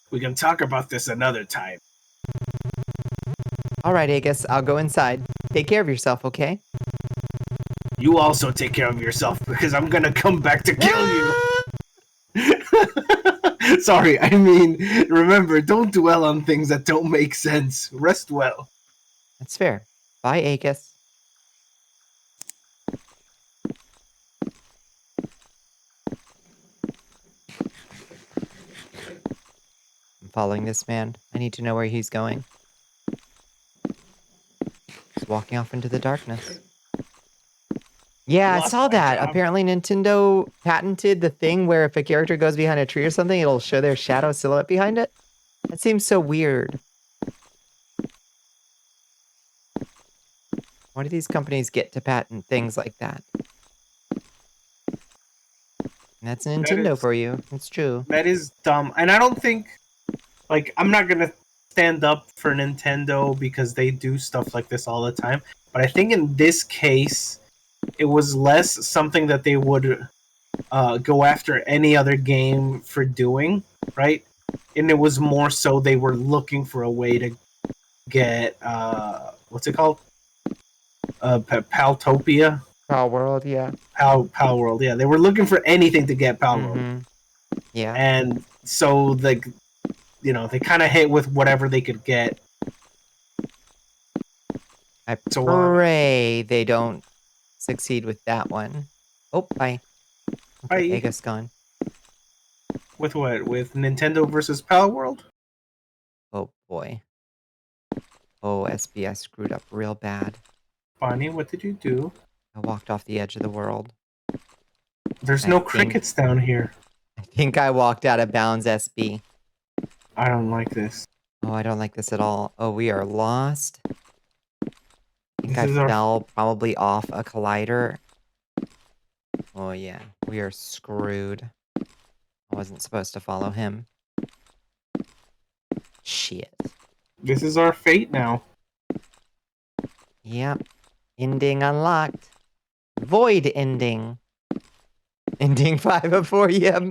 We can talk about this another time. All right, Aegis, I'll go inside. Take care of yourself, okay? You also take care of yourself because I'm gonna come back to kill you. Sorry, I mean, remember, don't dwell on things that don't make sense. Rest well. That's fair. Bye, Aegis. I'm following this man. I need to know where he's going. He's walking off into the darkness. Yeah, I Lost saw my that. job. Apparently Nintendo patented the thing where if a character goes behind a tree or something, it'll show their shadow silhouette behind it. That seems so weird. Why do these companies get to patent things like that? And that's Nintendo for you. It's true. That is dumb. And I don't think, like, I'm not going to stand up for Nintendo because they do stuff like this all the time. But I think in this case, it was less something that they would go after any other game for doing, right? And it was more so they were looking for a way to get, what's it called? Paltopia? Pal World, yeah. Pal World, yeah. They were looking for anything to get Pal World. Mm-hmm. Yeah. And so, like, you know, they kind of hit with whatever they could get. I So, pray they don't succeed with that one. Oh, bye. Okay, Bye. Aegis gone. With what? With Nintendo versus Pal World? Oh, boy. Oh, SBS screwed up real bad. Bonnie, what did you do? I walked off the edge of the world. There's I no think- crickets down here. I think I walked out of bounds, SB. I don't like this. Oh, I don't like this at all. Oh, we are lost. I think This I is our- fell probably off a collider. Oh, yeah. We are screwed. I wasn't supposed to follow him. Shit. This is our fate now. Yep. Ending unlocked. Void ending. Ending 5 of 4, yep.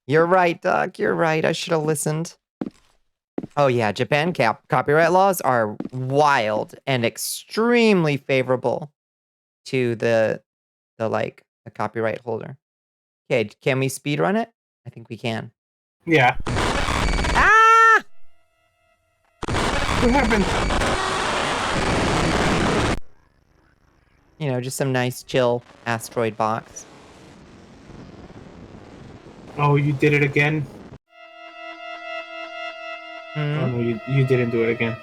You're right, Doc. You're right. I should have listened. Oh, yeah. Japan copyright laws are wild and extremely favorable to the copyright holder. Okay, can we speedrun it? I think we can. Yeah. Ah! What happened? You know, just some nice, chill asteroid box. Oh, you did it again? Oh, no, you didn't do it again.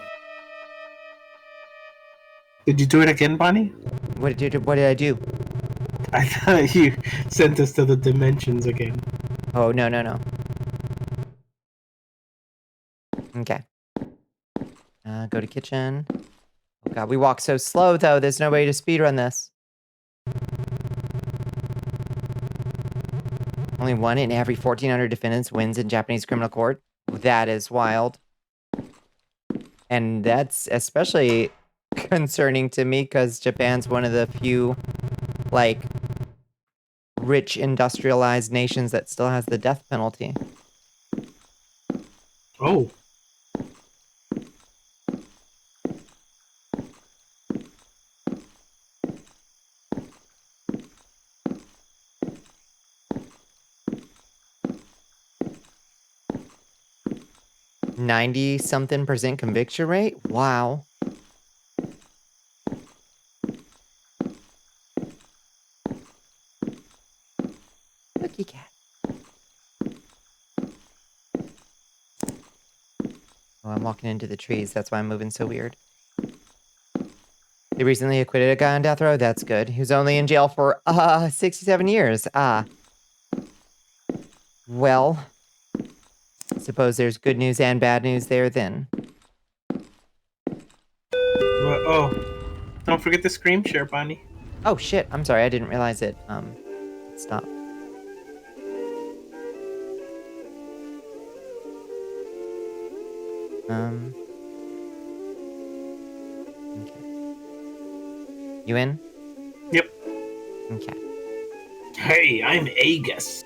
Did you do it again, Bonnie? What did I do? I thought you sent us to the dimensions again. Oh, no. Okay. Go to kitchen. Oh, God, we walk so slow, though. There's no way to speedrun this. Only 1 in every 1,400 defendants wins in Japanese criminal court. That is wild. And that's especially concerning to me because Japan's one of the few, like, rich industrialized nations that still has the death penalty. Oh. %90-something conviction rate? Wow. Cookie cat. Oh, I'm walking into the trees. That's why I'm moving so weird. They recently acquitted a guy on death row. That's good. He was only in jail for 67 years. Well, suppose there's good news and bad news there then. Oh. Don't forget the screen share, Bonnie. Oh shit, I'm sorry, I didn't realize it. Stop. Okay. You in? Yep. Okay. Hey, I'm Aegis.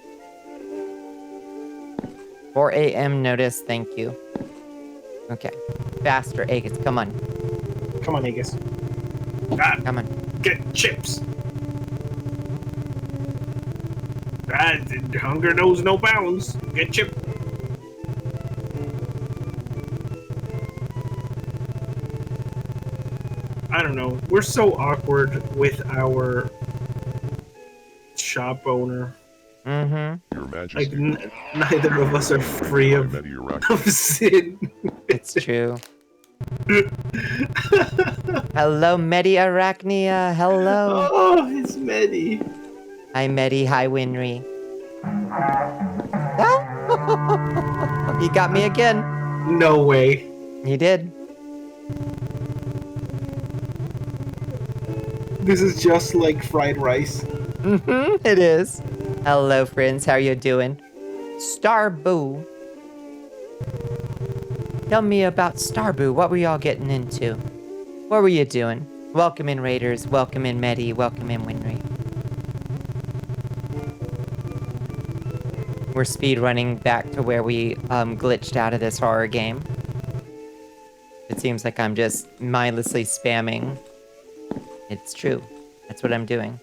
4 a.m. notice, thank you. Okay. Faster, Aegis, come on. Come on, Aegis. Come on. Get chips. Hunger knows no bounds. Get chip. I don't know. We're so awkward with our shop owner. Mm-hmm. Your Majesty. Like, neither of us are free of sin. It's true. Hello, Medi Arachnia. Hello. Oh, it's Medi. Hi, Medi. Hi, Winry. Ah! He got me again. No way. He did. This is just like fried rice. Mm-hmm, it is. Hello, friends. How are you doing? Starboo. Tell me about Starboo. What were y'all getting into? What were you doing? Welcome in, Raiders. Welcome in, Medi. Welcome in, Winry. We're speedrunning back to where we glitched out of this horror game. It seems like I'm just mindlessly spamming. It's true. That's what I'm doing.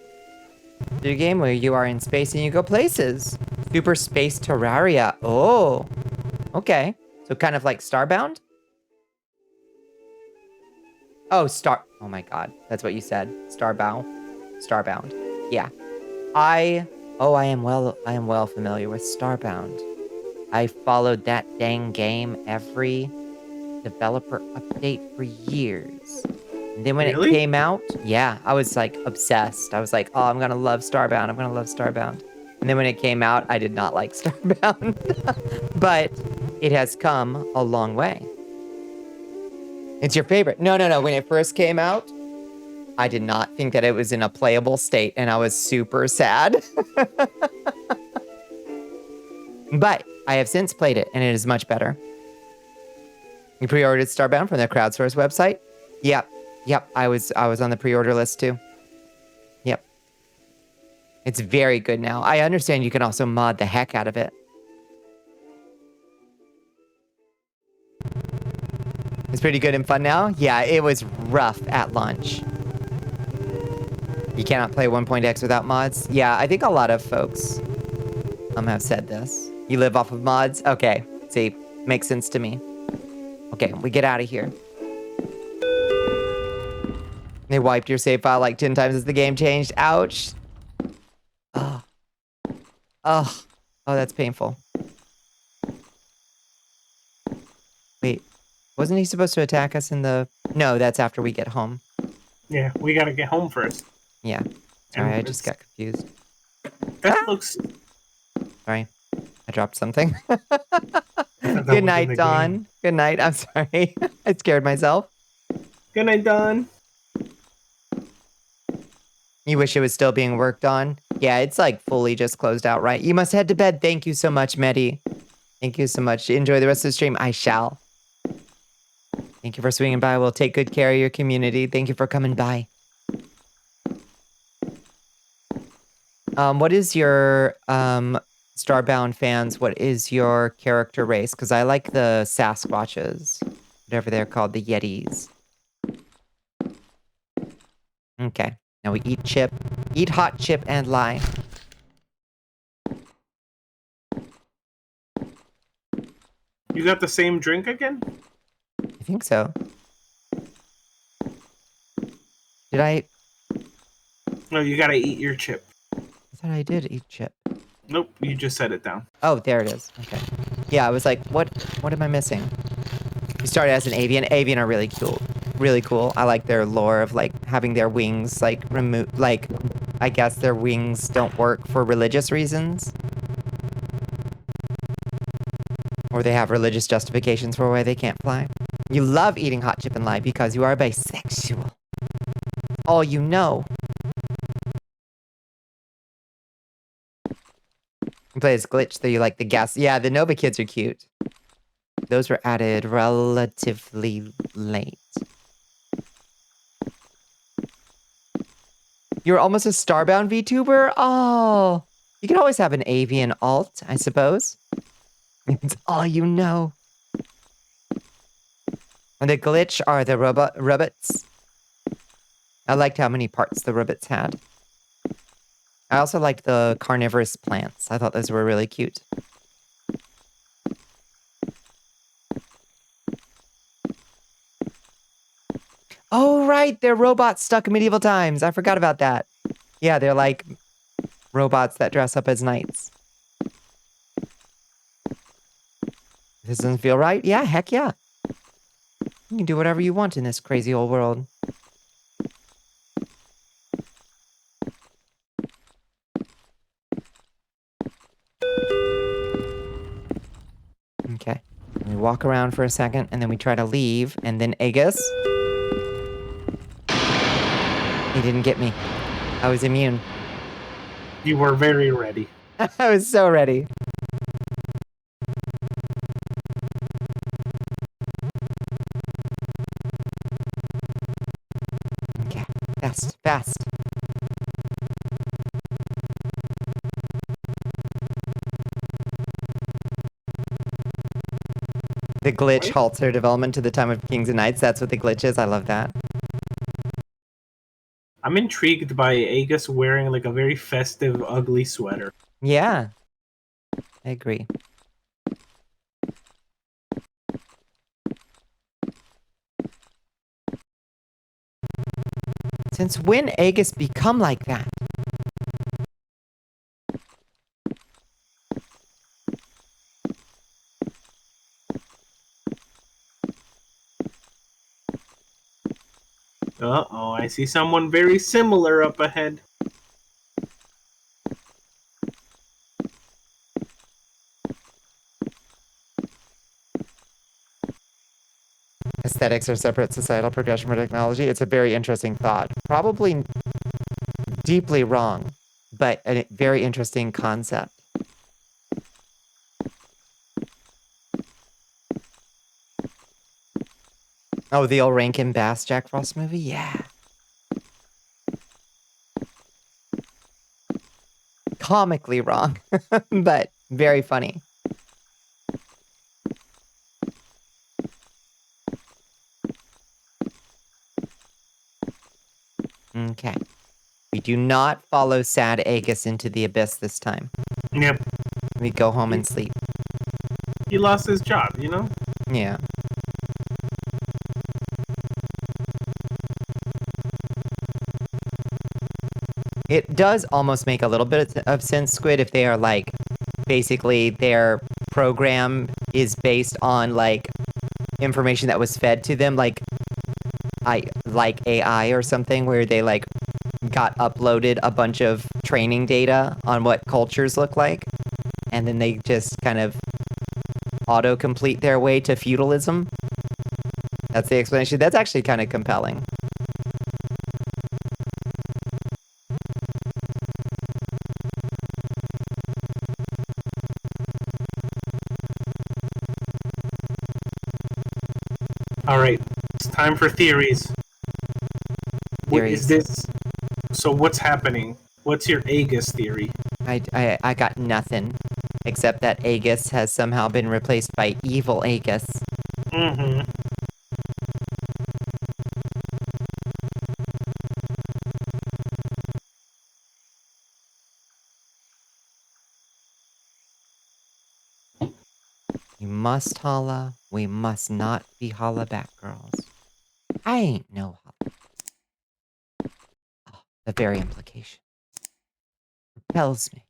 It's a game where you are in space and you go places. Super Space Terraria. Oh, okay. So kind of like Starbound? Oh, oh my God. That's what you said. Starbound. Yeah. I am well familiar with Starbound. I followed that dang game every developer update for years. And then when it came out, yeah, I was like obsessed. I was like, oh, I'm gonna love Starbound. I'm gonna love Starbound. And then when it came out, I did not like Starbound. But it has come a long way. It's your favorite. No. When it first came out, I did not think that it was in a playable state, and I was super sad. But I have since played it, and it is much better. You pre-ordered Starbound from their crowdsource website? Yep, I was on the pre-order list too. Yep. It's very good now. I understand you can also mod the heck out of it. It's pretty good and fun now? Yeah, it was rough at launch. You cannot play 1.x without mods? Yeah, I think a lot of folks have said this. You live off of mods? Okay, see, makes sense to me. Okay, we get out of here. They wiped your save file like 10 times as the game changed. Ouch. Oh, that's painful. Wait, wasn't he supposed to attack us in the... No, that's after we get home. Yeah, we gotta get home first. Yeah. Sorry, I just got confused. That looks... Sorry, I dropped something. Good night, Dawn. Good night. I'm sorry. I scared myself. Good night, Dawn. You wish it was still being worked on? Yeah, it's like fully just closed out, right? You must head to bed. Thank you so much, Medi. Thank you so much. Enjoy the rest of the stream. I shall. Thank you for swinging by. We'll take good care of your community. Thank you for coming by. What is your, Starbound fans, what is your character race? Because I like the Sasquatches. Whatever they're called, the Yetis. Okay. Now we eat chip. Eat hot chip and lie. You got the same drink again? I think so. Did I? No, you gotta eat your chip. I thought I did eat chip. Nope, you just set it down. Oh, there it is. Okay. Yeah, I was like, what am I missing? You started as an avian. Avian are really cool. Really cool. I like their lore of like having their wings like removed. Like, I guess their wings don't work for religious reasons. Or they have religious justifications for why they can't fly. You love eating hot chip and lye because you are bisexual. All you know. You play this glitch that you like the gas. Yeah, the Nova kids are cute. Those were added relatively late. You're almost a Starbound VTuber? Oh, you can always have an avian alt, I suppose. It's all you know. And the glitch are the robots. I liked how many parts the ribbits had. I also liked the carnivorous plants. I thought those were really cute. Oh, right. They're robots stuck in medieval times. I forgot about that. Yeah, they're like robots that dress up as knights. This doesn't feel right? Yeah, heck yeah. You can do whatever you want in this crazy old world. Okay. We walk around for a second, and then we try to leave, and then Aegis. He didn't get me. I was immune. You were very ready. I was so ready. Okay. Fast, fast. The glitch halts their development to the time of Kings and Knights. That's what the glitch is. I love that. I'm intrigued by Aegis wearing like a very festive, ugly sweater. Yeah. I agree. Since when Aegis become like that? Uh-oh, I see someone very similar up ahead. Aesthetics are separate societal progression for technology. It's a very interesting thought. Probably deeply wrong, but a very interesting concept. Oh, the old Rankin Bass Jack Frost movie? Yeah. Comically wrong, but very funny. Okay. We do not follow sad Aegis into the abyss this time. Yep. We go home and sleep. He lost his job, you know? Yeah. It does almost make a little bit of sense, Squid, if they are like, basically their program is based on like information that was fed to them, like AI or something, where they like got uploaded a bunch of training data on what cultures look like, and then they just kind of autocomplete their way to feudalism. That's the explanation. That's actually kind of compelling. All right, it's time for theories. What is this? So what's happening? What's your Aegis theory? I got nothing, except that Aegis has somehow been replaced by evil Aegis. Mm-hmm. You must holla. We must not be holla back, girls. I ain't no holla. Oh, the very implication repels me.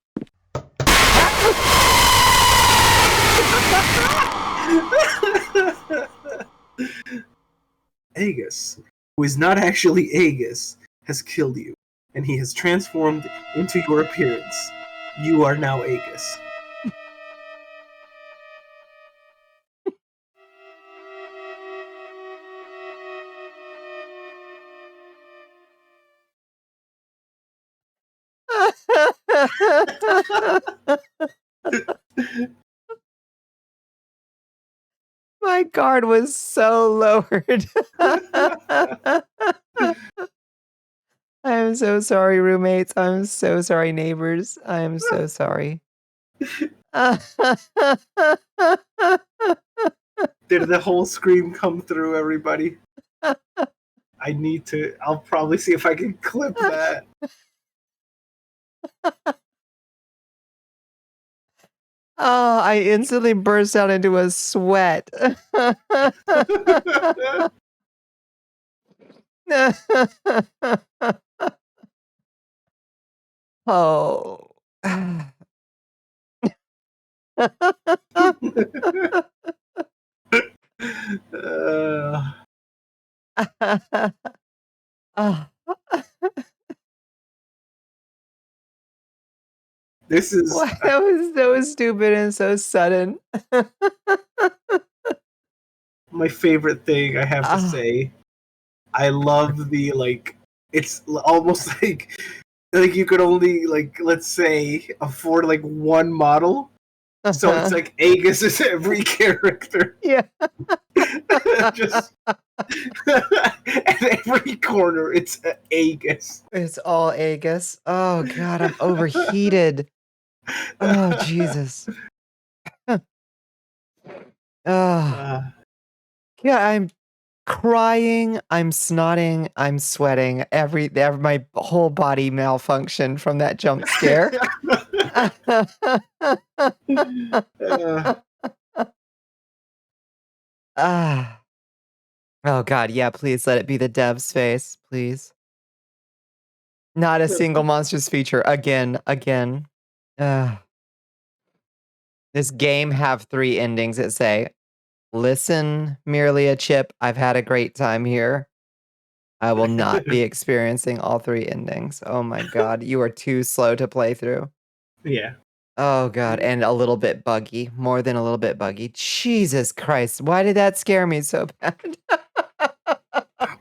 Aegis, who is not actually Aegis, has killed you, and he has transformed into your appearance. You are now Aegis. My guard was so lowered. I am so sorry, roommates. I'm so sorry, neighbors. I am so sorry. Did the whole scream come through, everybody? I need to. I'll probably see if I can clip that. Oh, I instantly burst out into a sweat. Oh. Oh. This is What? That was so stupid and so sudden. my favorite thing. I have to Ah. say, I love the It's almost like you could only let's say afford like one model. So it's like Aegis is every character. Yeah. Just at every corner, it's Aegis. It's all Aegis. Oh god, I'm overheated. Oh Jesus. Oh. Yeah, I'm crying, I'm snotting, I'm sweating. My whole body malfunctioned from that jump scare. Ah. Oh god, yeah, please let it be the dev's face, please. Not a single monstrous feature. Again. Ugh. This game have 3 endings that say, "Listen, merely a chip, I've had a great time here. I will not be experiencing all 3 endings." Oh my god, you are too slow to play through. Yeah. Oh god, and a little bit buggy, more than a little bit buggy. Jesus Christ, why did that scare me so bad?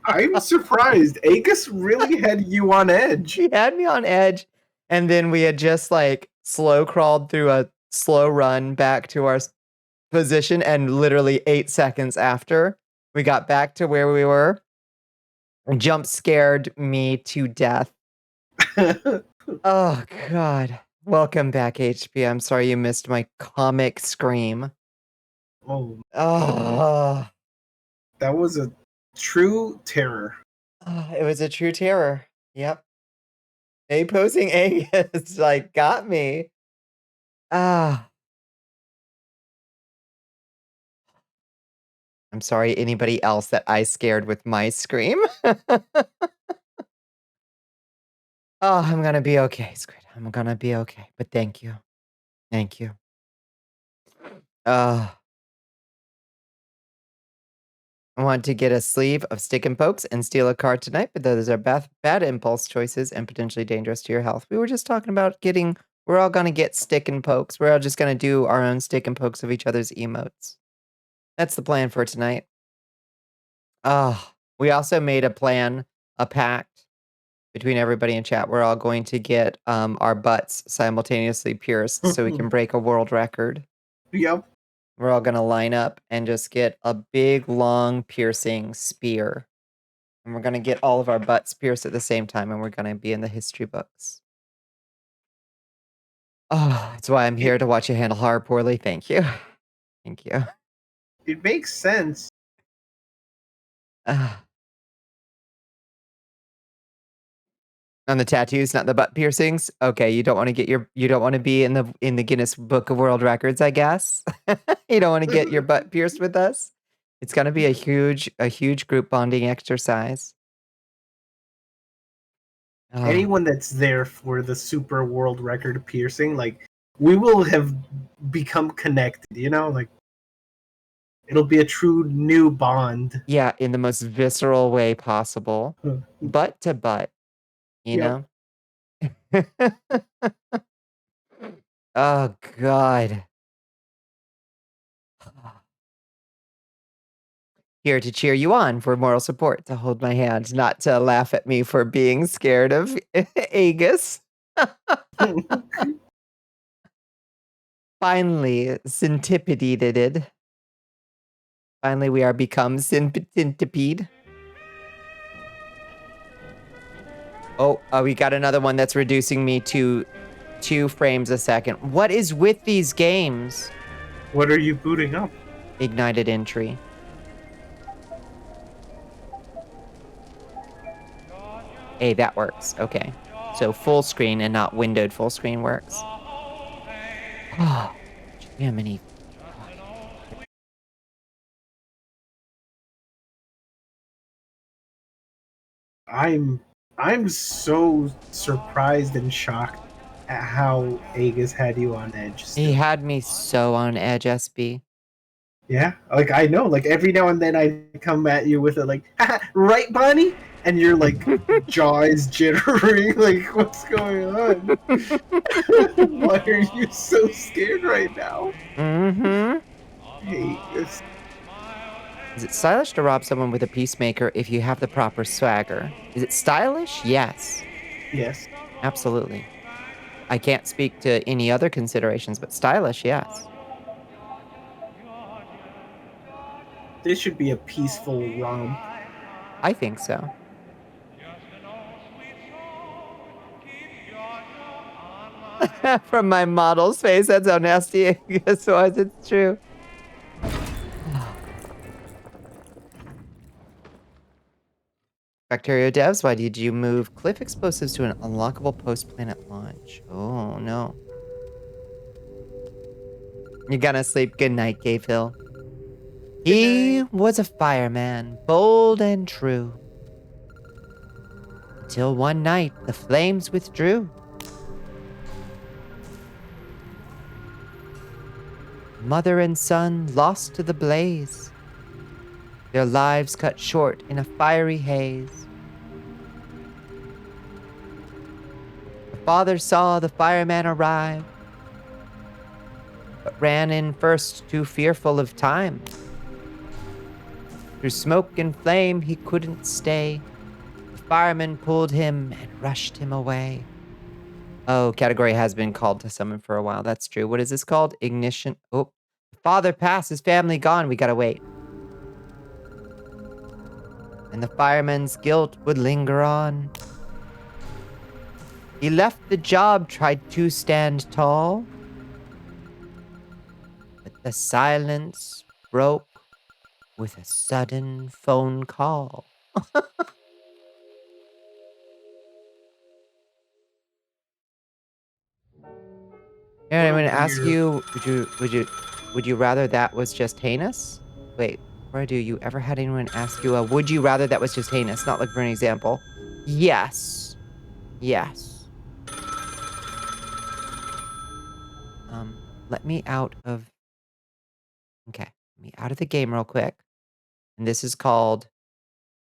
I'm surprised. Aegis really had you on edge. He had me on edge, and then we had just, like, slow crawled through a slow run back to our position, and literally 8 seconds after, we got back to where we were, and jump scared me to death. Oh god. Welcome back, HP. I'm sorry you missed my comic scream. Oh, Oh. that was a true terror. It was a true terror. Yep. A posing Angus like got me. Ah. I'm sorry anybody else that I scared with my scream. Oh, I'm gonna be okay, Squid. I'm gonna be okay. But thank you. Thank you. I want to get a sleeve of stick and pokes and steal a car tonight, but those are bad impulse choices and potentially dangerous to your health. We were just talking about we're all gonna get stick and pokes. We're all just gonna do our own stick and pokes of each other's emotes. That's the plan for tonight. We also made a pact between everybody in chat. We're all going to get our butts simultaneously pierced so we can break a world record. Yep. We're all going to line up and just get a big, long, piercing spear. And we're going to get all of our butts pierced at the same time, and we're going to be in the history books. Oh, that's why I'm here to watch you handle horror poorly. Thank you. Thank you. It makes sense. On the tattoos, not the butt piercings. Okay, you don't want to be in the Guinness Book of World Records, I guess. You don't want to get your butt pierced with us. It's gonna be a huge group bonding exercise. Anyone that's there for the super world record piercing, we will have become connected, it'll be a true new bond. Yeah, in the most visceral way possible. Butt to butt, you know? Oh god. Here to cheer you on for moral support, to hold my hand, not to laugh at me for being scared of Aegis. Finally, centipede. Finally, we are become centipede. Oh, we got another one that's reducing me to 2 frames a second. What is with these games? What are you booting up? Ignited entry. Hey, that works. Okay. So full screen and not windowed full screen works. Oh, Jiminy. I'm so surprised and shocked at how Aegis had you on edge He still. had me so on edge, SB. Yeah, like I know, like every now and then I come at you with it, like, right, Bonnie, and your like jaw is jittering, like what's going on? Why are you so scared right now? Mm-hmm. Hey, this. Is it stylish to rob someone with a peacemaker if you have the proper swagger? Is it stylish? Yes. Yes, Absolutely. I can't speak to any other considerations, but stylish, yes. this should be a peaceful romp. I think so. From my model's face, that's how nasty it was. It's true. Bacteria devs, why did you move cliff explosives to an unlockable post-planet launch? Oh, no. You're gonna sleep. Good night, Cave Hill. He was a fireman, bold and true. Until one night, the flames withdrew. Mother and son lost to the blaze. Their lives cut short in a fiery haze. The father saw the fireman arrive, but ran in first, too fearful of time. Through smoke and flame he couldn't stay. The fireman pulled him and rushed him away. Oh, category has been called to summon for a while. That's true. What is this called? Ignition. Oh, father passed, his family gone. We gotta wait. And the fireman's guilt would linger on. He left the job, tried to stand tall. But the silence broke with a sudden phone call. And I'm gonna ask you, would you rather that was just heinous? Wait, before I do, you ever had anyone ask you would you rather that was just heinous? Not looking for an example. Yes. Yes. Let me out of okay. Let me out of the game real quick. And this is called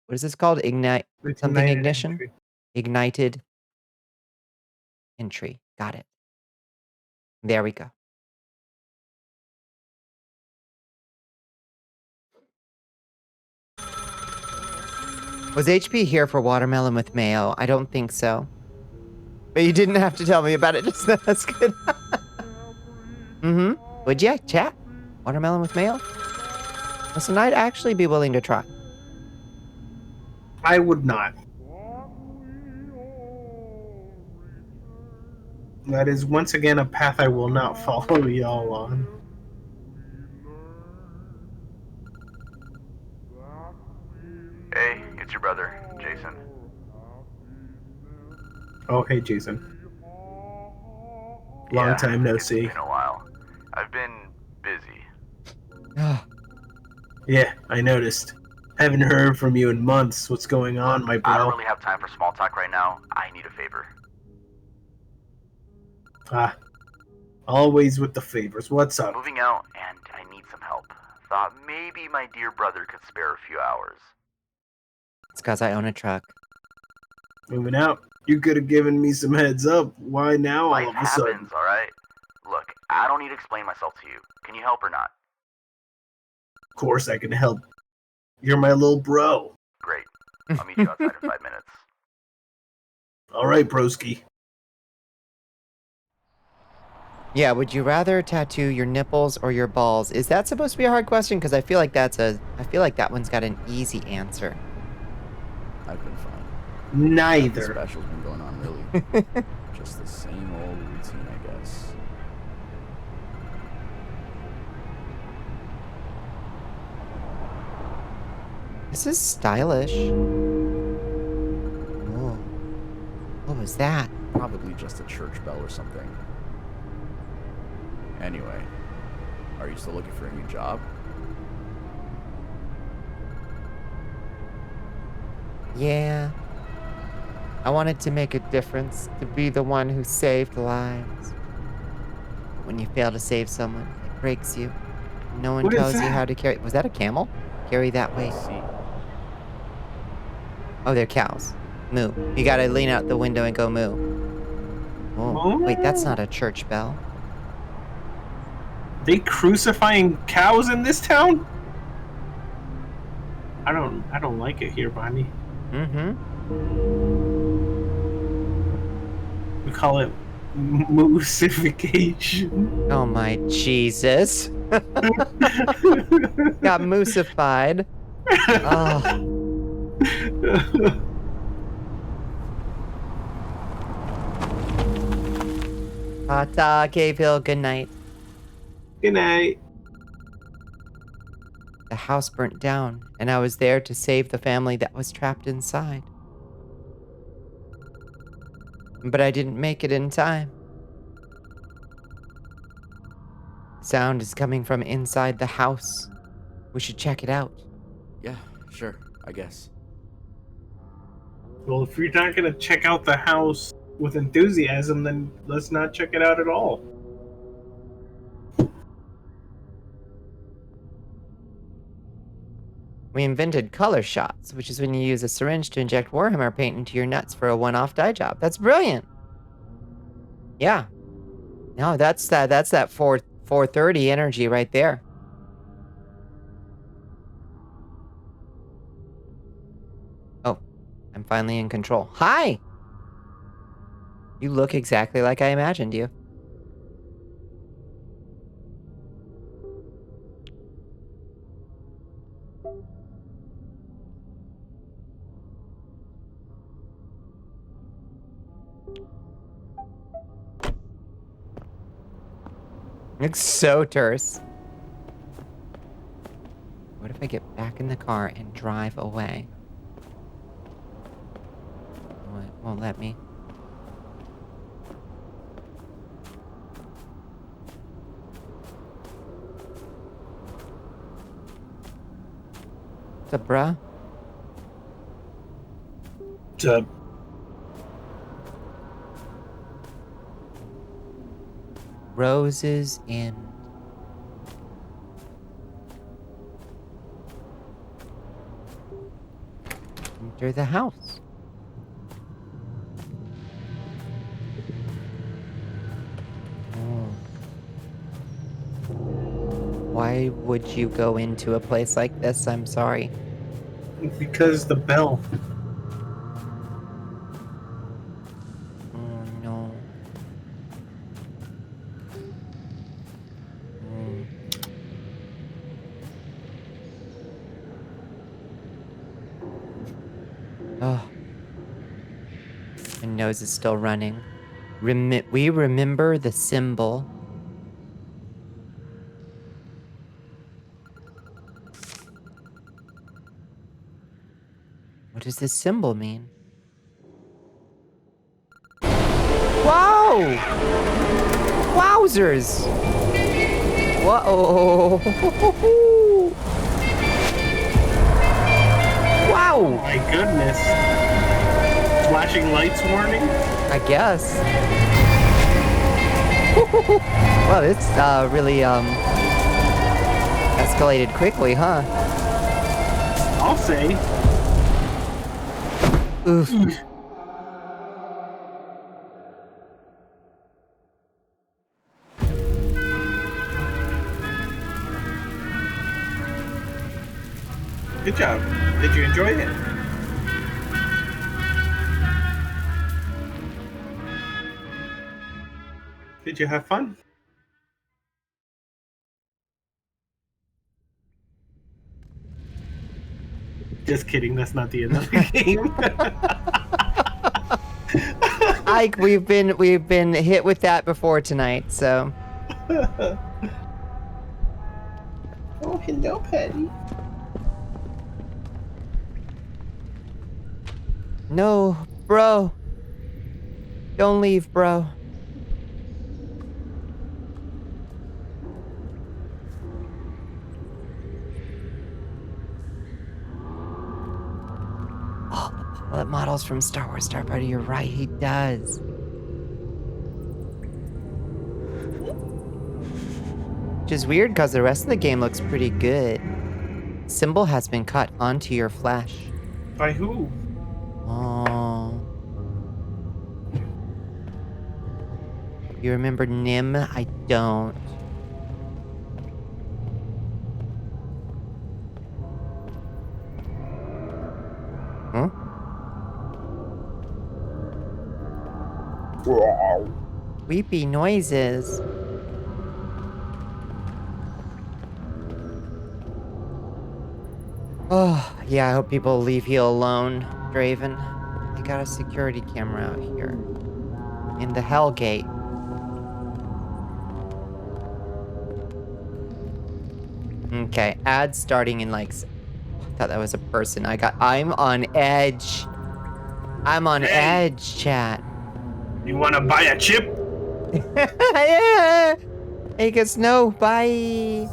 what is this called? Ignite something ignition? Entry. Ignited entry. Got it. There we go. Was HP here for watermelon with mayo? I don't think so. But you didn't have to tell me about it just now. That's good. Mm-hmm. Would ya, chat? Watermelon with mayo? Listen, I'd actually be willing to try. I would not. That is once again a path I will not follow y'all on. Hey, it's your brother, Jason. Oh, hey, Jason. Long time no see. It's been a while. I've been busy. Yeah, I noticed. Haven't heard from you in months. What's going on, my bro? I don't really have time for small talk right now. I need a favor. Ah, always with the favors. What's up? Moving out, and I need some help. Thought maybe my dear brother could spare a few hours. It's because I own a truck. Moving out? You could have given me some heads up. Why now all Life of a sudden? happens, alright? Look, I don't need to explain myself to you. Can you help or not? Of course I can help. You're my little bro. Great. I'll meet you outside in 5 minutes. Alright, broski. Yeah, would you rather tattoo your nipples or your balls? Is that supposed to be a hard question? Because I feel like that one's got an easy answer. I've been fine. Neither. Nothing special's been going on, really. Just the same old routine, I guess. This is stylish. Oh. was that? Probably just a church bell or something. Anyway, are you still looking for a new job? Yeah. I wanted to make a difference, to be the one who saved lives. When you fail to save someone, it breaks you. No one What is tells you that? how to carry. Was that a camel? Carry that weight. See. Oh, they're cows. Moo. You gotta lean out the window and go moo. Oh, wait, that's not a church bell. They crucifying cows in this town? I don't like it here, Bonnie. Mm-hmm. We call it moosification. Oh my Jesus. Got moosified. Oh. Ta-ta, Cave Hill, good night. Good night. The house burnt down, and I was there to save the family that was trapped inside. But I didn't make it in time. Sound is coming from inside the house. We should check it out. Yeah, sure, I guess. Well, if you're not gonna check out the house with enthusiasm, then let's not check it out at all. We invented color shots, which is when you use a syringe to inject Warhammer paint into your nuts for a one-off dye job. That's brilliant. Yeah. No, that's that 430 energy right there. Oh, I'm finally in control. Hi! You look exactly like I imagined you. It's so terse. What if I get back in the car and drive away? Oh, it won't let me. What's up, bruh? Roses in. Enter the house. Oh. Why would you go into a place like this? I'm sorry. Because the bell. Oh no. Oh. My nose is still running. We remember the symbol. What does this symbol mean? Whoa! Wowzers! Whoa! Wow! Oh my goodness. Flashing lights warning? I guess. Well, it's really escalated quickly, huh? I'll say. Oof. Good job. Did you enjoy it? Did you have fun? Just kidding, that's not the end of the game. Ike, we've been hit with that before tonight, so. Oh, hello, Patty. No, bro. Don't leave, bro. Oh, the pilot models from Star Wars Starfighter. You're right, he does. Which is weird because the rest of the game looks pretty good. Symbol has been cut onto your flesh. By who? Oh. You remember Nim? I don't. Huh? Weepy noises. Oh, yeah, I hope people leave you alone, Draven. I got a security camera out here. In the Hellgate. Okay, ad starting in like... I thought that was a person. I'm on edge. I'm on edge, chat. You want to buy a chip? Yeah. Hey, guess no. Bye.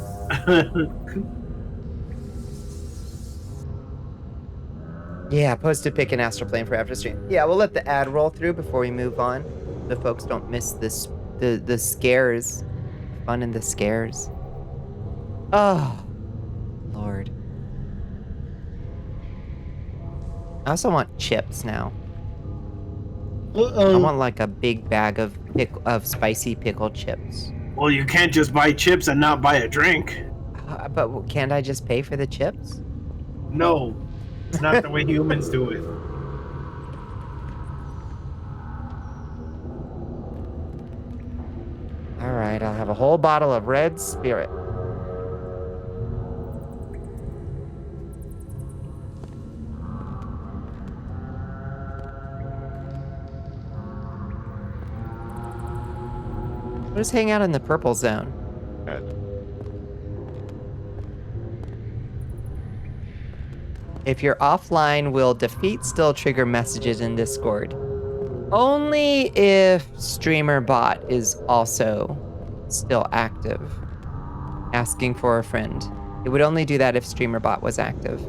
Yeah, posted pick an astral plane for after stream. Yeah, we'll let the ad roll through before we move on. The folks don't miss this the scares. Fun in the scares. Oh, Lord. I also want chips now. I want like a big bag of spicy pickle chips. Well, you can't just buy chips and not buy a drink. But can't I just pay for the chips? No, it's not the way humans do it. All right, I'll have a whole bottle of red spirit. We'll just hang out in the purple zone. Ed. If you're offline, will defeat still trigger messages in Discord? Only if streamer bot is also still active. Asking for a friend. It would only do that if streamer bot was active.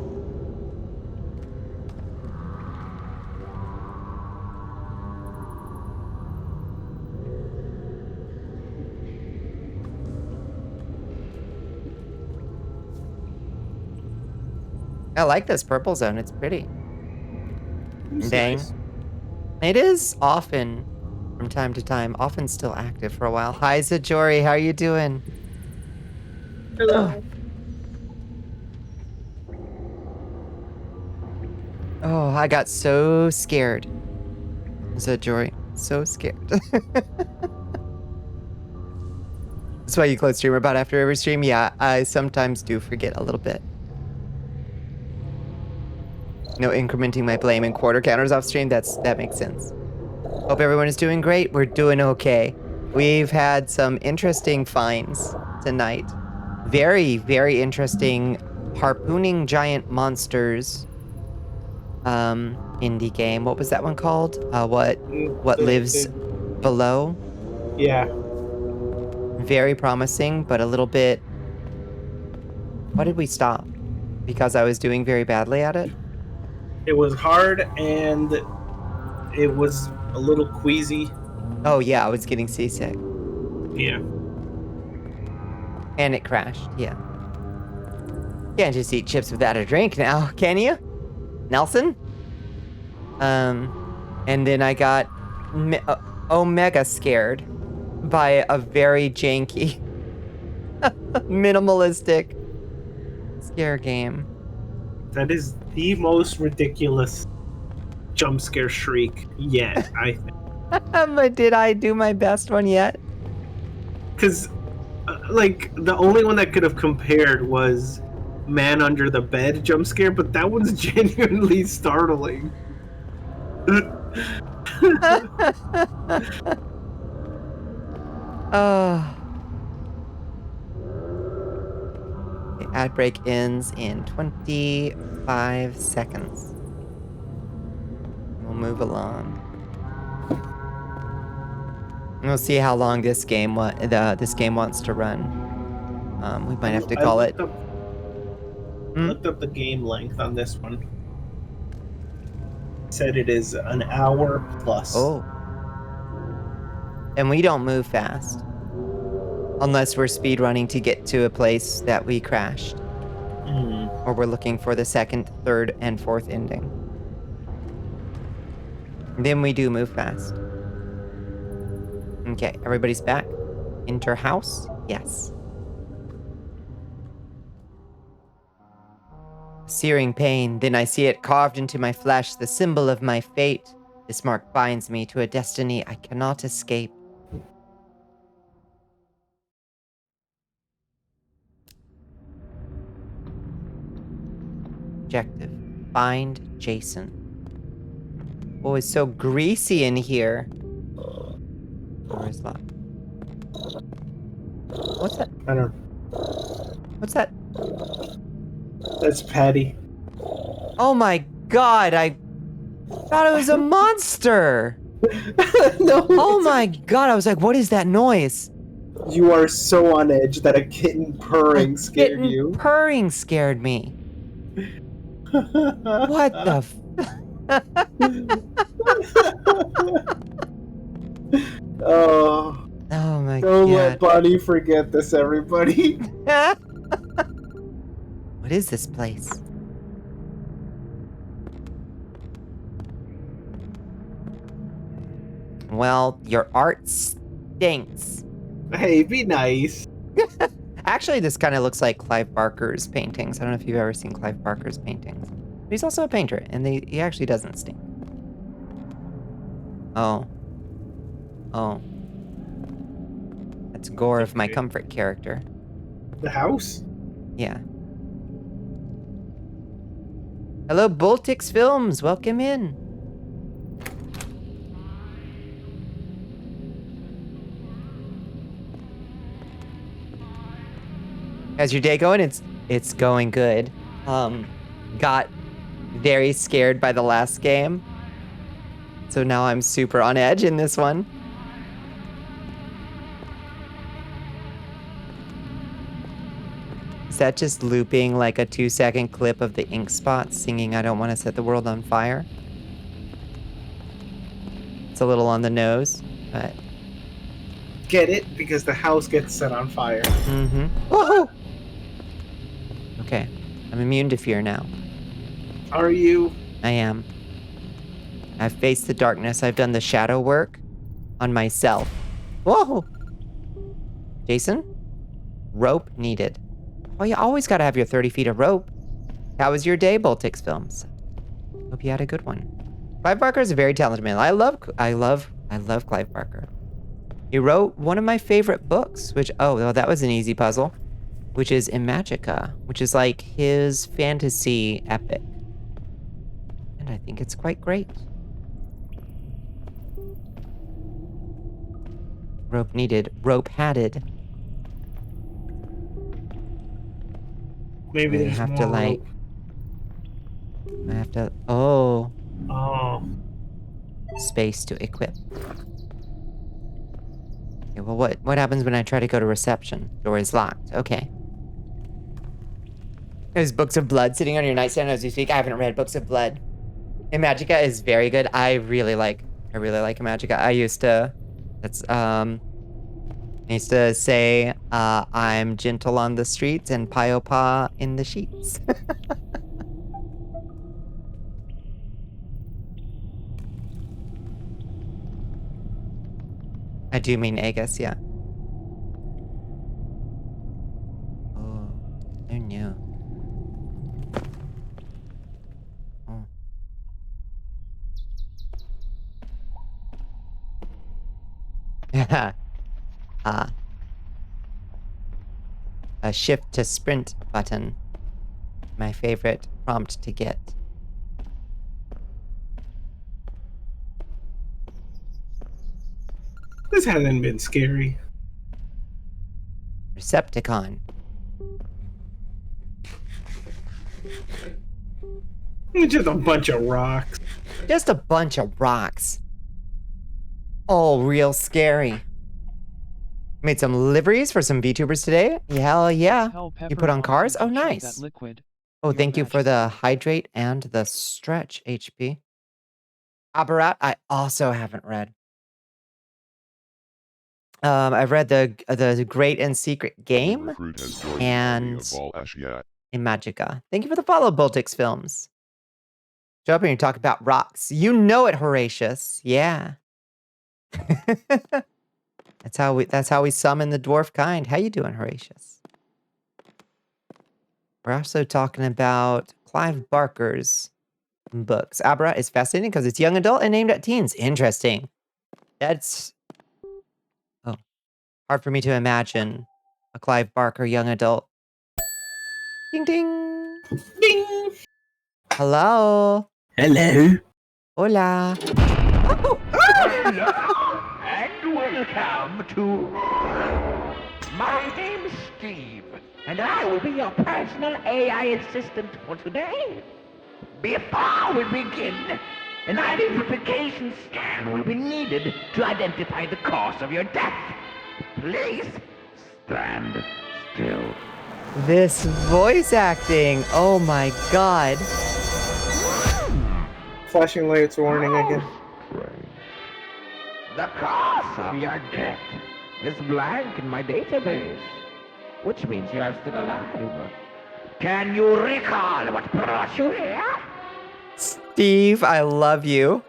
I like this purple zone. It's pretty. Dang. Nice. It is often, from time to time, often still active for a while. Hi, Zajori. How are you doing? Hello. Oh, I got so scared. Zajori. So scared. That's why you close streamer bot after every stream? Yeah, I sometimes do forget a little bit. No incrementing my blame and quarter counters off stream. That makes sense. Hope everyone is doing great. We're doing okay. We've had some interesting finds tonight. Very, very interesting harpooning giant monsters indie game. What was that one called? What lives below? Yeah. Very promising, but a little bit... Why did we stop? Because I was doing very badly at it? It was hard and it was a little queasy. Oh yeah, I was getting seasick. Yeah. And it crashed, yeah. Can't just eat chips without a drink now, can you? Nelson? And then I got omega scared by a very janky, minimalistic scare game. That is the most ridiculous jump scare shriek yet, I think. But did I do my best one yet? Because, like, the only one that could have compared was Man Under the Bed jump scare, but that one's genuinely startling. The ad break ends in 25 seconds. We'll move along. We'll see how long this game this game wants to run. We might have to call it. I looked up the game length on this one. It said it is an hour plus. Oh. And we don't move fast. Unless we're speedrunning to get to a place that we crashed. Or we're looking for the second, third, and fourth ending. Then we do move fast. Okay, everybody's back. Enter house? Yes. Searing pain, then I see it carved into my flesh, the symbol of my fate. This mark binds me to a destiny I cannot escape. Objective. Find Jason. Oh, it's so greasy in here. Door is locked. What's that? I don't. What's that? That's Patty. Oh my god, I thought it was a monster! No. Oh my god, I was like, what is that noise? You are so on edge that a kitten purring scared Kitten you. purring scared me. What the Oh. Oh my Don't god. let Bonnie forget this, everybody. What is this place? Well, your art stinks. Hey, be nice. Actually, this kind of looks like Clive Barker's paintings. I don't know if you've ever seen Clive Barker's paintings. But he's also a painter, and he actually doesn't stink. Oh. Oh. That's Gore of My Comfort character. The house? Yeah. Hello, Boltix Films. Welcome in. How's your day going? It's going good. Got very scared by the last game. So now I'm super on edge in this one. Is that just looping like a 2-second clip of the ink spot singing I Don't Want to Set the World on Fire? It's a little on the nose, but... Get it? Because the house gets set on fire. Mm-hmm. Woohoo! Okay. I'm immune to fear now. Are you? I am. I've faced the darkness. I've done the shadow work on myself. Whoa! Jason? Rope needed. Well, you always gotta have your 30 feet of rope. How was your day, Boltix Films? Hope you had a good one. Clive Barker is a very talented man. I love Clive Barker. He wrote one of my favorite books, which, oh, well, that was an easy puzzle, which is Imagica, which is like his fantasy epic. And I think it's quite great. Rope needed, rope hatted. Maybe I there's have more to like. rope. I have to. Oh, Oh. space to equip. Okay, well, what happens when I try to go to reception? Door is locked. Okay. There's Books of Blood sitting on your nightstand as we speak. I haven't read Books of Blood. Imagica is very good. I really like Imagica. I used to say, I'm gentle on the streets and Piopa in the sheets. I do mean Aegis, yeah. Oh no. Oh. Yeah. A shift to sprint button. My favorite prompt to get. This hasn't been scary. Recepticon. It's just a bunch of rocks. Just a bunch of rocks. Oh, real scary. Made some liveries for some VTubers today. Hell yeah. Hell You put Pepper on cars? wants Oh, you to try nice. That liquid. Oh, Your thank you for the Majesty. hydrate and the stretch HP. Apparat, I also haven't read. I've read the Great and Secret Game Recruit has joined and the army of Val Ashiat. Imagica. Thank you for the follow, Boltix Films. Show up here and talk about rocks. You know it, Horatius. Yeah. That's how we summon the dwarf kind. How you doing, Horatius? We're also talking about Clive Barker's books. Abra is fascinating because it's young adult and aimed at teens. Interesting. That's hard for me to imagine a Clive Barker young adult. Ding ding. Ding! Hello. Hello. Hola. And welcome to... My name's Steve, and I will be your personal AI assistant for today. Before we begin, an identification scan will be needed to identify the cause of your death. Please stand still. This voice acting. Oh my god. Flashing lights warning again. The cause of your death is blank in my database, which means you are still alive. Can you recall what brought you here? Steve, I love you.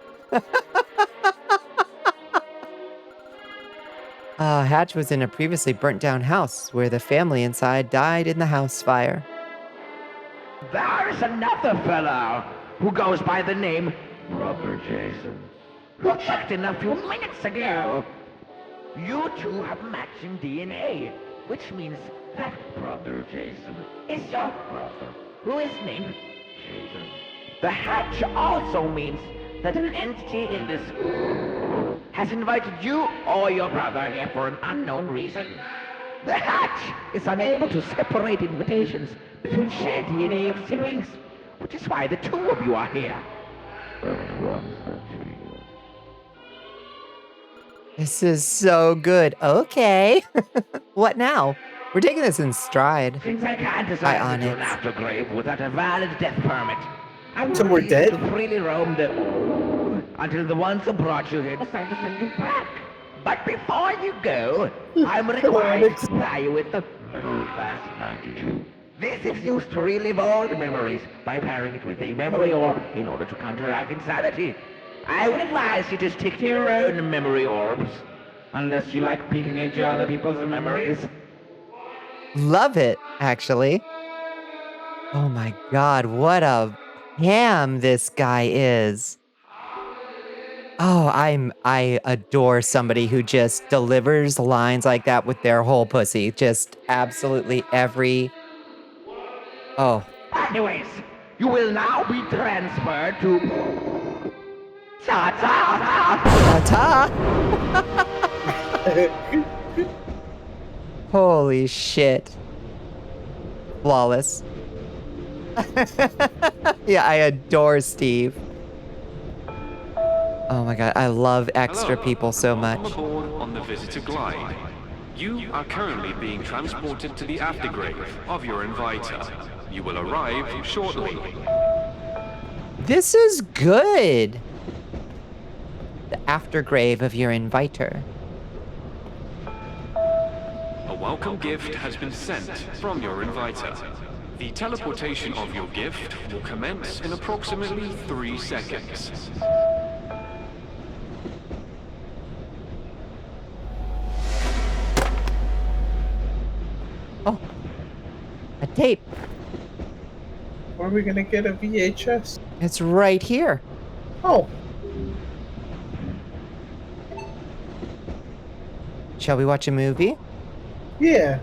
Hatch was in a previously burnt down house where the family inside died in the house fire. There's another fellow who goes by the name Brother Jason, who checked in a few minutes ago. You two have matching DNA, which means that Brother Jason is your brother, who is named Jason. The hatch also means that an entity in this has invited you or your brother here for an unknown reason. The hatch is unable to separate invitations between shared DNA of siblings, which is why the two of you are here. This is so good. Okay. What now? We're taking this in stride. Since I can't assign you to an aftergrave without a valid death permit, I will So we're leave you dead? to freely roam the... until the ones who brought you here decide to send you back. But before you go, I'm required to supply you with the Fast 92. This is used to relive all the memories by pairing it with a memory orb in order to counteract insanity. I would advise you to stick to your own memory orbs, unless you like peeking into other people's memories. Love it, actually. Oh my god, what a ham this guy is. Oh, I adore somebody who just delivers lines like that with their whole pussy. Just absolutely every... Oh. Anyways, you will now be transferred to... Ta-ta! Holy shit. Flawless. Yeah, I adore Steve. Oh my god, I love extra people so much. Welcome aboard on the Visitor Glide. You are currently being transported to the aftergrave of your inviter. You will arrive shortly. This is good. The aftergrave of your inviter. A welcome gift has been sent from your inviter. The teleportation of your gift will commence in approximately 3 seconds. Oh, a tape. Are we gonna get a VHS? It's right here. Oh, Shall we watch a movie? yeah.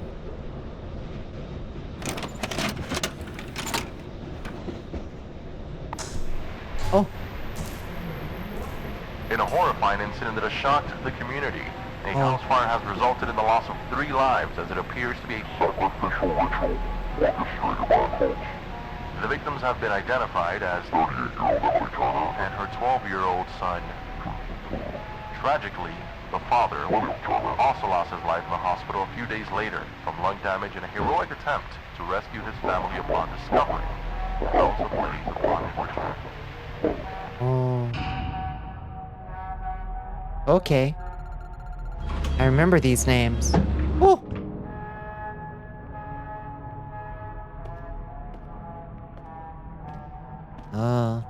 Oh, In a horrifying incident that has shocked the community, a Oh. house fire has resulted in the loss of 3 lives as it appears to be a sacrificial ritual. The victims have been identified as 38-year-old and her 12-year-old son. Tragically, The father also lost his life in the hospital a few days later from lung damage in a heroic attempt to rescue his family upon discovery. He also played upon his return. Oh. Okay. I remember these names. Oh. Oh.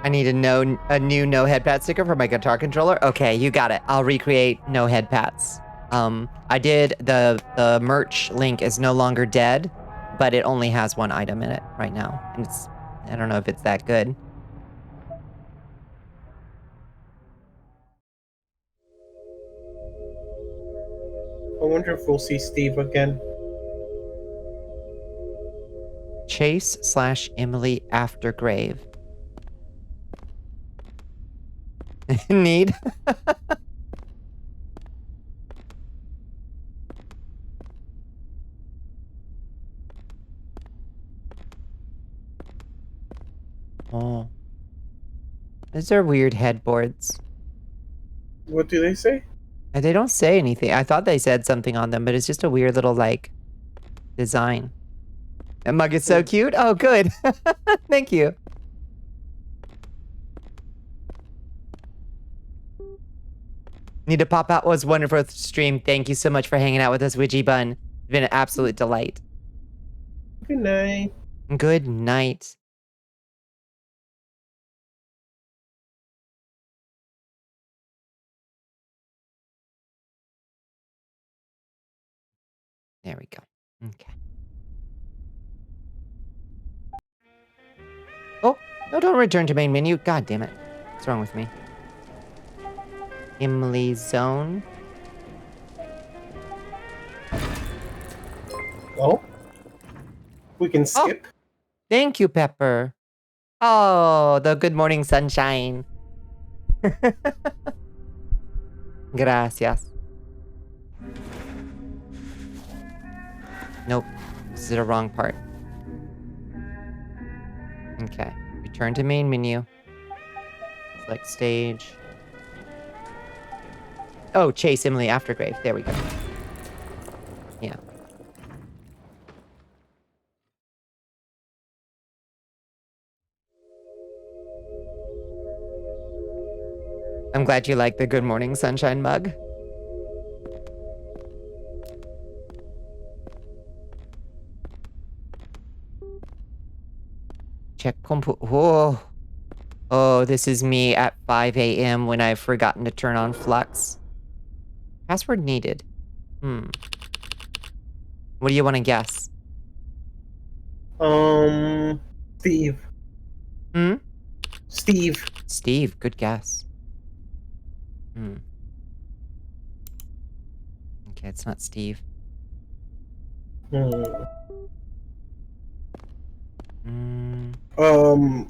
I need a new no head pat sticker for my guitar controller. Okay, you got it. I'll recreate no head pats. I did the merch link is no longer dead, but it only has one item in it right now, and I don't know if it's that good. I wonder if we'll see Steve again. Chase/Emily Aftergrave. Need. Oh. Those are weird headboards. What do they say? And they don't say anything. I thought they said something on them, but it's just a weird little, like, design. That mug is so cute. Oh, good. Thank you. Need to pop out. Was wonderful stream. Thank you so much for hanging out with us, Widgie Bun. It's been an absolute delight. Good night. Good night. There we go. Okay. Oh, no, don't return to main menu. God damn it. What's wrong with me? Emily Zone. Oh? We can skip? Oh, thank you, Pepper. Oh, the good morning sunshine. Gracias. Nope. This is the wrong part. Okay. Return to main menu. Select stage. Oh, Chase Emily Aftergrave. There we go. Yeah. I'm glad you like the good morning sunshine mug. Check compu. Oh. Oh, this is me at 5 a.m. when I've forgotten to turn on Flux. Password needed. What do you want to guess? Steve. Steve. Steve, good guess. Okay, it's not Steve.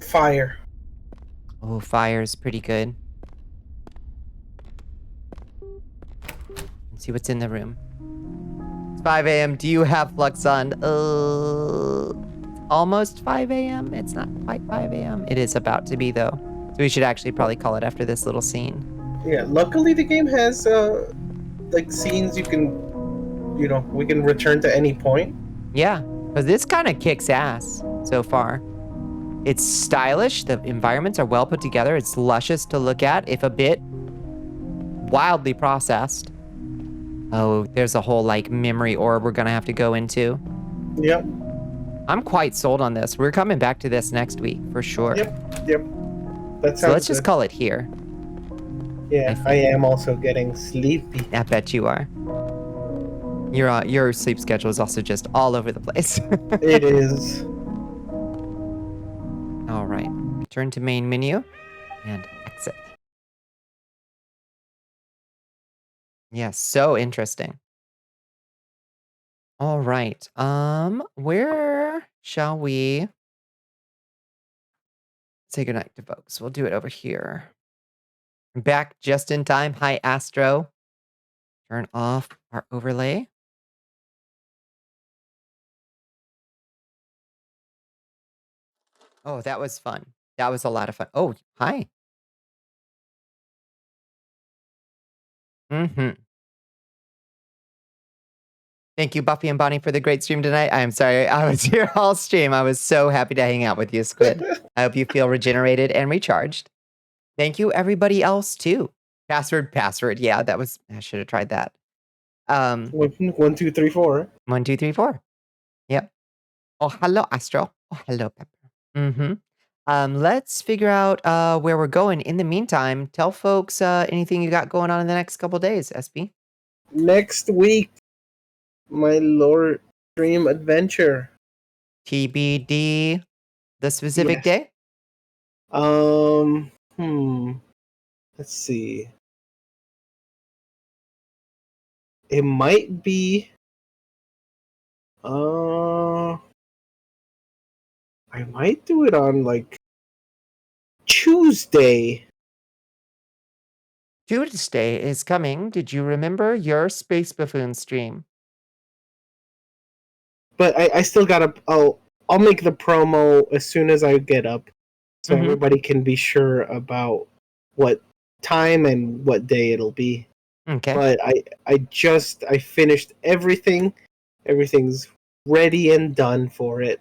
Fire. Oh, fire's pretty good. Let's see what's in the room. It's 5 a.m. Do you have Flux on? Almost 5 a.m. It's not quite 5 a.m. It is about to be, though. So we should actually probably call it after this little scene. Yeah, luckily the game has, like, scenes you can, we can return to any point. Yeah, because this kind of kicks ass so far. It's stylish. The environments are well put together. It's luscious to look at, if a bit wildly processed. Oh, there's a whole, like, memory orb we're going to have to go into. Yep. I'm quite sold on this. We're coming back to this next week, for sure. Yep. So let's just call it here. Yeah, I am also getting sleepy. I bet you are. Your sleep schedule is also just all over the place. It is. All right. Return to main menu and exit. Yeah, so interesting. All right. Where shall we say goodnight to folks? We'll do it over here. Back just in time. Hi, Astro. Turn off our overlay. Oh, that was fun. That was a lot of fun. Oh, hi. Mhm. Thank you, Buffy and Bonnie, for the great stream tonight. I'm sorry I was here all stream. I was so happy to hang out with you, Squid. I hope you feel regenerated and recharged. Thank you, everybody else, too. Password. Yeah, that was... I should have tried that. 1, 2, 3, 4. 1, 2, 3, 4. Yep. Oh, hello, Astro. Oh, hello, Pepper. Mm-hmm. Let's figure out where we're going. In the meantime, tell folks anything you got going on in the next couple days, SB. Next week, my lore stream adventure. TBD, the specific Yes. day? Let's see. It might be I might do it on like Tuesday. Tuesday is coming. Did you remember your Spacebuffoon stream? But I still gotta I'll make the promo as soon as I get up, so everybody can be sure about what time and what day it'll be. Okay. But I finished everything. Everything's ready and done for it.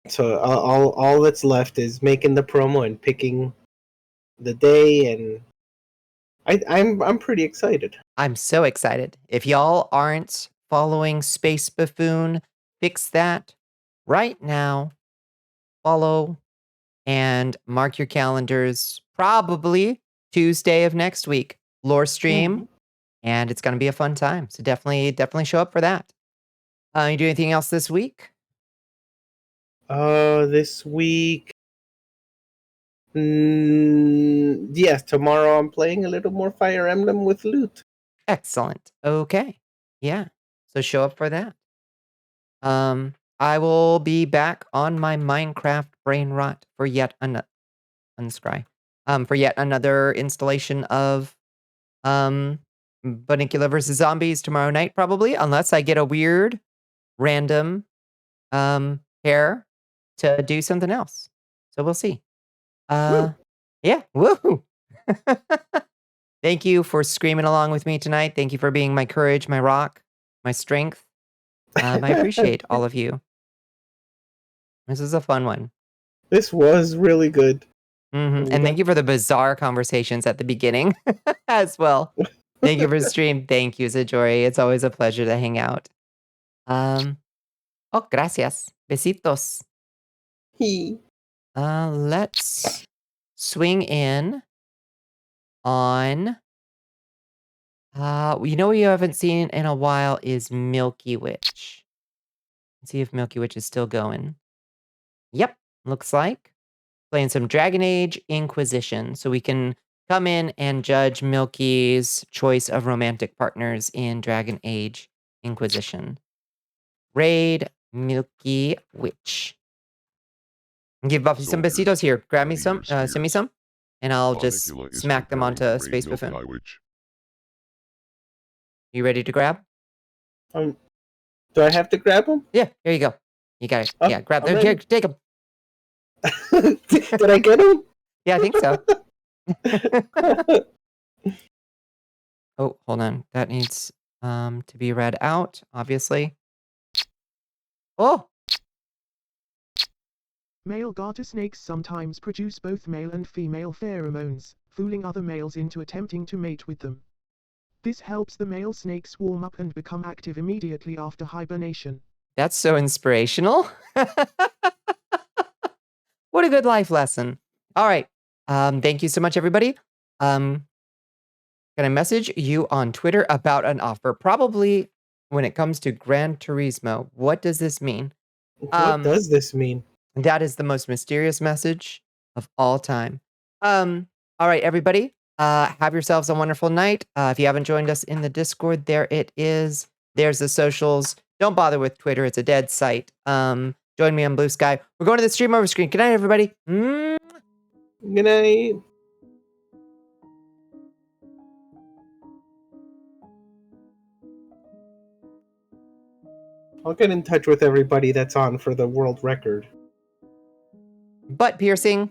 So all that's left is making the promo and picking the day, and I'm pretty excited. I'm so excited. If y'all aren't following Spacebuffoon, fix that right now. Follow and mark your calendars. Probably Tuesday of next week. Lore stream. And it's going to be a fun time. So definitely show up for that. You do anything else this week? This week, yes, tomorrow I'm playing a little more Fire Emblem with loot. Excellent. Okay. Yeah. So show up for that. I will be back on my Minecraft brain rot for yet another for yet another installation of Bonnicula versus Zombies tomorrow night, probably, unless I get a weird random hair to do something else. So we'll see. Yeah, woo! Thank you for screaming along with me tonight. Thank you for being my courage, my rock, my strength. I appreciate all of you. This is a fun one. This was really good. And thank you for the bizarre conversations at the beginning as well. Thank you for the stream. Thank you, Zajori. It's always a pleasure to hang out. Oh, gracias. Besitos. Let's swing in on... you know what you haven't seen in a while is Milky Witch. Let's see if Milky Witch is still going. Yep, looks like. Playing some Dragon Age Inquisition, so we can come in and judge Milky's choice of romantic partners in Dragon Age Inquisition. Raid Milky Witch. Give Buffy some besitos here. Grab me some, send me some, and I'll just smack them onto Spacebuffoon. You ready to grab? Do I have to grab them? Yeah, here you go. You got it. Yeah, grab them. Here, take them. Did I get them? Yeah, I think so. Oh, hold on. That needs to be read out, obviously. Oh! Male garter snakes sometimes produce both male and female pheromones, fooling other males into attempting to mate with them. This helps the male snakes warm up and become active immediately after hibernation. That's so inspirational. What a good life lesson. All right. Thank you so much, everybody. Can I message you on Twitter about an offer? Probably when it comes to Gran Turismo. What does this mean? What does this mean? That is the most mysterious message of all time. All right, everybody. Have yourselves a wonderful night. If you haven't joined us in the Discord, there it is. There's the socials. Don't bother with Twitter. It's a dead site. Join me on Blue Sky. We're going to the stream over screen. Good night, everybody. Good night. I'll get in touch with everybody that's on for the world record. Butt piercing.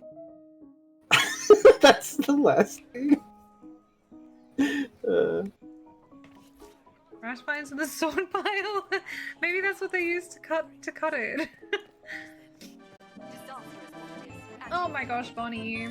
That's the last thing. Trash finds in the sword pile. Maybe that's what they used to cut it. Oh my gosh, Bonnie.